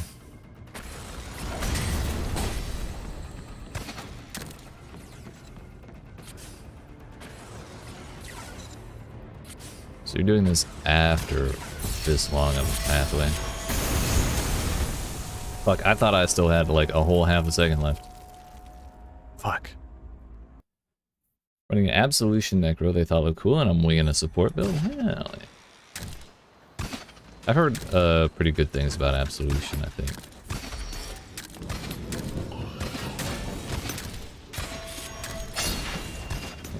So you're doing this after this long of a pathway. Fuck, I thought I still had like a whole half a second left. Fuck. Running an Absolution Necro they thought looked cool and I'm winging a support build? Hell yeah. I've heard pretty good things about Absolution, I think.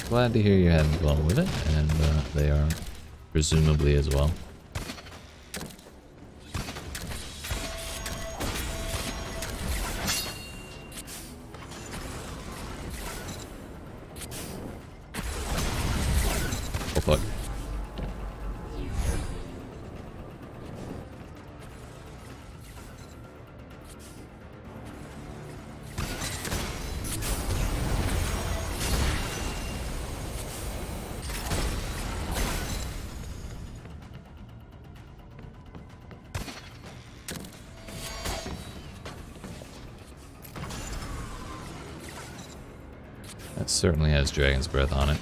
Glad to hear you're having fun with it, and they are presumably as well. Oh fuck. That certainly has Dragon's Breath on it.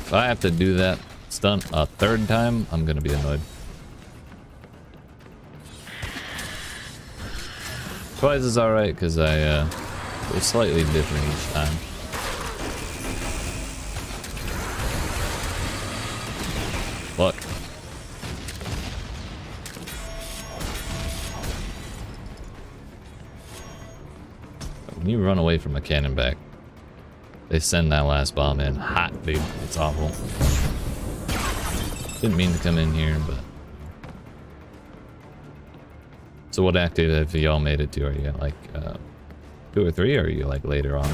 If I have to do that stunt a third time, I'm gonna be annoyed. Twice is alright because I was slightly different each time. Fuck. When you run away from a cannon back, they send that last bomb in hot, dude. It's awful. Didn't mean to come in here, but... So what active have y'all made it to? Are you at like 2 or 3, or are you like later on?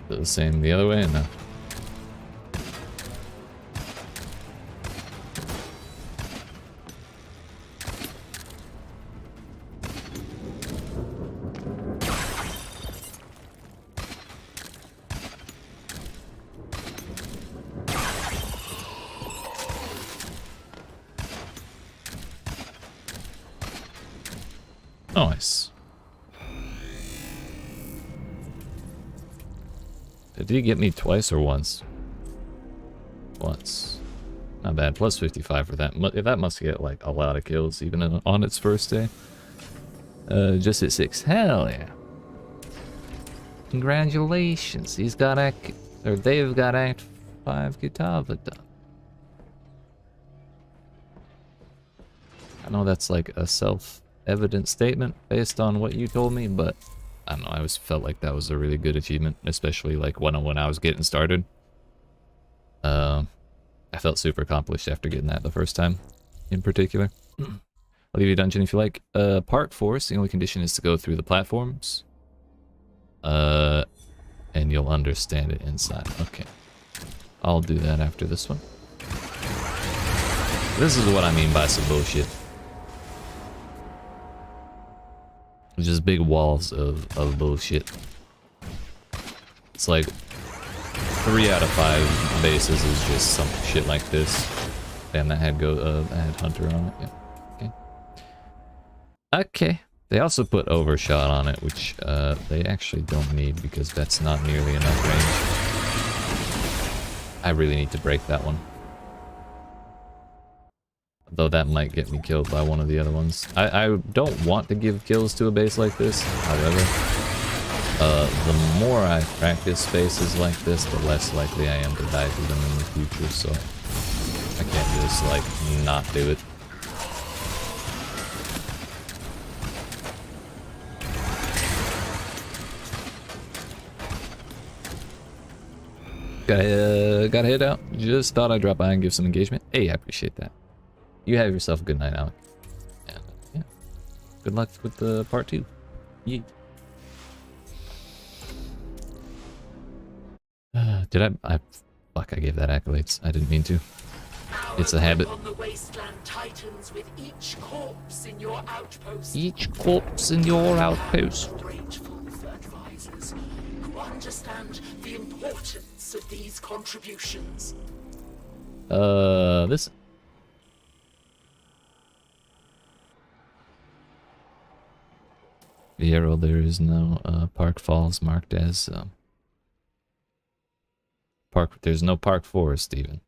The same the other way? No. Nice. Did he get me twice or once? Once. Not bad. Plus 55 for that. That must get like a lot of kills even on its first day. Just at 6. Hell yeah. Congratulations. He's got Act... Or they've got Act 5 Kitava done. I know that's like a self-evident statement based on what you told me, but... I don't know, I always felt like that was a really good achievement, especially like when I was getting started. I felt super accomplished after getting that the first time, in particular. I'll leave you a dungeon if you like. Park Force, the only condition is to go through the platforms. And you'll understand it inside. Okay. I'll do that after this one. This is what I mean by some bullshit. Just big walls of bullshit. It's like 3 out of 5 bases is just some shit like this. Damn, that had Hunter on it. Yeah. Okay. Okay. They also put Overshot on it, which they actually don't need because that's not nearly enough range. I really need to break that one. Though that might get me killed by one of the other ones. I don't want to give kills to a base like this, however. The more I practice bases like this, the less likely I am to die to them in the future, so I can't just, like, not do it. Gotta head out. Just thought I'd drop by and give some engagement. Hey, I appreciate that. You have yourself a good night, Alec. And yeah, good luck with the part 2. Yeet. Fuck, I gave that accolades. I didn't mean to. It's a habit. On the wasteland titans with each corpse in your outpost. Each corpse in your outpost. Grateful for advisors who understand the importance of these contributions. This. The arrow, there is no Park Falls marked as Park. There's no Park Forest even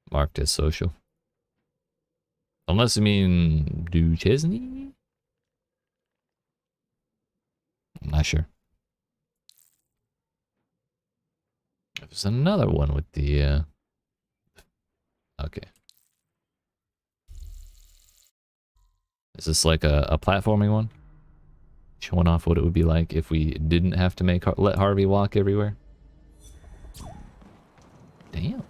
marked as social, unless you mean Duchesne. I'm not sure. There's another one with the okay. Is this like a platforming one? Showing off what it would be like if we didn't have to let Harvey walk everywhere. Damn.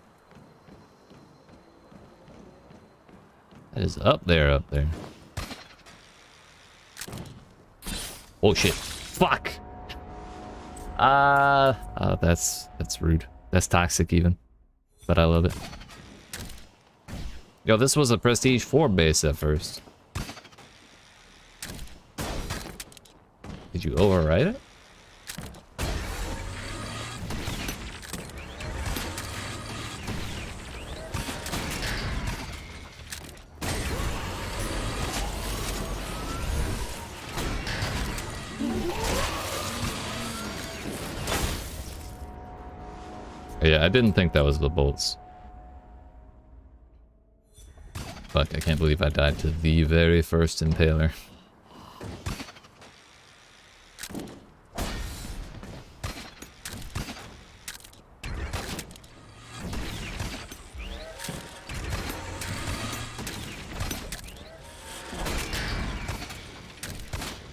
That is up there. Oh shit. Fuck. That's rude. That's toxic even. But I love it. Yo, this was a Prestige 4 base at first. Did you overwrite it? Yeah, I didn't think that was the bolts. Fuck, I can't believe I died to the very first impaler.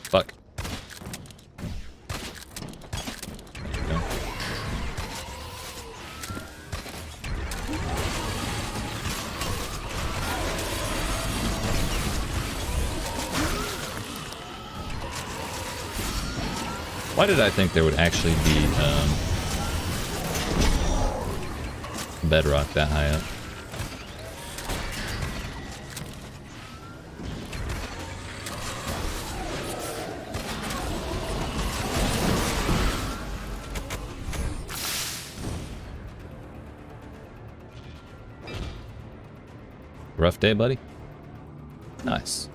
Fuck. There we go. Why did I think there would actually be bedrock that high up? Rough day, buddy? Nice.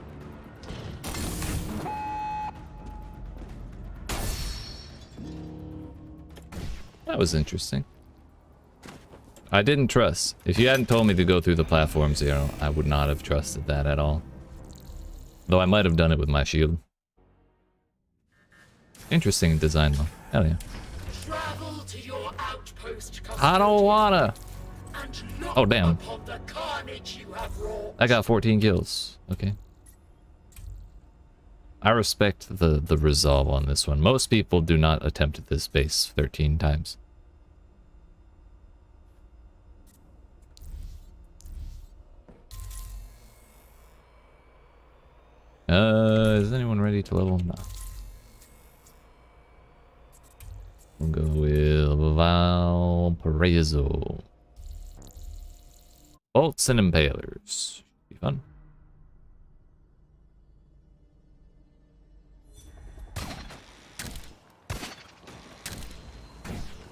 That was interesting. I didn't trust. If you hadn't told me to go through the platforms, you know, I would not have trusted that at all. Though I might have done it with my shield. Interesting design though. Hell yeah. Travel to your outpost, I don't wanna! and look Oh, damn. upon the carnage you have wrought. I got 14 kills. Okay. I respect the resolve on this one. Most people do not attempt this base 13 times. Is anyone ready to level? No. We'll go with Valparaiso. Bolts and impalers. Be fun.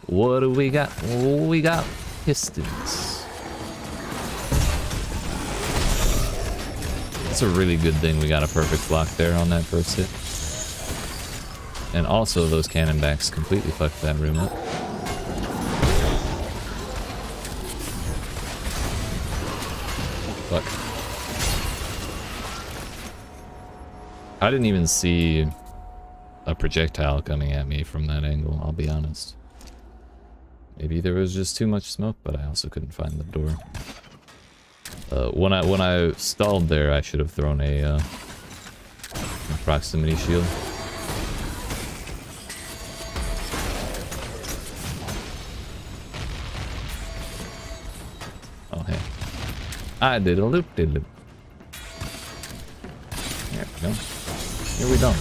What do we got? Oh, we got pistons. It's a really good thing we got a perfect block there on that first hit. And also those cannonbacks completely fucked that room up. Fuck. I didn't even see a projectile coming at me from that angle, I'll be honest. Maybe there was just too much smoke, but I also couldn't find the door. When I stalled there, I should have thrown a proximity shield. Oh hey, I did a loop-de-loop. There we go. Here we go.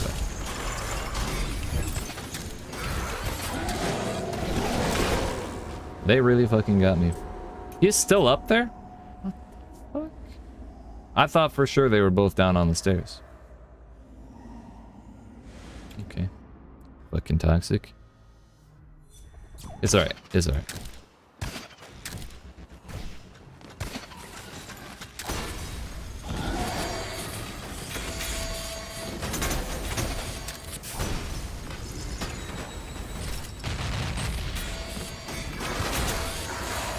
They really fucking got me. He's still up there? What the fuck? I thought for sure they were both down on the stairs. Okay. Fucking toxic. It's alright. It's alright.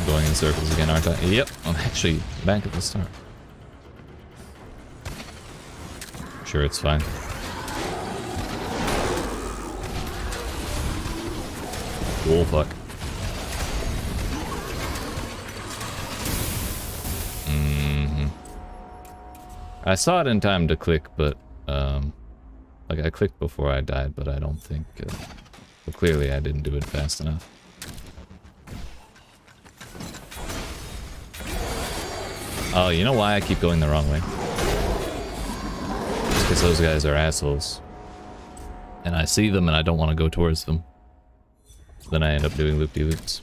Going in circles again, aren't I? Yep, I'm actually back at the start. Sure, it's fine. Oh, fuck. I saw it in time to click, but, like, I clicked before I died, but I don't think, well, clearly I didn't do it fast enough. Oh, you know why I keep going the wrong way? It's because those guys are assholes. And I see them and I don't want to go towards them. Then I end up doing loop-de-loops.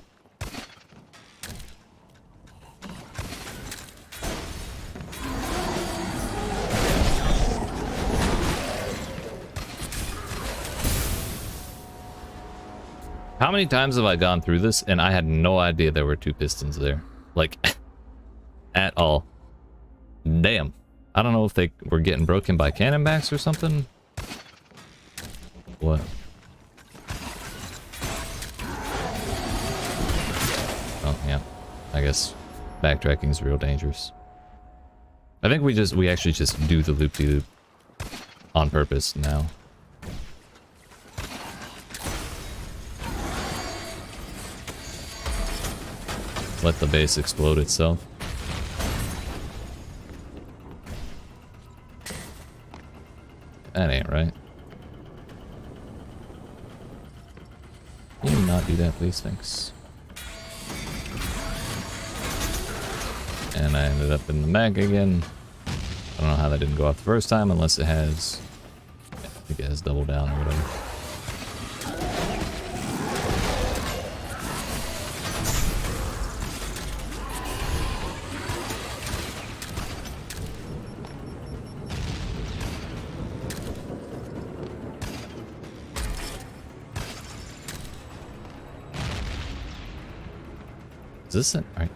How many times have I gone through this and I had no idea there were 2 pistons there? Like, at all. Damn. I don't know if they were getting broken by cannonbacks or something. What? Oh, yeah. I guess backtracking is real dangerous. I think we actually just do the loop-de-loop on purpose now. Let the base explode itself. That ain't right. Can you not do that, please? Thanks. And I ended up in the mag again. I don't know how that didn't go off the first time, unless it has... Yeah, I think it has double down or whatever.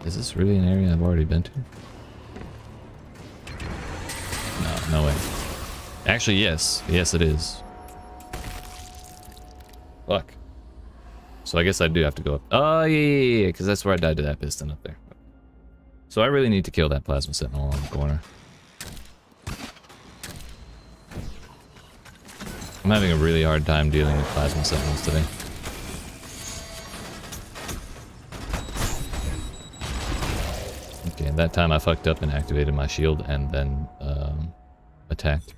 Is this really an area I've already been to? No way. Actually, yes. Yes, it is. Fuck. So I guess I do have to go up. Oh, yeah, because that's where I died to that piston up there. So I really need to kill that plasma sentinel on the corner. I'm having a really hard time dealing with plasma sentinels today. Okay, that time I fucked up and activated my shield and then attacked,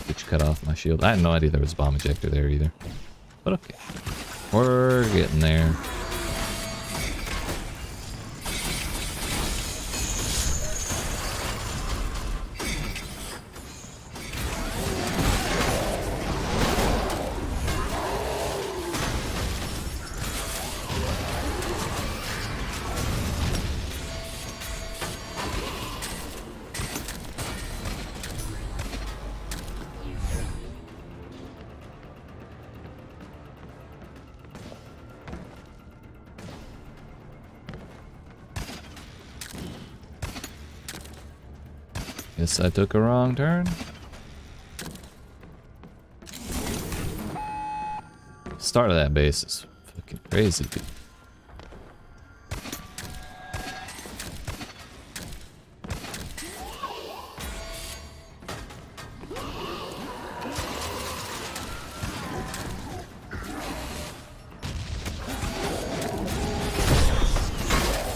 which cut off my shield. I had no idea there was a bomb ejector there either. But okay. We're getting there. Guess I took a wrong turn. Start of that base is fucking crazy, dude.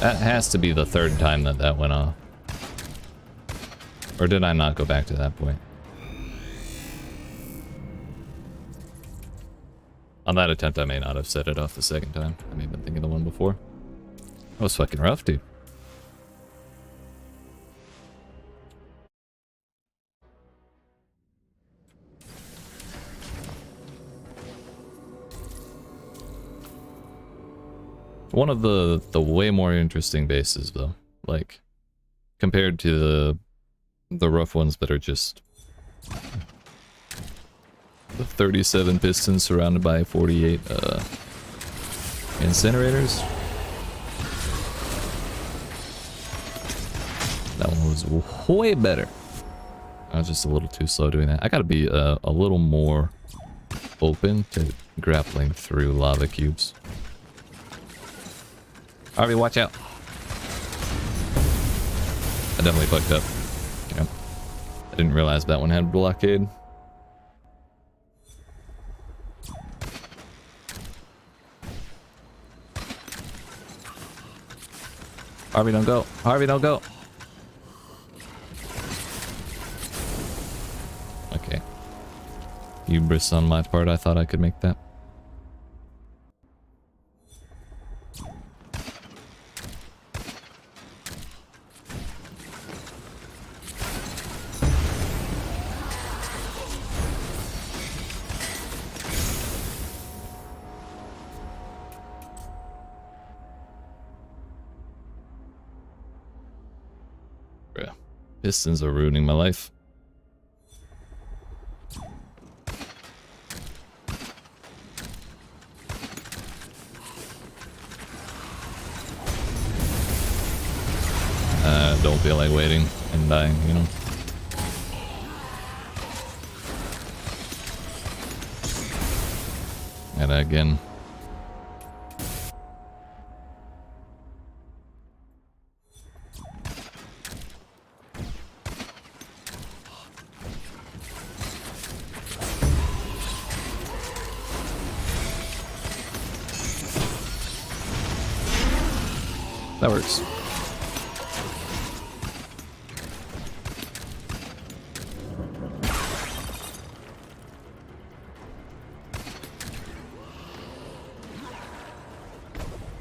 That has to be the 3rd time that that went off. Or did I not go back to that point? On that attempt, I may not have set it off the 2nd time. I may have been thinking the one before. That was fucking rough, dude. One of the way more interesting bases, though. Like, compared to the rough ones that are just the 37 pistons surrounded by 48 incinerators. That one was way better. I was just a little too slow doing that. I gotta be a little more open to grappling through lava cubes. Harvey, watch out. I definitely fucked up. Yep. I didn't realize that one had blockade. Harvey, don't go. Harvey, don't go. Okay. Hubris on my part. I thought I could make that. Bruh. Pistons are ruining my life. Don't feel like waiting and dying, you know? And again. That works.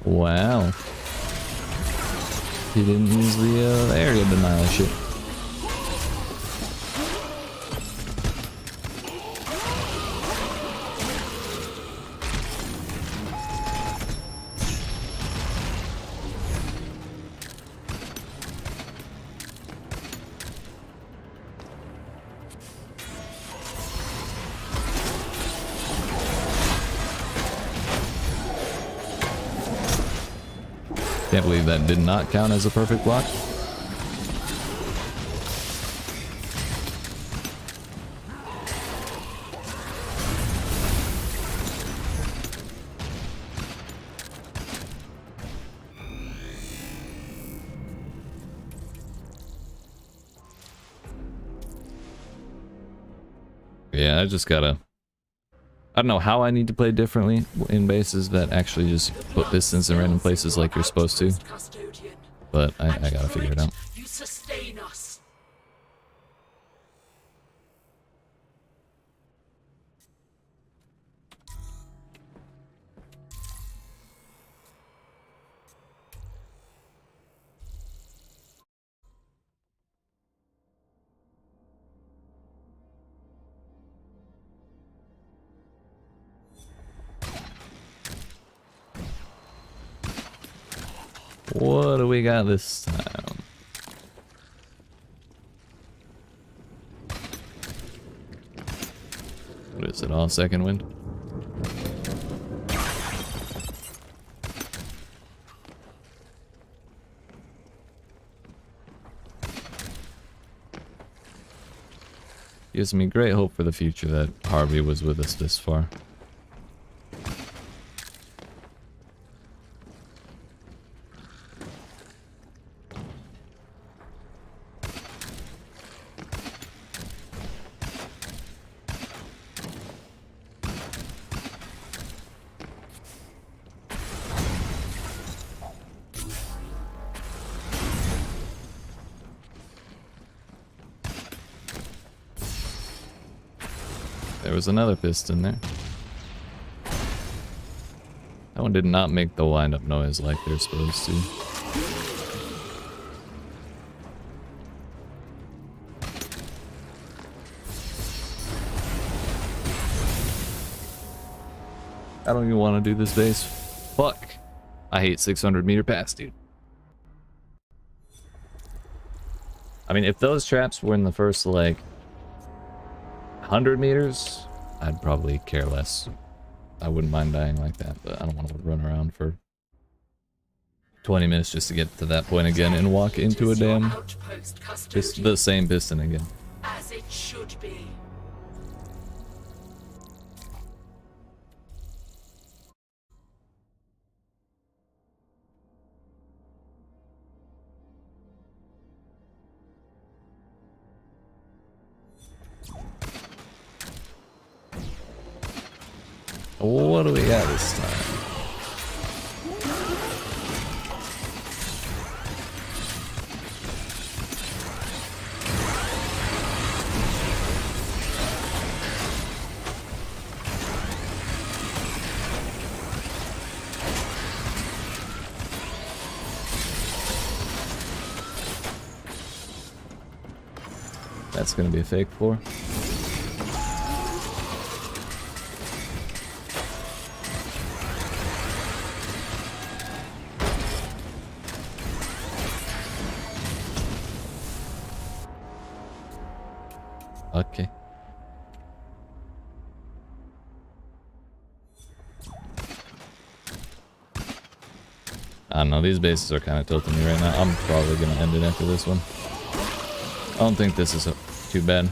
Wow. He didn't use the area denial shit. Can't believe that did not count as a perfect block. Yeah, I just gotta... I don't know how I need to play differently in bases that actually just put pistons in random places like you're supposed to. But I gotta figure it out. You sustain us. What do we got this time? What is it, all second wind? Gives me great hope for the future that Harvey was with us this far. There was another piston there. That one did not make the wind-up noise like they're supposed to. I don't even want to do this base. Fuck. I hate 600 meter pass, dude. I mean, if those traps were in the first, like, 100 meters, I'd probably care less. I wouldn't mind dying like that, but I don't want to run around for 20 minutes just to get to that point again and walk into a damn... Just the same piston again. As it should be. What do we got this time? That's gonna be a fake floor. Okay. I don't know, these bases are kind of tilting me right now. I'm probably going to end it after this one. I don't think this is too bad.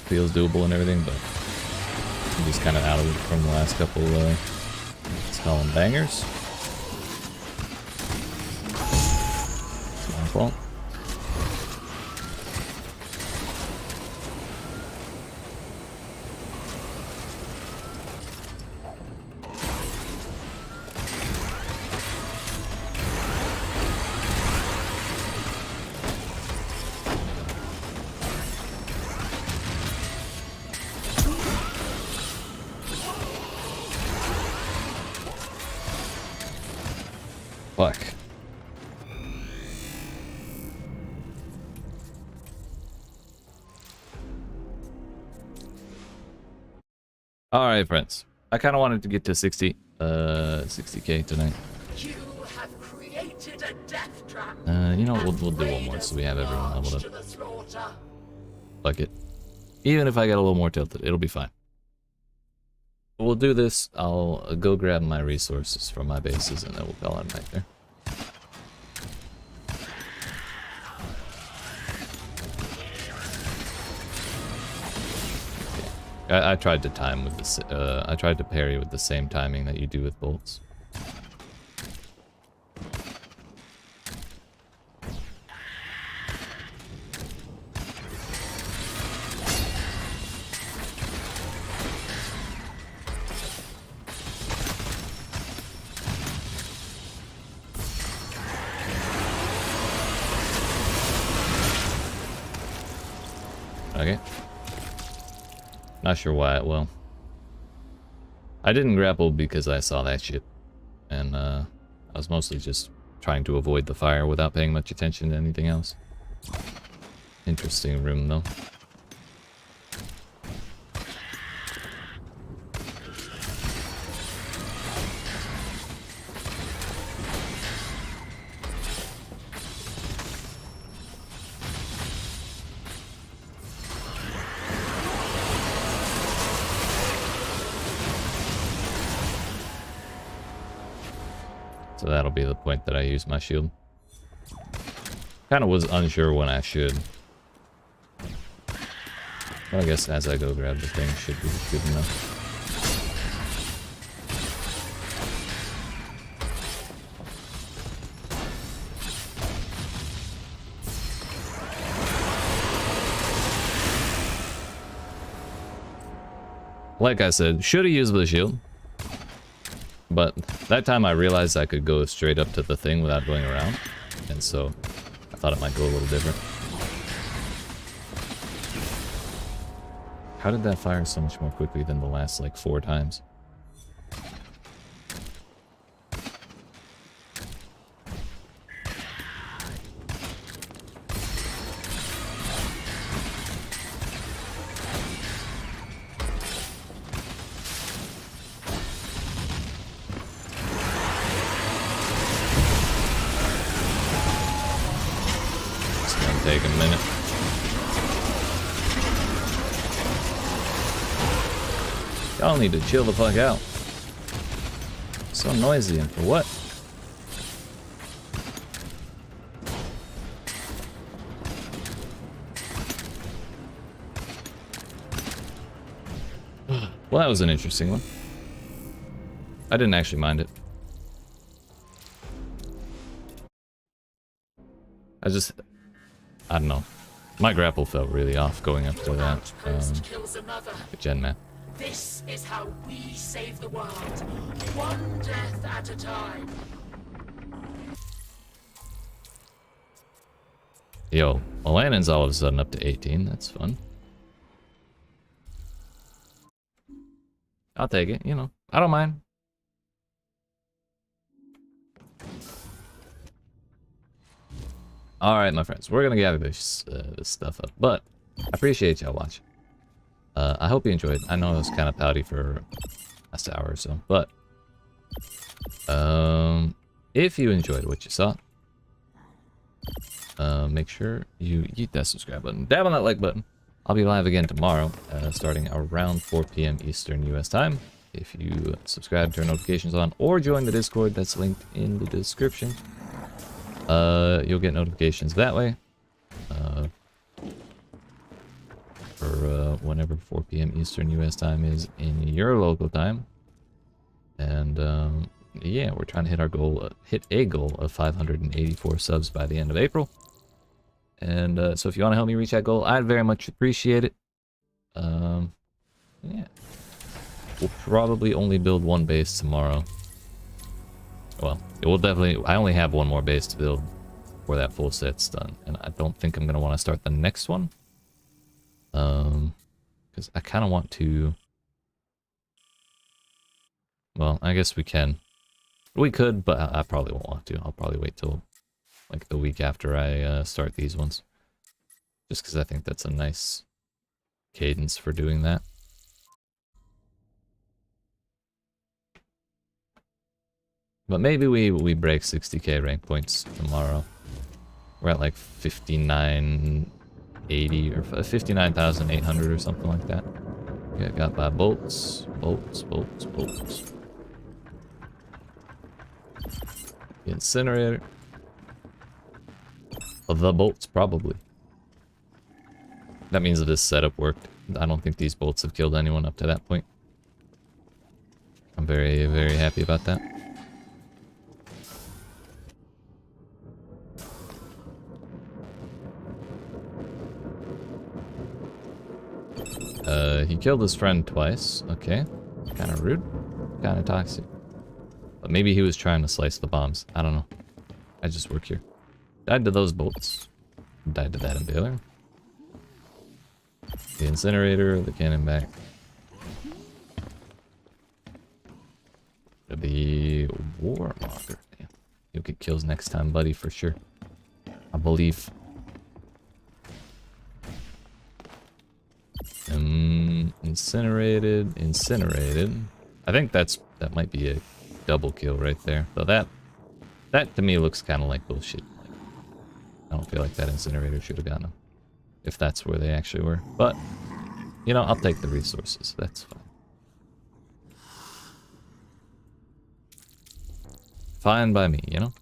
Feels doable and everything, but I'm just kind of out of it from the last couple, let's call them bangers. It's my fault. Fuck. Alright, friends. I kind of wanted to get to 60k tonight. You have created a death trap. You know, we'll do one more so we have everyone leveled up. Fuck it. Even if I get a little more tilted, it'll be fine. We'll do this. I'll go grab my resources from my bases and then we'll call it a night there. I tried to time with this. I tried to parry with the same timing that you do with bolts. Okay. Not sure why it will. I didn't grapple because I saw that shit. And I was mostly just trying to avoid the fire without paying much attention to anything else. Interesting room though. So that'll be the point that I use my shield. Kind of was unsure when I should. But I guess as I go grab the thing should be good enough. Like I said, should have used the shield. But that time I realized I could go straight up to the thing without going around. And so I thought it might go a little different. How did that fire so much more quickly than the last like 4 times? Take a minute. Y'all need to chill the fuck out. So noisy and for what? Well, that was an interesting one. I didn't actually mind it. I don't know. My grapple felt really off going up to that GenMat. This is how we save the world, one death at a time. Yo, Alanin's all of a sudden up to 18. That's fun. I'll take it, you know. I don't mind. Alright, my friends. We're gonna gather this stuff up. But I appreciate y'all watching. I hope you enjoyed. I know it was kind of pouty for last hour or so. But if you enjoyed what you saw, make sure you eat that subscribe button. Dab on that like button. I'll be live again tomorrow, starting around 4 p.m. Eastern US time. If you subscribe, turn notifications on, or join the Discord that's linked in the description, you'll get notifications that way. For whenever 4 p.m. Eastern US time is in your local time. And yeah, we're trying to hit our goal, hit a goal of 584 subs by the end of April. And so if you want to help me reach that goal, I'd very much appreciate it. Yeah. We'll probably only build one base tomorrow. Well, it will definitely... I only have one more base to build before that full set's done. And I don't think I'm going to want to start the next one. Because I kind of want to... Well, I guess we can. We could, but I probably won't want to. I'll probably wait till like the week after I start these ones. Just because I think that's a nice cadence for doing that. But maybe we break 60k rank points tomorrow. We're at like 5980 or 59,800 or something like that. Got by bolts. The incinerator. The bolts, probably. That means that this setup worked. I don't think these bolts have killed anyone up to that point. I'm very, very happy about that. He killed his friend twice. Okay. Kind of rude. Kind of toxic. But maybe he was trying to slice the bombs. I don't know. I just work here. Died to those bolts. Died to that impaler. The incinerator, the cannon back. The warmonger. Damn. You'll get kills next time, buddy, for sure. I believe. Incinerated. I think that might be a double kill right there. So that to me looks kind of like bullshit. Like, I don't feel like that incinerator should have gotten him, if that's where they actually were. But you know, I'll take the resources. That's fine. Fine by me, you know.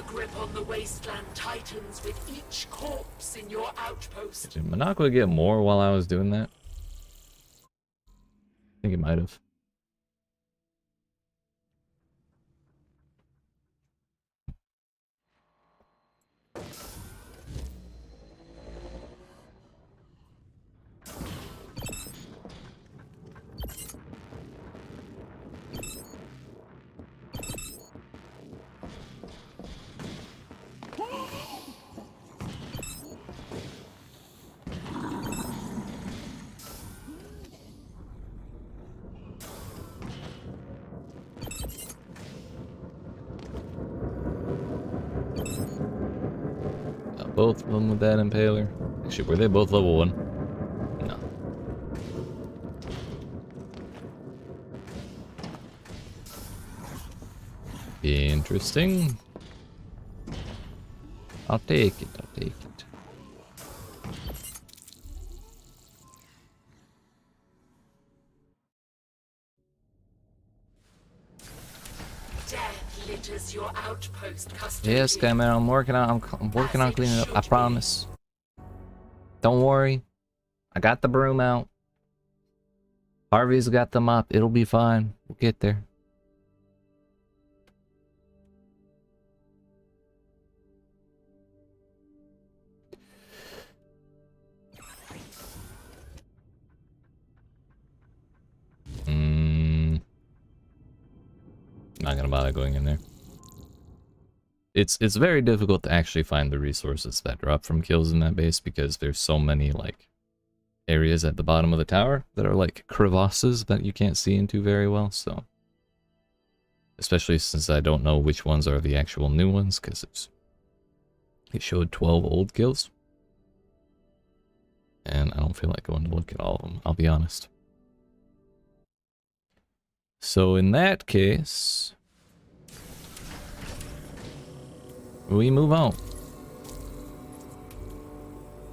Grip on the wasteland tightens with each corpse in your outpost. Did Monaco get more while I was doing that? I think it might have. Both of them with that impaler. Actually, were they both level 1? No. Interesting. I'll take it. Your outpost custodian. Yes, Chimera, I'm working on cleaning up. I promise. Don't worry. I got the broom out. Harvey's got the mop. It'll be fine. We'll get there. Not gonna bother going in there. It's very difficult to actually find the resources that drop from kills in that base because there's so many like areas at the bottom of the tower that are like crevasses that you can't see into very well. So especially since I don't know which ones are the actual new ones because it showed 12 old kills, and I don't feel like going to look at all of them. I'll be honest. So in that case, we move on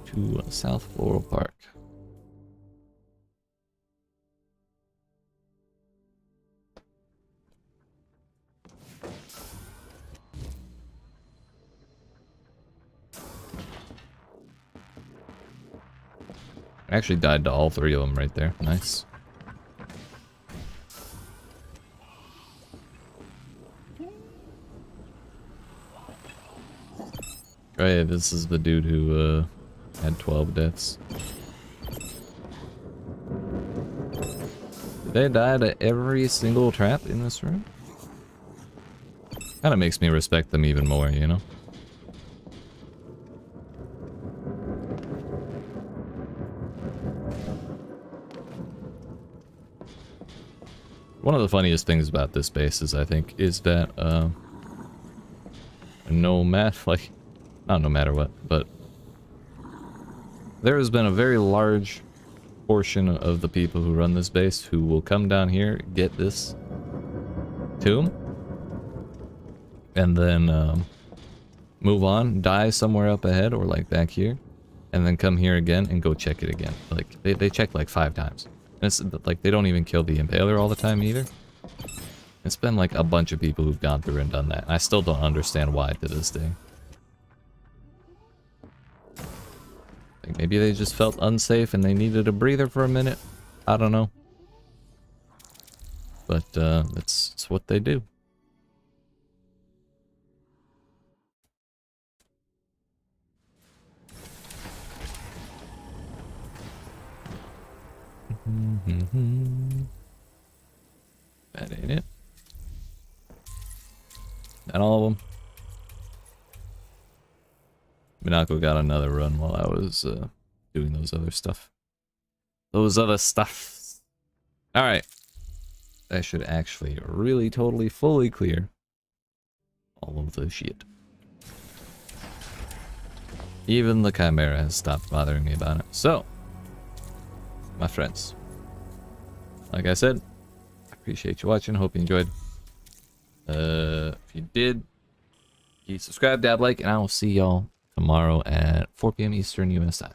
to South Floral Park. I actually died to all three of them right there. Nice. Oh yeah, this is the dude who had 12 deaths. Did they die to every single trap in this room? Kinda makes me respect them even more, you know? One of the funniest things about this base is, I think, is that, no matter, like, not no matter what, but there has been a very large portion of the people who run this base who will come down here, get this tomb, and then, move on, die somewhere up ahead, or like back here, and then come here again and go check it again. Like, they check like 5 times. And it's like, they don't even kill the impaler all the time either. It's been like a bunch of people who've gone through and done that. I still don't understand why to this day. Like maybe they just felt unsafe and they needed a breather for a minute. I don't know. But that's what they do. That ain't it. Not all of them. Minako got another run while I was doing those other stuff. Alright. That should actually really totally fully clear all of the shit. Even the Chimera has stopped bothering me about it. So, my friends, like I said, I appreciate you watching. Hope you enjoyed. If you did, you subscribe, dab, like, and I will see y'all tomorrow at 4 p.m. Eastern US time.